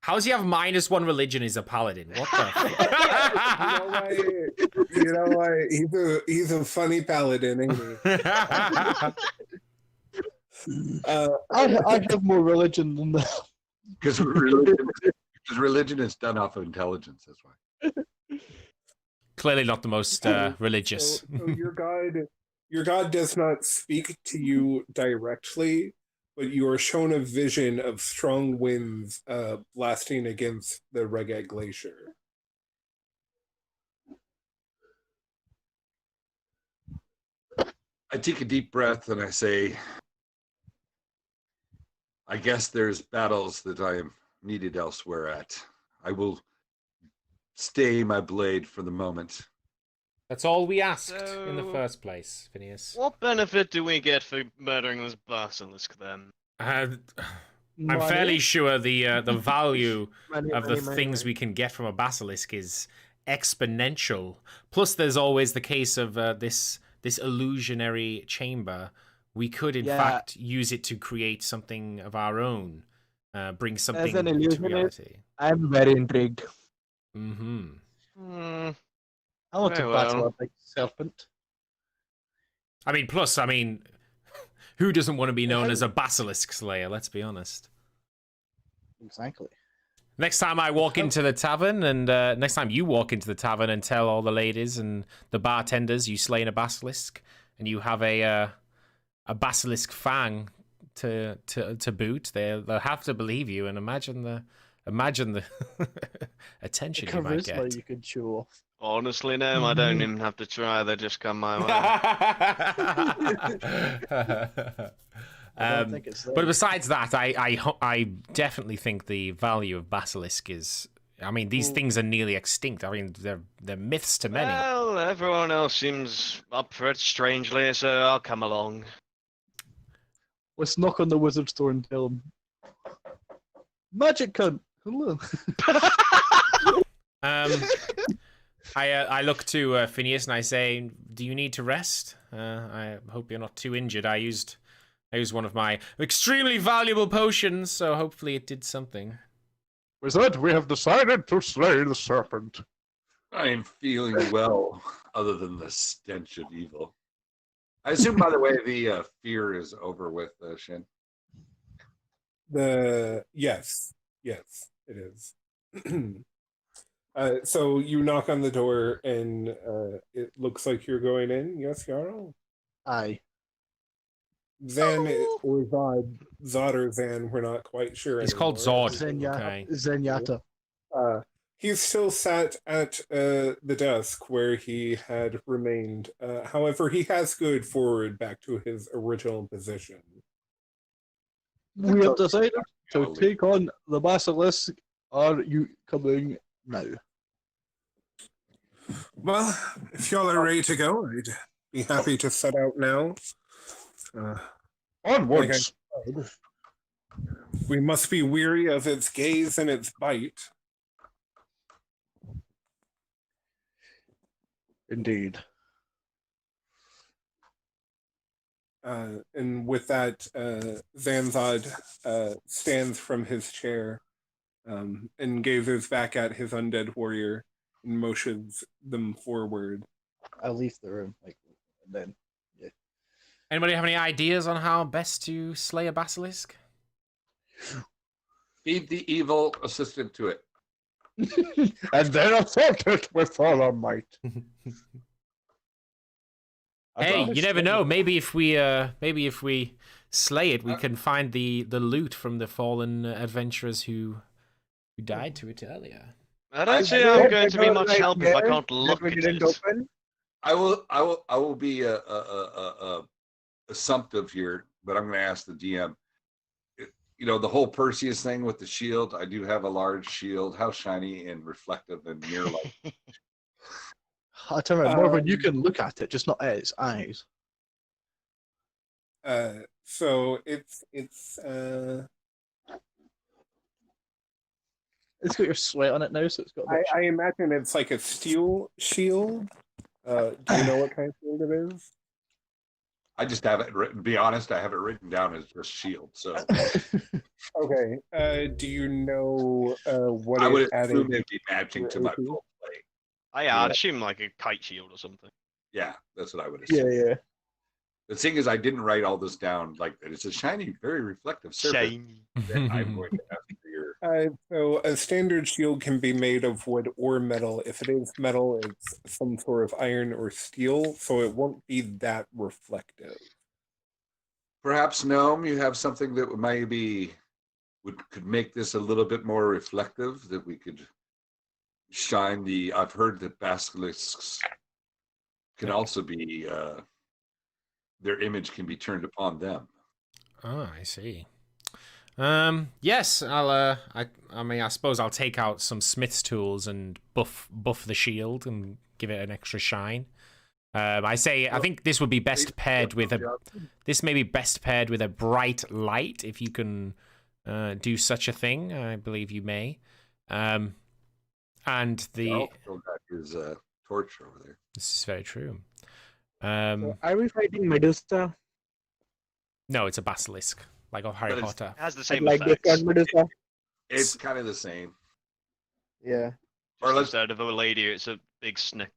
How does he have -1 religion as a paladin? What the You know why? He's a funny paladin, ain't he? I have more religion than that. Because religion is done off of intelligence. That's why. Clearly not the most religious. So your god does not speak to you directly, but you are shown a vision of strong winds blasting against the Reggae Glacier. I take a deep breath and I say, I guess there's battles that I am needed elsewhere at. I will stay my blade for the moment. That's all we asked in the first place, Phineas. What benefit do we get for murdering this basilisk then? I'm fairly sure the value of the things we can get from a basilisk is exponential. Plus, there's always the case of this illusionary chamber. We could, in fact, use it to create something of our own, bring something to reality. I'm very intrigued. I want to battle a big serpent. I mean, who doesn't want to be known as a basilisk slayer? Let's be honest. Exactly. Next time I walk into the tavern, and next time you walk into the tavern and tell all the ladies and the bartenders you slain a basilisk, and you have a basilisk fang to boot, they'll have to believe you. And imagine the attention you might get. You could show off. Honestly, no, I don't even have to try. They just come my way. But besides that, I definitely think the value of basilisk is. I mean, these things are nearly extinct. I mean, they're myths to many. Well, everyone else seems up for it strangely, so I'll come along. Let's knock on the wizard's door and tell him. Magic cunt. Hello. I look to Phineas and I say, "Do you need to rest? I hope you're not too injured. I used one of my extremely valuable potions, so hopefully it did something." Wizard, we have decided to slay the serpent. I am feeling well, other than the stench of evil. I assume, by the way, the fear is over with, Shin. Yes, it is. So you knock on the door, and it looks like you're going in. Yes, Jarl? Aye. Zan or Zod or Zan, we're not quite sure. He's called Zod. Zenyatta. He's still sat at the desk where he had remained. However, he has scooted forward back to his original position. We have decided to take on the basilisk. Are you coming now? Well, if y'all are ready to go, I'd be happy to set out now. Onwards. We must be weary of its gaze and its bite. Indeed. And with that, Zanzad stands from his chair and gazes back at his undead warrior and motions them forward. I leave the room, and then, yeah. Anybody have any ideas on how best to slay a basilisk? Feed the evil assistant to it. And then assault it with all our might. Hey, you never know. Maybe if we slay it, we can find the loot from the fallen adventurers who died to it earlier. I don't see how I'm going to be much help if I can't look at didn't it. open. I will be assumptive here, but I'm going to ask the DM. You know, the whole Perseus thing with the shield. I do have a large shield. How shiny and reflective and mirror-like. I tell you, Morven, you can look at it, just not at its eyes. So it's It's got your sweat on it now, so it's got. I imagine it's like a steel shield. Do you know what kind of shield it is? I just have it written. To be honest, I have it written down as just shield. So Okay. Do you know what I would it added? assume it'd be matching to my AP? full plate. I'd assume like a kite shield or something. Yeah, that's what I would assume. Yeah. The thing is, I didn't write all this down. Like it's a shiny, very reflective surface. Shiny. That I'm going to ask for your. So a standard shield can be made of wood or metal. If it is metal, it's some sort of iron or steel, so it won't be that reflective. Perhaps Gnome, you have something that maybe could make this a little bit more reflective. That we could shine the. I've heard that basilisks can also be. Their image can be turned upon them. Oh, I see. Yes, I suppose I'll take out some smith's tools and buff the shield and give it an extra shine. I think this would be best paired with this may be best paired with a bright light if you can do such a thing. I believe you may. And the Also got his torch over there. this is very true. So are we fighting Medusa? No, it's a basilisk, like of Harry But it's- Potter. It has the same Like effects. this one Medusa? It's kind of the same. Yeah. Or Just let's instead of a lady, it's a big snake.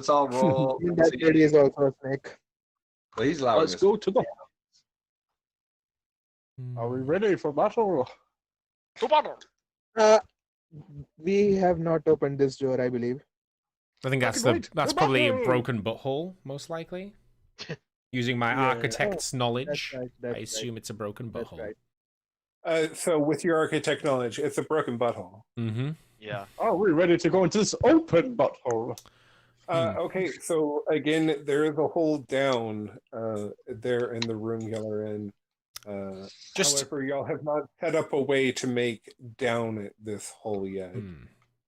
all roll. That lady is also a snake. Well, he's allowing Let's us. go to the. Hmm. Are we ready for battle? We have not opened this door, I believe. I think that's probably a broken butthole, most likely. Using my Yeah. architect's knowledge, right, that's I assume it's a broken That's butthole. right. So with your architect knowledge, it's a broken butthole. Mm-hmm. Yeah. Are we ready to go into this open butthole? Okay, so again, there is a hole down there in the room y'all are in. However, y'all have not set up a way to make down this hole yet.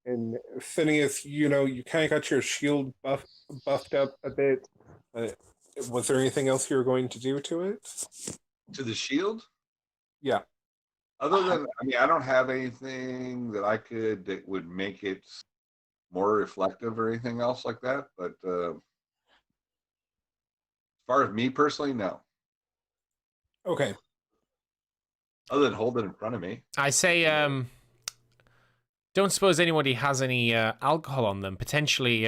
And Phineas, you know, you kind of got your shield buffed up a bit. Was there anything else you were going to do to it? To the shield? Yeah. Other than, I mean, I don't have anything that would make it more reflective or anything else like that. But as far as me personally, no. Okay. Other than hold it in front of me. I say, don't suppose anybody has any alcohol on them. Potentially,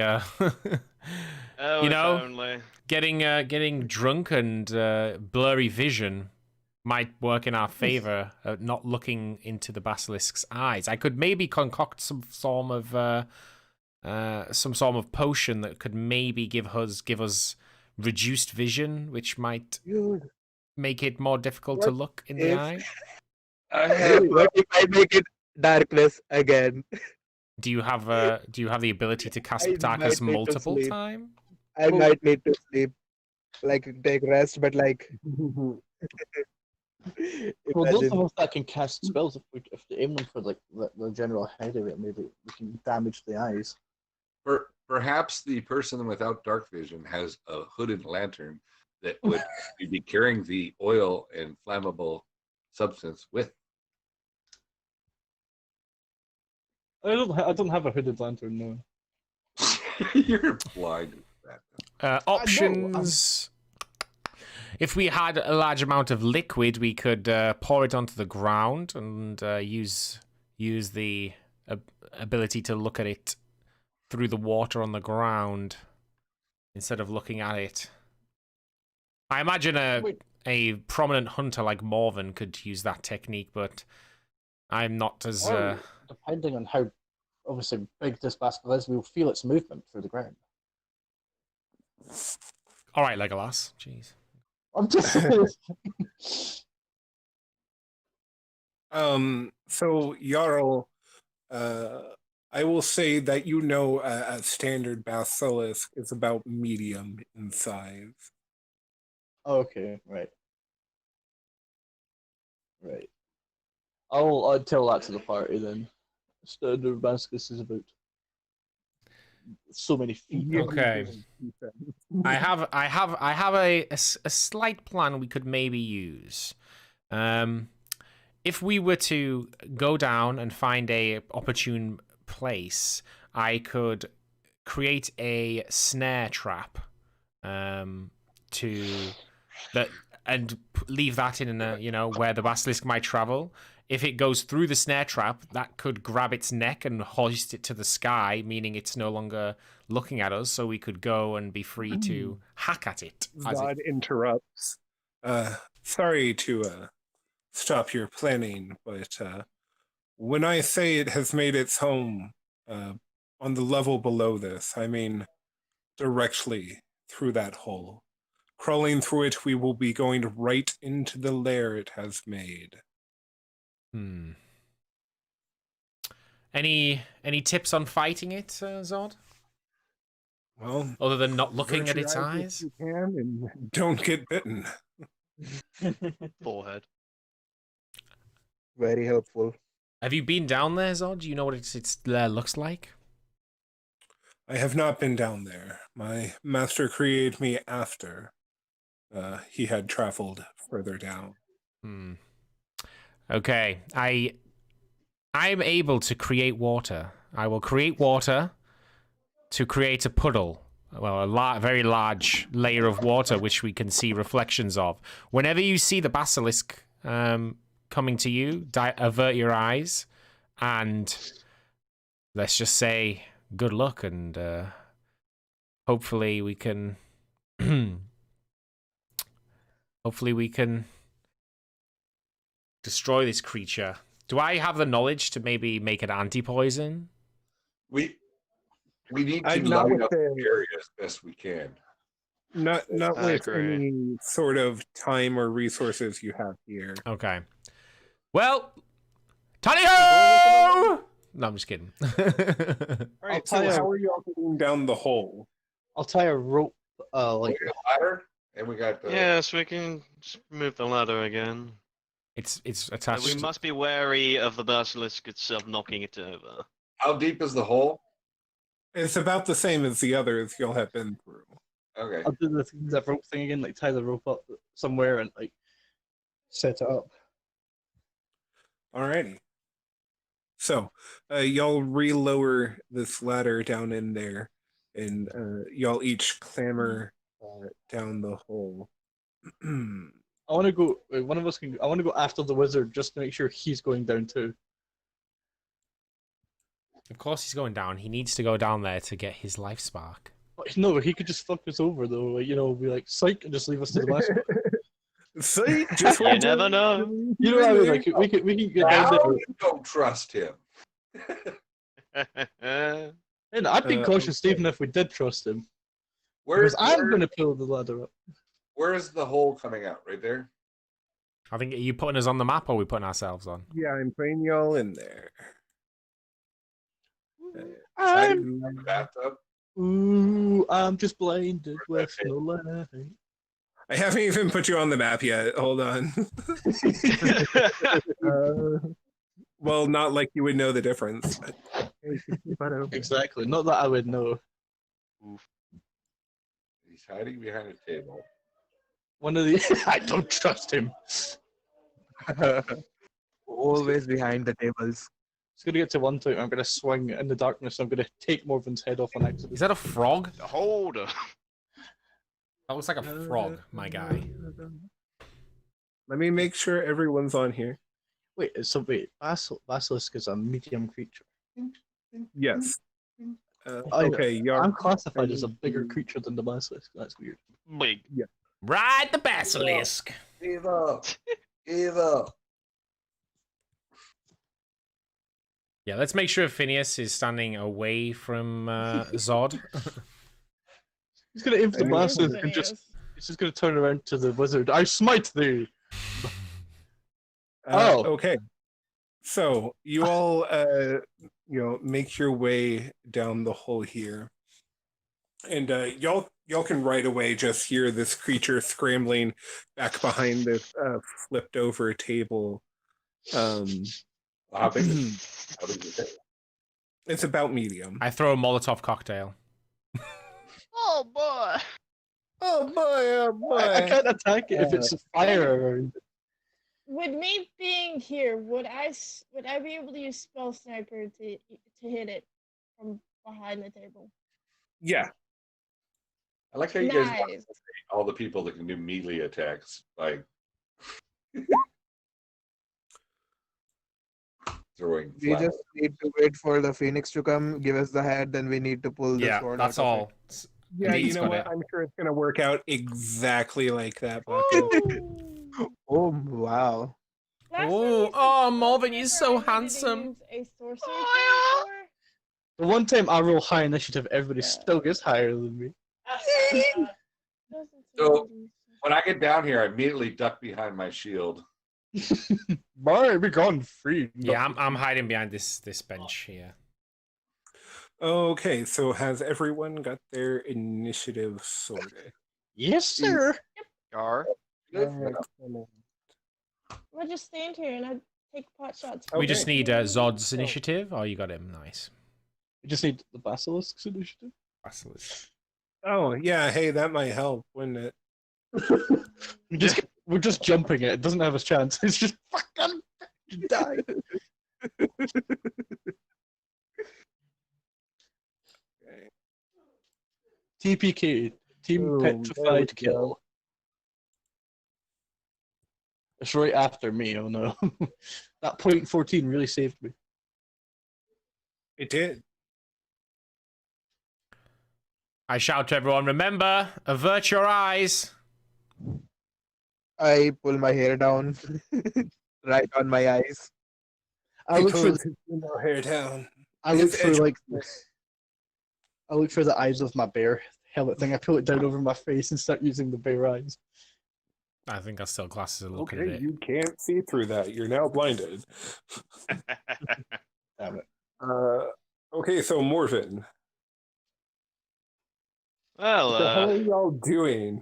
Oh, you if know, only. getting drunk and blurry vision might work in our favor. Not looking into the basilisk's eyes. I could maybe concoct some form of potion that could maybe give us reduced vision, which might Dude, make it more difficult to look in the if- eye. what if I make it darkness again? Do you have the ability to cast I darkness might need to multiple sleep. times? I might need to sleep, like take rest, but like. Well, those imagine. of us that can cast spells, if they aim them for like the general head of it, maybe we can damage the eyes. Perhaps the person without dark vision has a hooded lantern that would be carrying the oil and flammable substance with. I don't have a hooded lantern, no. You're blind. Options. If we had a large amount of liquid, we could pour it onto the ground and use the ability to look at it through the water on the ground instead of looking at it. I imagine a a prominent hunter like Morven could use that technique, but I'm not as. Or, depending on how obviously big this basilisk is, we'll feel its movement through the ground. All right, Legolas. Jeez. I'm just saying. So Jarl, I will say that a standard basilisk is about medium in size. Okay, right. Right. I'll tell that to the party then. Standard basilisk is about so many feet. Okay. I have a slight plan we could maybe use. If we were to go down and find a opportune place, I could create a snare trap leave that in where the basilisk might travel. If it goes through the snare trap, that could grab its neck and hoist it to the sky, meaning it's no longer looking at us, so we could go and be free to hack at it. Zod interrupts. Sorry to stop your planning, but when I say it has made its home on the level below this, I mean directly through that hole. Crawling through it, we will be going right into the lair it has made. Any tips on fighting it, Zod? Well, other than not looking at its virtualize eyes? if you can and don't get bitten. Forehead. Very helpful. Have you been down there, Zod? Do you know what its lair looks like? I have not been down there. My master created me after he had traveled further down. Okay, I'm able to create water. I will create water to create a puddle. Well, a very large layer of water which we can see reflections of. Whenever you see the basilisk coming to you, avert your eyes, and let's just say good luck, and hopefully we can destroy this creature. Do I have the knowledge to maybe make it anti-poison? We need to I'd light not up say- the area as best we can. Not I with agree. any sort of time or resources you have here. Okay. Well, tally-ho! No, I'm just kidding. Alright, so how are you all getting down the hole? I'll tie a rope, We got a ladder, and we got the... Yes, we can just move the ladder again. It's But attached. we must be wary of the basilisk itself knocking it over. How deep is the hole? It's about the same as the others you'll have been through. Okay. I'll do the rope thing again, like tie the rope up somewhere and like set it up. Alrighty. So, y'all re-lower this ladder down in there, and y'all each clamber down the hole. I want to go. One of us can. I want to go after the wizard just to make sure he's going down too. Of course he's going down. He needs to go down there to get his life spark. But no, he could just fuck us over though. Like, be like psych and just leave us to the last. See, just You never know. You know what I mean? Like we can get down Now there. you don't trust him. And I'd be cautious okay. even if we did trust him. Where's Because I'm going to pull the ladder up. Where's the hole coming out? Right there? I think, are you putting us on the map or are we putting ourselves on? Yeah, I'm putting y'all in there. I'm. The bathtub? Ooh, I'm just blinded with no light. I haven't even put you on the map yet. Hold on. Well, not like you would know the difference. But Exactly. Not that I would know. He's hiding behind a table. One of the. I don't trust him. Always behind the tables. It's going to get to one time. I'm going to swing in the darkness. I'm going to take Morven's head off on accident. Is that a frog? Hold on. That looks like a frog, my guy. let me make sure everyone's on here. Wait, so wait. Basilisk is a medium creature. Yes. I- Okay, y'all. I'm classified as a bigger creature than the basilisk. That's weird. Big. Ride the basilisk. Give up. Give up. Yeah, let's make sure Phineas is standing away from Zod. He's gonna aim for the Hey, glasses Phineas. and he's just gonna turn around to the wizard. I smite thee. Oh. Okay. So you all, make your way down the hole here, and y'all can right away just hear this creature scrambling back behind this flipped over table. How big is it? It's about medium. I throw a Molotov cocktail. Oh boy! Oh boy! Oh boy! I can't attack it if it's fire around. With me being here, would I be able to use spell sniper to hit it from behind the table? Yeah. I like how you guys want Nice. all the people that can do melee attacks. Like throwing We flat. just need to wait for the phoenix to come, give us the head, then we need to pull the Yeah, sword. that's out of all. Yeah, He's you know got what? it. I'm sure it's gonna work out exactly like that, Bucket. Ooh. it. Oh wow! Last time Oh, you said oh, spell Marvin, you're sniper, so I needed to handsome. use a sorcery Oh, point The one time I roll high initiative, everybody Yeah. still gets higher than me. for. Doesn't So- seem When I get down here, I immediately duck behind my shield. Bye, be gone free. Yeah, I'm hiding behind this bench here. Okay, so has everyone got their initiative sorted? Yes, sir. Gar. Excellent. We'll just stand here and I take pot shots. We just Okay. need Zod's initiative. Oh, you got him. Nice. We just need the basilisk's initiative. Basilisk. Oh yeah, hey, that might help, wouldn't it? We're just jumping it. It doesn't have a chance. It's just fucking die. Okay. TPK, Team Boom, there we Petrified go. Kill. It's right after me. Oh no, that point 14 really saved me. It did. I shout to everyone, remember, avert your eyes. I pull my hair down, right on my eyes. I look for hair down. I look His for edge- like I look for the eyes of my bear helmet thing. I pull it down over my face and start using the bear eyes. I think I still class as a look at Okay, it. you can't see through that. You're now blinded. Damn it. Okay, so Morvin, Well, what the hell are y'all doing?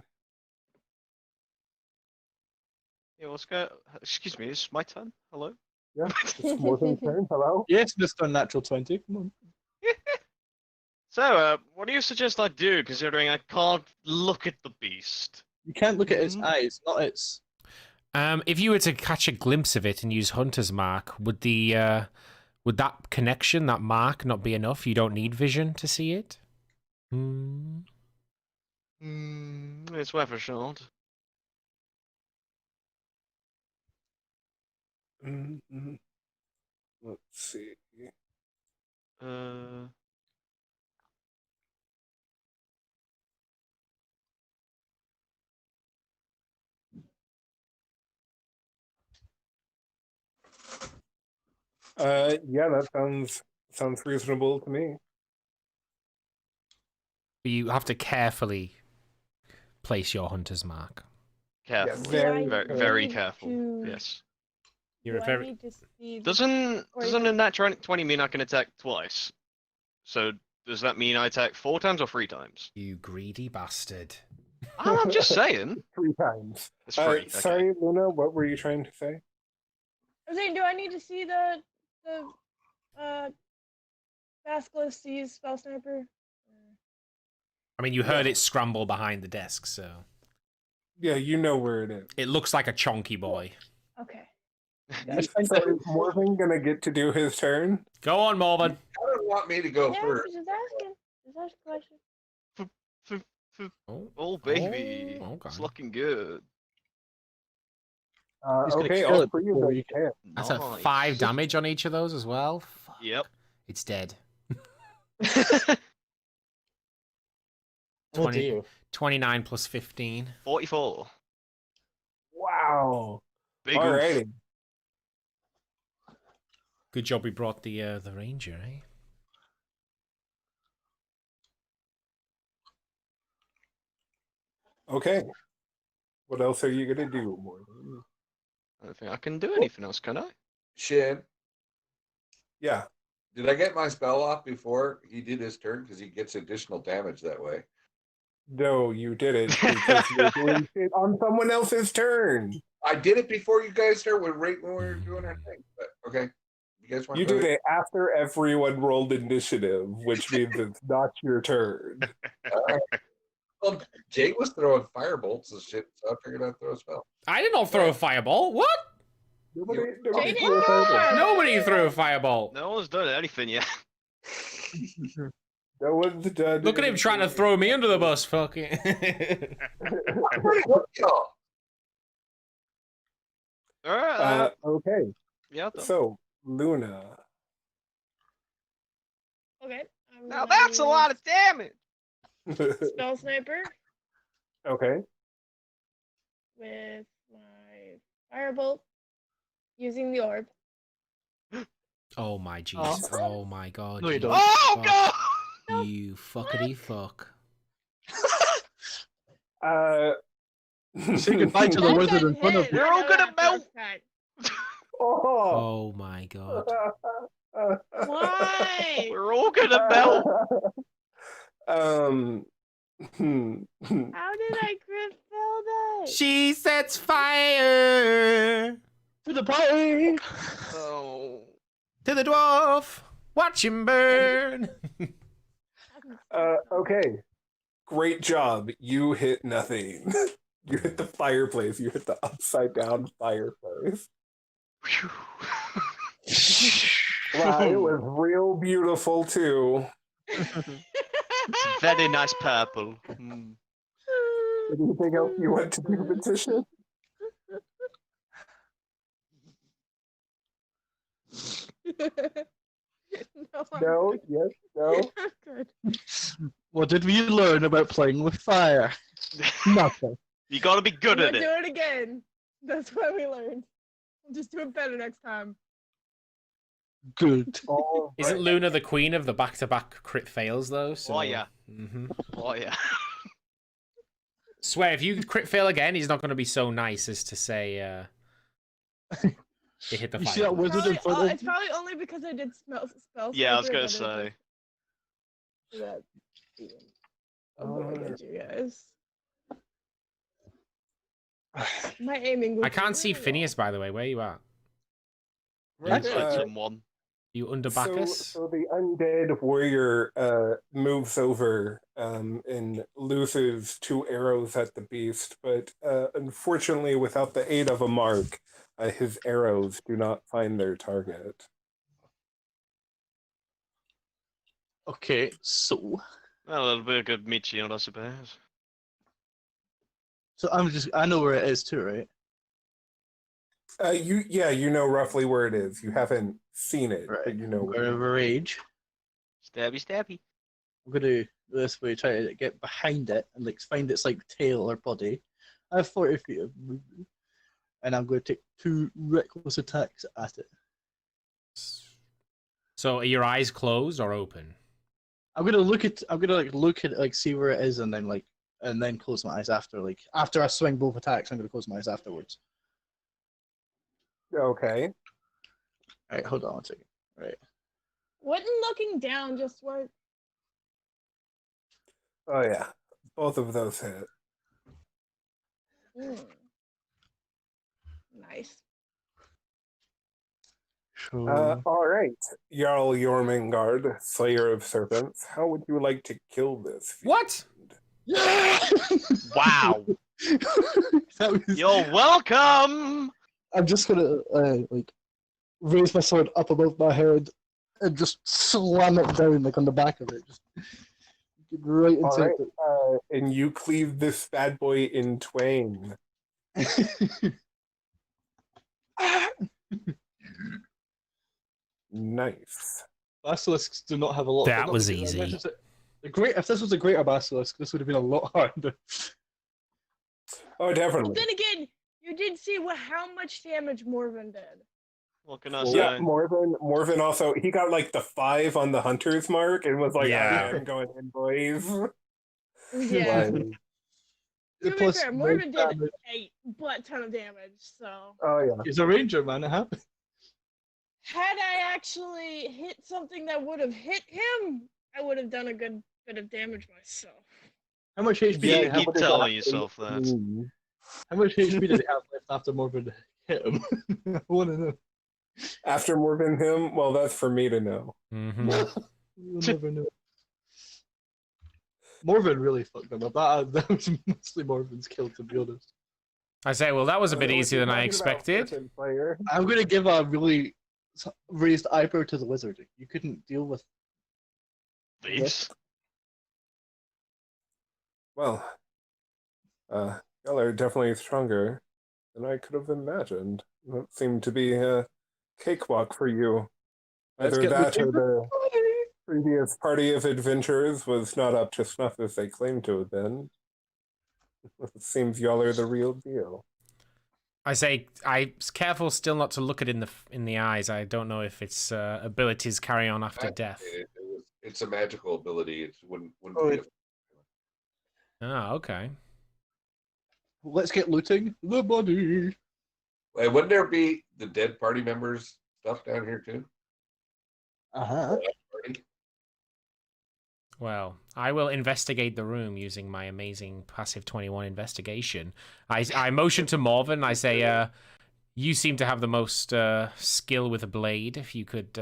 yeah, what's going? Excuse me, it's my turn. Hello. Yeah, it's Morvin's turn. Hello. Yes, Mr. Natural 20. Come on. So, what do you suggest I do, considering I can't look at the beast? You can't look at its Mhm. eyes, not its. If you were to catch a glimpse of it and use Hunter's Mark, would that connection, that mark, not be enough? You don't need vision to see it? It's worth a shot. Mm-hmm. Let's see. Yeah, that sounds reasonable to me. You have to carefully place your Hunter's Mark. Careful. very, Very need careful. to- Yes. You're Do a I very... need to see the- Doesn't Or doesn't is a nat 20 mean I can attack twice? So does that mean I attack 4 times or 3 times? You greedy bastard. Oh, I'm just saying. 3 times. It's free. Okay. Sorry, Luna, what were you trying to say? I'm saying, do I need to see the basilisk to use spell sniper? I mean, you heard it scramble behind the desk, so... Yeah, you know where it is. It looks like a chonky boy. Okay. So is Morvin gonna get to do his turn? Go on, Morvan. I don't want me to go Yeah, first. just asking. Just ask a question. Oh baby, Oh, okay. it's looking good. He's gonna Okay, kill all it 3 of before them you hit. That's a Nice. 5 damage on each of those as well. Fuck. Yep. It's dead. Oh 20, dear. 29 plus 15. 44. Wow. Wow. Big oof. Alrighty. Good job we brought the ranger, eh? Okay. What else are you gonna do, Morgan? I don't think I can do anything else, can I? Shin, Yeah. did I get my spell off before he did his turn? Because he gets additional damage that way. No, you didn't because you're doing it on someone else's turn. I did it before you guys started right when we were doing our thing. But okay. You guys want You did it after everyone rolled initiative, which means it's not your turn. Well, Jay was throwing firebolts and shit, so I figured I'd throw a spell. I did not throw a fireball. What? Nobody Jay threw a did fireball. not. Nobody threw a fireball. No one's done anything yet. No one's done. Look at him trying to throw me under the bus. Fucking. Alright, Okay, yeah. Though. so Luna. Okay. Now that's a lot of damage. Spell sniper Okay. with my firebolt using the orb. Oh my Jesus! Oh my God! No, you don't. Oh fuck. god! You fuckity fuck! Say goodbye to the That wizard in doesn't front of hit. you. They're I all know gonna that melt. for a fact. Oh. Oh my God! Why? We're all gonna melt. How did I crit fail that? She sets fire To the party! Oh. to the dwarf. Watch him burn. Okay. Great job. You hit nothing. You hit the fireplace. You hit the upside down fireplace. Wow, it was real beautiful too. Very nice purple. Anything else you want to do, Petition? No, I'm No, good. yes, no. I'm good. What did we learn about playing with fire? Nothing. You gotta be good I'm at gonna it. do it again. That's what we learned. We'll just do it better next time. Good. All Isn't right. Luna the queen of the back-to-back crit fails though? So... Oh, yeah. hmm Oh yeah. Swear, if you crit fail again, he's not going to be so nice as to say, it hit the You fire. see that wizard in front of It's probably only because I did spell. Yeah, I was sniper gonna that say. That even avoided you guys. My aiming. I was can't see really Phineas, by the way. Where you at? Right, Uh, someone. You under So, Bacchus? so the undead warrior moves over and loses 2 arrows at the beast, but unfortunately, without the aid of a mark, his arrows do not find their target. Okay, so A little bit of good meat shield, I suppose. I know where it is too, right? You know roughly where it is. You haven't seen it, but you know. Where of a rage. Stabby, stabby. I'm gonna go this way, try to get behind it and like find its like tail or body. I have 40 feet of movement, and I'm going to take 2 reckless attacks at it. So are your eyes closed or open? I'm gonna look at it, like see where it is, and then close my eyes after. Like after I swing both attacks, I'm gonna close my eyes afterwards. Okay. All right, hold on one second. All right. Wouldn't looking down just work? Oh yeah, both of those hit. Nice. All right, Jarl Jormungand, Slayer of Serpents. How would you like to kill this? What? Wow. That was- You're welcome. I'm just gonna like raise my sword up above my head and just slam it down like on the back of it, just get right All into right, and you cleave this bad boy in twain. it. Nice. Basilisks do not have a lot. That not was because- easy. If this was a greater basilisk, this would have been a lot harder. Oh, But definitely. then again, You did see how much damage Morven did. What can I Yeah, say? Morven also, he got like the 5 on the hunter's mark and was like, Yeah. okay, I'm going in, boys. Yeah. Like, To be Plus fair, no Morven did damage. a butt ton of damage, so. oh yeah. He's a ranger, man. It happens. Had I actually hit something that would have hit him, I would have done a good bit of damage myself. How much HP did Yeah, he You have? keep telling yourself that. How much HP did he have left after Morgan hit him? I want to know. After Morven him, well, that's for me to know. You'll never know. Morven really fucked him up. That was mostly Morven's kill, to be honest. I say, well, that was a bit What easier you're than I talking about, expected. frickin' player. I'm gonna give a really raised eyebrow to the wizard. You couldn't deal with This. Well, y'all are definitely stronger than I could have imagined. That seemed to be a cakewalk for you. Let's Either get that or looking. the previous party of adventurers was not up to snuff as they claimed to have been. It seems y'all are the real deal. I say, I was careful still not to look it in the eyes. I don't know if its abilities carry on after death. It's a magical ability. It wouldn't Oh, be a Oh, okay. Let's get looting the body. Hey, wouldn't there be the dead party members stuff down here too? Uh-huh. Party? Well, I will investigate the room using my amazing passive 21 investigation. I motion to Morven. I say, you seem to have the most skill with a blade. If you could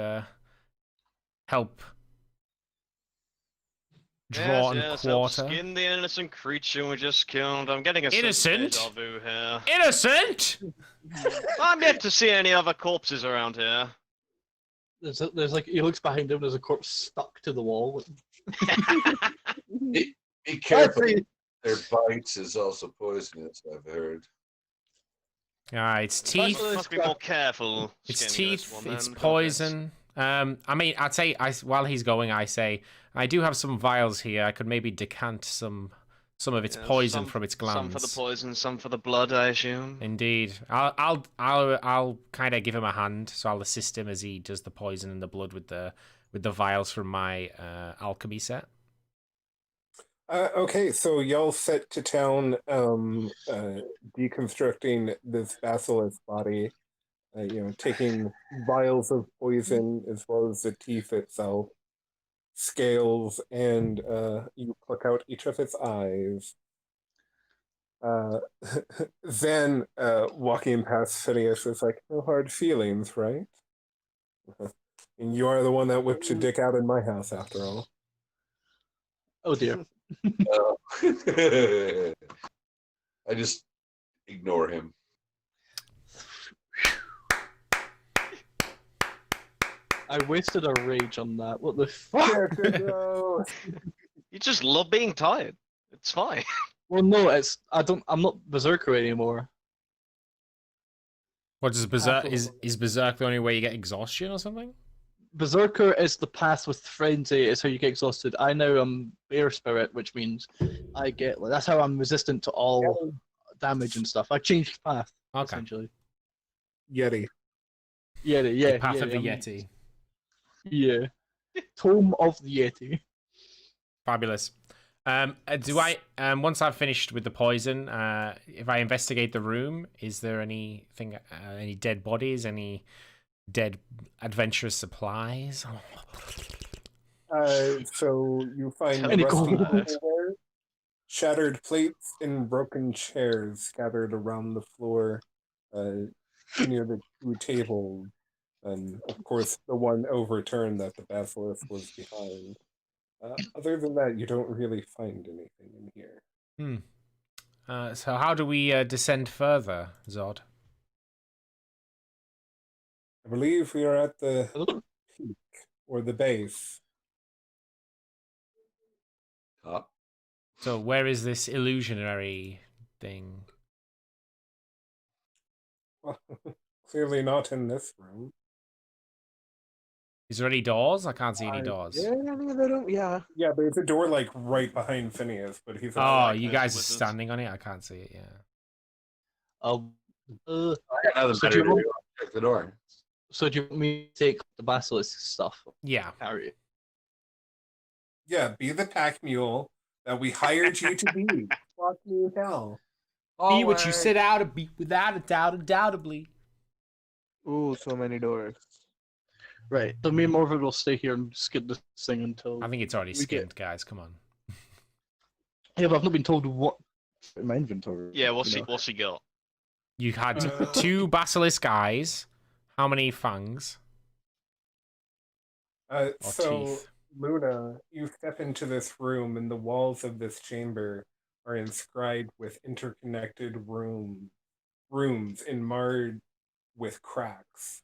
help draw and Yes, help quarter. skin the innocent creature we just killed. I'm getting a sense of Innocent? deja vu here. Innocent? I'm yet to see any other corpses around here. There's like he looks behind him. There's a corpse stuck to the wall. Be careful. Actually, Their bites is also poisonous, I've heard. Its teeth. Must be more careful. Its skinning this teeth. one, Its then, God poison. I mean, I'd say, while he's going, I say, I do have some vials here. I could maybe decant some of its Yeah, poison some- from its bless. glands. Some for the poison, some for the blood, I assume. Indeed. I'll kind of give him a hand, so I'll assist him as he does the poison and the blood with the vials from my alchemy set. Okay, so y'all set to town deconstructing this basilisk body, taking vials of poison as well as the teeth itself, scales, and you pluck out each of its eyes. Then, walking past Phineas is like, no hard feelings, right? And you are the one that whipped your dick out in my house, after all. oh dear. I just ignore him. I wasted a rage on that. What the fuck? You just love being tired. It's fine. Well, no, I'm not berserker anymore. What does berserk is berserk the only way you get exhaustion or something? Berserker is the path with frenzy. It's how you get exhausted. I now am bear spirit, which means I get that's how I'm resistant to all damage and stuff. I changed path essentially. Yeti. Yeah. The path of the I'm- Yeti. Yeah. Tome of the Yeti. Fabulous. Do I once I've finished with the poison, if I investigate the room, is there anything, any dead bodies, any dead adventurous supplies? So you find Any rusty gold? tableware, shattered plates, and broken chairs scattered around the floor near the two tables, and of course the one overturned that the basilisk was behind. Other than that, you don't really find anything in here. So how do we descend further, Zod? I believe we are at the peak, or the base. Top. So where is this illusionary thing? Well, clearly not in this room. Is there any doors? I can't see any doors. Yeah. Yeah, there's a door like right behind Phineas, but he's Oh, not you this guys are wizard. standing on it? I can't see it, yeah. I'll Uh, Another So do better you to want- check the door. so do you want me to take the basilisk stuff? Yeah. Carry it. Yeah, be the pack mule that we hired you to be. Fuck you, hell. Be what you set out to be, without a doubt, undoubtedly. Ooh, so many doors. Right. So me and Morvan will stay here and skid this thing until. I think it's already We get- skinned, guys. Come on. Yeah, but I've not been told what in my inventory. Yeah, what's you he know. what's he got? You had Uh, 2 basilisk eyes. How many fangs? Or So, teeth? Luna, you step into this room, and the walls of this chamber are inscribed with interconnected rooms marred with cracks.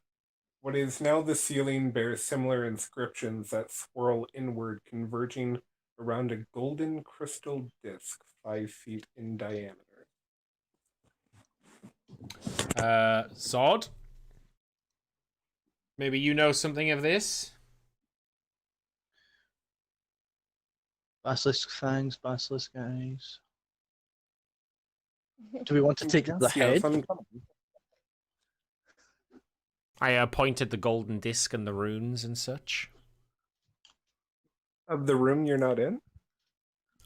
What is now the ceiling bears similar inscriptions that swirl inward, converging around a golden crystal disc 5 feet in diameter. Zod? Maybe you know something of this? Basilisk fangs, basilisk eyes. Do we want to take the head? uncommon. I pointed the golden disc and the runes and such. Of the room you're not in?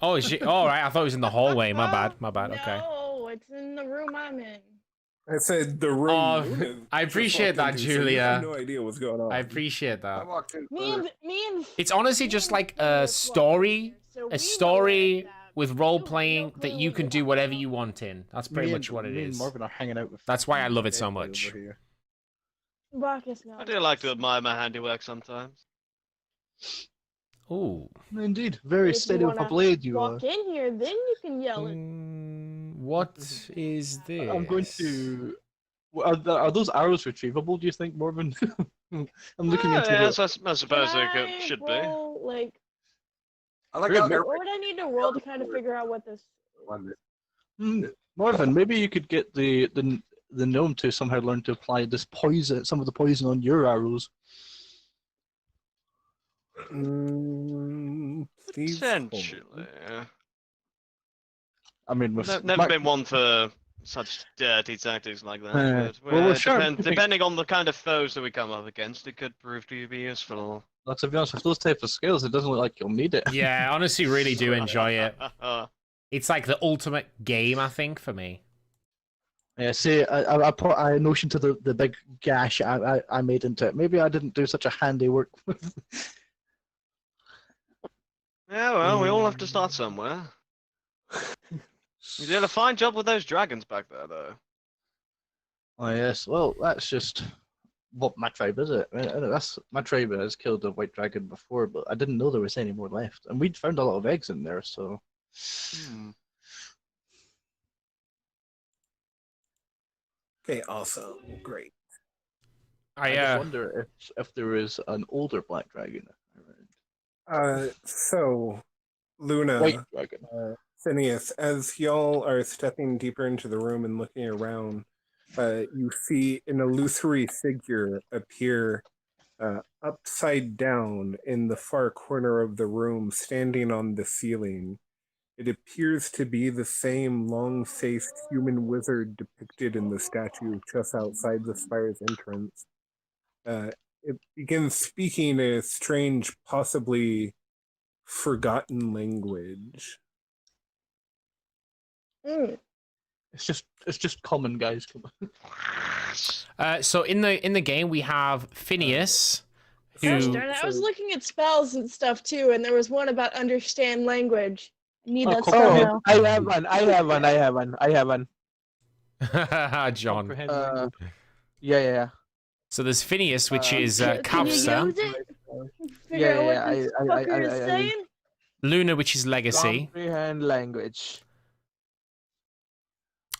Oh, is she? All right. I thought it was in the hallway. My bad. My bad. Okay. No, it's in the room I'm in. I said the room. Oh, Luna I just appreciate walked that, into, so you Julia. have no idea what's going on. I appreciate I that. walked in Me first. and It's honestly just like a story, with role playing that you can do whatever you want in. That's pretty much what it Me and is. Morvan are hanging out with. That's why I love it so Deadly over much. here. Bacchus now. I do like to admire my handiwork sometimes. Ooh. Indeed, very If you steady with a wanna blade. You are. Walk in here, then you can yell it. What is this? I'm going to. Are those arrows retrievable? Do you think, Morvan? I'm looking into yes, the. I suppose Can they I should be. roll, like, I like Good, how man. everybody what would I need to roll to kind of figure out what this? wondered. Morvan, maybe you could get the gnome to somehow learn to apply this poison, some of the poison on your arrows. Please Essentially. hold. I mean, with Never been one for such dirty tactics like that. But, well, sure. depending on the kind of foes that we come up against, it could prove to be useful. Well, to be honest, with those types of skills, it doesn't look like you'll need it. Yeah, I honestly really do enjoy it. It's like the ultimate game, I think, for me. Yeah, see, I put a notion to the big gash I made into it. Maybe I didn't do such a handy work with. Yeah, well, we all have to start somewhere. You did a fine job with those dragons back there, though. Oh yes, well, that's just what my tribe is. It that's my tribe has killed a white dragon before, but I didn't know there was any more left, and we'd found a lot of eggs in there. So, Okay, awesome. Great. I just wonder if there is an older black dragon around. So, Luna, White dragon. Phineas, as y'all are stepping deeper into the room and looking around, you see an illusory figure appear upside down in the far corner of the room, standing on the ceiling. It appears to be the same long-faced human wizard depicted in the statue just outside the spire's entrance. It begins speaking a strange, possibly forgotten language. It's just common, guys. Come on. So in the game we have Phineas, Gosh who darn it, I was looking at spells and stuff too, and there was one about understand language. I need that Oh, spell Oh, now. I have one. John. Comprehend Yeah. So there's Phineas, which is Can you Kavsa, use it? Figure out what this fucker is saying? Luna, which is Legacy, Comprehend language.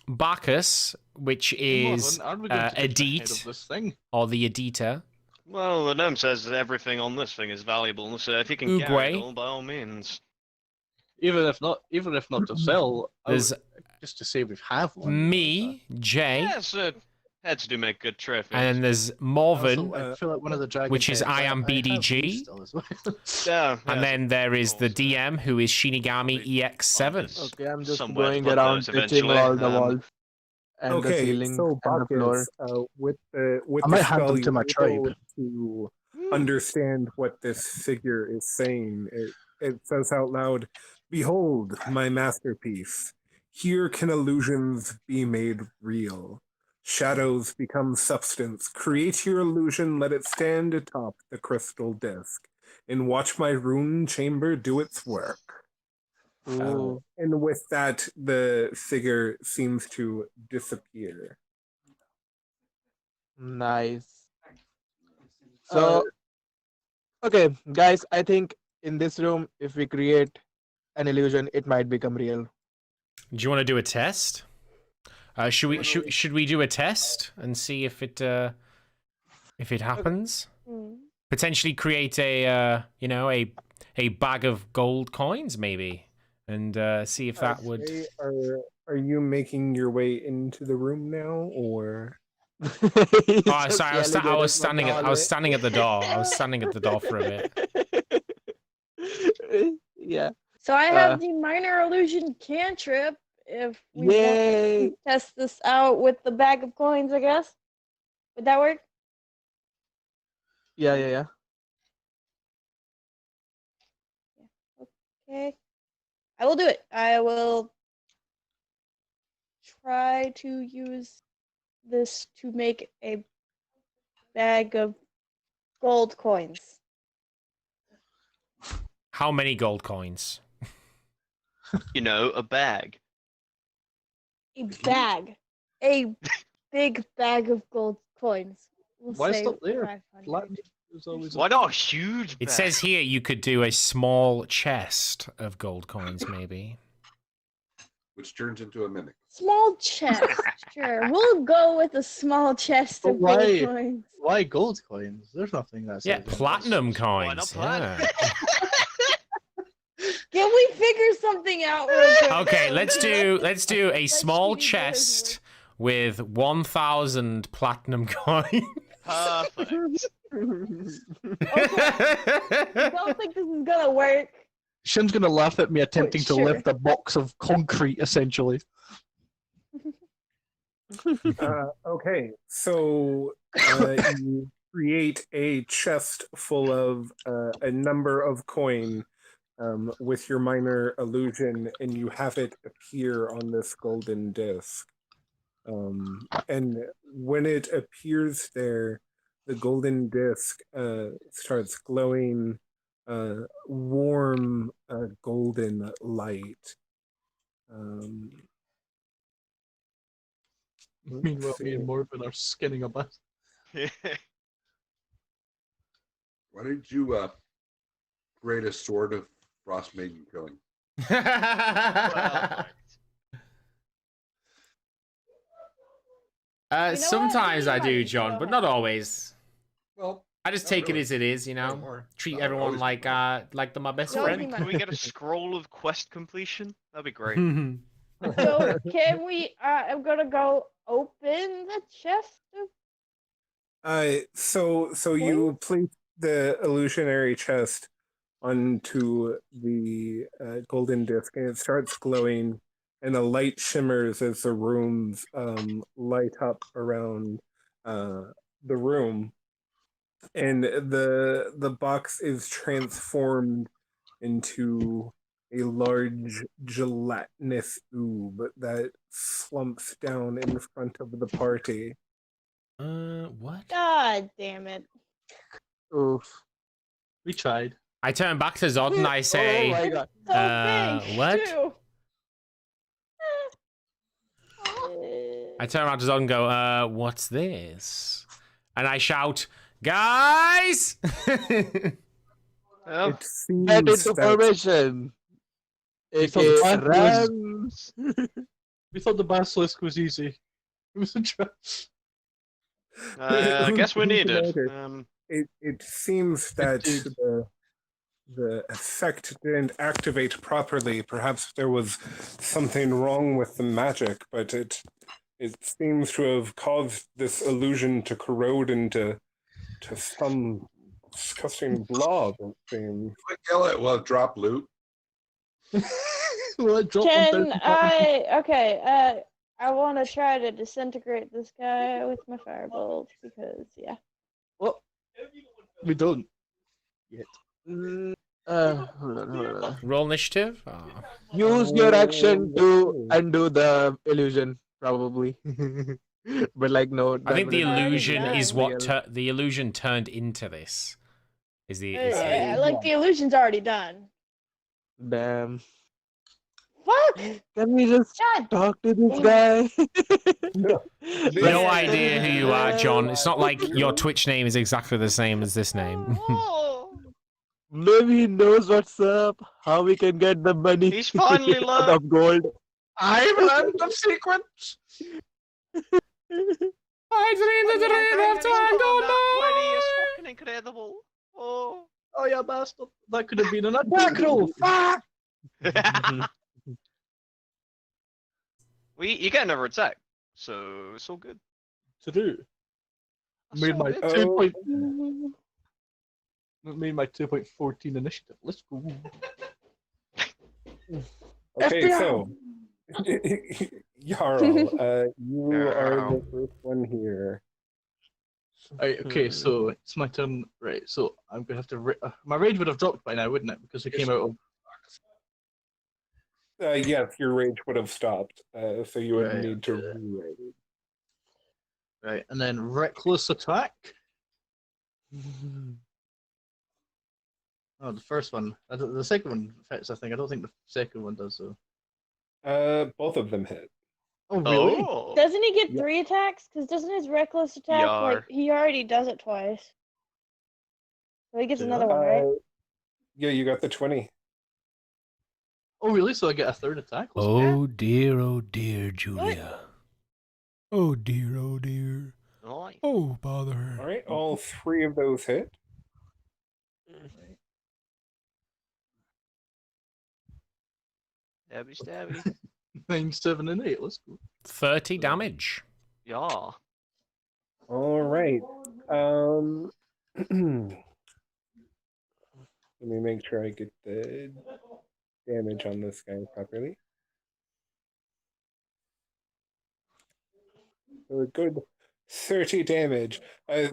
Bacchus, which is Morvan, aren't we going to get ahead Edit, of this thing? or the Editor, Well, the gnome says that everything on this thing is valuable, so if you can get Oogway. it all, by all means. Even if not to sell, there's just to say we have one. me, Jay, Yes, heads do make good trophies. and then there's Also, Morven, I feel like one of the dragon which is heads, I am have BDG. these still as well. yeah, and then there is the Of course, DM, who is Shinigami EX7. Yes. Okay, I'm just Somewhere to going put around those touching eventually, all the walls. and the Okay, ceiling so and the floor. Bacchus, with the I might hand spell, them to my you're able tribe. to understand what this figure is saying. It says out loud, "Behold, my masterpiece. Here can illusions be made real. Shadows become substance. Create your illusion, let it stand atop the crystal disk, and watch my rune chamber do its work." Ooh, And with that, the figure seems to disappear. nice. So, okay, guys, I think in this room, if we create an illusion, it might become real. Do you want to do a test? Should we do a test and see if it happens? Potentially create a a bag of gold coins maybe, and see if that would. Okay, are you making your way into the room now, or? Oh, sorry, I was standing at the door. I was standing at the door for a bit. Yeah. So I have the minor illusion cantrip. If we want Yay! to test this out with the bag of coins, I guess. Would that work? Yeah. Okay. I will do it. I will try to use this to make a bag of gold coins. How many gold coins? You know, a bag. A bag. A big bag of gold coins. We'll Why say stop there? 500. Platinum is always Why not a huge bag? It says here you could do a small chest of gold coins, maybe. Which turns into a mimic. Small chest. Sure. We'll go with a small chest But of gold why? coins. Why gold coins? There's nothing that's Yeah, platinum Why not coins. platinum? Yeah. Can we figure something out real quick? Okay, let's do a Let small Speedy do his chest with 1,000 platinum coins. Perfect. I don't think this is gonna work. Shin's gonna laugh at me attempting to sure. lift a box of concrete, essentially. Okay, so you create a chest full of a number of coin with your minor illusion, and you have it appear on this golden disc. And when it appears there, the golden disc starts glowing warm golden light. Meanwhile, me and Morven are skinning a bit. Why did you create a sword of frost maiden killing? Sometimes I do, John, but not always. Well, I just not take really. it as it is, you know. Or- Treat not everyone always. like they're my best No, friend. Can we get a scroll of quest completion? That'd be great. So can we? I'm gonna go open the chest. So you place the illusionary chest onto the golden disc, and it starts glowing, and a light shimmers as the rooms light up around the room, and the box is transformed into a large gelatinous oob that slumps down in front of the party. What? God damn it! Oof. We tried. I turn back to Zod and I Oh say, my god. So big. what? Too. I turn around to Zod and go, what's this? And I shout, guys! Oh, It seems Get into that formation. thought AK that was- run. We thought the basilisk was easy. It was a trap. I guess we Who's need it. commander? It seems that did. the effect didn't activate properly. Perhaps there was something wrong with the magic, but it seems to have caused this illusion to corrode into some disgusting blob. It seems. Quick, kill it. Well, drop loot. Well, I dropped Can 1,000 I? Okay. I want to try to disintegrate this guy with my firebolt because, yeah. Well, we don't yet. Hold on. Roll initiative. Oh. Use your action to undo the illusion, probably. But like, no. I that think the wouldn't work. illusion is done. what the illusion turned into this. Is the Like, the illusion's already done. Damn. Fuck! Can we just God! talk to this guy? No. no idea who you are, John. It's not like your Twitch name is exactly the same as this name. Oh, Maybe he knows what's up. How we can get the money. he's finally out learned. of gold. I'm learned the secrets. I dreamed the dream of That 20 is fucking incredible. Oh. Oh, yeah, bastard. That could have been an attack roll. Fuck! You get another attack, so it's all good. True. That's Made all my good. 2 point. Made my 2.14 initiative. Let's go. Okay, FBI. so Jarl, you are the first one here. Right, okay, so it's my turn. Right, so I'm gonna have to. My rage would have dropped by now, wouldn't it? Because it came out of. Yes, your rage would have stopped, so you would Right, need to okay. re-rage. Right, and then reckless attack. Oh, the first one. The second one fits, I think. I don't think the second one does, so. Both of them hit. Oh, really? Oh. Doesn't he get Yeah. 3 attacks? Because doesn't his reckless attack, Yar. like, he already does it twice. So he gets Yeah. another one, right? Yeah, you got the 20. Oh, really? So I get a third attack? Let's go. oh dear, Julia. Oh dear. Nice. Oh, bother. All right, all 3 of those hit. Stabby. 9, 7, and 8. Let's go. 30 damage. Yeah. All right. Let me make sure I get the damage on this guy properly. So a good 30 damage.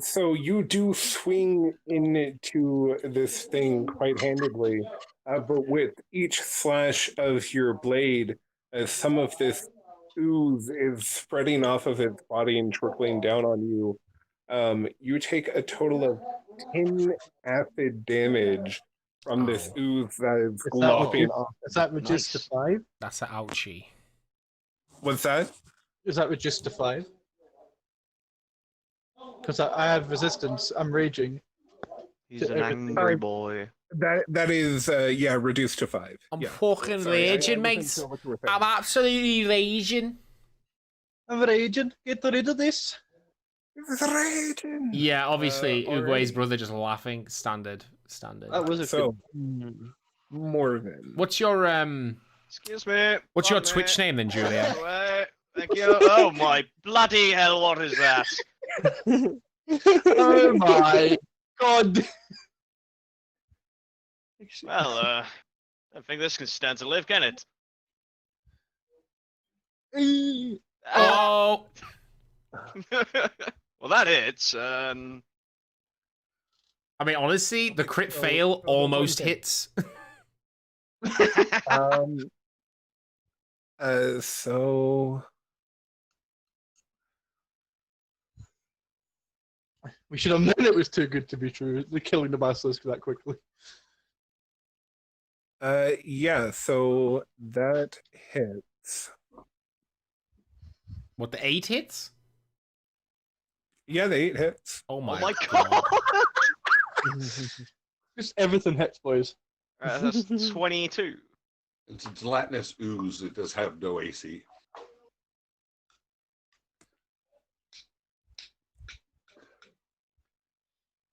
So you do swing into this thing quite handedly, but with each slash of your blade, some of this ooze is spreading off of its body and trickling down on you. You take a total of 10 acid damage from this ooze that is Is that glopping reduced- off. Is that reduced Nice. to 5? That's an ouchie. What's that? Is that reduced to 5? Because I have resistance. I'm raging. He's To an everything. angry boy. That is reduced to 5. I'm Yeah. fucking Sorry, I raging, wasn't mate. sure what you were saying. I'm absolutely raging. I'm raging. Get rid of this. It's raging. Yeah, obviously, all Uguay's right. brother just laughing. Standard. That was a So good. more than. What's your Excuse me. What's your One Twitch name then, Julia? minute. Wait, thank you. Oh my bloody hell! What is that? Oh my god. Well, I don't think this can stand to live, can it? Oh, Well, that hits. I mean, honestly, the crit fail almost hits. So We should have known it was too good to be true. They're killing the basilisk that quickly. yeah, so that hits. What, the 8 hits? Yeah, the 8 hits. Oh Oh my, my god! Just everything hits, boys. That's 22. It's a gelatinous ooze. It does have no AC.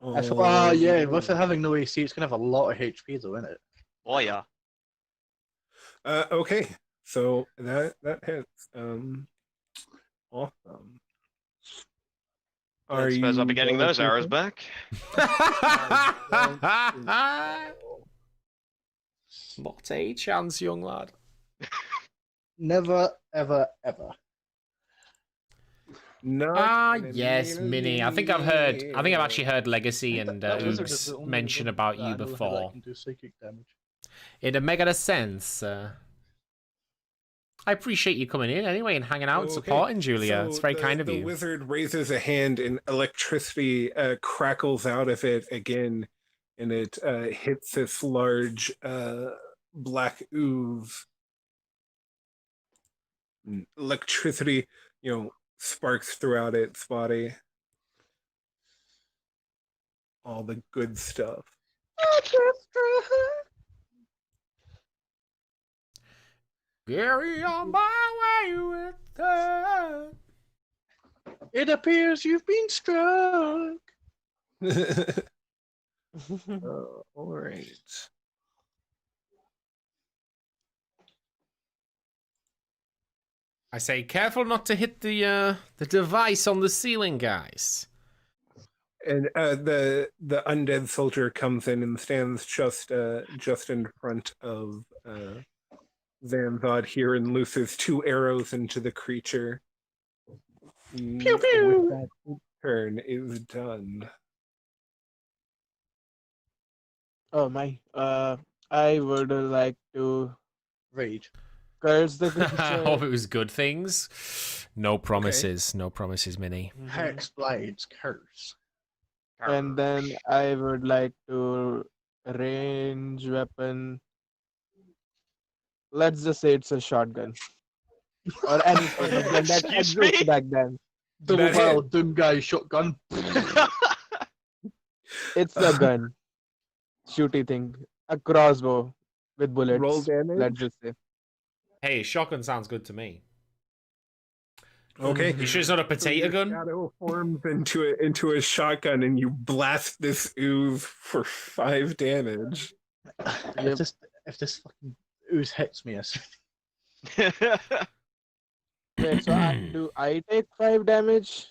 Yeah, with it having no AC, it's gonna have a lot of HP though, isn't it? Oh yeah. Okay, so that hits. Awesome. I suppose I'll be getting those arrows back. Not a chance, young lad. Never, ever, ever. Not in a yes, Mini. I think I've actually heard Legacy and That wizard is the Oogs only mention wizard about that you I know that before. can do psychic damage. It made a sense. I appreciate you coming in anyway and hanging out and supporting Julia. It's very kind of the you. wizard raises a hand and electricity crackles out of it again, and it hits this large black ooze. And electricity, sparks throughout its body. All the good stuff. Carry on my way with that. It appears you've been struck. All right. I say, careful not to hit the device on the ceiling, guys. And the undead soldier comes in and stands just in front of Zanzod here and looses 2 arrows into the creature. Pew pew. With that, its turn is done. Oh my. I would like to Rage. curse the I creature. hope it was good things. No promises. No promises, Mini. Hex Blades curse. And then I would like to range weapon. Let's just say it's a shotgun. Or any sort of gun that Excuse exists me? back then. Double That barrel Doom Guy shotgun. It's a gun. Shooty thing. A crossbow with bullets. Roll damage. Let's just say. Hey, shotgun sounds good to me. Okay. You sure it's not a potato your gun? Shadow forms into a shotgun, and you blast this ooze for 5 damage. Yep. If this fucking ooze hits me, Wait, so I take 5 damage?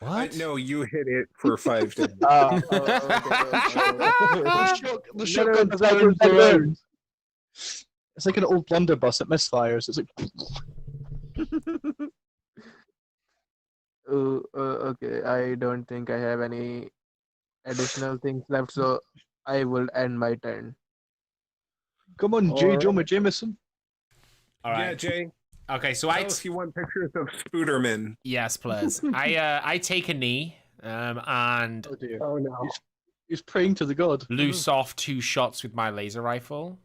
What? No, you hit it for 5 damage. Okay. the shotgun because I can turns tell you. around. It's like an old blunderbuss that misfires. It's like Okay, I don't think I have any additional things left, so I will end my turn. come on, J. Alright. Jonah Jameson. All right. Yeah, Jay. Okay, so Tell us you want pictures of Spooderman. yes, please. I take a knee and Oh dear. Oh no. He's praying to the god. loose off 2 shots with my laser rifle,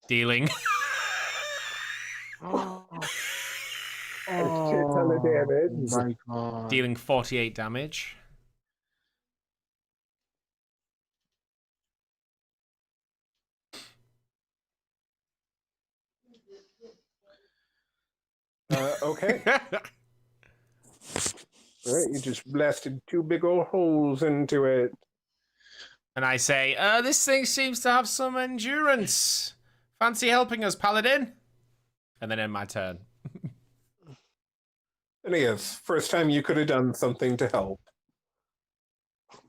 dealing A shit ton of damage. My God. dealing 48 damage. Okay. All right, you just blasted 2 big old holes into it. And I say, this thing seems to have some endurance. Fancy helping us, Paladin? And then end my turn. Aeneas, first time you could have done something to help.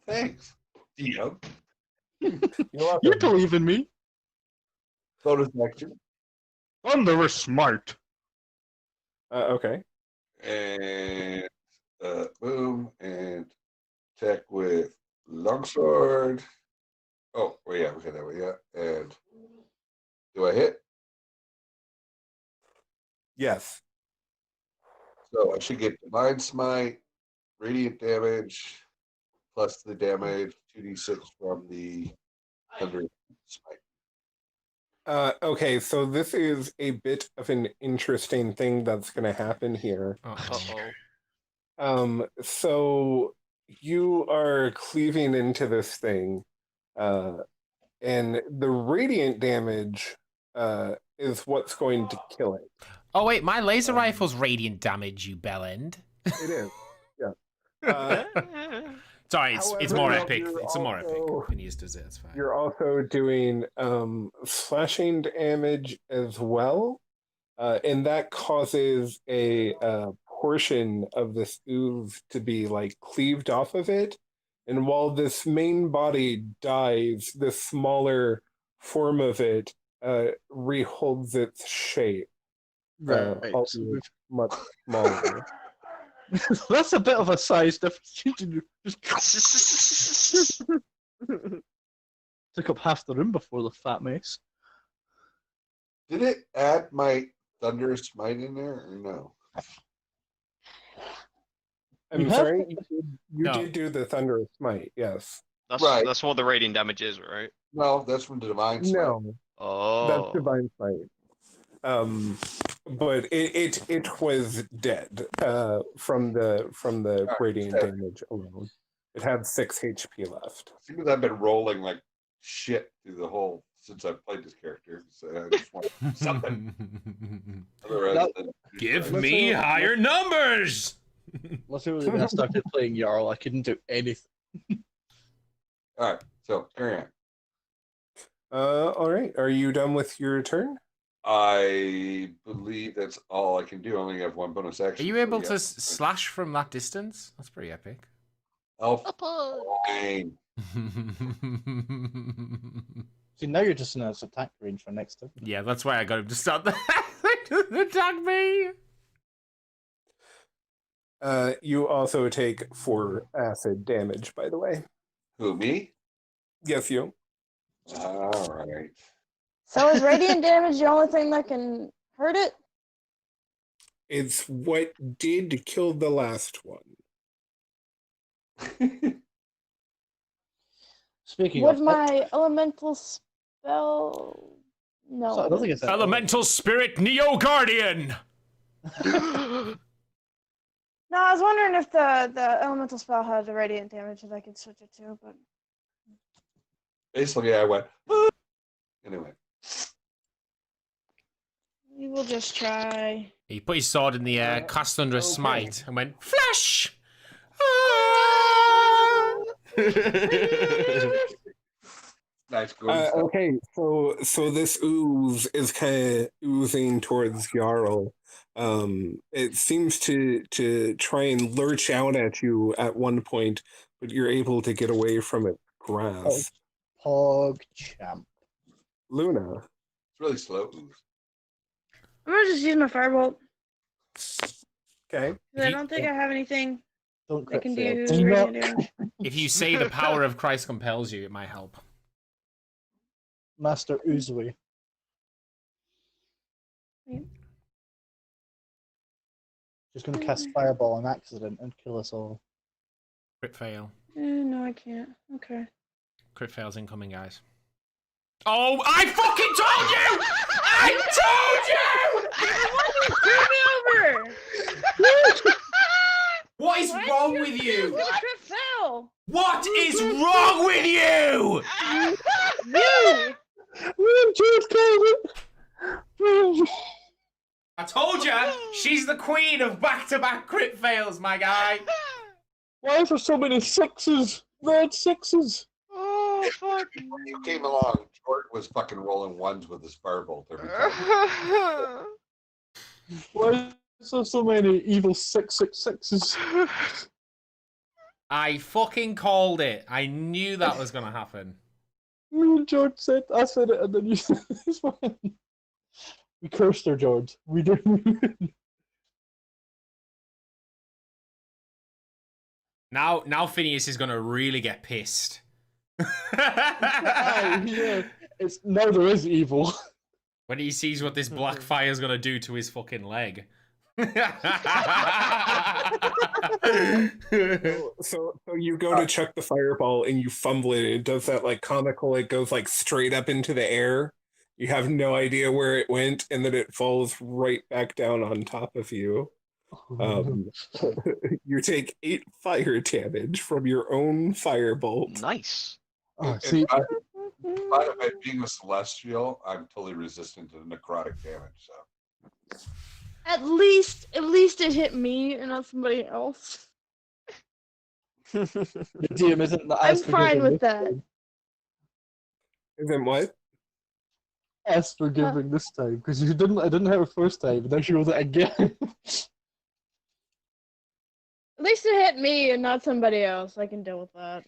Thanks. DM. You're welcome. You believe in me. Bonus action. Thunder was smart. Okay. And boom. And attack with longsword. Oh, yeah, we got that one. Yeah. And do I hit? Yes. So I should get Divine Smite, Radiant damage, plus the damage, 2d6 from the Thunder Smite. Okay, so this is a bit of an interesting thing that's going to happen here. Uh-oh. So you are cleaving into this thing, and the radiant damage is what's going to kill it. Oh, wait, my laser rifle's radiant damage, you bellend. It is, yeah. Sorry, it's However, more epic. you're It's more epic. also- Phineas does it, it's fine. You're also doing slashing damage as well, and that causes a portion of this ooze to be like cleaved off of it. And while this main body dies, the smaller form of it reholds its shape. Right. So albeit much smaller. that's a bit of a size difference. You can just took up half the room before the fat mace. Did it add my Thunderous Smite in there or no? I'm have- sorry, you No. did do the Thunderous Smite, yes. That's Right. that's what the radiant damage is, right? No, that's from the Divine Smite. No, Oh. that's Divine Smite. But it was dead from the radiant damage alone. It had 6 HP left. Seems I've been rolling like shit through the whole since I played this character. So I just want something. Otherwise, Give me higher numbers. Literally, when I started playing Jarl, I couldn't do anything. All right, so carry on. All right. Are you done with your turn? I believe that's all I can do. I only have one bonus Are action. you so able yeah. to slash from that distance? That's pretty epic. Oh, fine. See, now you're just in his attack range for next turn. Yeah, that's why I got him to start the attack me. You also take 4 acid damage, by the way. Who, me? Yes, you. All right. So is radiant damage the only thing that can hurt it? It's what did kill the last one. Speaking Would of, my elemental spell? No. so I don't think it's that. Elemental Spirit Neo Guardian. No, I was wondering if the elemental spell had the radiant damage that I could switch it to, but Basically, I went. Anyway. we will just try. He put his sword in the air, cast Thunderous okay. Smite, and went flash. Nice going. Okay, so this ooze is kind of oozing towards Jarl. It seems to try and lurch out at you at one point, but you're able to get away from its grasp. Pog champ. Luna. It's really slow. I'm gonna just use my firebolt. Okay. 'Cause I don't think I have anything Don't that crit can fail. do Do not- radiant damage. If you say the power of Christ compels you, it might help. Master Uzui. Yeah. Just gonna cast Fireball on accident and kill us all. Crit fail. No, I can't. Okay. Crit fails incoming, guys. Oh, I fucking told you! I told you! Screw me over! What is wrong with you? Crit fail! What is wrong with you? You! I told you, she's the queen of back-to-back crit fails, my guy. Why are there so many sixes? Red sixes. Oh fuck! When you came along, Jordan was fucking rolling ones with his firebolt every time. Why is there so many evil 666s? I fucking called it. I knew that was gonna happen. Me and George said, I said it, and then you said it's fine. We cursed her, George. We didn't. Now Phineas is gonna really get pissed. Yeah, it's now there is evil. When he sees what this black fire's gonna do to his fucking leg. So you go to chuck the fireball and you fumble it. It does that like comical. It goes like straight up into the air. You have no idea where it went, and then it falls right back down on top of you. You take 8 fire damage from your own firebolt. Nice. See, By the way, being a celestial, I'm totally resistant to necrotic damage. So At least it hit me and not somebody else. the DM isn't that I'm as fine forgiving with this that. time. Then what? As forgiving this time because you didn't. I didn't have it first time, but now she rolled it again. At least it hit me and not somebody else. I can deal with that.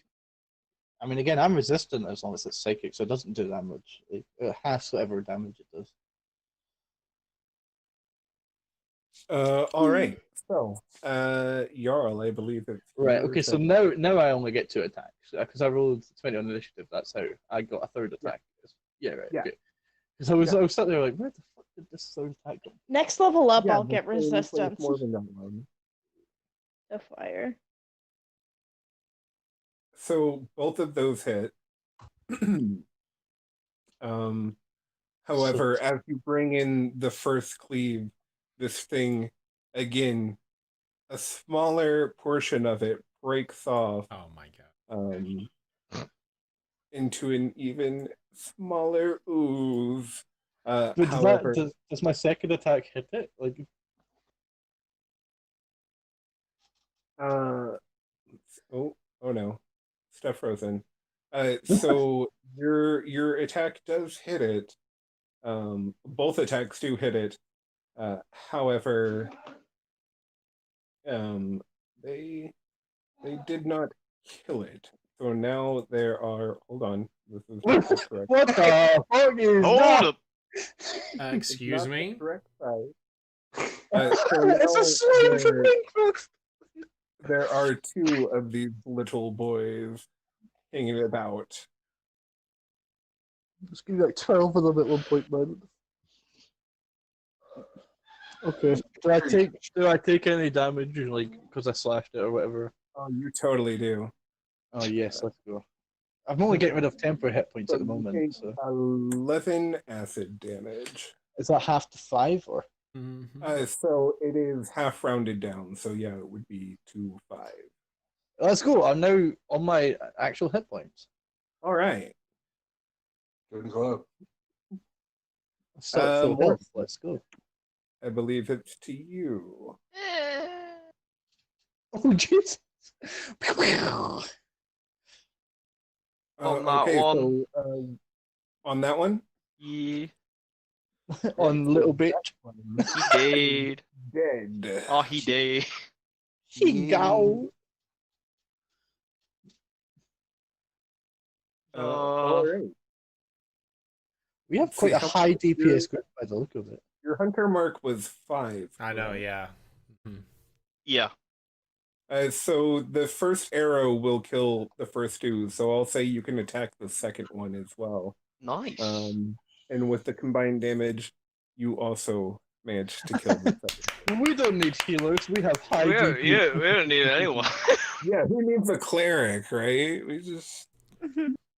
I mean, again, I'm resistant as long as it's psychic, so it doesn't do damage. It has whatever damage it does. All right. So, Jarl, I believe it's Right. your Okay. So turn. now I only get 2 attacks because I rolled 20 on initiative. That's how I got a third attack. Yeah. Right. Yeah. Okay. Because I was sitting there like, where the fuck did this third attack come? Next level up, Yeah, I'll the get same place resistance more than that one. to fire. So both of those hit. However, as you bring in the first cleave, this thing, again, a smaller portion of it breaks off Oh my god. into an even smaller ooze. But does However, does my second attack hit it? Like, oh no, stuff frozen. So your attack does hit it. Both attacks do hit it. However, they did not kill it. So now there are. Hold on, this is not the correct. what the fuck is Hold that? up. It's Excuse not the me? correct side. It's a slime from Minecraft. There are 2 of these little boys hanging about. There's gonna be like 12 of them at one point, man. Okay. Do I take any damage, like, because I slashed it or whatever? Oh, you totally do. Oh yes, let's go. I'm only getting rid of temporary hit points So at the you moment. take So 11 acid damage. is that half to 5 or? So it is half rounded down. So yeah, it would be 2, 5. Let's go. I'm now on my actual hit points. All right. Good club. Still at full well, health. Let's go. I believe it's to you. Oh Jesus! On that okay, one. so on that one, Yeah. On little bitch. He did. dead. Oh, he did. He go. All right. We have Let's quite see, a how high much your- DPS group by the look of it. Your hunter mark was 5. I know, correct? yeah. Mhm. Yeah. So the first arrow will kill the first 2. So I'll say you can attack the second one as well. Nice. And with the combined damage, you also managed to kill the second. We don't need healers. We have high we don't, DPS. yeah, we don't need anyone. Yeah, who needs a cleric, right? We just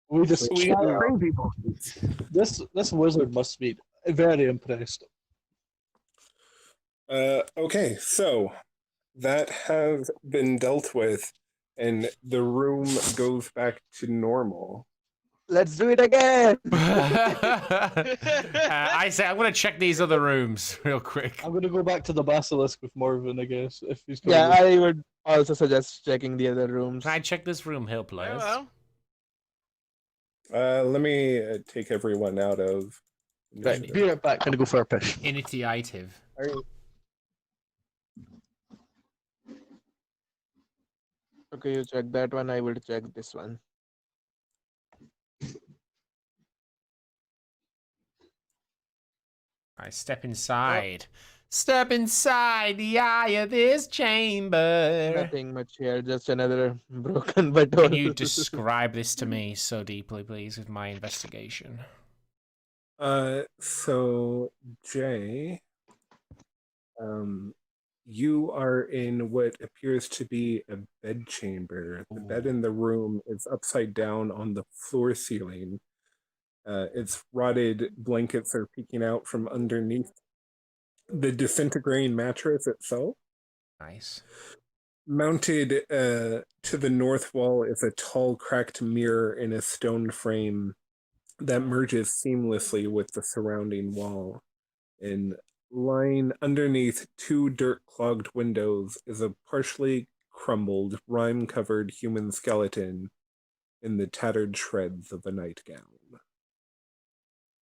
We just we kill. got crazy boys. This wizard must be very impressed. Okay, so that has been dealt with, and the room goes back to normal. Let's do it again. I say I'm gonna check these other rooms real quick. I'm gonna go back to the basilisk with Marvin, I guess, if he's coming. Yeah, I would also suggest checking the other rooms. Can I check this room here, Very please? well. Let me take everyone out of. Right, be right back. Gonna go for a piss. Initiative. Are you- Okay, you check that one. I will check this one. I step inside. Step inside the eye of this chamber. Nothing much here. Just another broken button. Can you describe this to me so deeply, please, with my investigation? So Jay, you are in what appears to be a bed chamber. The bed in the room is upside down on the floor ceiling. Its rotted blankets are peeking out from underneath the disintegrating mattress itself. Nice. Mounted to the north wall is a tall, cracked mirror in a stone frame that merges seamlessly with the surrounding wall. And lying underneath 2 dirt-clogged windows is a partially crumbled, rime-covered human skeleton in the tattered shreds of a nightgown.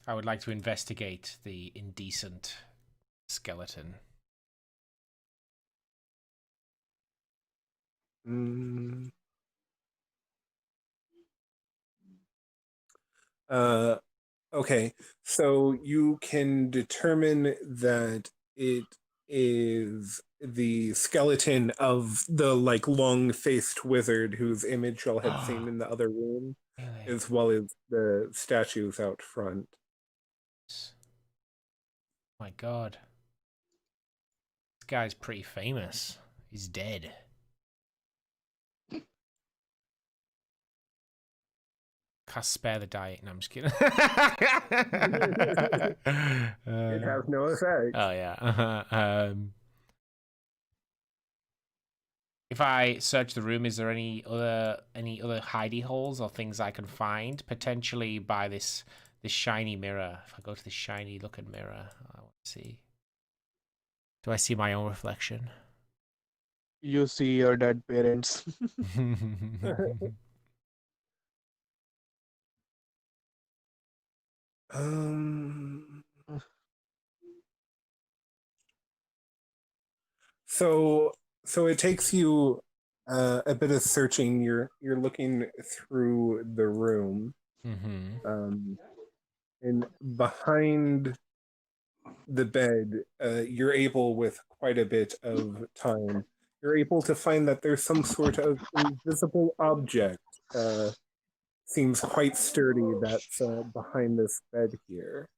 I would like to investigate the indecent skeleton. Okay, so you can determine that it is the skeleton of the like long-faced wizard whose image y'all had seen in the other room, Really? as well as the statues out front. My God. This guy's pretty famous. He's dead. Can't spare the diet. No, I'm just kidding. It has no effect. Oh yeah. If I search the room, is there any other hidey holes or things I can find potentially by this shiny mirror? If I go to this shiny looking mirror, I want to see. Do I see my own reflection? You see your dead parents. So it takes you a bit of searching. You're looking through the room, and behind the bed, you're able, with quite a bit of time, you're able to find that there's some sort of invisible object. Seems quite sturdy. That's behind this bed here.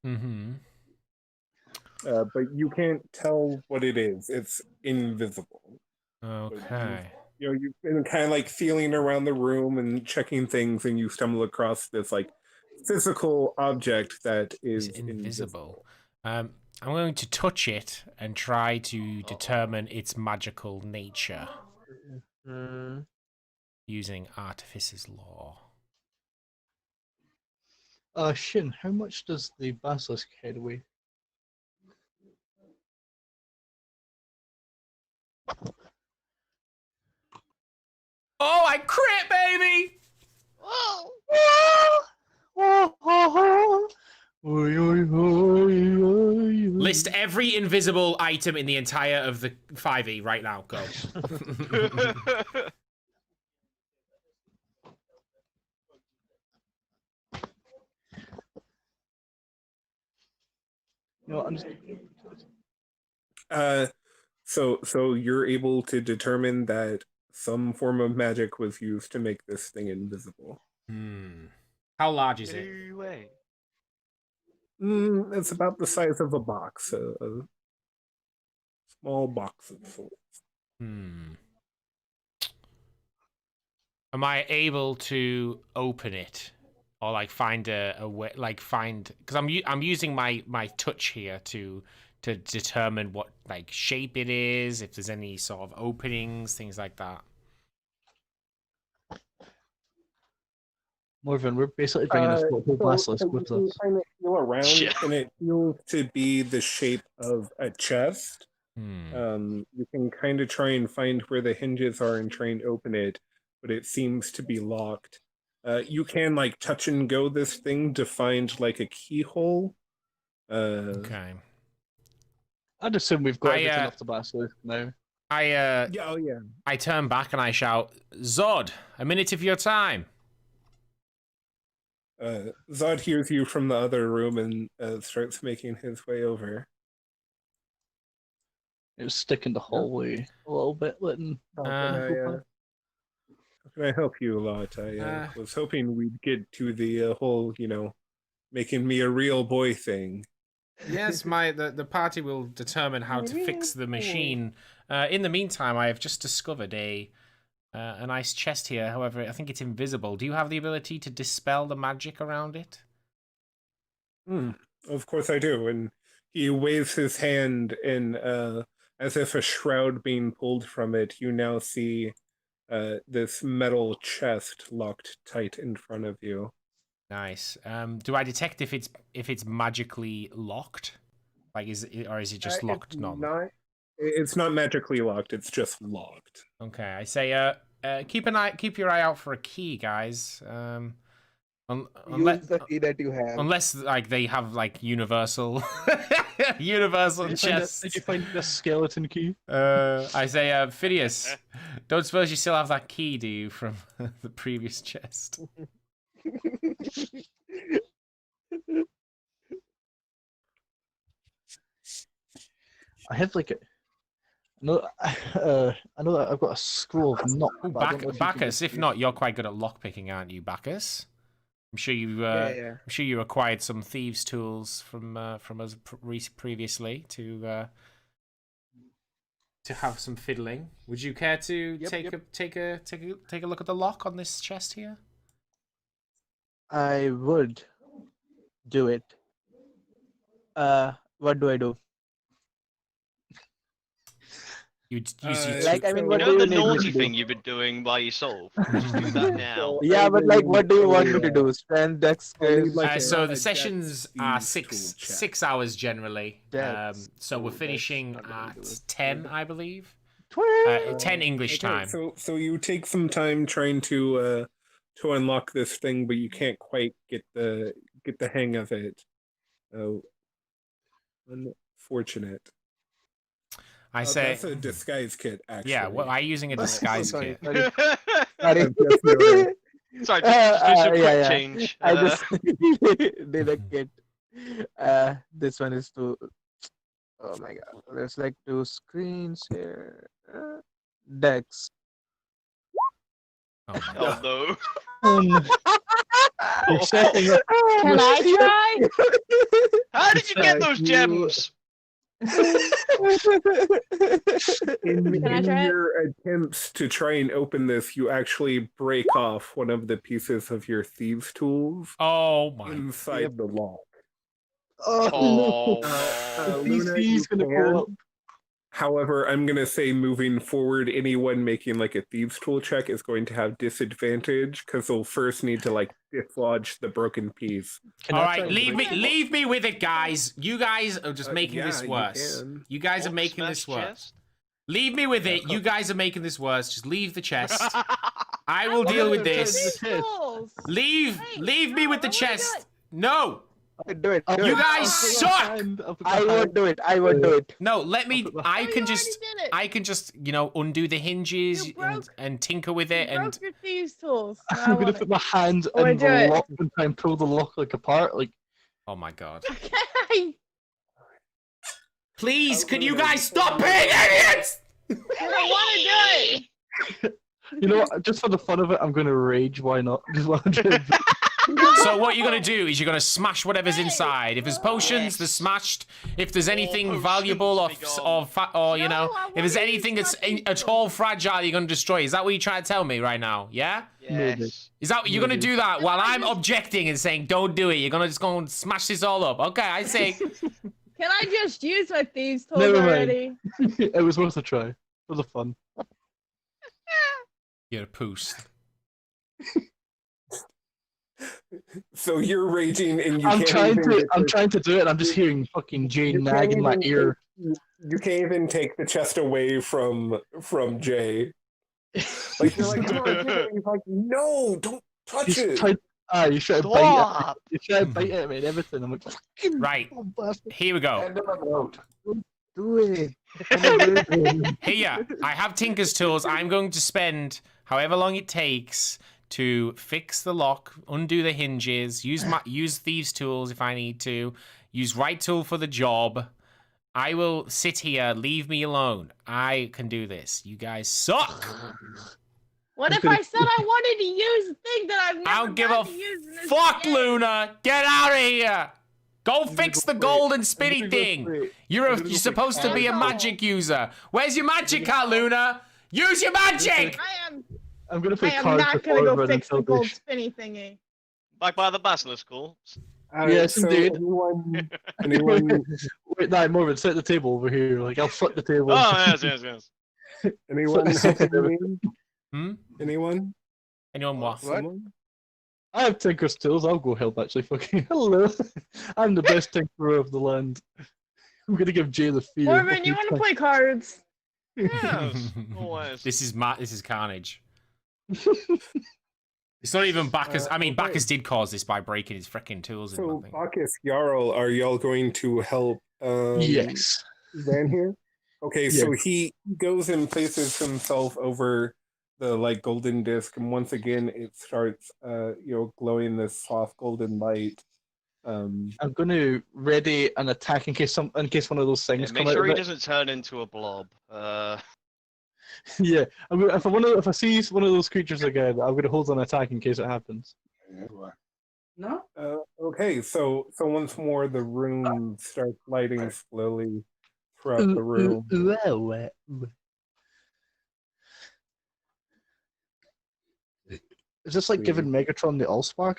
But you can't tell what it is. It's invisible. Okay. You've been kind of like feeling around the room and checking things, and you stumble across this like physical object that is invisible. I'm going to touch it and try to determine its magical nature using Artificer's law. Shin, how much does the basilisk head weigh? Oh, I crit, baby! List every invisible item in the entire of the 5e right now. Go. So you're able to determine that some form of magic was used to make this thing invisible. How large is it? It's about the size of a box, a small box of sorts. Am I able to open it, or like find a way, like find? Because I'm using my touch here to determine what like shape it is, if there's any sort of openings, things like that. Morven, we're basically bringing this whole basilisk with you us. kind of feel around, and it feels to be the shape of a chest. You can kind of try and find where the hinges are and try and open it, but it seems to be locked. You can like touch and go this thing to find like a keyhole. Okay. I'd assume we've got everything off the basilisk now. Yeah. I turn back and I shout, "Zod, a minute of your time." Zod hears you from the other room and starts making his way over. It was sticking the hallway a little bit, letting. How can I help you a lot? I was hoping we'd get to the whole, making me a real boy thing. Yes, the party will determine how to fix the machine. In the meantime, I have just discovered a nice chest here. However, I think it's invisible. Do you have the ability to dispel the magic around it? Of course I do. And he waves his hand, and as if a shroud being pulled from it, you now see this metal chest locked tight in front of you. Nice. Do I detect if it's magically locked? Like, is it just locked? It's not magically locked. It's just locked. Okay. I say, keep your eye out for a key, guys. Use the key that you have. Unless like they have like universal chests. Did you find the skeleton key? I say, Phineas, don't suppose you still have that key, do you, from the previous chest? I have like No, I know that I've got a scroll of knock, Ooh, but I don't know if you can Bacchus. just If use not, it. you're quite good at lockpicking, aren't you, Bacchus? I'm sure you. Yeah. I'm sure you acquired some thieves' tools from us previously to have some fiddling. Would you care to take a look at the lock on this chest here? I would do it. What do I do? You use your Like, I mean, You what know do the you need me naughty to do? thing you've been doing by yourself? Just do that now. Yeah, but like, what do you want me to do? Strength, dex, I'll need, skill? like, So a the dex sessions are thieves tool check. 6 hours generally. Dex. So we're Oh, that's finishing not gonna do at it. 10, I believe. 12. 10 English time. So you take some time trying to unlock this thing, but you can't quite get the hang of it. Oh, unfortunate. I say, that's a disguise kit, actually. yeah. What are you using a disguise Sorry, kit? sorry. I've just noticed. Sorry, just do some quick yeah. change. I just did a kit. This one is to. Oh my god. There's like 2 screens here. Dex. Oh my Oh God. no. You're setting up. Can I try? How did you get those you- gems? In Can I try it? your attempts to try and open this, you actually break off one of the pieces of your thieves' tools Oh my. inside the lock. Oh. Luna, you He's gonna can. pull up. However, I'm going to say moving forward, anyone making like a thieves' tool check is going to have disadvantage because they'll first need to like dislodge the broken piece. Can All I right, try and break it? leave me with it, guys. You guys are just making yeah, this you worse. can. You guys are What making this smash worse. chest? Leave me with it. You guys are making this worse. Just leave the chest. I will I'm deal gonna with try this. the chest. Tools. Leave me with the I wanna do chest. it. No, Do it. Do you it. guys suck. I won't do it. I won't do it. No, let me. I No, can you just. already did it. I can just, undo the hinges You broke- and tinker with it You and. broke your thieves' tools. Now I I'm gonna want put it. my hand Oh, in do the it. lock and try and pull the lock like apart. Like Oh my god! Okay. Please, could you guys stop being idiots? I want to do it. you know what? Just for the fun of it, I'm gonna rage. Why not? Just want to. So what you're gonna do is you're gonna smash whatever's Hey! inside. If there's potions, they're Yes. smashed. If there's anything potions, valuable or be gone. you No, know, I if there's wanna anything use that's fucking at all fragile, you're gonna destroy. Is that what you're trying to tell me right now? Yeah? Yes. Is that you're gonna do that No, while I I'm just- objecting and saying don't do it? You're gonna just go and smash this all up? Okay, I say. Can I just use my thieves' tools Never mind. already? It was worth a try for the fun. You're a poos. So you're raging and you I'm can't trying even to. get I'm the- trying to do it. And I'm just hearing fucking you Jane can't nag in my even ear. You can't even take the chest away from Jay. Like you're like, "Come on, give it." He's like, no, don't touch He's it. tried. You try to bite Stop. it. You try to bite at me and everything. I'm like, fucking Right. oh, bastard. Here we go. End of the note. Do it. Here, I have Tinker's tools. I'm going to spend however long it takes to fix the lock, undo the hinges, use thieves' tools if I need to, use right tool for the job. I will sit here, leave me alone. I can do this. You guys suck. What if I said I wanted to use a thing that I've never I don't give got a to use in this fuck, game? Luna. Get out of here. Go fix the golden spinny thing. You're supposed to be a magic user. Where's your magic card, Luna? Use your magic. I'm gonna I play am cards not gonna before go I fix the until gold this. spinny thingy. Back by the basilisk school. Yes, indeed. Anyone, Wait, no, Morgan, set the table over here. Like, I'll flip the table. Oh, yes. anyone have any? Hmm? Anyone? Anyone what? Someone? I have Tinker's tools. I'll go help, actually. Fucking hello. I'm the best Tinkerer of the land. I'm gonna give Jay the fear. Morven, you want to play cards? Yes. Always. This is carnage. It's not even Bacchus. I mean, okay. Bacchus did cause this by breaking his freaking tools. So and Bacchus, Jarl, are y'all going to help Yes. Van here? Okay, Yeah. so he goes and places himself over the like golden disc, and once again it starts glowing this soft golden light. Um, I'm going to ready an attack in case one of those Yeah, things make come out sure of he it. doesn't turn into a blob. Yeah, if I see one of those creatures again, I'm going to hold an attack in case it happens. No? okay, so once more the room starts lighting slowly throughout the room. Is this like giving Megatron the Allspark?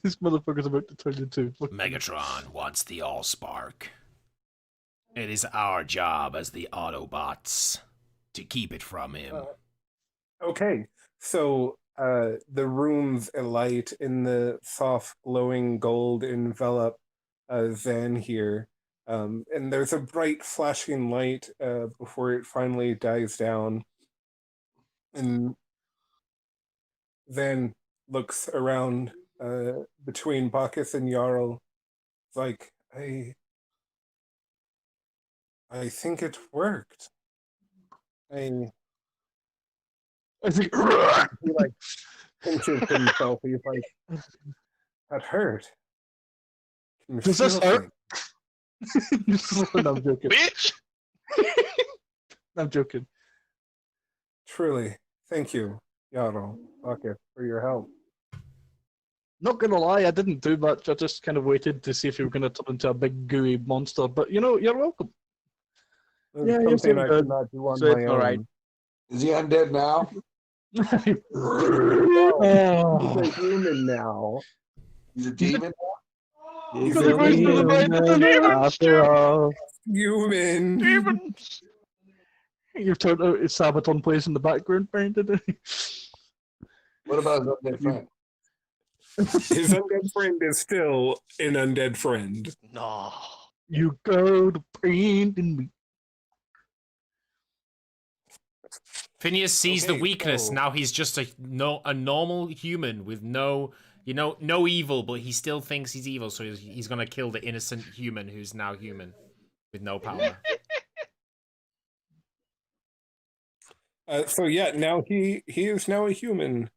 This motherfucker's about to turn into Megatron wants the Allspark. It is our job as the Autobots to keep it from him. Okay, so the room's alight in the soft glowing gold envelop Zan here. And there's a bright flashing light before it finally dies down. And Zan looks around between Bacchus and Jarl. It's like, I think it worked. think He like pinches himself. He's like, that hurt. Can Does this feel hurt? things. No, I'm joking. Bitch! I'm joking. Truly, thank you, Jarl, Bacchus, for your help. Not gonna lie, I didn't do much. I just kind of waited to see if you were gonna turn into a big gooey monster. But you're welcome. It's Yeah, you're something so I good. cannot do on So it's my alright. own. Is he undead now? He's a human now. He's a demon? He's a a human after all. human. Demons! You've turned out Sabaton plays in the background, Brandon. What about his undead friend? His undead friend is still an undead friend. No. You go to Brandon. Phineas sees the Okay, weakness. so- Now he's just a normal human with no evil, but he still thinks he's evil, so he's gonna kill the innocent human who's now human with no power. So yeah, now he is now a human,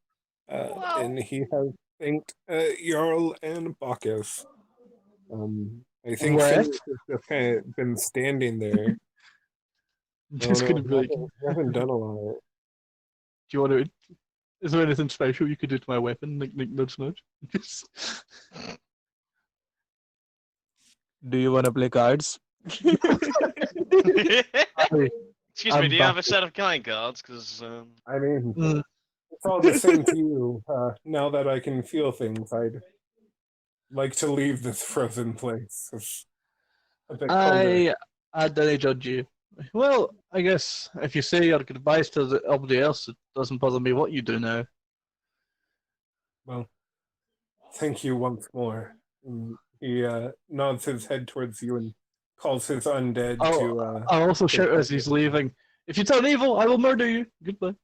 Wow. and he has thanked Jarl and Bacchus. I think What? Phineas has just kind of been standing there. Just gonna be like, he hasn't done a lot. do you want to? Is there anything special you could do to my weapon? Like nudge nudge. Do you want to play cards? Excuse me, I'm do you have a back. set of kind cards? Because I mean, Mm. it's all the same to you. Now that I can feel things, I'd like to leave this frozen place. It's a bit colder. I don't judge you. Well, I guess if you say your goodbyes to everybody else, it doesn't bother me what you do now. Well, thank you once more. And he nods his head towards you and calls his undead to. I'll also take shout as care. he's leaving. If you turn evil, I will murder you. Goodbye.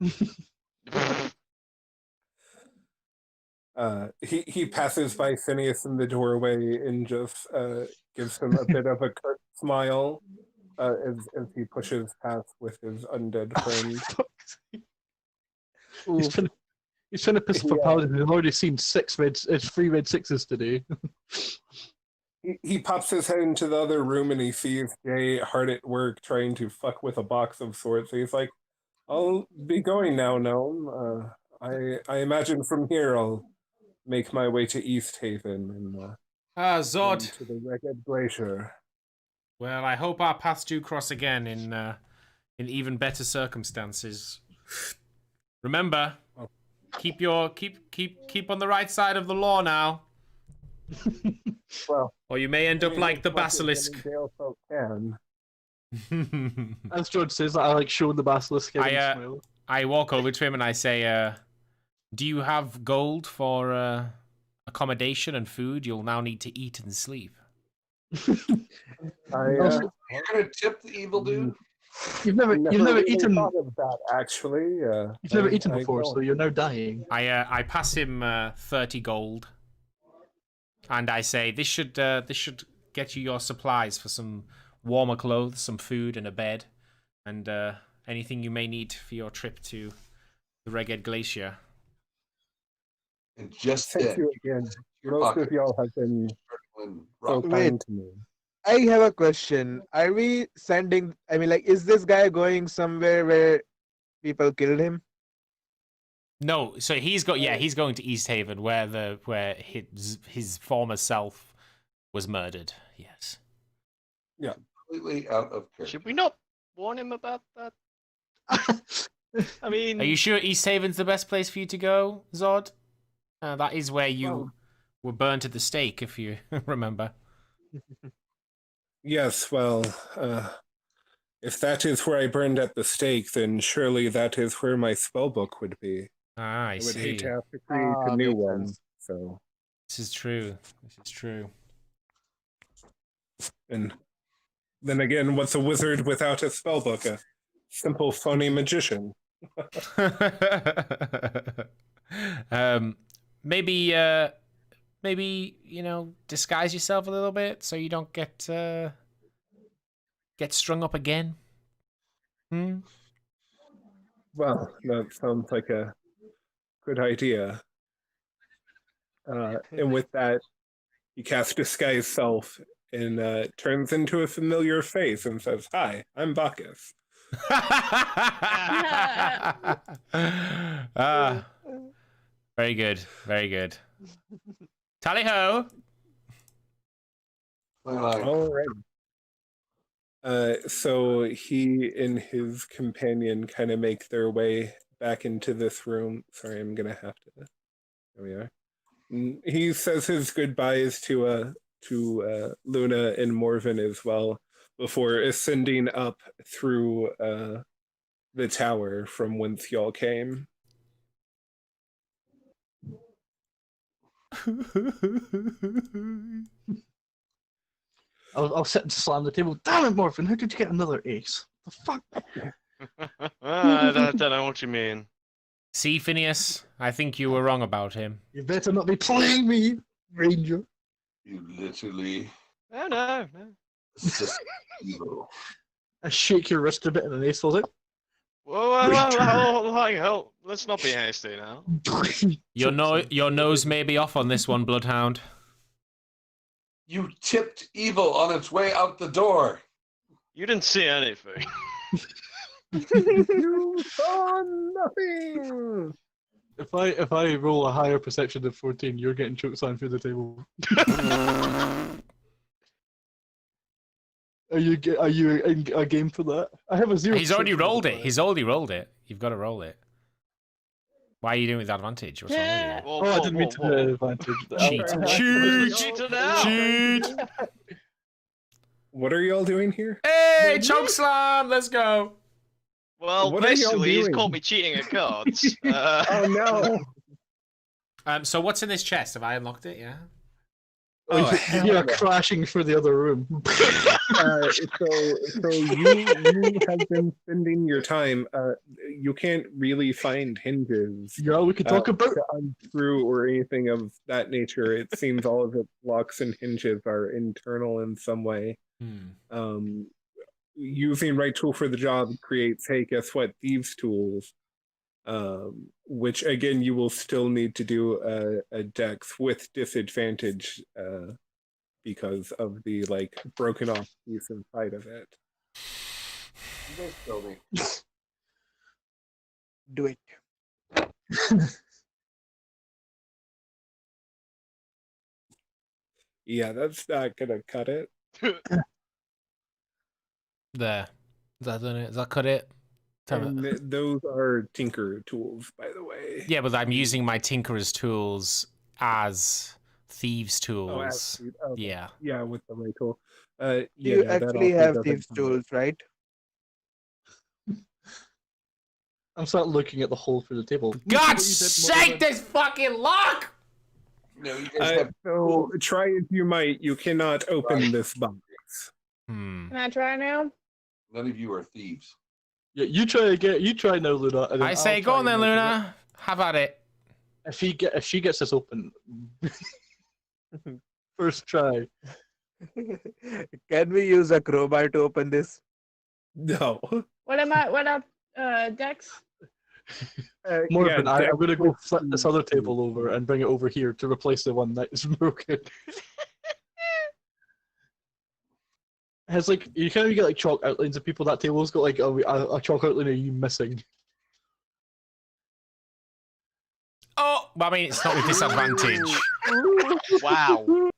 He passes by Phineas in the doorway and just gives him a bit of a curt smile as he pushes past with his undead friend. He's trying to piss off a paladin who's already seen three red sixes today. He pops his head into the other room and he sees Jay hard at work trying to fuck with a box of sorts. So he's like, "I'll be going now, Gnome. I imagine from here I'll make my way to East Haven and Zod. to the Ragged Glacier." Well, I hope our paths do cross again in even better circumstances. Remember, keep on the right side of the law now. Well, or you may end up like the basilisk. Jail folk can. As George says, I like showing the basilisk. I walk over to him and I say, do you have gold for accommodation and food? You'll now need to eat and sleep. You're gonna tip the evil dude? You've never eaten. Thought of that, actually. You've never eaten before, so you're now dying. I pass him 30 gold, and I say this should get you your supplies for some warmer clothes, some food, and a bed, and anything you may need for your trip to the Ragged Glacier. And just Thank then, you again. your Most pocket of y'all have been and so rock- Wait. kind to me. I have a question. Are we sending? I mean, like, is this guy going somewhere where people killed him? No, so he's going to East Haven where his former self was murdered. Yes. completely out of character. Should we not warn him about that? I mean, Are you sure East Haven's the best place for you to go, Zod? That is where you were burned at the stake, if you remember. Yes, well, if that is where I burned at the stake, then surely that is where my spellbook would be. Ah, I I would see. hate to have to create a new makes one. sense. So, This is true. This is true. and then again, what's a wizard without a spellbook? A simple phony magician. Maybe disguise yourself a little bit so you don't get strung up again. Well, that sounds like a good idea. And with that, he casts Disguise Self and turns into a familiar face and says, "Hi, I'm Bacchus." Very good. Very good. Tally ho! All right. So he and his companion kind of make their way back into this room. Sorry, I'm gonna have to. There we are. He says his goodbyes to Luna and Morven as well before ascending up through the tower from whence y'all came. I'll sit and slam the table. Damn it, Morphin! How did you get another ace? The fuck? I don't know what you mean. See, Phineas, I think you were wrong about him. You better not be playing me, Ranger. You literally. Oh no. Just evil. I shake your wrist a bit and an ace falls out. Whoa, let's not be hasty now. Your nose may be off on this one, Bloodhound. You tipped evil on its way out the door. You didn't see anything. You saw nothing. If I roll a higher perception than 14, you're getting chokeslammed through the table. Are you in a game for that? I have a 0. He's already rolled it. He's already rolled it. You've got to roll it. Why are you doing with advantage? What's wrong with you? Oh, I didn't mean to do advantage. Cheat! What are y'all doing here? Hey, chokeslam! Let's go. Well, What are y'all basically, he's doing? caught me cheating at cards. Oh no! So what's in this chest? Have I unlocked it? Yeah. Oh, hell you're yeah. crashing through the other room. So you have been spending your time. You can't really find hinges Yeah, we could talk about. to unscrew or anything of that nature. It seems all of its locks and hinges are internal in some way. Using right tool for the job creates, hey, guess what? Thieves tools. Which again you will still need to do a dex with disadvantage because of the broken off piece inside of it. You guys kill me. Do it. Yeah, that's not gonna cut it. There. Is that done it? Does that cut it? And those are tinker tools, by the way. Yeah, but I'm using my tinkerer's tools as thieves' tools. Okay. Yeah. Yeah, with the right tool. You that actually also have doesn't thieves' count. tools, right? I'm starting looking at the hole through the table. God's sake, this fucking lock! No, you guys have. So try as you might, you cannot open this box. Can I try now? None of you are thieves. Yeah, you try now, Luna. And then I say, I'll go try on then, and make it. Luna. Have at it. If she gets this open, first try. Can we use a crowbar to open this? No. What am I? What up? Dex? Morgan, yeah, I'm gonna go flip this other definitely. table over and bring it over here to replace the one that is broken. It's like you kind of get like chalk outlines of people. That table's got like a chalk outline of you missing. Oh, well, I mean, it's not with disadvantage. Wow.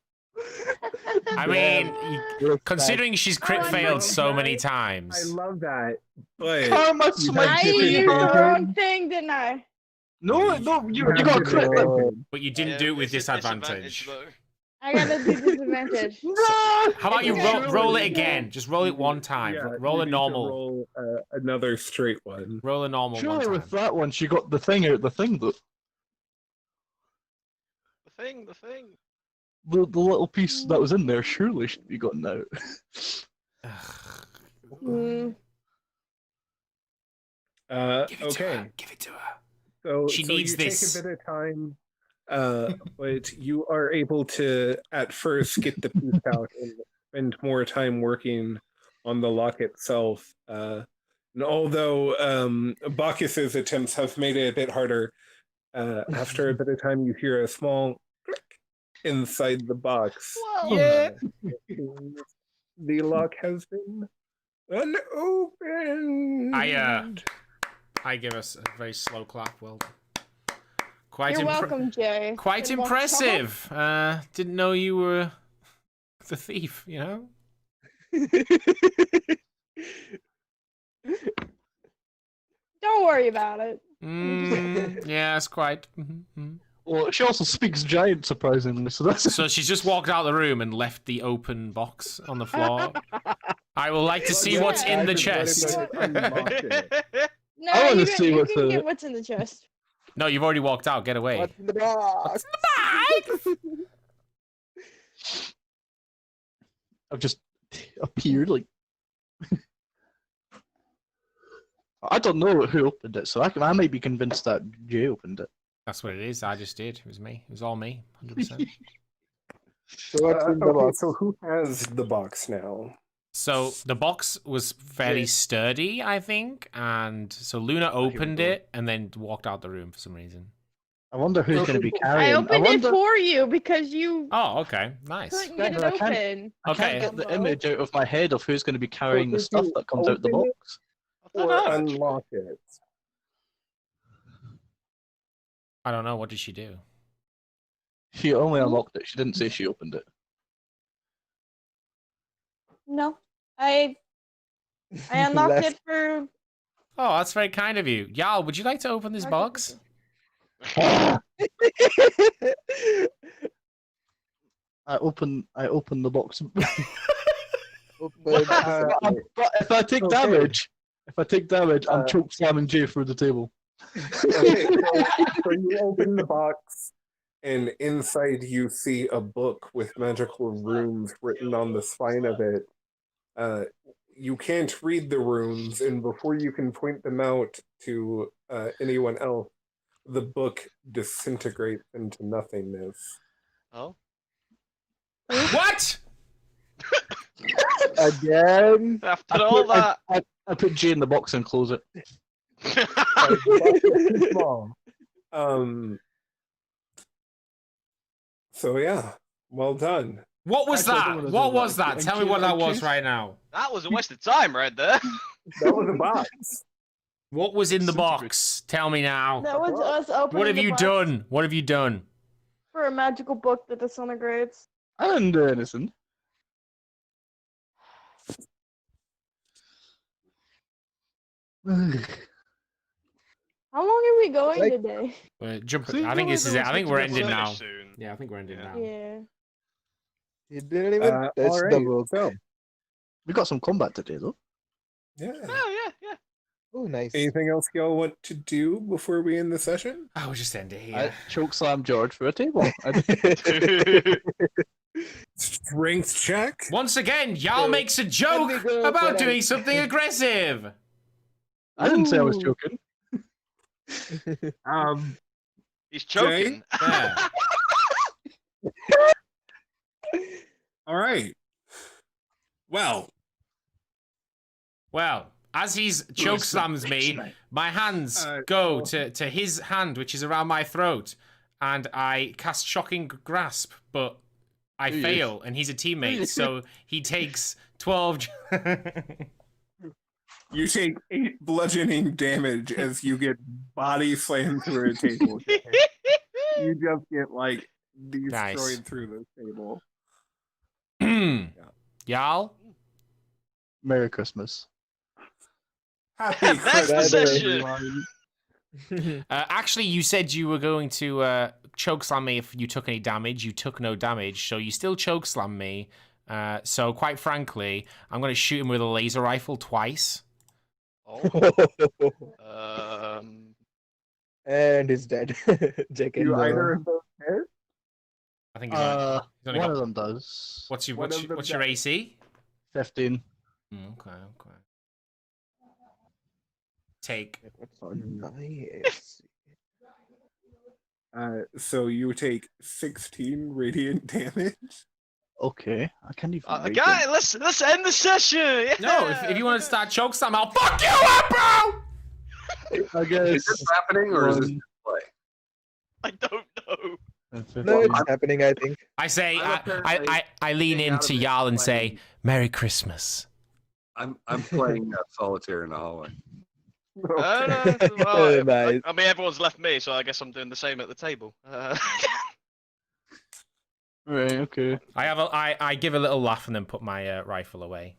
I mean, You're considering she's crit Oh, failed no. so many I times. love that, but Karma you smite have I to you. used the advantage. wrong thing, didn't I? No, you got a crit. No. But you didn't do it with it's a disadvantage. though. I gotta do disadvantage. No! How about you Okay. roll it again? Just roll it one time. Yeah, Roll you a need to normal. roll another straight one. Roll a normal Surely one with time. that one, she got the thing out the thing though. The thing. The little piece that was in there surely should be gotten out. Hmm. Give it to Okay, her. Give it to her. so She needs you this. take a bit of time, but you are able to at first get the piece out and spend more time working on the lock itself. And although Bacchus's attempts have made it a bit harder, after a bit of time, you hear a small click inside the box. Yeah. The lock has been unopened. I give us a very slow clap. Well done. Quite You're welcome, Jay. Quite Good luck, impressive. Didn't know you were the thief, you know? Don't worry about it. Yeah, it's quite. Well, she also speaks giant, surprisingly. So that's So she's just walked out of the room and left the open box on the floor. I would like to see Yeah. what's in the I just let chest. it unlock it. No, I wanna you see you what's can in get it. what's in the chest. No, you've already walked out. Get away. What's in the box? I've just appeared like. I don't know who opened it, so I might be convinced that Jay opened it. That's what it is. I just did. It was me. It was all me. 100%. So what's in the Okay, box? so who has the box now? So the box was fairly sturdy, I think, and so Luna opened it and then walked out the room for some reason. I wonder who's going to be I carrying. opened wonder, it for you because you Oh, okay, nice. couldn't Yeah, get it but I can't- open. I can't Okay. get the image out of my head of who's going to be carrying the did stuff you that comes out the open it? box. Or know. unlock it? I don't know. What did she do? She only unlocked it. She didn't say she opened it. No, I unlocked Left. it for. Oh, that's very kind of you. Yal, would you like to open this box? I open the box. Open. But if I take damage, I'm choke slamming Jay through the table. Okay, so you open the box, and inside you see a book with magical runes written on the spine of it. You can't read the runes, and before you can point them out to anyone else, the book disintegrates into nothingness. Oh. What? Again. After all that. I put Jay in the box and close it. Small. So yeah, well done. What was Actually, I don't that? wanna What do was that. that? In Tell me case- what that in was case- right now. That was a waste of time right there. That was a box. What was in the box? Tell me now. That was us opening. What have the you box done? What have you done? for a magical book that disintegrates? I didn't do anything. How long are we going Like- today? Jump. See, I think no, this is no, it. I think it's we're gonna ending Finish now. soon. Yeah, I think we're ending Yeah. now. Yeah. You didn't even touch All the right, book. so We got some combat today, though. yeah. Oh, yeah. Oh, nice. Anything else y'all want to do before we end the session? I will just end it I here. choke slam George for a table. Strength check. Once again, Yal makes a joke Let me go, about but doing something aggressive. I didn't say I was Ooh. joking. He's choking. Yeah. All right. Well, Well, as he's choke slams me, my hands go to his hand, which is around my throat, and I cast Shocking Grasp, but I fail, and he's a teammate, so he takes 12. You take 8 bludgeoning damage as you get body slammed through a table. You just get like destroyed through the table. Y'all? Merry Christmas. Happy That's the Christmas. session. Actually, you said you were going to choke slam me if you took any damage. You took no damage, so you still choke slam me. So quite frankly, I'm going to shoot him with a laser rifle twice. And he's dead. JK. Do either of those hit? I think he's only One got... of them does. What's your One of them what's your AC? 15. Okay. Take. Nice. So you take 16 radiant damage. Okay, I can't even. Guys, let's end the session. Yeah. No, if you want to start choke slam, I'll fuck you up, bro. I guess. Is this happening or is this play? I don't know. No, it's happening, I think. I say, I lean into y'all and say, Merry Christmas. I'm playing solitaire in the hallway. Well, Nice. I mean, everyone's left me, so I guess I'm doing the same at the table. Right. Okay. I give a little laugh and then put my rifle away.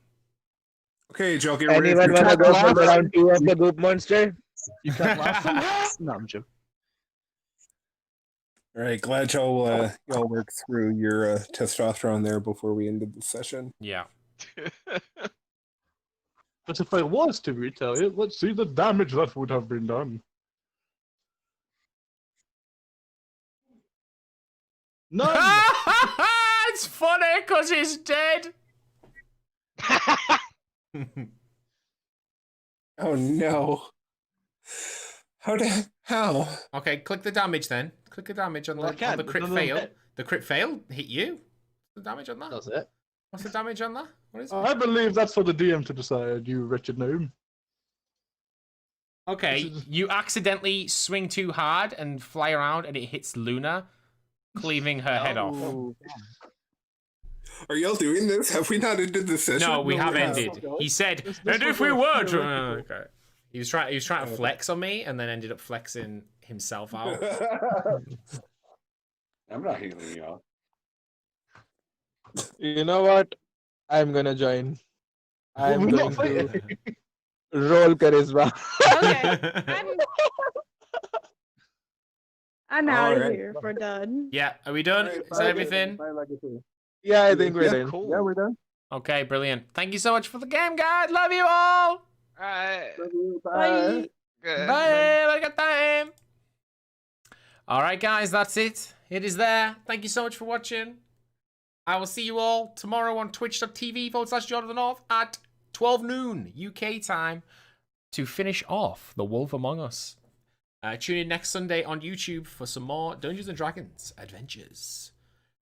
Okay, Joe, get ready. Anyone wanna go for the round 2 of the goop monster? You can't laugh. No, I'm joking. All right, glad y'all worked through your testosterone there before we ended the session. Yeah. But if I was to retaliate, let's see the damage that would have been done. None. It's funny because he's dead. Oh no! How? Okay, click the damage then. Click the damage on the crit fail. The crit fail hit you. What's the damage on that? That's it. What's the damage on that? What is it? I believe that's for the DM to decide, you wretched gnome. Okay, you accidentally swing too hard and fly around and it hits Luna, cleaving her head off. Are y'all doing this? Have we not ended the session? No, we have ended. He said, and if we were to... Okay. He was trying to flex on me and then ended up flexing himself out. I'm not healing y'all. You know what? I'm gonna join. I'm going to roll charisma. Okay. I'm out of here. We're done. Yeah, are we done? Right, Is that everything? Bye, Legacy. Yeah, I think we're done. Cool. Yeah, we're done. Okay, brilliant. Thank you so much for the game, guys. Love you all. Alright. Bye. Bye. Have a good time. All right, guys, that's it. It is there. Thank you so much for watching. I will see you all tomorrow on twitch.tv/Jordan of the North at 12 noon UK time to finish off The Wolf Among Us. Tune in next Sunday on YouTube for some more Dungeons & Dragons adventures.